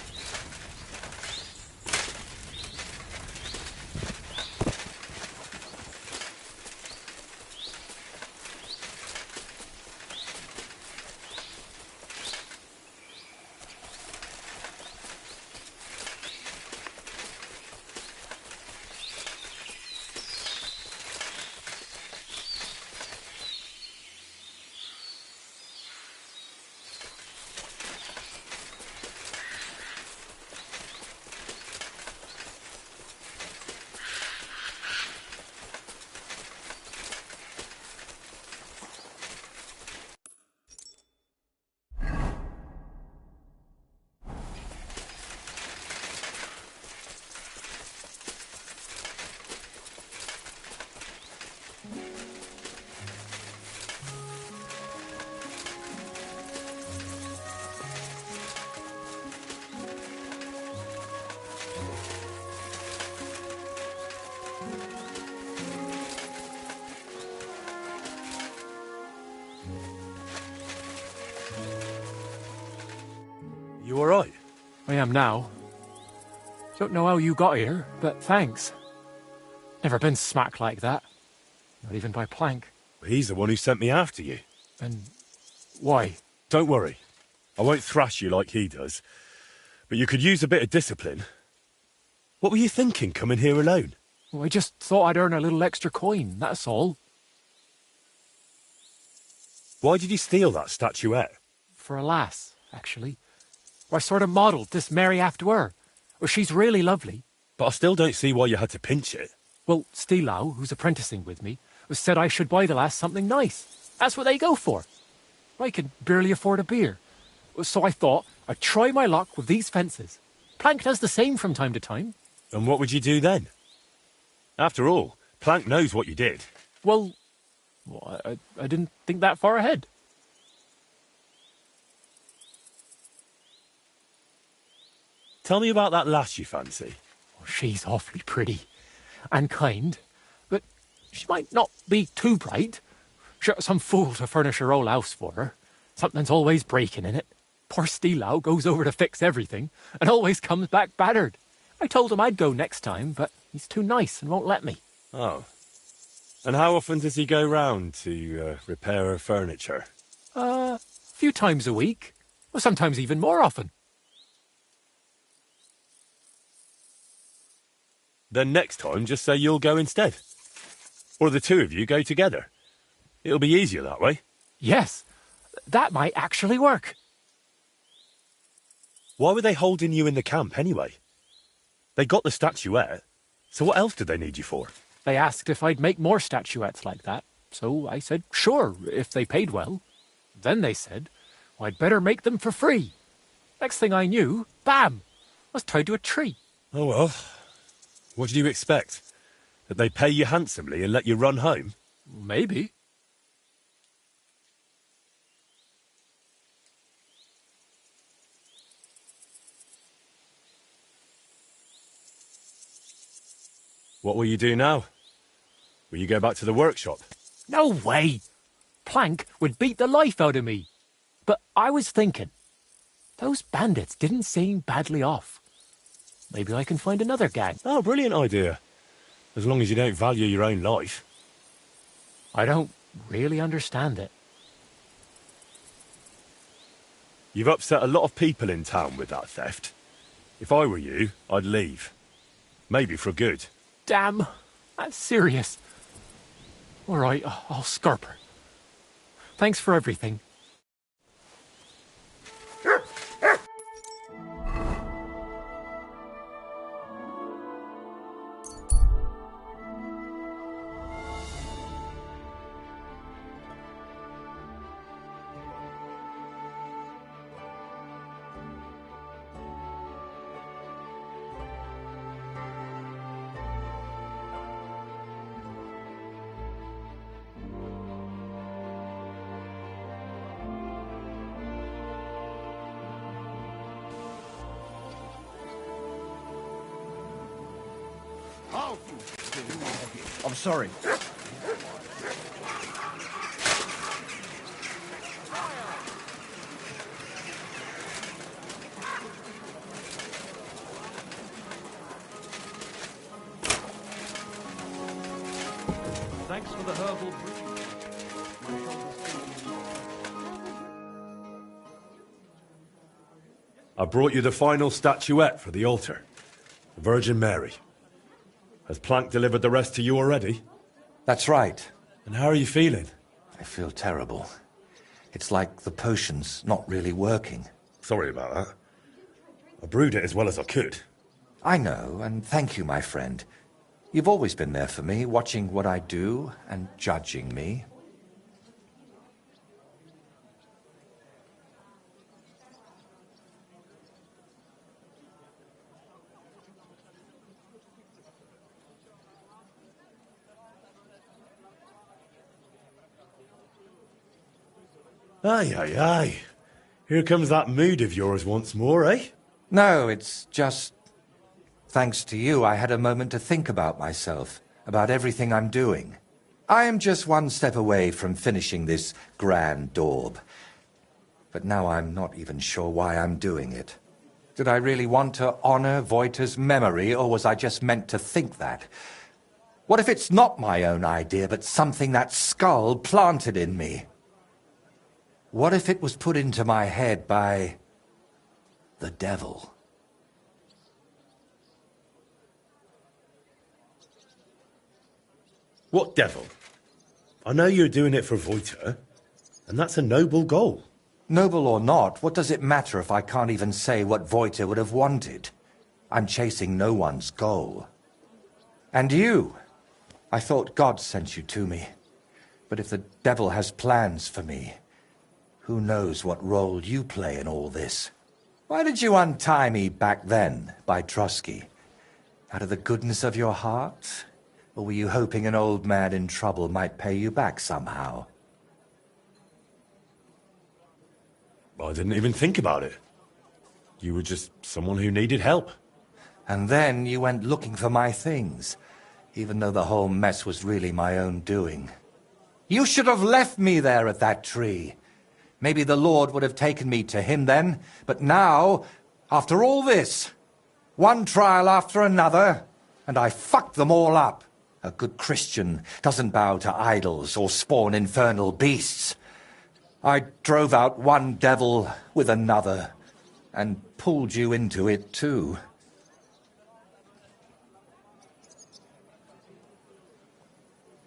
You alright? I am now. Don't know how you got here, but thanks. Never been smacked like that. Not even by Plank. He's the one who sent me after you. And why? Don't worry. I won't thrash you like he does. But you could use a bit of discipline. What were you thinking, coming here alone? Well, I just thought I'd earn a little extra coin, that's all. Why did you steal that statuette? For a lass, actually. I sort of modelled this Mary after her. Well, she's really lovely. But I still don't see why you had to pinch it. Well, Stilau, who's apprenticing with me, said I should buy the lass something nice. That's what they go for. I can barely afford a beer. So I thought I'd try my luck with these fences. Plank does the same from time to time. And what would you do then? After all, Plank knows what you did. Well, I didn't think that far ahead. Tell me about that lass you fancy. Oh, she's awfully pretty and kind, but she might not be too bright. She got some fool to furnish her whole house for her. Something's always breaking in it. Poor Stilau goes over to fix everything and always comes back battered. I told him I'd go next time, but he's too nice and won't let me. Oh. And how often does he go round to repair her furniture? A few times a week. Or sometimes even more often. Then next time, just say you'll go instead. Or the two of you go together. It'll be easier that way. Yes, that might actually work. Why were they holding you in the camp anyway? They got the statuette, so what else did they need you for? They asked if I'd make more statuettes like that, so I said sure, if they paid well. Then they said, well, I'd better make them for free. Next thing I knew, bam, I was tied to a tree. Oh well. What did you expect? That they pay you handsomely and let you run home? Maybe. What will you do now? Will you go back to the workshop? No way! Plank would beat the life out of me. But I was thinking, those bandits didn't seem badly off. Maybe I can find another gang. Oh, brilliant idea. As long as you don't value your own life. I don't really understand it. You've upset a lot of people in town with that theft. If I were you, I'd leave. Maybe for good. Damn, that's serious. All right, I'll scarp her. Thanks for everything. I'm sorry. the herbal brew. My shoulders feel I brought you the final statuette for the altar. The Virgin Mary. Has Plank delivered the rest to you already? That's right. And how are you feeling? I feel terrible. It's like the potion's not really working. Sorry about that. I brewed it as well as I could. I know, and thank you, my friend. You've always been there for me, watching what I do and judging me. Aye, aye, aye. Here comes that mood of yours once more, eh? No, it's just... Thanks to you, I had a moment to think about myself, about everything I'm doing. I am just one step away from finishing this grand daub. But now I'm not even sure why I'm doing it. Did I really want to honor Voita's memory, or was I just meant to think that? What if it's not my own idea, but something that skull planted in me? What if it was put into my head by the devil? What devil? I know you're doing it for Voita, and that's a noble goal. Noble or not, what does it matter if I can't even say what Voita would have wanted? I'm chasing no one's goal. And you? I thought God sent you to me. But if the devil has plans for me, who knows what role you play in all this? Why did you untie me back then by Trusky? Out of the goodness of your heart? Or were you hoping an old man in trouble might pay you back somehow? I didn't even think about it. You were just someone who needed help. And then you went looking for my things, even though the whole mess was really my own doing. You should have left me there at that tree. Maybe the Lord would have taken me to him then, but now, after all this, one trial after another, and I fucked them all up. A good Christian doesn't bow to idols or spawn infernal beasts. I drove out one devil with another, and pulled you into it too.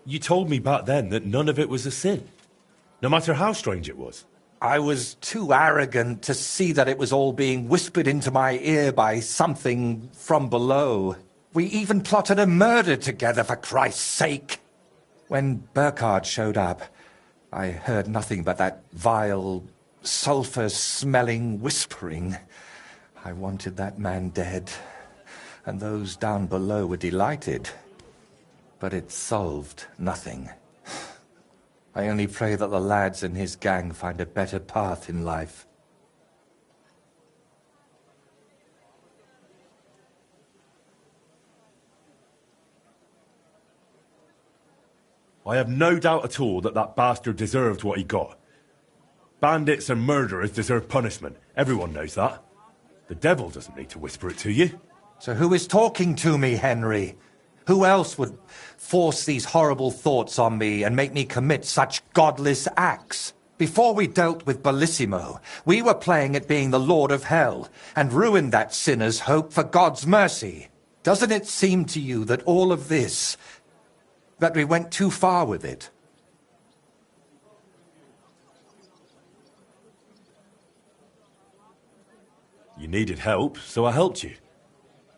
You told me back then that none of it was a sin, no matter how strange it was. I was too arrogant to see that it was all being whispered into my ear by something from below. We even plotted a murder together, for Christ's sake. When Burkhard showed up, I heard nothing but that vile, sulphur-smelling whispering. I wanted that man dead, and those down below were delighted. But it solved nothing. I only pray that the lads in his gang find a better path in life. I have no doubt at all that that bastard deserved what he got. Bandits and murderers deserve punishment. Everyone knows that. The devil doesn't need to whisper it to you. So who is talking to me, Henry? Who else would force these horrible thoughts on me and make me commit such godless acts? Before we dealt with Bellissimo, we were playing at being the Lord of Hell and ruined that sinner's hope for God's mercy. Doesn't it seem to you that all of this, that we went too far with it? You needed help, so I helped you.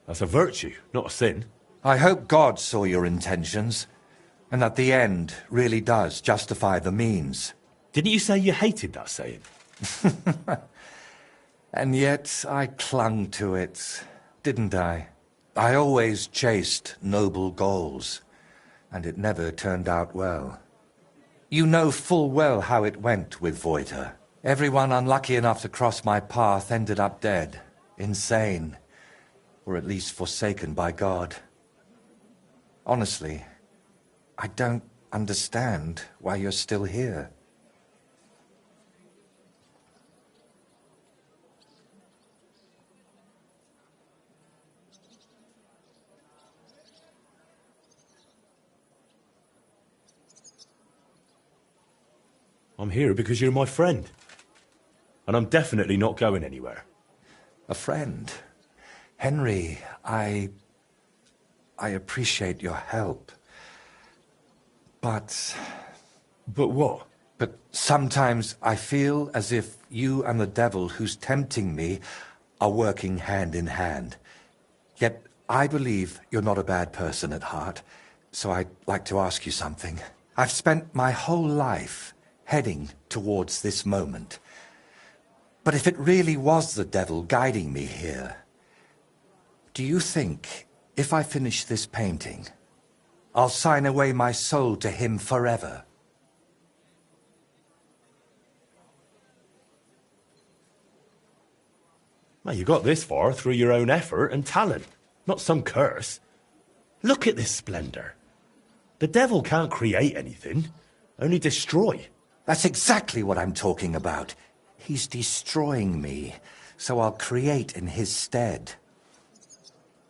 That's a virtue, not a sin. I hope God saw your intentions, and that the end really does justify the means. Didn't you say you hated that saying? And yet I clung to it, didn't I? I always chased noble goals, and it never turned out well. You know full well how it went with Voita. Everyone unlucky enough to cross my path ended up dead, insane, or at least forsaken by God. Honestly, I don't understand why you're still here. I'm here because you're my friend. And I'm definitely not going anywhere. A friend? Henry, I appreciate your help. But... But what? But sometimes I feel as if you and the devil who's tempting me are working hand in hand. Yet I believe you're not a bad person at heart, so I'd like to ask you something. I've spent my whole life heading towards this moment. But if it really was the devil guiding me here, do you think, if I finish this painting, I'll sign away my soul to him forever? Well, you got this far through your own effort and talent, not some curse. Look at this splendor. The devil can't create anything, only destroy. That's exactly what I'm talking about. He's destroying me, so I'll create in his stead.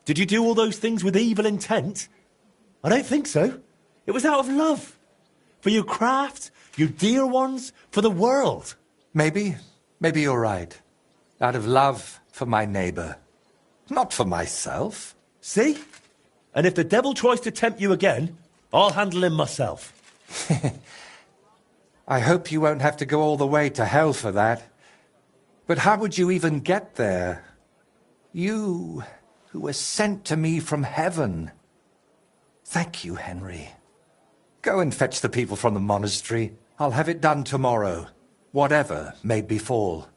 Did you do all those things with evil intent? I don't think so. It was out of love. For your craft, your dear ones, for the world. Maybe you're right. Out of love for my neighbor. Not for myself. See? And if the devil tries to tempt you again, I'll handle him myself. I hope you won't have to go all the way to hell for that. But how would you even get there? You, who were sent to me from heaven. Thank you, Henry. Go and fetch the people from the monastery. I'll have it done tomorrow, whatever may befall.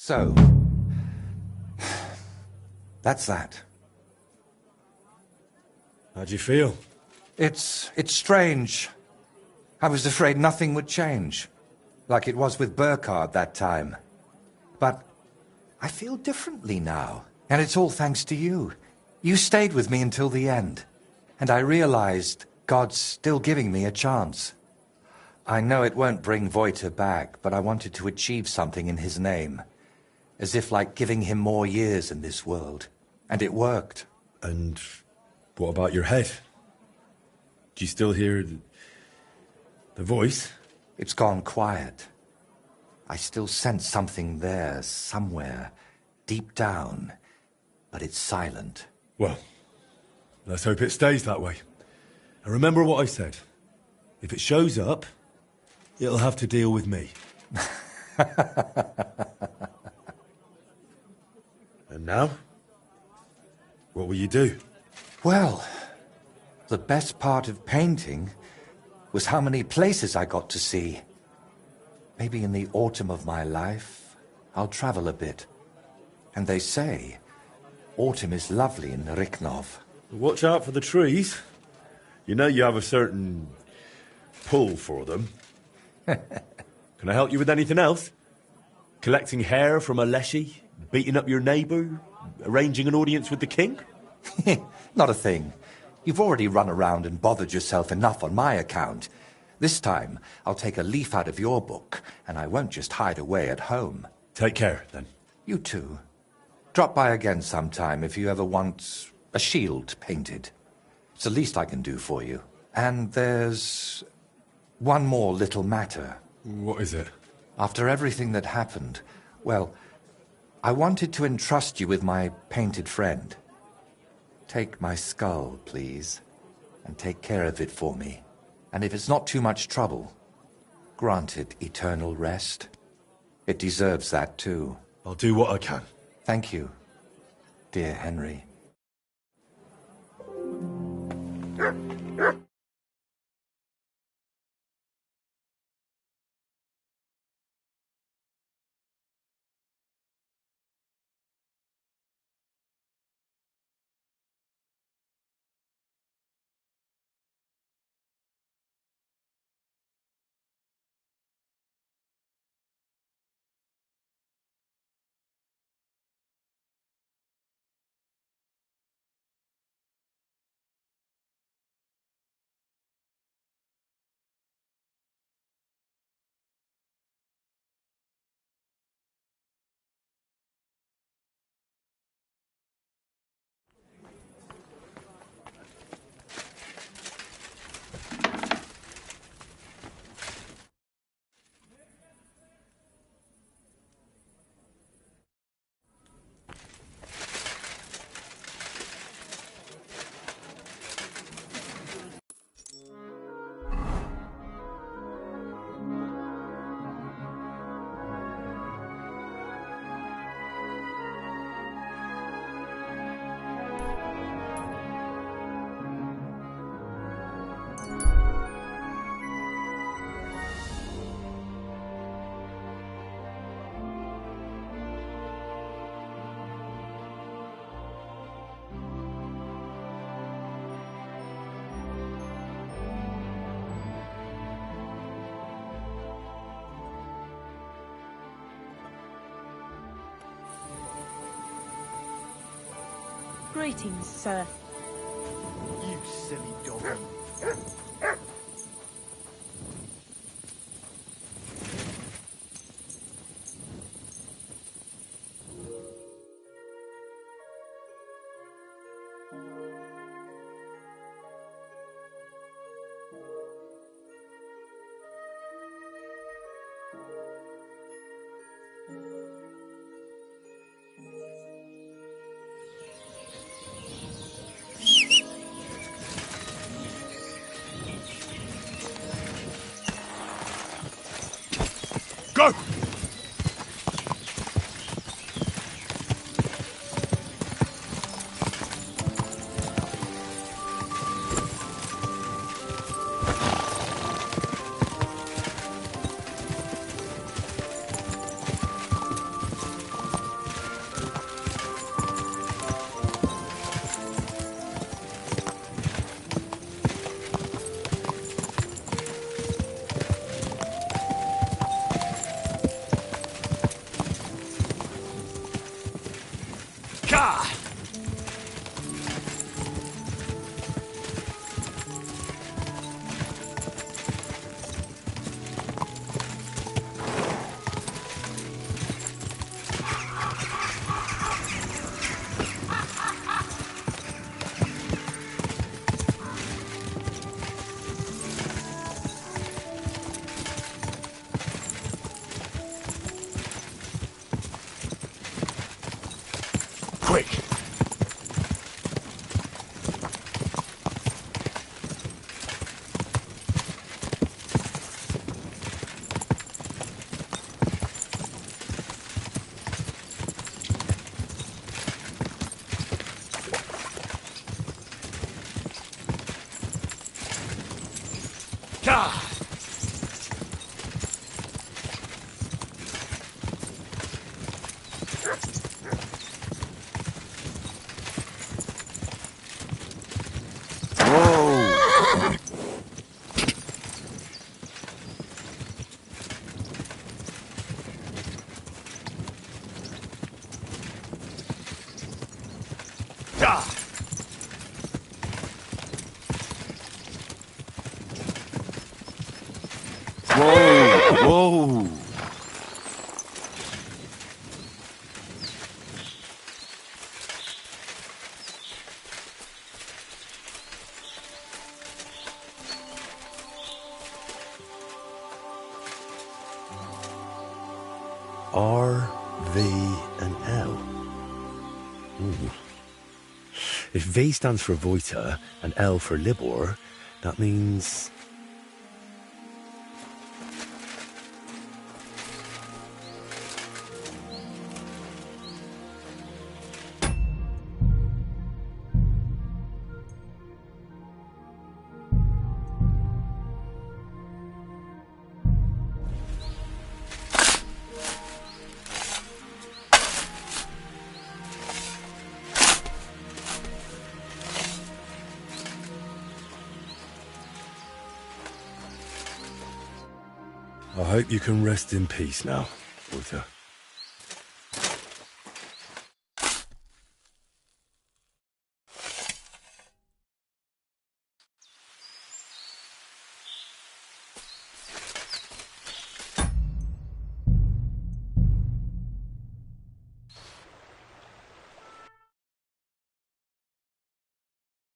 So, that's that. How'd you feel? It's strange. I was afraid nothing would change, like it was with Burkhard that time. But I feel differently now, and it's all thanks to you. You stayed with me until the end, and I realized God's still giving me a chance. I know it won't bring Voita back, but I wanted to achieve something in his name. As if like giving him more years in this world. And it worked. And what about your head? Do you still hear the voice? It's gone quiet. I still sense something there, somewhere, deep down. But it's silent. Well, let's hope it stays that way. And remember what I said. If it shows up, it'll have to deal with me. And now? What will you do? Well, the best part of painting was how many places I got to see. Maybe in the autumn of my life, I'll travel a bit. And they say autumn is lovely in Riknov. Watch out for the trees. You know you have a certain pull for them. Can I help you with anything else? Collecting hair from a leshy? Beating up your neighbour? Arranging an audience with the king? Not a thing. You've already run around and bothered yourself enough on my account. This time, I'll take a leaf out of your book, and I won't just hide away at home. Take care, then. You too. Drop by again sometime if you ever want a shield painted. It's the least I can do for you. And there's one more little matter. What is it? After everything that happened, well, I wanted to entrust you with my painted friend. Take my skull, please, and take care of it for me. And if it's not too much trouble, grant it eternal rest. It deserves that too. I'll do what I can. Thank you, dear Henry. Greetings, sir. You silly dog. Go! Quick! Whoa! Whoa! R, V, and L. Ooh. If V stands for Voita and L for Libor, that means... I hope you can rest in peace now, Voita.